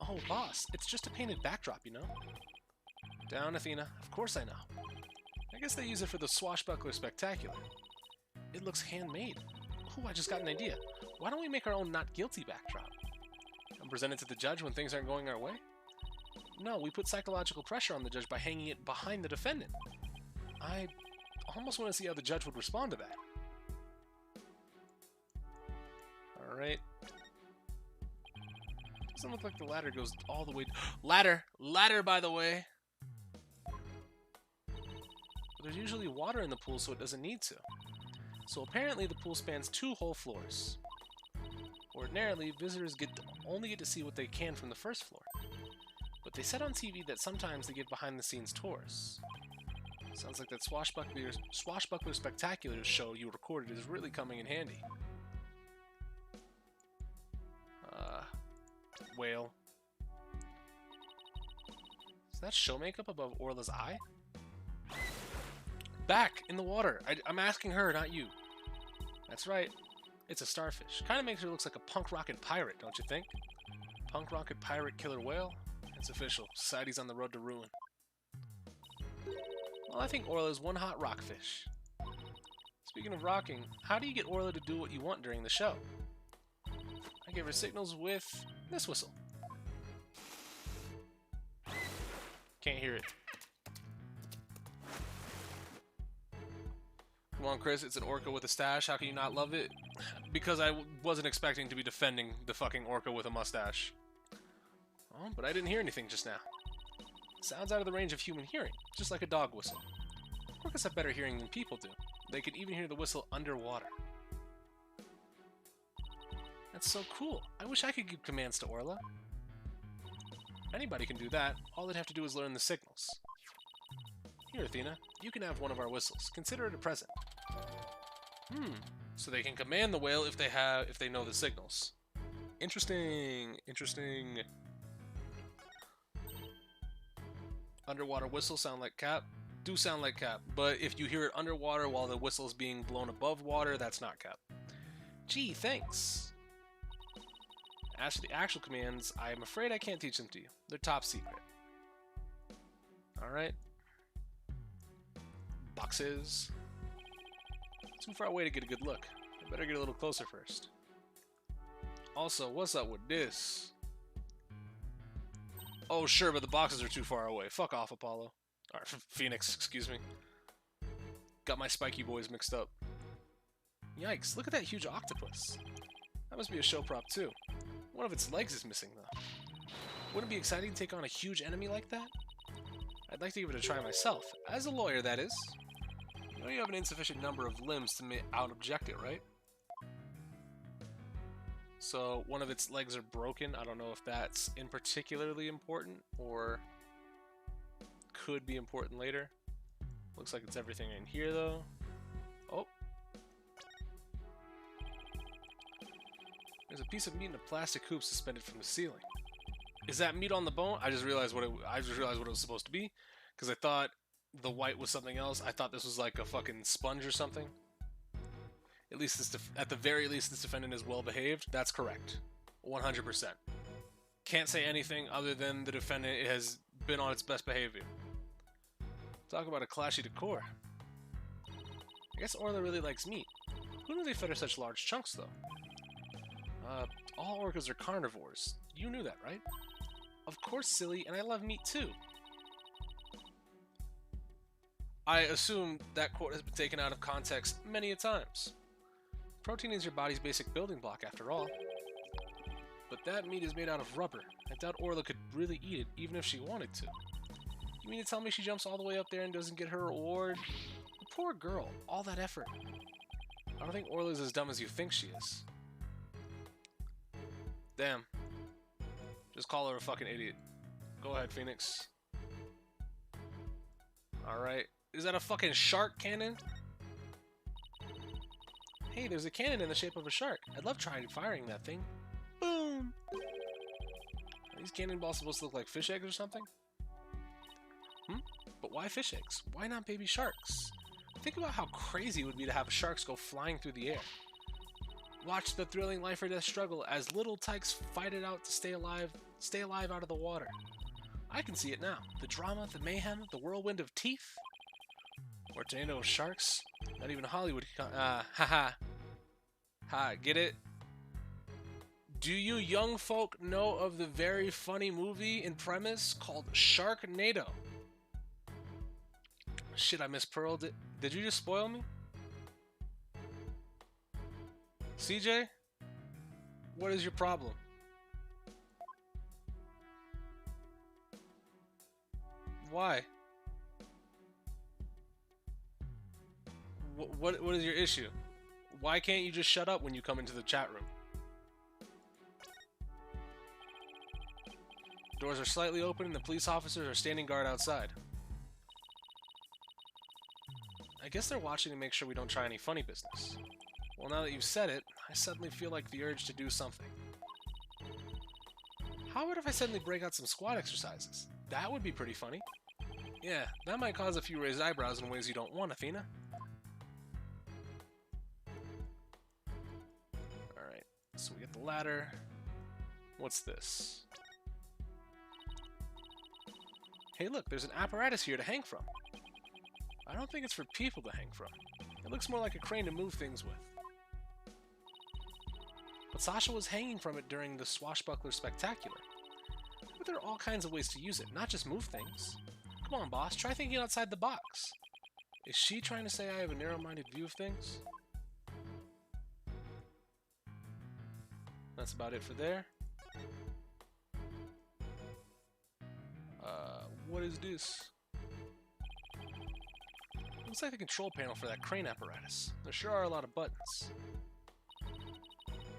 Oh, boss, it's just a painted backdrop, you know? Down, Athena. Of course I know. I guess they use it for the Swashbuckler Spectacular. It looks handmade. Ooh, I just got an idea. Why don't we make our own not guilty backdrop? And present it to the judge when things aren't going our way? No, we put psychological pressure on the judge by hanging it behind the defendant. I almost want to see how the judge would respond to that. Alright. Doesn't look like the ladder goes all the way... Ladder! Ladder, by the way! But there's usually water in the pool, so it doesn't need to. So apparently the pool spans 2 whole floors. Ordinarily, visitors only get to see what they can from the first floor. But they said on TV that sometimes they give behind-the-scenes tours. Sounds like that Swashbuckler Spectacular show you recorded is really coming in handy. Whale. Is that show makeup above Orla's eye? Back in the water. I'm asking her, not you. That's right. It's a starfish. Kind of makes her look like a punk rocket pirate, don't you think? Punk rocket pirate killer whale? It's official. Society's on the road to ruin. Well, I think Orla's one hot rockfish. Speaking of rocking, how do you get Orla to do what you want during the show? I give her signals with this whistle. Can't hear it. Come on, Chris, it's an orca with a stash. How can you not love it? Because I wasn't expecting to be defending the fucking orca with a mustache. Oh, but I didn't hear anything just now. Sounds out of the range of human hearing, just like a dog whistle. Orcas have better hearing than people do. They can even hear the whistle underwater. That's so cool. I wish I could give commands to Orla. Anybody can do that. All they'd have to do is learn the signals. Here, Athena, you can have one of our whistles. Consider it a present. So they can command the whale if they know the signals. Interesting. Interesting. Underwater whistle sound like Cap? Do sound like Cap, but if you hear it underwater while the whistle is being blown above water, that's not Cap. Gee, thanks. As for the actual commands, I am afraid I can't teach them to you. They're top secret. Alright. Boxes. Too far away to get a good look. I better get a little closer first. Also, what's up with this? Oh, sure, but the boxes are too far away. Fuck off, Apollo. Or Phoenix, excuse me. Got my spiky boys mixed up. Yikes, look at that huge octopus. That must be a show prop, too. One of its legs is missing, though. Wouldn't it be exciting to take on a huge enemy like that? I'd like to give it a try myself. As a lawyer, that is. You know you have an insufficient number of limbs to out-object it, right? So, one of its legs are broken. I don't know if that's in particularly important, or could be important later. Looks like it's everything in here, though. Oh. There's a piece of meat in a plastic hoop suspended from the ceiling. Is that meat on the bone? I just realized what it was supposed to be, because I thought the white was something else. I thought this was like a fucking sponge or something. At least at the very least, this defendant is well behaved. That's correct, 100%. Can't say anything other than the defendant has been on its best behavior. Talk about a clashy decor. I guess Orla really likes meat. Who knew they fed her such large chunks, though? All orcas are carnivores. You knew that, right? Of course, silly, and I love meat too. I assume that quote has been taken out of context many a times. Protein is your body's basic building block, after all. But that meat is made out of rubber. I doubt Orla could really eat it, even if she wanted to. You mean to tell me she jumps all the way up there and doesn't get her reward? The poor girl, all that effort. I don't think Orla's as dumb as you think she is. Damn. Just call her a fucking idiot. Go ahead, Phoenix. Alright. Is that a fucking shark cannon? Hey, there's a cannon in the shape of a shark. I'd love trying firing that thing. Boom! Are these cannonballs supposed to look like fish eggs or something? But why fish eggs? Why not baby sharks? Think about how crazy it would be to have sharks go flying through the air. Watch the thrilling life or death struggle as little tykes fight it out to stay alive out of the water. I can see it now. The drama, the mayhem, the whirlwind of teeth. Or tornado of sharks. Not even Hollywood can... get it? Do you young folk know of the very funny movie in premise called Sharknado? Shit, I mispearled it. Did you just spoil me? CJ? What is your problem? Why? What is your issue? Why can't you just shut up when you come into the chat room? Doors are slightly open and the police officers are standing guard outside. I guess they're watching to make sure we don't try any funny business. Well, now that you've said it, I suddenly feel like the urge to do something. How about if I suddenly break out some squat exercises? That would be pretty funny. Yeah, that might cause a few raised eyebrows in ways you don't want, Athena. Alright, so we get the ladder. What's this? Hey look, there's an apparatus here to hang from. I don't think it's for people to hang from. It looks more like a crane to move things with. But Sasha was hanging from it during the Swashbuckler Spectacular. But there are all kinds of ways to use it, not just move things. Come on, boss, try thinking outside the box. Is she trying to say I have a narrow-minded view of things? That's about it for there. What is this? Looks like the control panel for that crane apparatus. There sure are a lot of buttons.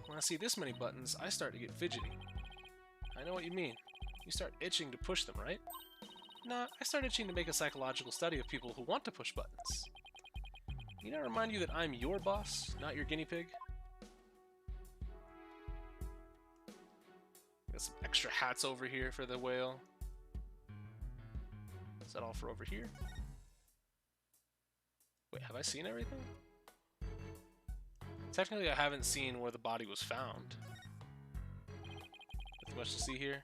When I see this many buttons, I start to get fidgety. I know what you mean. You start itching to push them, right? Nah, I start itching to make a psychological study of people who want to push buttons. You know, remind you that I'm your boss, not your guinea pig? Got some extra hats over here for the whale. Is that all for over here? Wait, have I seen everything? Technically, I haven't seen where the body was found. Nothing much to see here.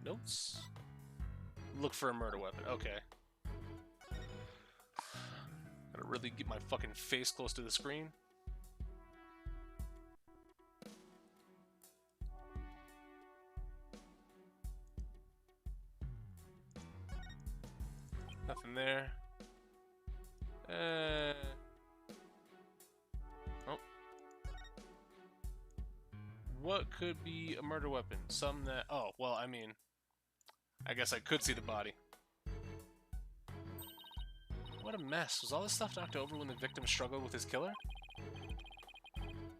Notes? Look for a murder weapon. Okay. Gotta really get my fucking face close to the screen. Nothing there. Oh. What could be a murder weapon? Some that... Oh, well, I mean... I guess I could see the body. What a mess. Was all this stuff knocked over when the victim struggled with his killer?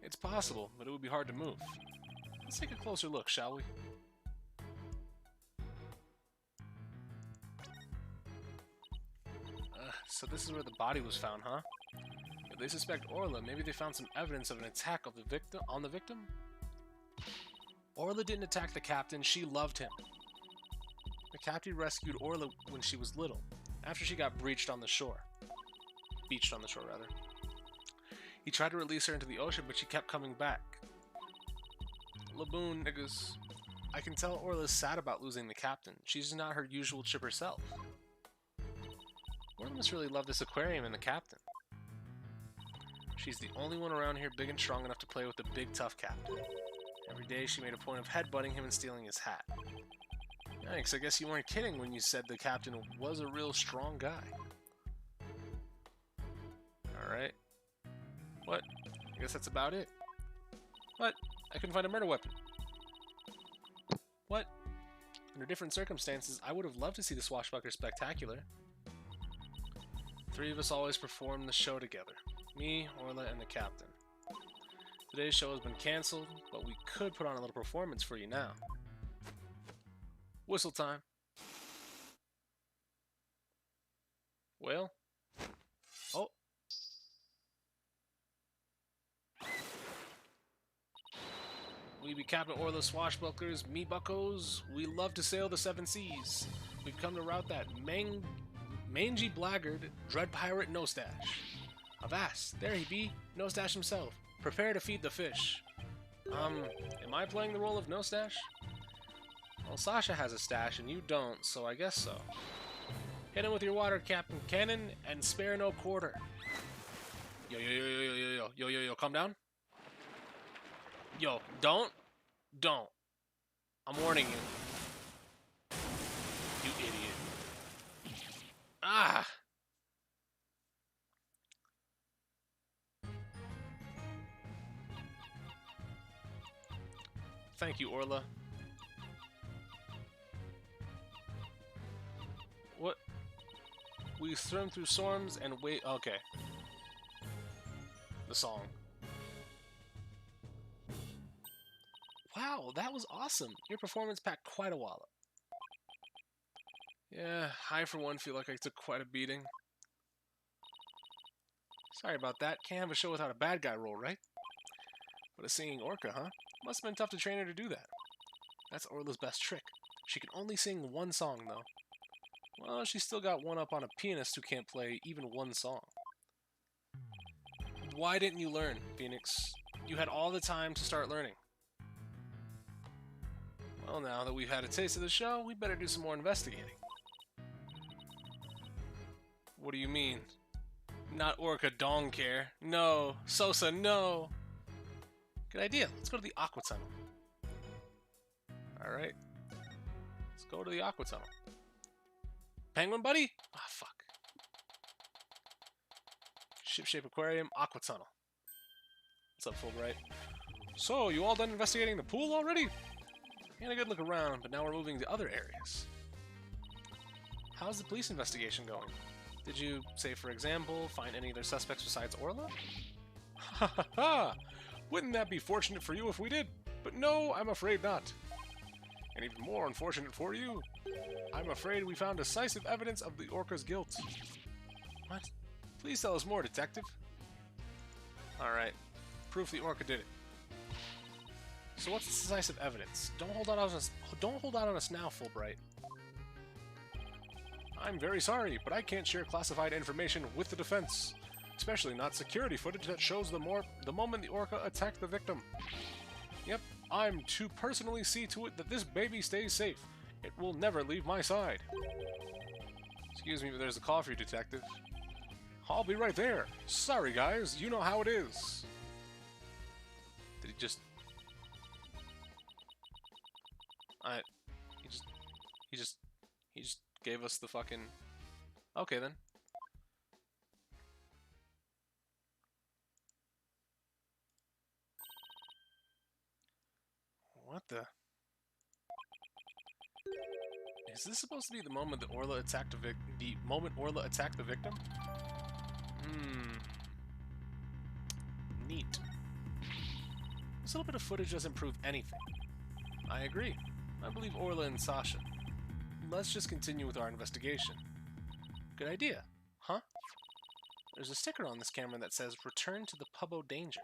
It's possible, but it would be hard to move. Let's take a closer look, shall we? So this is where the body was found, huh? If they suspect Orla, maybe they found some evidence of an attack of the victim on the victim? Orla didn't attack the captain, she loved him. The captain rescued Orla when she was little, after she got beached on the shore, rather. He tried to release her into the ocean, but she kept coming back. Laboon, niggas. I can tell Orla's sad about losing the captain. She's not her usual chipper self. Orla must really love this aquarium and the captain. She's the only one around here big and strong enough to play with the big tough captain. Every day she made a point of headbutting him and stealing his hat. Thanks, I guess you weren't kidding when you said the captain was a real strong guy. Alright. What? I guess that's about it. What? I couldn't find a murder weapon. What? Under different circumstances, I would have loved to see the Swashbuckler Spectacular. Three of us always perform the show together. Me, Orla, and the captain. Today's show has been cancelled, but we could put on a little performance for you now. Whistle time. Well? Oh. We be Captain Orla Swashbucklers, me buckos. We love to sail the seven seas. We've come to rout that mangy blackguard, dread pirate Nostache. Avast, there he be, Nostache himself. Prepare to feed the fish. Am I playing the role of Nostache? Well, Sasha has a stash and you don't, so I guess so. Hit him with your water Captain Cannon and spare no quarter. Yo, calm down. Yo, don't. I'm warning you. You idiot. Ah! Thank you, Orla. What? We swim through storms and wait. Okay. The song. Wow, that was awesome. Your performance packed quite a wallop. Yeah, I for one feel like I took quite a beating. Sorry about that. Can't have a show without a bad guy role, right? But a singing orca, huh? Must have been tough to train her to do that. That's Orla's best trick. She can only sing one song, though. Well, she's still got one up on a pianist who can't play even one song. Why didn't you learn, Phoenix? You had all the time to start learning. Well, now that we've had a taste of the show, we better do some more investigating. What do you mean? Not Orca Dong care. No. Sosa, no. Good idea. Let's go to the Aqua Tunnel. Alright. Let's go to the Aqua Tunnel. Penguin buddy? Ah, fuck. Ship-shape aquarium, Aqua Tunnel. What's up, Fulbright? So, you all done investigating the pool already? We had a good look around, but now we're moving to other areas. How's the police investigation going? Did you, say for example, find any other suspects besides Orla? Ha ha ha! Wouldn't that be fortunate for you if we did? But no, I'm afraid not. And even more unfortunate for you, I'm afraid we found decisive evidence of the orca's guilt. What? Please tell us more, detective. Alright. Proof the orca did it. So what's the decisive evidence? Don't hold out on us now, Fulbright. I'm very sorry, but I can't share classified information with the defense. Especially not security footage that shows the moment the orca attacked the victim. Yep, I'm to personally see to it that this baby stays safe. It will never leave my side. Excuse me, but there's a call for you, detective. I'll be right there. Sorry, guys, you know how it is. Did he just... He just gave us the fucking... Okay, then. What the... Is this supposed to be the moment that Orla attacked the moment Orla attacked the victim? Neat. This little bit of footage doesn't prove anything. I agree. I believe Orla and Sasha. Let's just continue with our investigation. Good idea, huh? There's a sticker on this camera that says, "Return to the Pubbo Danger."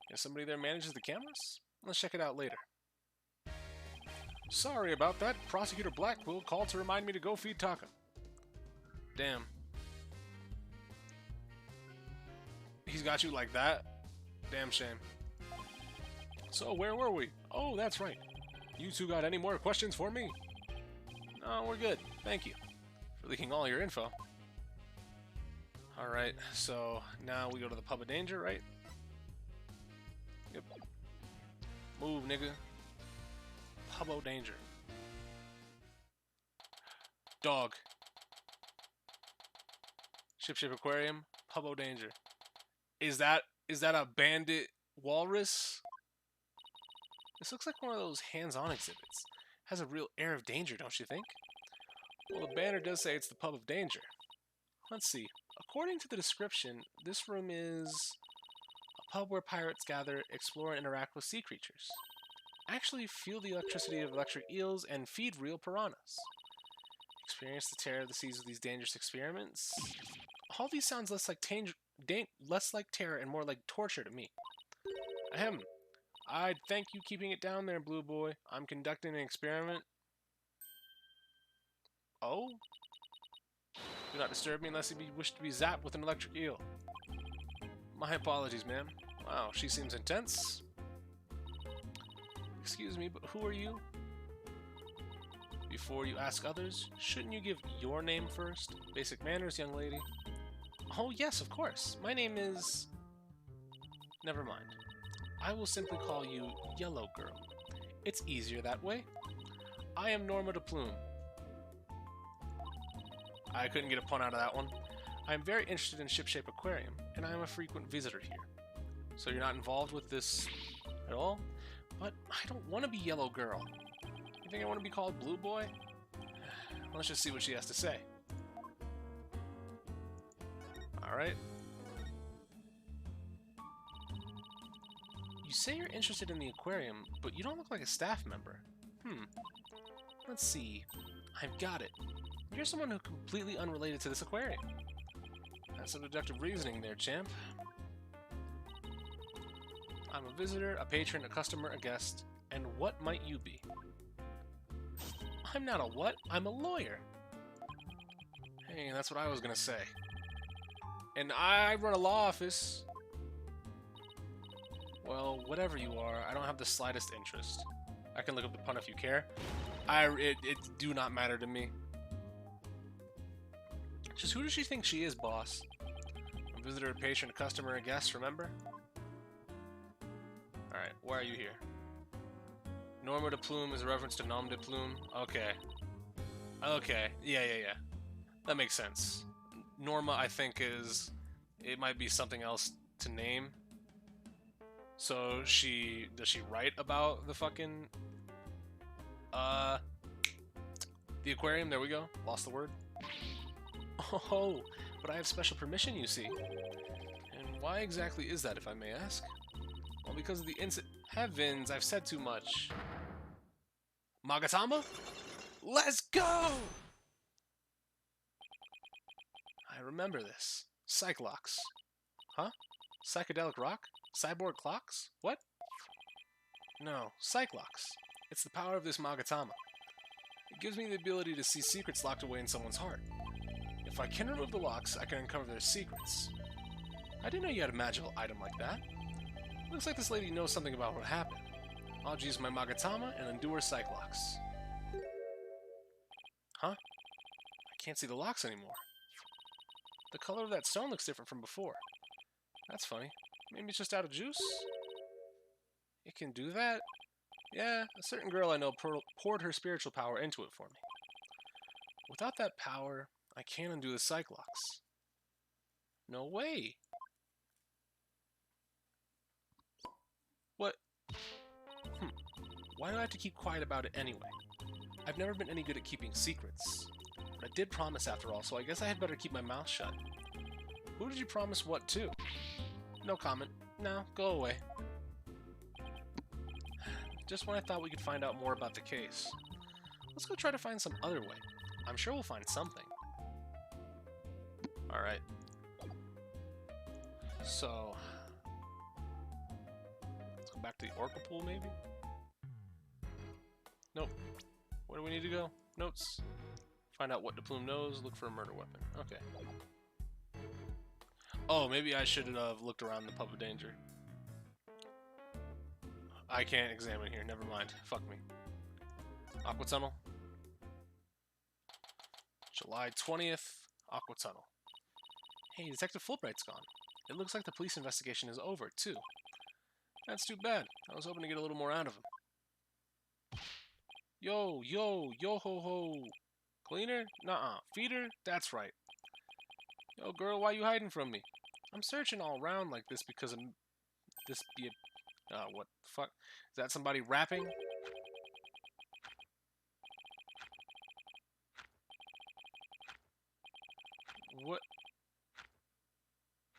If somebody there manages the cameras? Let's check it out later. Sorry about that. Prosecutor Blackquill called to remind me to go feed Taka. Damn. He's got you like that? Damn shame. So, where were we? Oh, that's right. You two got any more questions for me? No, we're good. Thank you for leaking all your info. Alright, so now we go to the Pub of Danger, right? Yep. Move, nigga. Pub of Danger. Dog. Ship Aquarium, Pub of Danger. Is that a bandit walrus? This looks like one of those hands-on exhibits. Has a real air of danger, don't you think? Well, the banner does say it's the Pub of Danger. Let's see. According to the description, this room is a pub where pirates gather, explore, and interact with sea creatures. Actually feel the electricity of electric eels and feed real piranhas. Experience the terror of the seas with these dangerous experiments. All these sounds less like terror and more like torture to me. Ahem. I'd thank you keeping it down there, Blue Boy. I'm conducting an experiment. Oh? Do not disturb me unless you wish to be zapped with an electric eel. My apologies, ma'am. Wow, she seems intense. Excuse me, but who are you? Before you ask others, shouldn't you give your name first? Basic manners, young lady. Oh, yes, of course. My name is... Never mind. I will simply call you Yellow Girl. It's easier that way. I am Norma de Plume. I couldn't get a pun out of that one. I am very interested in Shipshape Aquarium, and I am a frequent visitor here. So you're not involved with this at all? But I don't want to be Yellow Girl. You think I want to be called Blue Boy? Let's just see what she has to say. Alright. You say you're interested in the aquarium, but you don't look like a staff member. Let's see. I've got it. You're someone who's completely unrelated to this aquarium. That's some deductive reasoning there, champ. I'm a visitor, a patron, a customer, a guest, and what might you be? I'm not a what? I'm a lawyer. Hey, that's what I was gonna say. And I run a law office. Well, whatever you are, I don't have the slightest interest. I can look up the pun if you care. It do not matter to me. Just who does she think she is, boss? A visitor, a patron, a customer, a guest, remember? Alright, why are you here? Norma de Plume is a reference to Nom de Plume. Okay. Okay, yeah. That makes sense. Norma, I think, is... It might be something else to name. So, does she write about the fucking... The aquarium, there we go. Lost the word. Oh, but I have special permission, you see. And why exactly is that, if I may ask? Well, because of the Heavens, I've said too much. Magatama? Let's go! I remember this. Cyclox. Huh? Psychedelic rock? Cyborg clocks? What? No, Cyclox. It's the power of this Magatama. It gives me the ability to see secrets locked away in someone's heart. If I can remove the locks, I can uncover their secrets. I didn't know you had a magical item like that. Looks like this lady knows something about what happened. I'll use my Magatama and undo her Cyclox. Huh? I can't see the locks anymore. The color of that stone looks different from before. That's funny. Maybe it's just out of juice? It can do that? Yeah, a certain girl I know poured her spiritual power into it for me. Without that power, I can't undo the Cyclox. No way! What? Why do I have to keep quiet about it anyway? I've never been any good at keeping secrets. But I did promise after all, so I guess I had better keep my mouth shut. Who did you promise what to? No comment. No, go away. Just when I thought we could find out more about the case. Let's go try to find some other way. I'm sure we'll find something. Alright. So, let's go back to the Orca pool, maybe? Nope. Where do we need to go? Notes. Find out what the plume knows. Look for a murder weapon. Okay. Oh, maybe I should have looked around the pub of danger. I can't examine here. Never mind. Fuck me. Aqua Tunnel. July 20th. Aqua Tunnel. Hey, Detective Fulbright's gone. It looks like the police investigation is over, too. That's too bad. I was hoping to get a little more out of him. Yo, yo, yo ho ho. Cleaner? Nuh-uh. Feeder? That's right. Yo, girl, why you hiding from me? I'm searching all around like this because of this be a... what the fuck? Is that somebody rapping? What?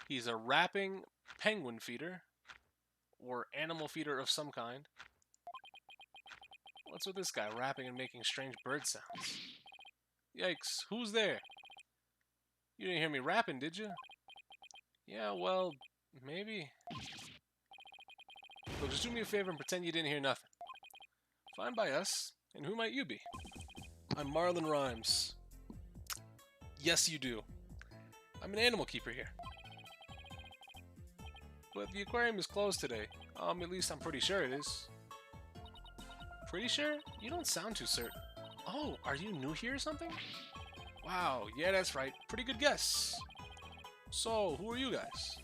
He's a rapping penguin feeder. Or animal feeder of some kind. What's with this guy rapping and making strange bird sounds? Yikes, who's there? You didn't hear me rapping, did you? Yeah, well, maybe. Look, just do me a favor and pretend you didn't hear nothing. Fine by us. And who might you be? I'm Marlon Rhymes. Yes, you do. I'm an animal keeper here. But the aquarium is closed today. At least I'm pretty sure it is. Pretty sure? You don't sound too certain. Oh, are you new here or something? Wow, yeah, that's right. Pretty good guess. So, who are you guys?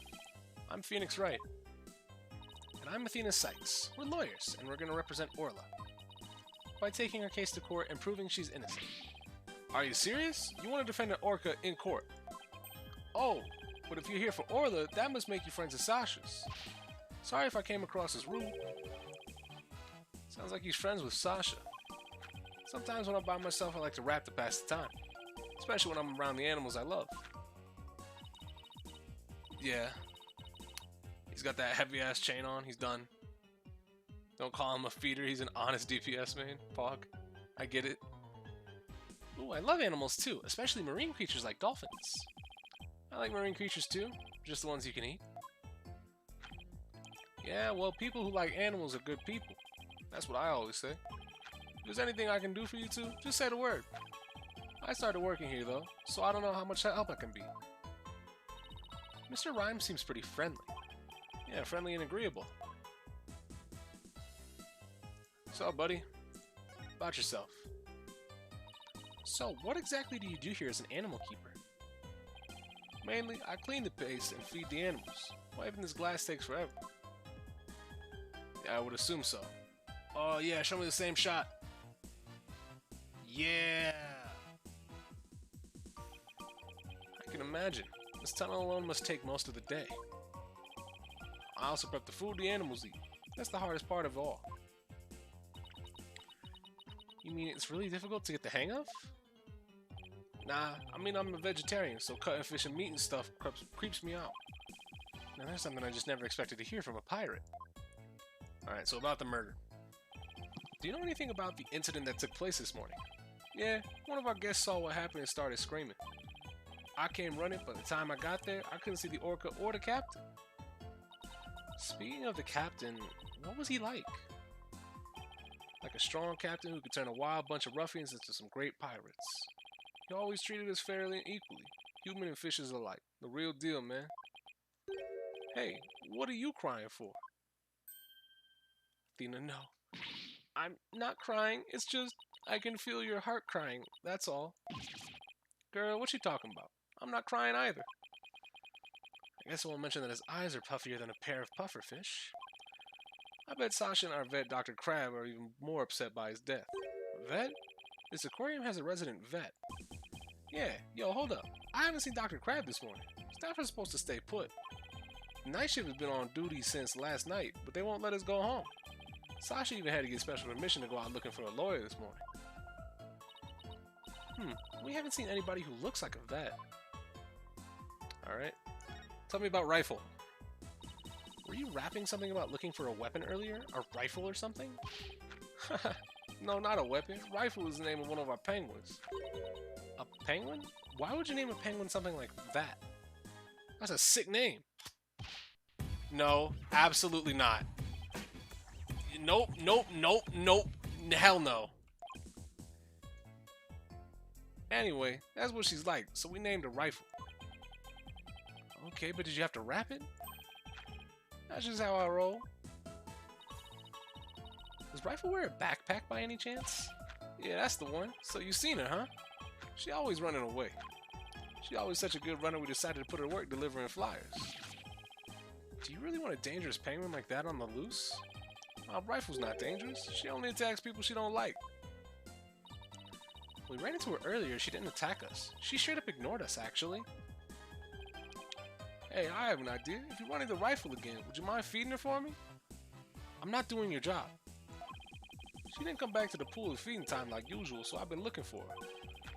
I'm Phoenix Wright. And I'm Athena Sykes. We're lawyers, and we're going to represent Orla by taking her case to court and proving she's innocent. Are you serious? You want to defend an orca in court? Oh, but if you're here for Orla, that must make you friends of Sasha's. Sorry if I came across as rude. Sounds like he's friends with Sasha. Sometimes when I'm by myself, I like to rap to pass the time. Especially when I'm around the animals I love. Yeah. He's got that heavy-ass chain on. He's done. Don't call him a feeder. He's an honest DPS main. Pog. I get it. Ooh, I love animals too. Especially marine creatures like dolphins. I like marine creatures too. Just the ones you can eat. Yeah, well, people who like animals are good people. That's what I always say. If there's anything I can do for you two, just say the word. I started working here though, so I don't know how much help I can be. Mr. Rhymes seems pretty friendly. Yeah, friendly and agreeable. So, buddy, about yourself. So, what exactly do you do here as an animal keeper? Mainly, I clean the place and feed the animals. Wiping this glass takes forever. Yeah, I would assume so. Oh yeah, show me the same shot. Yeah! I can imagine. This tunnel alone must take most of the day. I also prep the food the animals eat. That's the hardest part of all. You mean it's really difficult to get the hang of? Nah, I mean I'm a vegetarian, so cutting fish and meat and stuff creeps me out. Now that's something I just never expected to hear from a pirate. Alright, so about the murder. Do you know anything about the incident that took place this morning? Yeah, one of our guests saw what happened and started screaming. I came running, but by the time I got there, I couldn't see the orca or the captain. Speaking of the captain, what was he like? Like a strong captain who could turn a wild bunch of ruffians into some great pirates. He always treated us fairly and equally, human and fishes alike. The real deal, man. Hey, what are you crying for? Athena, no. I'm not crying, it's just, I can feel your heart crying, that's all. Girl, what you talking about? I'm not crying either. I guess I won't mention that his eyes are puffier than a pair of pufferfish. I bet Sasha and our vet, Dr. Crab, are even more upset by his death. Vet? This aquarium has a resident vet. Yeah, yo, hold up. I haven't seen Dr. Crab this morning. Staff are supposed to stay put. Night shift has been on duty since last night, but they won't let us go home. Sasha even had to get special permission to go out looking for a lawyer this morning. We haven't seen anybody who looks like a vet. Alright. Tell me about Rifle. Were you rapping something about looking for a weapon earlier? A rifle or something? No, not a weapon. Rifle is the name of one of our penguins. A penguin? Why would you name a penguin something like that? That's a sick name. No, absolutely not. Nope, nope, nope, nope. Hell no. Anyway, that's what she's like, so we named her Rifle. Okay, but did you have to wrap it? That's just how I roll. Does Rifle wear a backpack by any chance? Yeah, that's the one. So you seen her, huh? She always running away. She always such a good runner we decided to put her to work delivering flyers. Do you really want a dangerous penguin like that on the loose? Rifle's not dangerous. She only attacks people she don't like. We ran into her earlier. She didn't attack us. She straight up ignored us, actually. Hey, I have an idea. If you're running the Rifle again, would you mind feeding her for me? I'm not doing your job. She didn't come back to the pool at feeding time like usual, so I've been looking for her.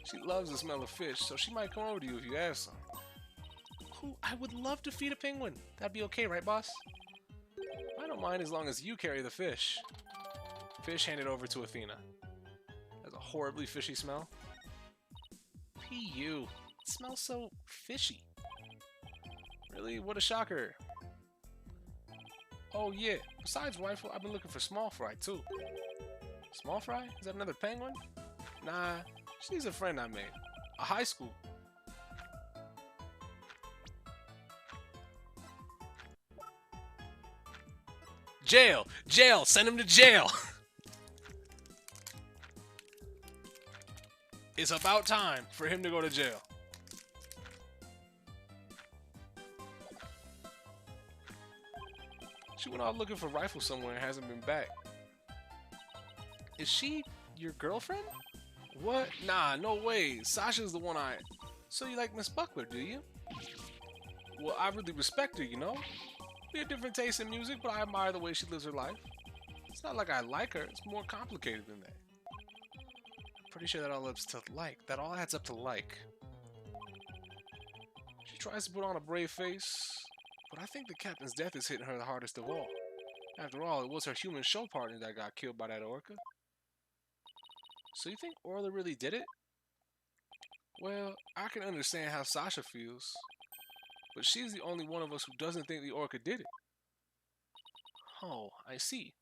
She loves the smell of fish, so she might come over to you if you ask some. Cool, I would love to feed a penguin. That'd be okay, right, boss? I don't mind as long as you carry the fish. Fish handed over to Athena. Has a horribly fishy smell. P.U. It smells so fishy. Really? What a shocker. Oh yeah, besides Rifle, I've been looking for Small Fry too. Small Fry? Is that another penguin? Nah, she's a friend I made. A high school. Jail! Jail! Send him to jail! It's about time for him to go to jail. She went out looking for Rifle somewhere and hasn't been back. Is she your girlfriend? What? Nah, no way. Sasha's the one So you like Miss Buckler, do you? Well, I really respect her, you know? We have different tastes in music, but I admire the way she lives her life. It's not like I like her, it's more complicated than that. Pretty sure that all adds to like. That all adds up to like. She tries to put on a brave face, but I think the captain's death is hitting her the hardest of all. After all, it was her human show partner that got killed by that orca. So you think Orla really did it? Well, I can understand how Sasha feels, but she's the only one of us who doesn't think the orca did it. Oh, I see.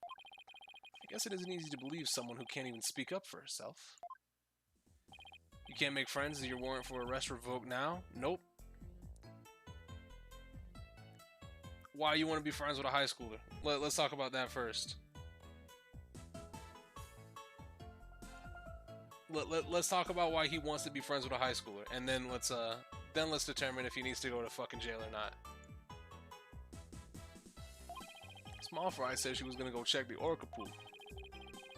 I guess it isn't easy to believe someone who can't even speak up for herself. You can't make friends and your warrant for arrest revoked now? Nope. Why you want to be friends with a high schooler? Let's talk about that first. Let's talk about why he wants to be friends with a high schooler, and then let's determine if he needs to go to fucking jail or not. Small Fry said she was gonna go check the orca pool.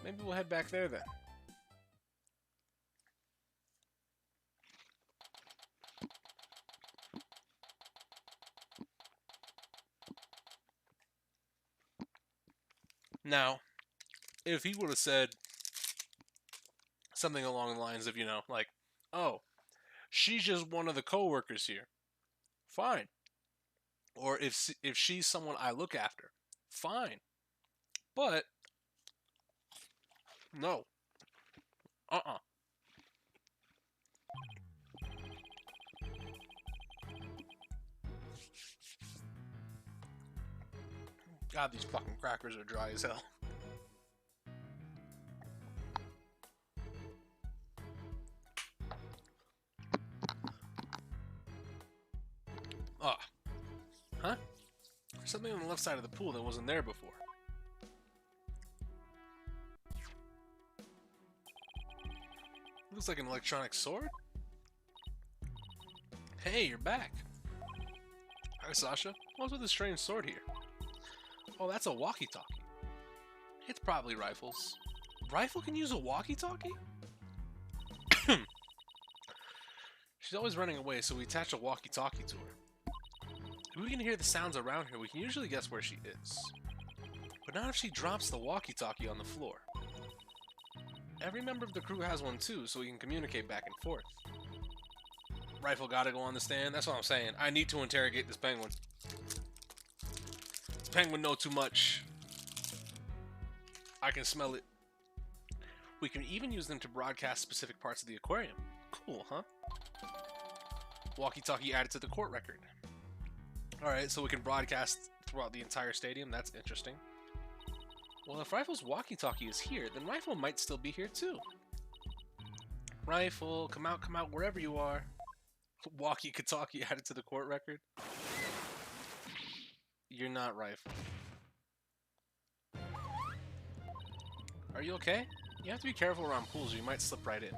Maybe we'll head back there then. Now, if he would have said something along the lines of, you know, like, oh, she's just one of the co-workers here, fine. Or if she's someone I look after, fine. But no. God, these fucking crackers are dry as hell. Huh? There's something on the left side of the pool that wasn't there before. Looks like an electronic sword? Hey, you're back. Hi, Sasha. What's with this strange sword here? Oh, that's a walkie-talkie. It's probably Rifle's. Rifle can use a walkie-talkie? She's always running away, so we attach a walkie-talkie to her. If we can hear the sounds around her, we can usually guess where she is. But not if she drops the walkie-talkie on the floor. Every member of the crew has one too, so we can communicate back and forth. Rifle gotta go on the stand, that's what I'm saying. I need to interrogate this penguin. This penguin know too much. I can smell it. We can even use them to broadcast specific parts of the aquarium. Cool, huh? Walkie-talkie added to the court record. Alright, so we can broadcast throughout the entire stadium. That's interesting. Well, if Rifle's walkie-talkie is here, then Rifle might still be here too. Rifle, come out, wherever you are. Walkie-talkie added to the court record. You're not Rifle. Are you okay? You have to be careful around pools or you might slip right in.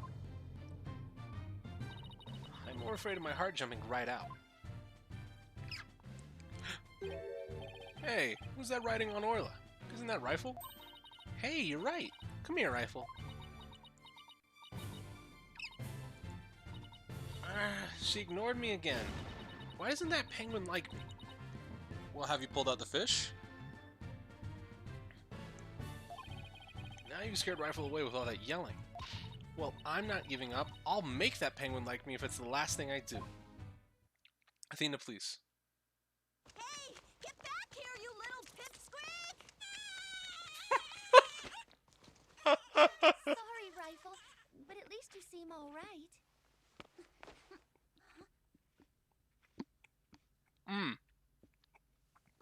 I'm more afraid of my heart jumping right out. Hey, who's that riding on Orla? Isn't that Rifle? Hey, you're right. Come here, Rifle. She ignored me again. Why doesn't that penguin like me? Well, have you pulled out the fish? Now you scared Rifle away with all that yelling. Well, I'm not giving up. I'll make that penguin like me if it's the last thing I do. Athena, please. Hey, get back here, you little pipsqueak! Sorry, Rifle, but at least you seem all right.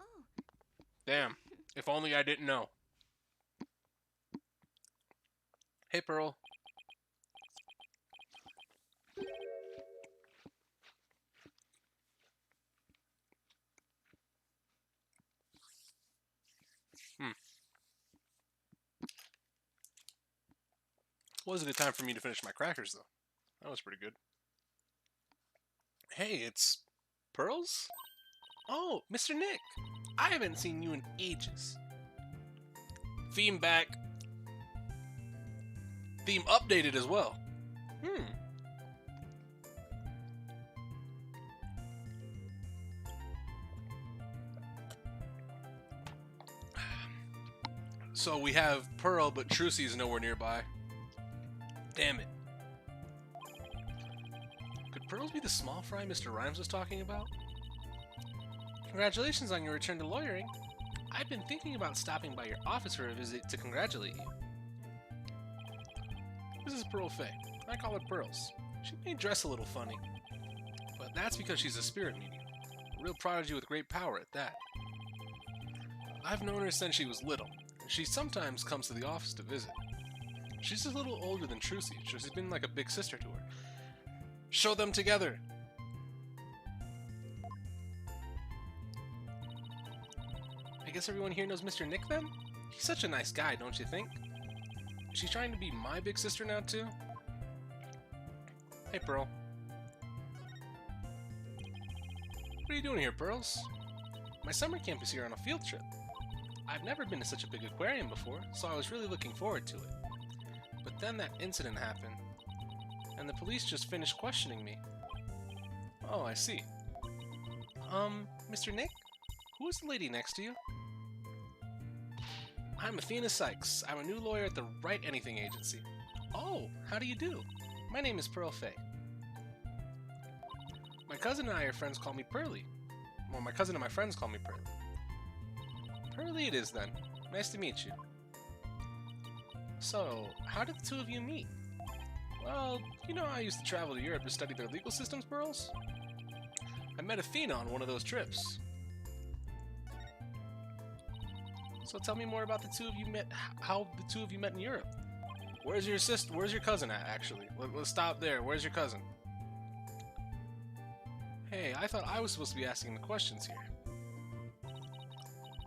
Oh. Damn. If only I didn't know. Hey, Pearl. Was a good time for me to finish my crackers, though. That was pretty good. Hey, it's Pearls? Oh, Mr. Nick! I haven't seen you in ages. Theme back. Theme updated as well. So we have Pearl, but Trucy's nowhere nearby. Damn it. Could Pearls be the small fry Mr. Rhymes was talking about? Congratulations on your return to lawyering. I've been thinking about stopping by your office for a visit to congratulate you. This is Pearl Fay. I call her Pearls. She may dress a little funny, but that's because she's a spirit medium. A real prodigy with great power at that. I've known her since she was little, and she sometimes comes to the office to visit. She's a little older than Trucy, so she's been like a big sister to her. Show them together! I guess everyone here knows Mr. Nick then? He's such a nice guy, don't you think? Is she trying to be my big sister now too? Hey, Pearl. What are you doing here, Pearls? My summer camp is here on a field trip. I've never been to such a big aquarium before, so I was really looking forward to it. But then that incident happened, and the police just finished questioning me. Oh, I see. Mr. Nick? Who is the lady next to you? I'm Athena Sykes. I'm a new lawyer at the Wright Anything Agency. Oh, how do you do? My name is Pearl Fay. My cousin and I are friends call me Pearly. Well, my cousin and my friends call me Pearly. Pearly it is then. Nice to meet you. So, how did the two of you meet? Well, you know I used to travel to Europe to study their legal systems, Pearls? I met Athena on one of those trips. So tell me more about the two of you met, how the two of you met in Europe. Where's your sister? Where's your cousin at, actually? Let's stop there. Where's your cousin? Hey, I thought I was supposed to be asking the questions here.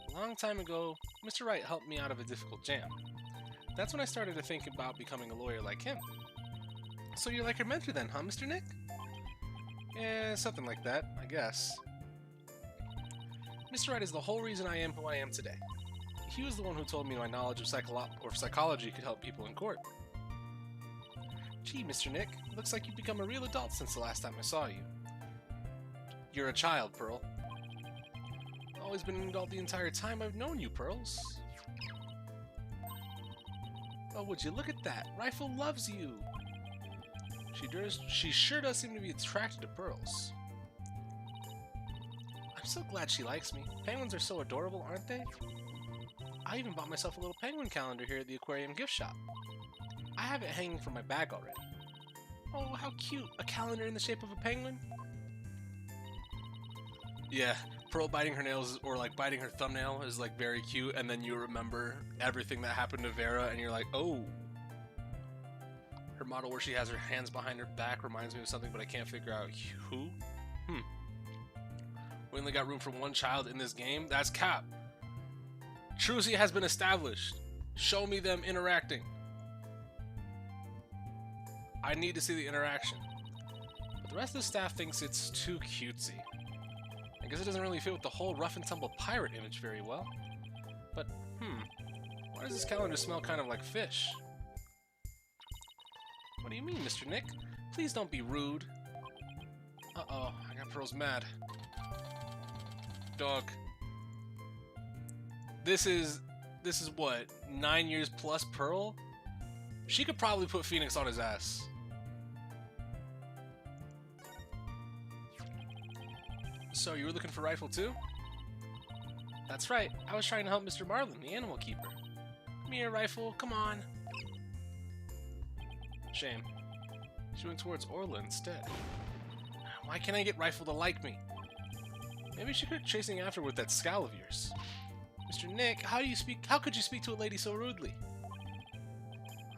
A long time ago, Mr. Wright helped me out of a difficult jam. That's when I started to think about becoming a lawyer like him. So you're like your mentor then, huh, Mr. Nick? Yeah, something like that, I guess. Mr. Wright is the whole reason I am who I am today. He was the one who told me my knowledge of psychology could help people in court. Gee, Mr. Nick, looks like you've become a real adult since the last time I saw you. You're a child, Pearl. I've always been an adult the entire time I've known you, Pearls. Oh, would you look at that? Rifle loves you! She sure does seem to be attracted to Pearls. I'm so glad she likes me. Penguins are so adorable, aren't they? I even bought myself a little penguin calendar here at the aquarium gift shop. I have it hanging from my bag already. Oh, how cute! A calendar in the shape of a penguin? Yeah, Pearl biting her nails or like biting her thumbnail is like very cute, and then you remember everything that happened to Vera, and you're like, oh. Her model where she has her hands behind her back reminds me of something, but I can't figure out who. We only got room for one child in this game. That's cap. Trucy has been established. Show me them interacting. I need to see the interaction. But the rest of the staff thinks it's too cutesy. I guess it doesn't really fit with the whole rough and tumble pirate image very well. But, why does this calendar smell kind of like fish? What do you mean, Mr. Nick? Please don't be rude. Uh-oh, I got Pearl's mad. Dog. This is what, 9 years plus Pearl? She could probably put Phoenix on his ass. So you were looking for Rifle too? That's right. I was trying to help Mr. Marlin, the animal keeper. Come here, Rifle. Come on. Shame. She went towards Orla instead. Why can't I get Rifle to like me? Maybe she quit chasing after with that scowl of yours. Mr. Nick, how could you speak to a lady so rudely?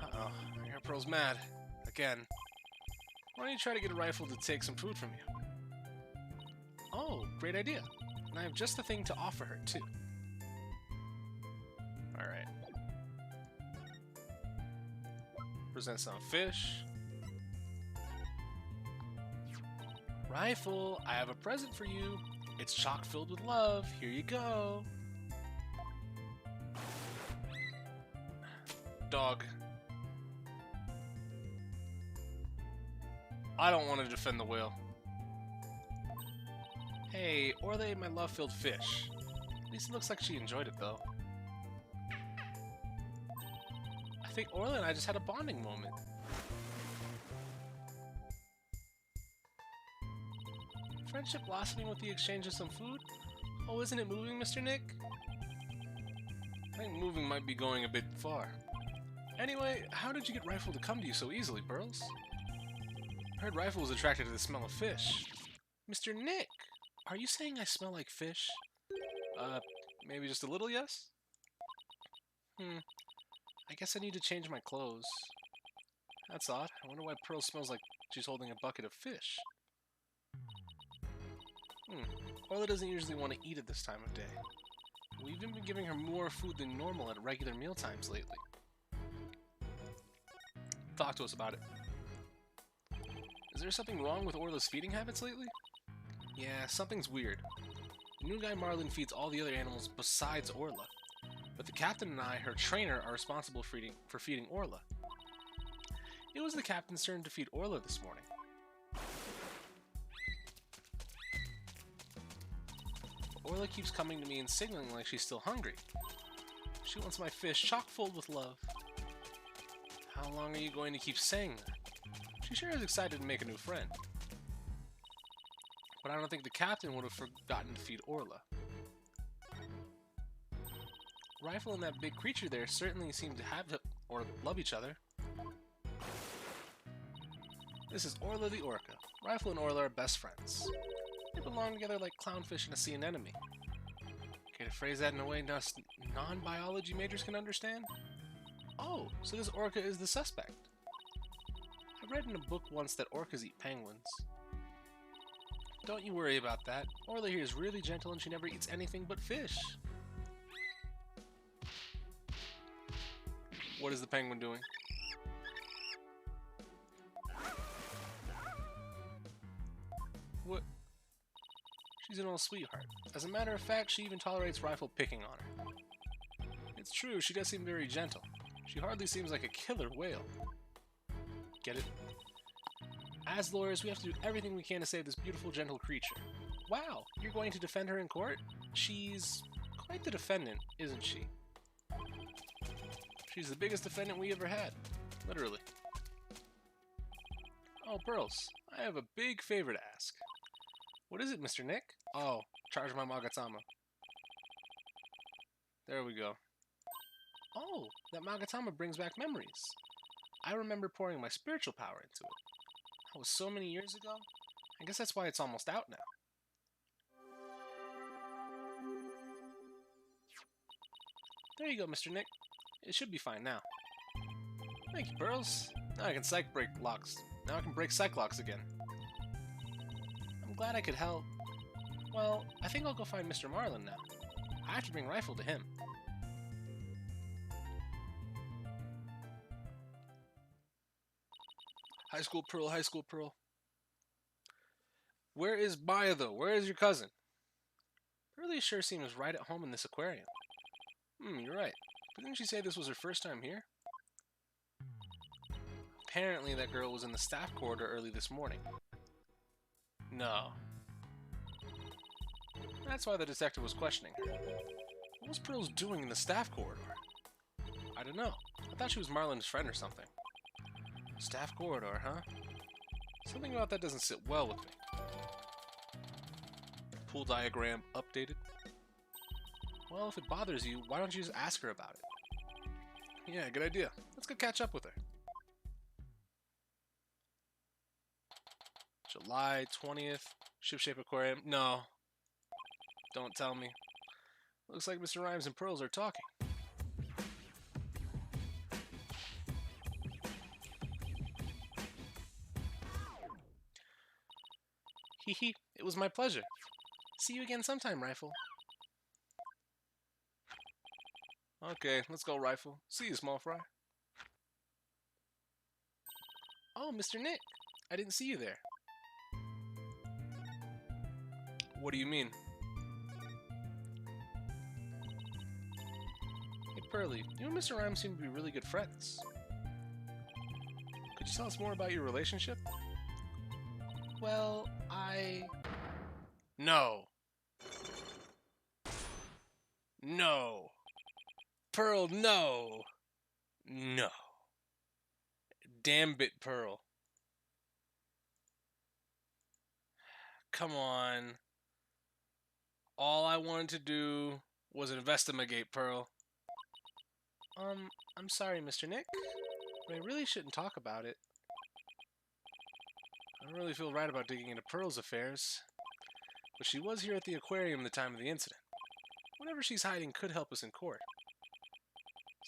Uh-oh. I hear Pearl's mad. Again. Why don't you try to get a Rifle to take some food from you? Oh, great idea. And I have just the thing to offer her, too. Alright. Present some fish. Rifle, I have a present for you. It's chock filled with love. Here you go. Dog. I don't want to defend the whale. Hey, Orla ate my love-filled fish. At least it looks like she enjoyed it, though. I think Orla and I just had a bonding moment. Friendship blossoming with the exchange of some food? Oh, isn't it moving, Mr. Nick? I think moving might be going a bit far. Anyway, how did you get Rifle to come to you so easily, Pearls? I heard Rifle was attracted to the smell of fish. Mr. Nick! Are you saying I smell like fish? Maybe just a little, yes? I guess I need to change my clothes. That's odd. I wonder why Pearl smells like she's holding a bucket of fish. Orla doesn't usually want to eat at this time of day. We've even been giving her more food than normal at regular meal times lately. Talk to us about it. Is there something wrong with Orla's feeding habits lately? Yeah, something's weird. The new guy Marlin feeds all the other animals besides Orla. But the captain and I, her trainer, are responsible for feeding Orla. It was the captain's turn to feed Orla this morning. Orla keeps coming to me and signaling like she's still hungry. She wants my fish chock full with love. How long are you going to keep saying that? She sure is excited to make a new friend. But I don't think the captain would have forgotten to feed Orla. Rifle and that big creature there certainly seem to have or love each other. This is Orla the Orca. Rifle and Orla are best friends. They belong together like clownfish and a sea anemone. Okay, to phrase that in a way us non-biology majors can understand? Oh, so this orca is the suspect. I read in a book once that orcas eat penguins. Don't you worry about that. Orla here is really gentle and she never eats anything but fish. What is the penguin doing? What? She's an old sweetheart. As a matter of fact, she even tolerates Rifle picking on her. It's true, she does seem very gentle. She hardly seems like a killer whale. Get it? As lawyers, we have to do everything we can to save this beautiful, gentle creature. Wow, you're going to defend her in court? She's quite the defendant, isn't she? She's the biggest defendant we ever had. Literally. Oh, Pearls, I have a big favor to ask. What is it, Mr. Nick? Oh, charge my Magatama. There we go. Oh, that Magatama brings back memories. I remember pouring my spiritual power into it. That was so many years ago. I guess that's why it's almost out now. There you go, Mr. Nick. It should be fine now. Thank you, Pearls. Now I can break locks. Now I can break psych locks again. I'm glad I could help. Well, I think I'll go find Mr. Marlin now. I have to bring Rifle to him. High school Pearl, high school Pearl. Where is Maya, though? Where is your cousin? Pearlie sure seems right at home in this aquarium. You're right. But didn't she say this was her first time here? Apparently that girl was in the staff corridor early this morning. No. That's why the detective was questioning her. What was Pearls doing in the staff corridor? I don't know. I thought she was Marlin's friend or something. Staff corridor, huh? Something about that doesn't sit well with me. Pool diagram updated. Well, if it bothers you, why don't you just ask her about it? Yeah, good idea. Let's go catch up with her. July 20th. Ship-shape aquarium. No. Don't tell me. Looks like Mr. Rhymes and Pearls are talking. Hee, it was my pleasure. See you again sometime, Rifle. Okay, let's go, Rifle. See you, Small Fry. Oh, Mr. Nick. I didn't see you there. What do you mean? Hey, Pearlie, you and Mr. Rhymes seem to be really good friends. Could you tell us more about your relationship? Well, No. No. Pearl, no. No. Damn it, Pearl. Come on. All I wanted to do was investigate, Pearl. I'm sorry, Mr. Nick, but I really shouldn't talk about it. I don't really feel right about digging into Pearl's affairs, but she was here at the aquarium the time of the incident. Whatever she's hiding could help us in court.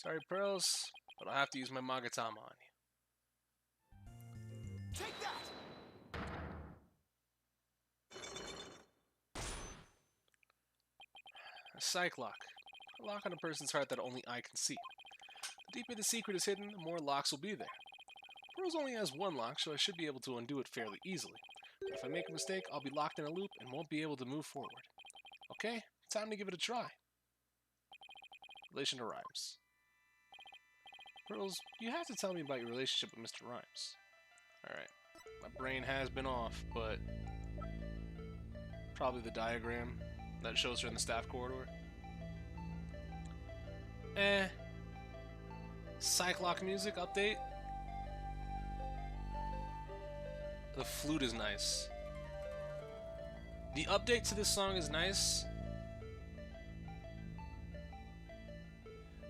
Sorry, Pearls, but I'll have to use my Magatama on you. Take that! A psych lock. A lock on a person's heart that only I can see. The deeper the secret is hidden, the more locks will be there. Pearls only has one lock, so I should be able to undo it fairly easily. But if I make a mistake, I'll be locked in a loop and won't be able to move forward. Okay, time to give it a try. Relation to Rhymes. Pearls, you have to tell me about your relationship with Mr. Rhymes. Alright, my brain has been off, but probably the diagram that shows her in the staff corridor. Cyclock music update. The flute is nice. The update to this song is nice.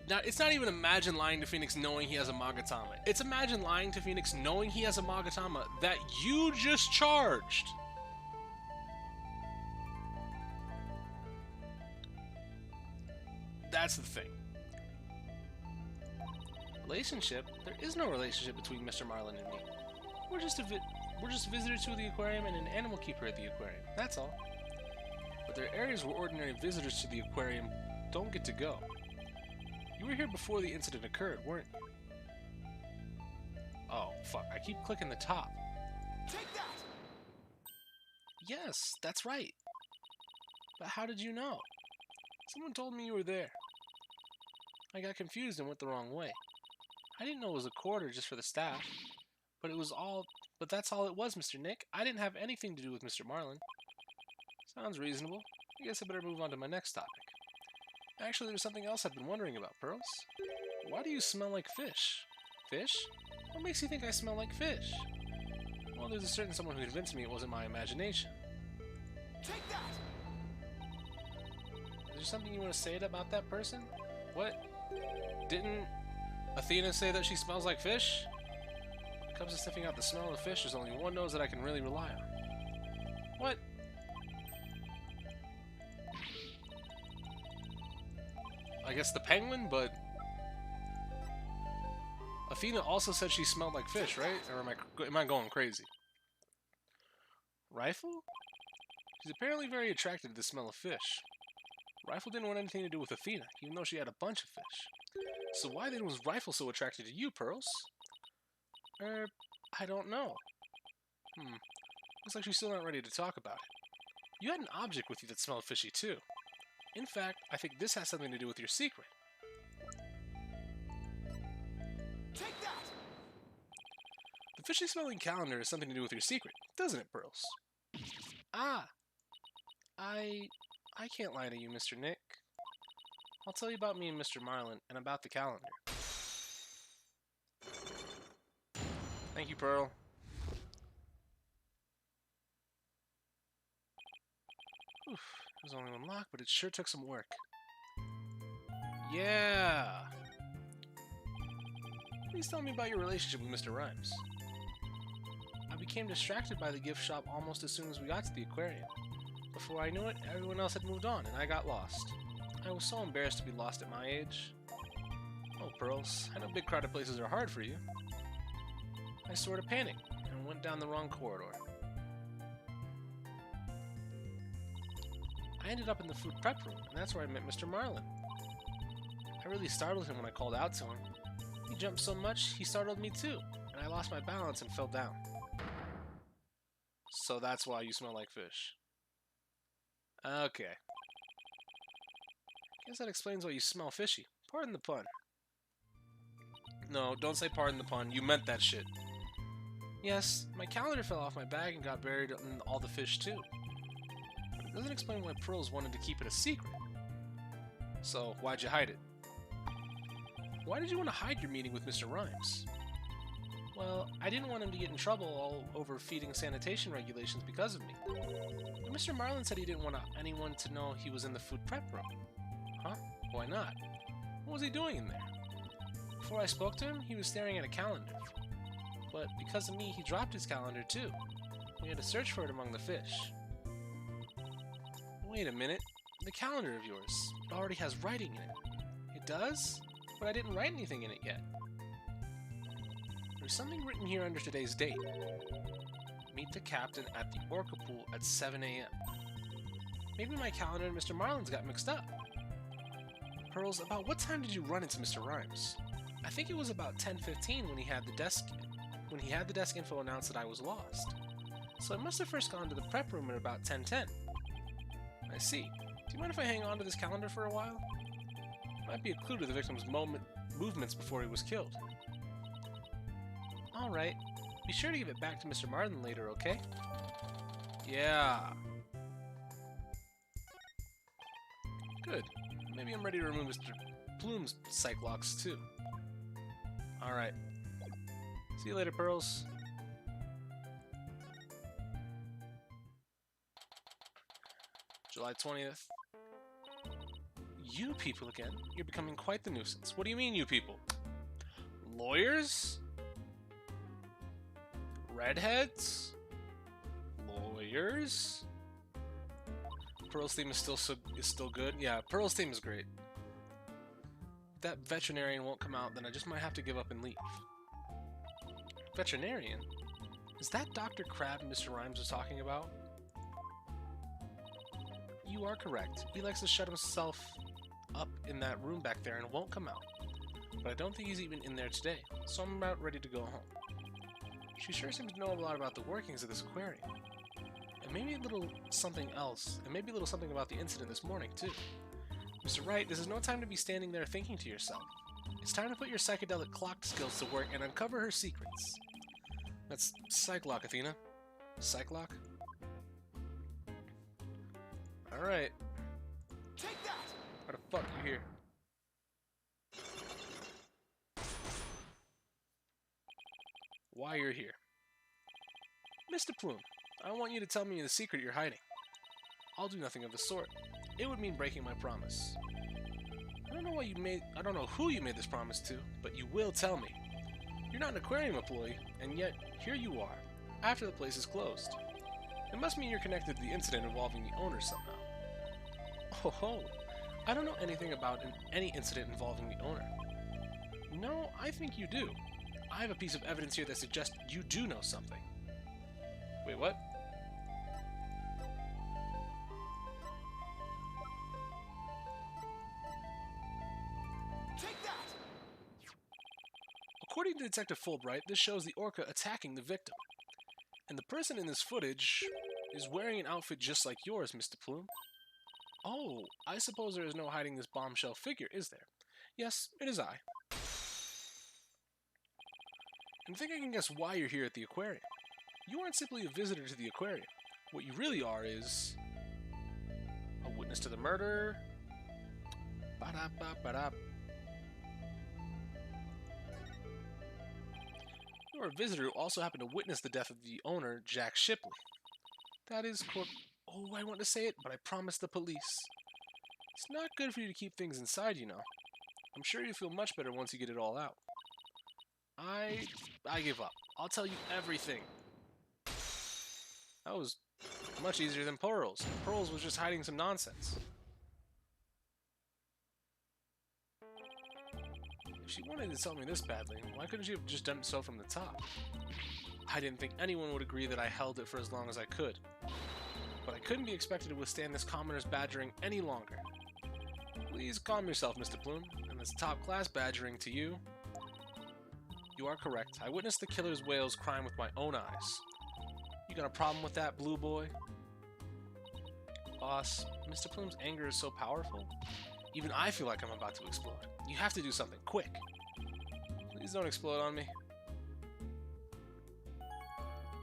Now, it's not even Imagine lying to Phoenix knowing he has a Magatama. It's Imagine lying to Phoenix knowing he has a Magatama that you just charged. That's the thing. Relationship? There is no relationship between Mr. Marlin and me. We're just visitors to the aquarium and an animal keeper at the aquarium. That's all. But there are areas where ordinary visitors to the aquarium don't get to go. You were here before the incident occurred, weren't you? Oh, fuck. I keep clicking the top. Take that! Yes, that's right. But how did you know? Someone told me you were there. I got confused and went the wrong way. I didn't know it was a corridor just for the staff. But that's all it was, Mr. Nick. I didn't have anything to do with Mr. Marlin. Sounds reasonable. I guess I better move on to my next topic. Actually, there's something else I've been wondering about, Pearls. Why do you smell like fish? Fish? What makes you think I smell like fish? Well, there's a certain someone who convinced me it wasn't my imagination. Take that! Is there something you want to say about that person? What? Didn't Athena say that she smells like fish? When it comes to sniffing out the smell of fish, there's only one nose that I can really rely on. What? I guess the penguin, but Athena also said she smelled like fish, right? Or am I going crazy? Rifle? She's apparently very attracted to the smell of fish. Rifle didn't want anything to do with Athena, even though she had a bunch of fish. So why then was Rifle so attracted to you, Pearls? I don't know. Looks like she's still not ready to talk about it. You had an object with you that smelled fishy too. In fact, I think this has something to do with your secret. Take that! The fishy-smelling calendar has something to do with your secret, doesn't it, Pearls? Ah! I can't lie to you, Mr. Nick. I'll tell you about me and Mr. Marlin, and about the calendar. Thank you, Pearl. Oof, there's only one lock, but it sure took some work. Yeah! Please tell me about your relationship with Mr. Rhymes. I became distracted by the gift shop almost as soon as we got to the aquarium. Before I knew it, everyone else had moved on, and I got lost. I was so embarrassed to be lost at my age. Oh, Pearls, I know big crowded places are hard for you. I sort of panicked, and went down the wrong corridor. I ended up in the food prep room, and that's where I met Mr. Marlin. I really startled him when I called out to him. He jumped so much, he startled me too, and I lost my balance and fell down. So that's why you smell like fish. Okay. Guess that explains why you smell fishy. Pardon the pun. No, don't say pardon the pun. You meant that shit. Yes, my calendar fell off my bag and got buried in all the fish too. But it doesn't explain why Pearls wanted to keep it a secret. So, why'd you hide it? Why did you want to hide your meeting with Mr. Rhymes? Well, I didn't want him to get in trouble all over feeding sanitation regulations because of me. But Mr. Marlin said he didn't want anyone to know he was in the food prep room. Huh? Why not? What was he doing in there? Before I spoke to him, he was staring at a calendar. But because of me, he dropped his calendar too. We had to search for it among the fish. Wait a minute. The calendar of yours, it already has writing in it. It does? But I didn't write anything in it yet. There's something written here under today's date. Meet the captain at the Orca Pool at 7 a.m. Maybe my calendar and Mr. Marlin's got mixed up. Pearls, about what time did you run into Mr. Rhymes? I think it was about 10:15 when he had the desk info announce that I was lost. So I must have first gone to the prep room at about 10:10. I see. Do you mind if I hang on to this calendar for a while? Might be a clue to the victim's movements before he was killed. Alright. Be sure to give it back to Mr. Marlin later, okay? Yeah. Good. Maybe I'm ready to remove Mr. Plume's psych locks too. Alright. See you later, Pearls. July 20th. You people again? You're becoming quite the nuisance. What do you mean, you people? Lawyers? Redheads? Lawyers? Pearl's theme is still good. Yeah, Pearl's theme is great. If that veterinarian won't come out, then I just might have to give up and leave. Veterinarian? Is that Dr. Crab Mr. Rhymes was talking about? You are correct. He likes to shut himself up in that room back there and won't come out. But I don't think he's even in there today, so I'm about ready to go home. She sure seems to know a lot about the workings of this aquarium. And maybe a little something else, and maybe a little something about the incident this morning, too. Mr. Wright, this is no time to be standing there thinking to yourself. It's time to put your psychedelic clock skills to work and uncover her secrets. That's Psychlock, Athena. Psychlock? Alright. Take that! Why the fuck you here? Why you're here? Mr. Plume, I want you to tell me the secret you're hiding. I'll do nothing of the sort. It would mean breaking my promise. I don't know who you made this promise to, but you will tell me. You're not an aquarium employee, and yet here you are, after the place is closed. It must mean you're connected to the incident involving the owner somehow. Oh ho! I don't know anything about any incident involving the owner. No, I think you do. I have a piece of evidence here that suggests you do know something. Wait, what? Take that! According to Detective Fulbright, this shows the orca attacking the victim. And the person in this footage is wearing an outfit just like yours, Mr. Plume. Oh, I suppose there is no hiding this bombshell figure, is there? Yes, it is I. And I think I can guess why you're here at the aquarium. You aren't simply a visitor to the aquarium. What you really are is a witness to the murder. Ba-da-ba-ba-da. You're a visitor who also happened to witness the death of the owner, Jack Shipley. That is Oh, I want to say it, but I promised the police. It's not good for you to keep things inside, you know. I'm sure you'll feel much better once you get it all out. I give up. I'll tell you everything. That was much easier than Pearls. Pearls was just hiding some nonsense. If she wanted to tell me this badly, why couldn't she have just done so from the top? I didn't think anyone would agree that I held it for as long as I could. But I couldn't be expected to withstand this commoner's badgering any longer. Please calm yourself, Mr. Plume, and this top-class badgering to you. You are correct. I witnessed the killer's whale's crime with my own eyes. You got a problem with that, Blue Boy? Boss, Mr. Plume's anger is so powerful. Even I feel like I'm about to explode. You have to do something, quick. Please don't explode on me.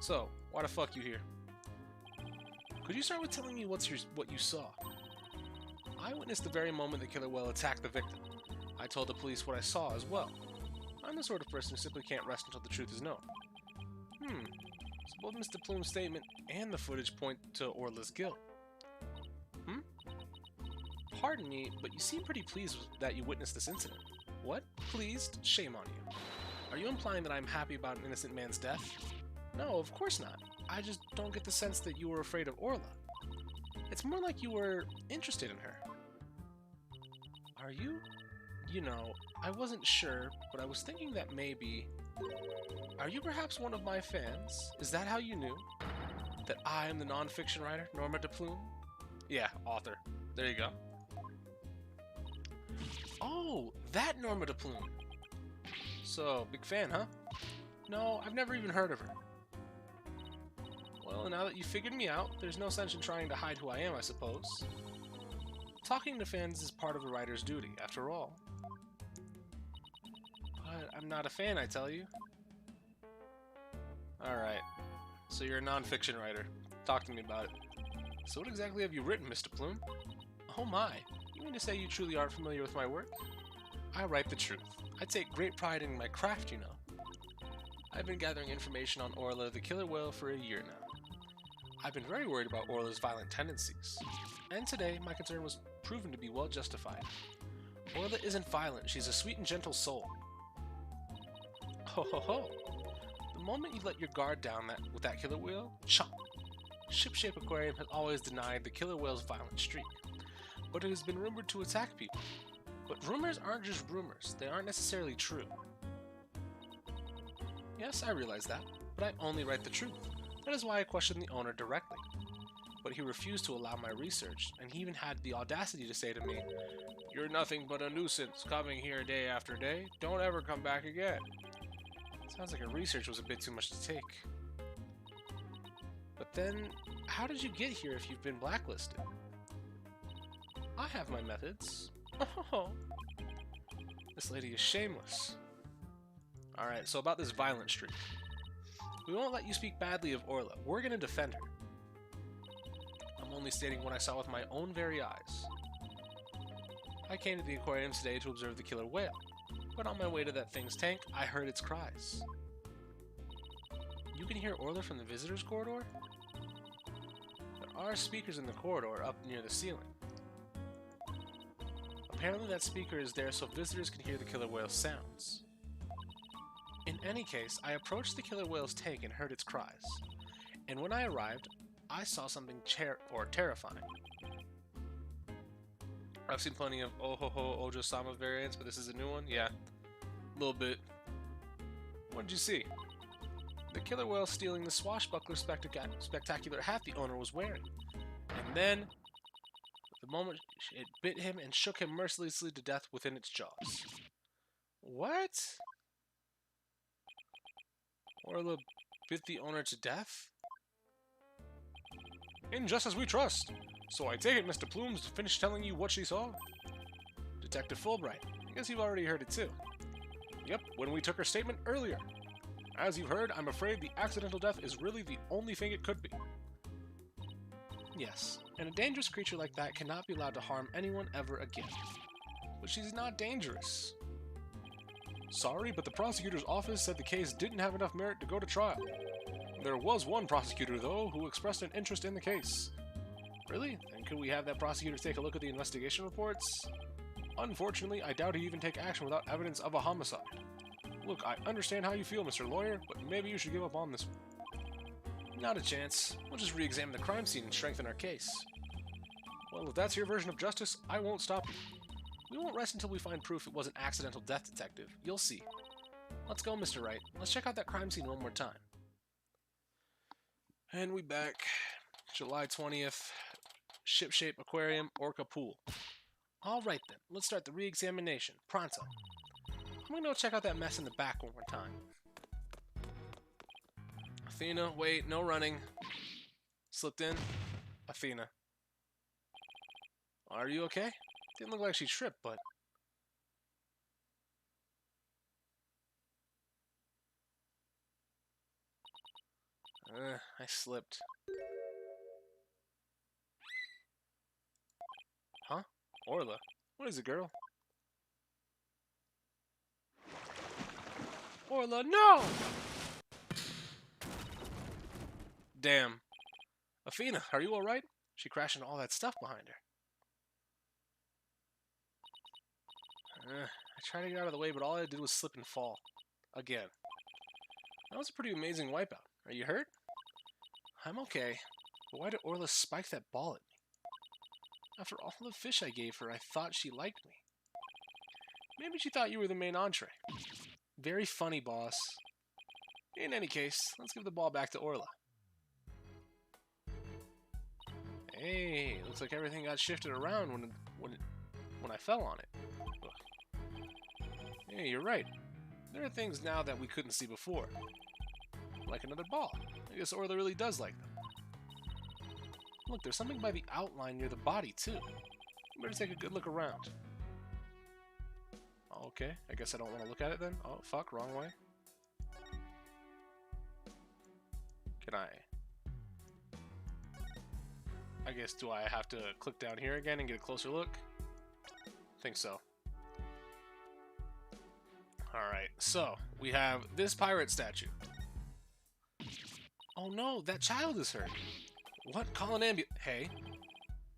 So, why the fuck you here? Could you start with telling me what you saw? I witnessed the very moment the killer whale attacked the victim. I told the police what I saw as well. I'm the sort of person who simply can't rest until the truth is known. So both Mr. Plume's statement and the footage point to Orla's guilt. Pardon me, but you seem pretty pleased that you witnessed this incident. What? Pleased? Shame on you. Are you implying that I'm happy about an innocent man's death? No, of course not. I just don't get the sense that you were afraid of Orla. It's more like you were interested in her. Are you? You know, I wasn't sure, but I was thinking that maybe... Are you perhaps one of my fans? Is that how you knew? That I am the non-fiction writer, Norma de Plume? Yeah, author. There you go. Oh, that Norma de Plume. So, big fan, huh? No, I've never even heard of her. Well, now that you figured me out, there's no sense in trying to hide who I am, I suppose. Talking to fans is part of a writer's duty, after all. But I'm not a fan, I tell you. Alright, so you're a non-fiction writer. Talk to me about it. So what exactly have you written, Mr. Plume? Oh my, you mean to say you truly aren't familiar with my work? I write the truth. I take great pride in my craft, you know. I've been gathering information on Orla, the killer whale, for a year now. I've been very worried about Orla's violent tendencies, and today my concern was proven to be well justified. Orla isn't violent, she's a sweet and gentle soul. Ho ho ho! The moment you let your guard down with that killer whale, chomp! Shipshape Aquarium has always denied the killer whale's violent streak, but it has been rumored to attack people. But rumors aren't just rumors, they aren't necessarily true. Yes, I realize that, but I only write the truth. That is why I questioned the owner directly. But he refused to allow my research, and he even had the audacity to say to me, "You're nothing but a nuisance, coming here day after day. Don't ever come back again." Sounds like her research was a bit too much to take. But then, how did you get here if you've been blacklisted? I have my methods. Oh, this lady is shameless. Alright, so about this violent streak. We won't let you speak badly of Orla. We're gonna defend her. I'm only stating what I saw with my own very eyes. I came to the aquarium today to observe the killer whale, but on my way to that thing's tank, I heard its cries. You can hear Orla from the visitors corridor? There are speakers in the corridor up near the ceiling. Apparently that speaker is there so visitors can hear the killer whale's sounds. In any case, I approached the killer whale's tank and heard its cries. And when I arrived, I saw something terrifying. I've seen plenty of Ohoho Ojo-sama variants, but this is a new one? Yeah. A little bit. What did you see? The killer whale stealing the swashbuckler spectacular hat the owner was wearing. And then, the moment it bit him and shook him mercilessly to death within its jaws. What? Orla bit the owner to death? In just as we trust. So I take it Mr. Plumes finished telling you what she saw? Detective Fulbright. I guess you've already heard it too. Yep, when we took her statement earlier. As you've heard, I'm afraid the accidental death is really the only thing it could be. Yes, and a dangerous creature like that cannot be allowed to harm anyone ever again. But she's not dangerous. Sorry, but the prosecutor's office said the case didn't have enough merit to go to trial. There was one prosecutor, though, who expressed an interest in the case. Really? And could we have that prosecutor take a look at the investigation reports? Unfortunately, I doubt he'd even take action without evidence of a homicide. Look, I understand how you feel, Mr. Lawyer, but maybe you should give up on this one. Not a chance. We'll just re-examine the crime scene and strengthen our case. Well, if that's your version of justice, I won't stop you. We won't rest until we find proof it was an accidental death, Detective. You'll see. Let's go, Mr. Wright. Let's check out that crime scene one more time. And we back. July 20th. Shipshape Aquarium, Orca Pool. Alright then, let's start the re-examination. Pronto. I'm gonna go check out that mess in the back one more time. Athena, wait, no running. Slipped in. Athena. Are you okay? Didn't look like she tripped, but... I slipped. Huh? Orla? What is it, girl? Orla, no! Damn. Athena, are you alright? She crashed into all that stuff behind her. I tried to get out of the way, but all I did was slip and fall. Again. That was a pretty amazing wipeout. Are you hurt? I'm okay. But why did Orla spike that ball at me? After all the fish I gave her, I thought she liked me. Maybe she thought you were the main entree. Very funny, boss. In any case, let's give the ball back to Orla. Hey, looks like everything got shifted around when I fell on it. Ugh. Hey, you're right. There are things now that we couldn't see before. Like another ball. I guess Orla really does like them. Look, there's something by the outline near the body, too. Better take a good look around. Okay, I guess I don't want to look at it then. Oh, fuck, wrong way. Can I guess, do I have to click down here again and get a closer look? Think so. Alright, so, we have this pirate statue. Oh no, that child is hurt. What? Call an ambulance. Hey,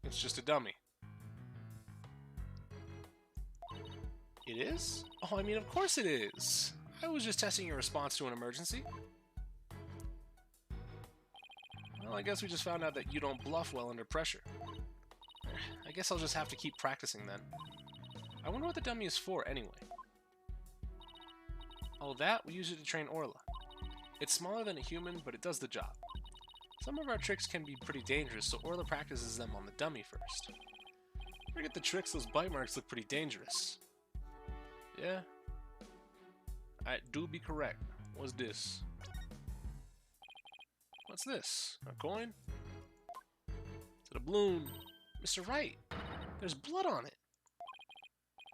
it's just a dummy. It is? Oh, I mean, of course it is. I was just testing your response to an emergency. Well, I guess we just found out that you don't bluff well under pressure. I guess I'll just have to keep practicing then. I wonder what the dummy is for anyway. Oh, that? We use it to train Orla. It's smaller than a human, but it does the job. Some of our tricks can be pretty dangerous, so Orla practices them on the dummy first. Forget the tricks, those bite marks look pretty dangerous. Yeah? I do be correct. What's this? What's this? A coin? Is it a balloon? Mr. Wright! There's blood on it!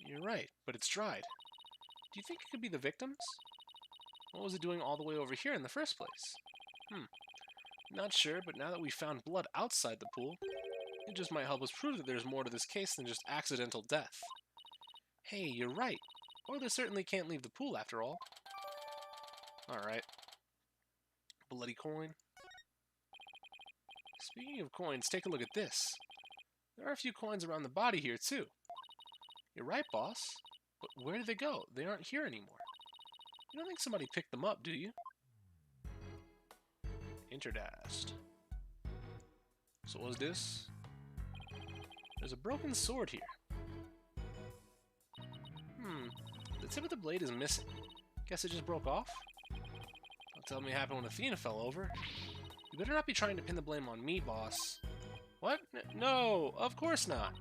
You're right, but it's dried. Do you think it could be the victims? What was it doing all the way over here in the first place? Not sure, but now that we found blood outside the pool, it just might help us prove that there's more to this case than just accidental death. Hey, you're right. Orla certainly can't leave the pool after all. Alright. Bloody coin. Speaking of coins, take a look at this. There are a few coins around the body here, too. You're right, boss. But where did they go? They aren't here anymore. You don't think somebody picked them up, do you? Interdast. So what's this? There's a broken sword here. The tip of the blade is missing. Guess it just broke off? Don't tell me it happened when Athena fell over. You better not be trying to pin the blame on me, boss. What? No, of course not.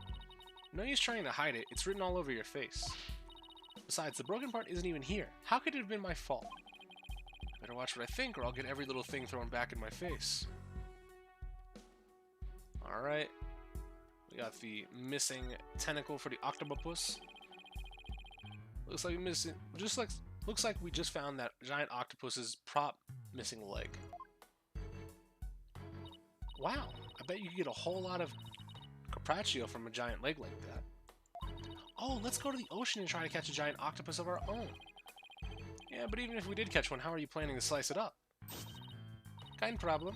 No use trying to hide it. It's written all over your face. Besides, the broken part isn't even here. How could it have been my fault? Better watch what I think, or I'll get every little thing thrown back in my face. Alright. We got the missing tentacle for the octopus. Looks like looks like we just found that giant octopus's prop missing leg. Wow, I bet you could get a whole lot of carpaccio from a giant leg like that. Oh, let's go to the ocean and try to catch a giant octopus of our own. Yeah, but even if we did catch one, how are you planning to slice it up? Kind problem.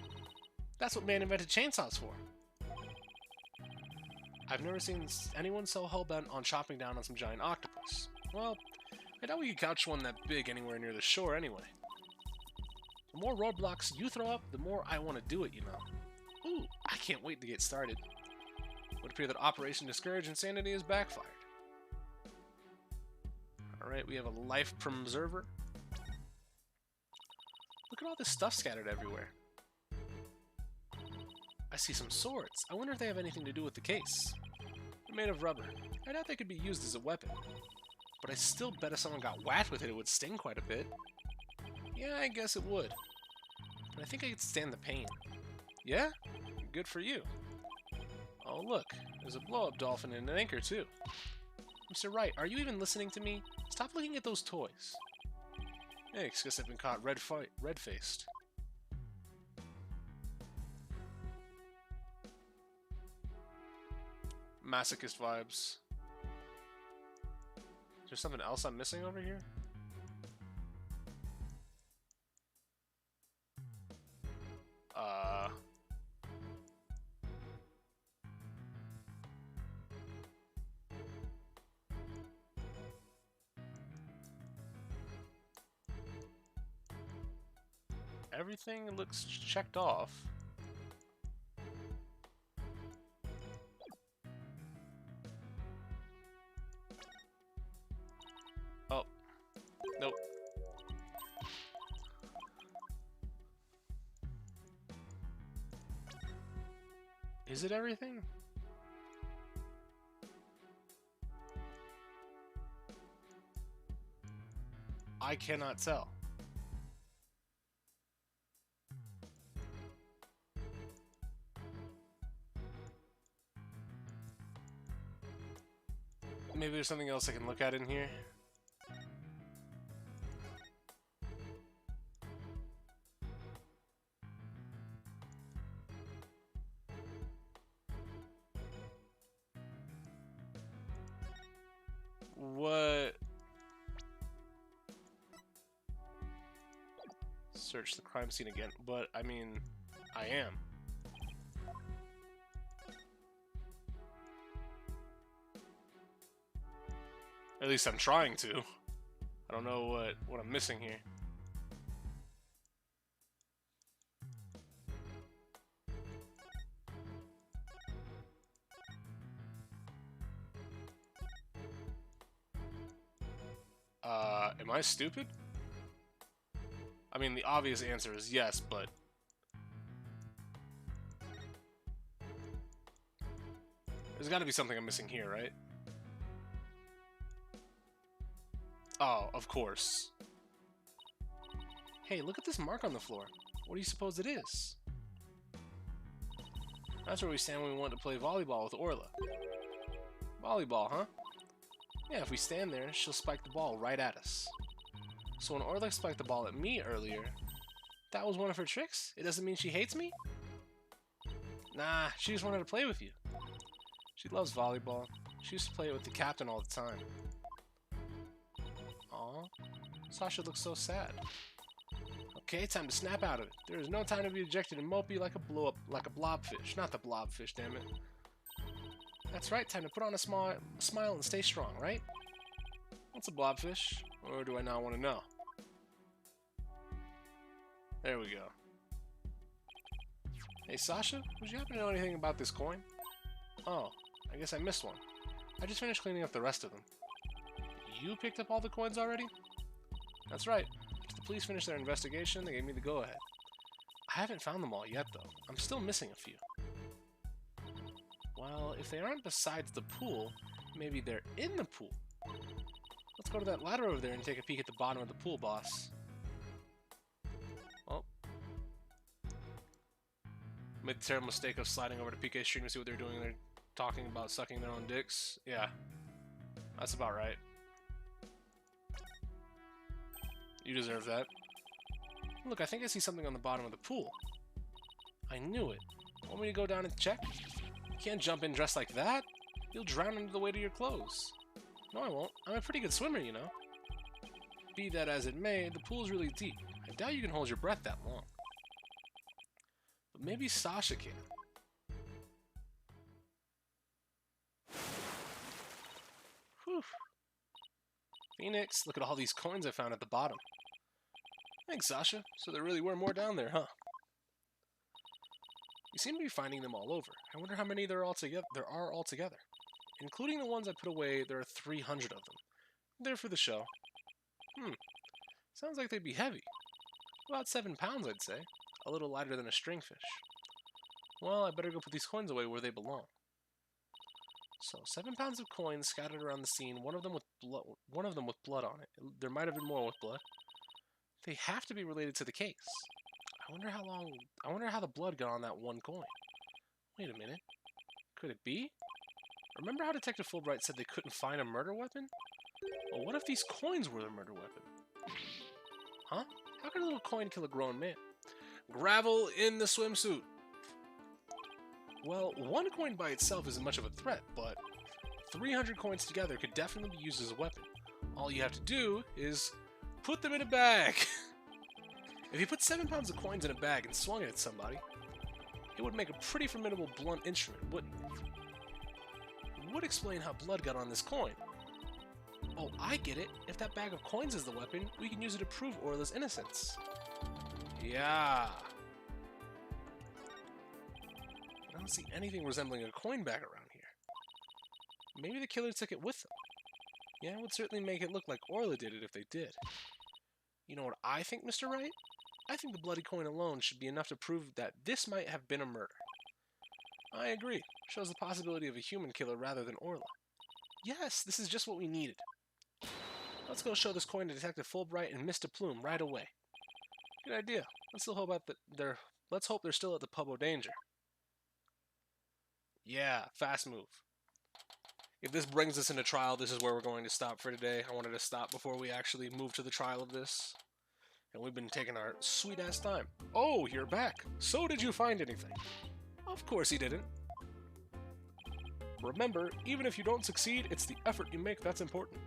That's what man invented chainsaws for. I've never seen anyone so hell-bent on chopping down on some giant octopus. Well, I doubt we could catch one that big anywhere near the shore anyway. The more roadblocks you throw up, the more I want to do it, you know. Ooh, I can't wait to get started. It would appear that Operation Discourage Insanity has backfired. Alright, we have a life preserver. Look at all this stuff scattered everywhere. I see some swords. I wonder if they have anything to do with the case. They're made of rubber. I doubt they could be used as a weapon. But I still bet if someone got whacked with it, it would sting quite a bit. Yeah, I guess it would. But I think I could stand the pain. Yeah? Good for you. Oh, look. There's a blow-up dolphin and an anchor, too. Mr. Wright, are you even listening to me? Stop looking at those toys. Thanks, guess I've been caught red-faced. Masochist vibes. Is there something else I'm missing over here? Everything looks checked off. Oh. Nope. Is it everything? I cannot tell. Maybe there's something else I can look at in here. What? Search the crime scene again, but I mean, I am. At least I'm trying to. I don't know what I'm missing here. Am I stupid? I mean, the obvious answer is yes, but... there's gotta be something I'm missing here, right? Oh, of course. Hey, look at this mark on the floor. What do you suppose it is? That's where we stand when we want to play volleyball with Orla. Volleyball, huh? Yeah, if we stand there, she'll spike the ball right at us. So when Orla spiked the ball at me earlier, that was one of her tricks? It doesn't mean she hates me? Nah, she just wanted to play with you. She loves volleyball. She used to play it with the captain all the time. Aw, Sasha looks so sad. Okay, time to snap out of it. There is no time to be dejected and mopey like a blobfish. Not the blobfish, damn it. That's right, time to put on a smile and stay strong, right? What's a blobfish? Or do I not want to know? There we go. Hey Sasha, would you happen to know anything about this coin? Oh, I guess I missed one. I just finished cleaning up the rest of them. You picked up all the coins already? That's right. After the police finished their investigation, they gave me the go-ahead. I haven't found them all yet, though. I'm still missing a few. Well, if they aren't besides the pool, maybe they're in the pool. Let's go to that ladder over there and take a peek at the bottom of the pool, boss. Well, made the terrible mistake of sliding over to PK's stream to see what they're doing. They're talking about sucking their own dicks. Yeah, that's about right. You deserve that. Look, I think I see something on the bottom of the pool. I knew it. Want me to go down and check? You can't jump in dressed like that. You'll drown under the weight of your clothes. No, I won't. I'm a pretty good swimmer, you know. Be that as it may, the pool's really deep. I doubt you can hold your breath that long. But maybe Sasha can. Whew. Phoenix, look at all these coins I found at the bottom. Thanks, Sasha. So there really were more down there, huh? You seem to be finding them all over. I wonder how many there are altogether. Including the ones I put away, there are 300 of them. They're for the show. Sounds like they'd be heavy. About 7 pounds, I'd say. A little lighter than a stringfish. Well, I better go put these coins away where they belong. So, 7 pounds of coins scattered around the scene, one of them with blood on it. There might have been more with blood. They have to be related to the case. I wonder how the blood got on that one coin. Wait a minute. Could it be? Remember how Detective Fulbright said they couldn't find a murder weapon? Well, what if these coins were the murder weapon? Huh? How could a little coin kill a grown man? Gravel in the swimsuit. Well, one coin by itself isn't much of a threat, but 300 coins together could definitely be used as a weapon. All you have to do is put them in a bag. If you put 7 pounds of coins in a bag and swung it at somebody, it would make a pretty formidable blunt instrument, wouldn't it? It would explain how blood got on this coin. Oh, I get it. If that bag of coins is the weapon, we can use it to prove Orla's innocence. Yeah. I don't see anything resembling a coin bag around here. Maybe the killer took it with them. Yeah, it would certainly make it look like Orla did it if they did. You know what I think, Mr. Wright? I think the bloody coin alone should be enough to prove that this might have been a murder. I agree. Shows the possibility of a human killer rather than Orla. Yes, this is just what we needed. Let's go show this coin to Detective Fulbright and Mr. Plume right away. Good idea. Let's hope they're still at the Pub O'Danger. Yeah, fast move. If this brings us into trial, this is where we're going to stop for today. I wanted to stop before we actually move to the trial of this. And we've been taking our sweet-ass time. Oh, you're back. So did you find anything? Of course he didn't. Remember, even if you don't succeed, it's the effort you make that's important.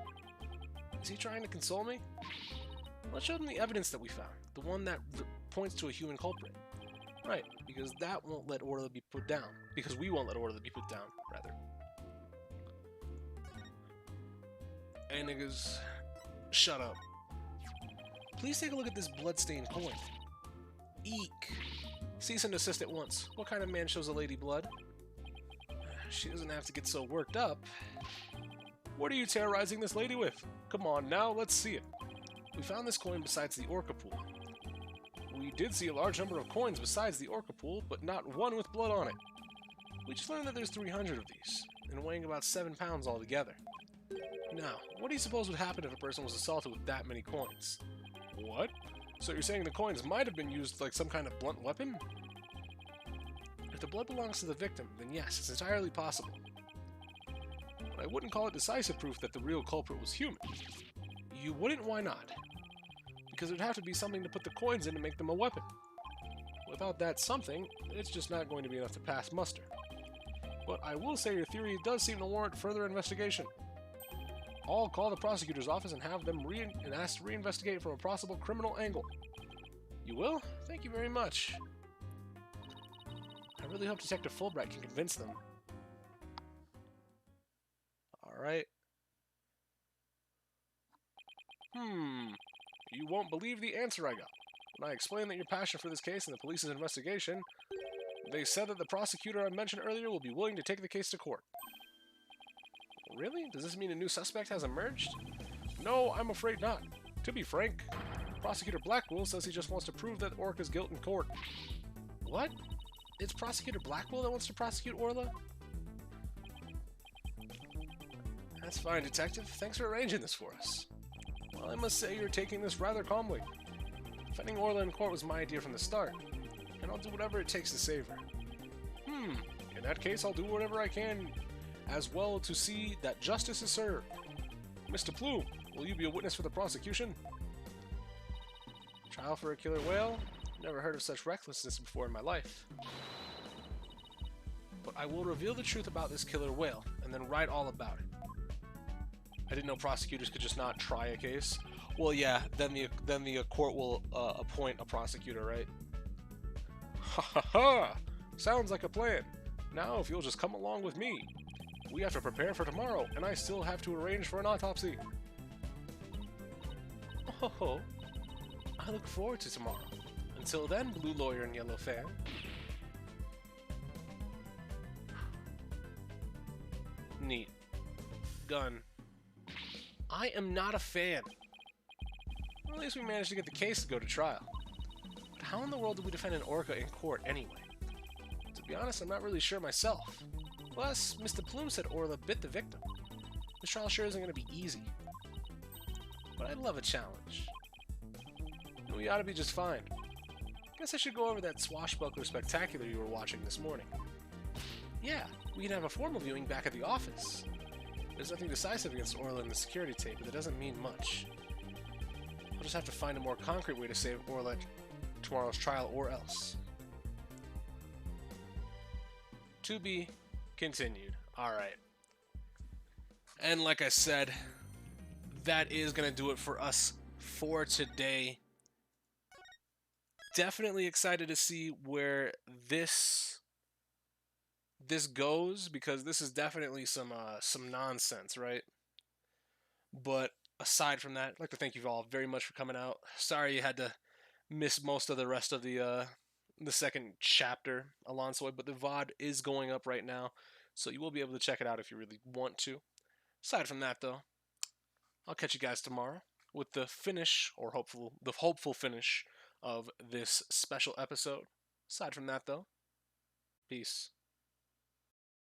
Is he trying to console me? Let's show them the evidence that we found. The one that points to a human culprit. Right, because that won't let Orla be put down. Because we won't let Orla be put down, rather. Hey niggas, shut up. Please take a look at this bloodstained coin. Eek. Cease and desist at once. What kind of man shows a lady blood? She doesn't have to get so worked up. What are you terrorizing this lady with? Come on now, let's see it. We found this coin besides the Orca pool. We did see a large number of coins besides the Orca pool, but not one with blood on it. We just learned that there's 300 of these, and weighing about 7 pounds altogether. Now, what do you suppose would happen if a person was assaulted with that many coins? What? So you're saying the coins might have been used like some kind of blunt weapon? If the blood belongs to the victim, then yes, it's entirely possible. But I wouldn't call it decisive proof that the real culprit was human. You wouldn't? Why not? Because it would have to be something to put the coins in to make them a weapon. Without that something, it's just not going to be enough to pass muster. But I will say your theory does seem to warrant further investigation. I'll call the prosecutor's office and have them asked to reinvestigate from a possible criminal angle. You will? Thank you very much. I really hope Detective Fulbright can convince them. Alright. You won't believe the answer I got. When I explained that your passion for this case and the police's investigation, they said that the prosecutor I mentioned earlier will be willing to take the case to court. Really? Does this mean a new suspect has emerged? No, I'm afraid not. To be frank, Prosecutor Blackwell says he just wants to prove that Orca's guilt in court. What? It's Prosecutor Blackwell that wants to prosecute Orla? That's fine, Detective. Thanks for arranging this for us. Well, I must say you're taking this rather calmly. Defending Orla in court was my idea from the start, and I'll do whatever it takes to save her. In that case, I'll do whatever I can as well to see that justice is served. Mr. Plume, will you be a witness for the prosecution? Trial for a killer whale? Never heard of such recklessness before in my life. But I will reveal the truth about this killer whale, and then write all about it. I didn't know prosecutors could just not try a case. Well, yeah, then the court will appoint a prosecutor, right? Ha ha ha! Sounds like a plan. Now, if you'll just come along with me. We have to prepare for tomorrow, and I still have to arrange for an autopsy. Oh, I look forward to tomorrow. Until then, Blue Lawyer and Yellow Fan. Neat. Done. I am not a fan. Well, at least we managed to get the case to go to trial. But how in the world do we defend an orca in court anyway? To be honest, I'm not really sure myself. Plus, Mr. Plume said Orla bit the victim. This trial sure isn't going to be easy. But I love a challenge. We ought to be just fine. Guess I should go over that swashbuckler spectacular you were watching this morning. Yeah, we can have a formal viewing back at the office. There's nothing decisive against Orla in the security tape, but it doesn't mean much. I'll just have to find a more concrete way to save Orla at tomorrow's trial, or else. To be continued. Alright. And like I said, that is going to do it for us for today. Definitely excited to see where this goes, because this is definitely some nonsense, right? But aside from that, I'd like to thank you all very much for coming out. Sorry you had to miss most of the rest of the second chapter, Alonso, but the VOD is going up right now, so you will be able to check it out if you really want to. Aside from that, though, I'll catch you guys tomorrow with the finish, or the hopeful finish of this special episode. Aside from that, though, peace.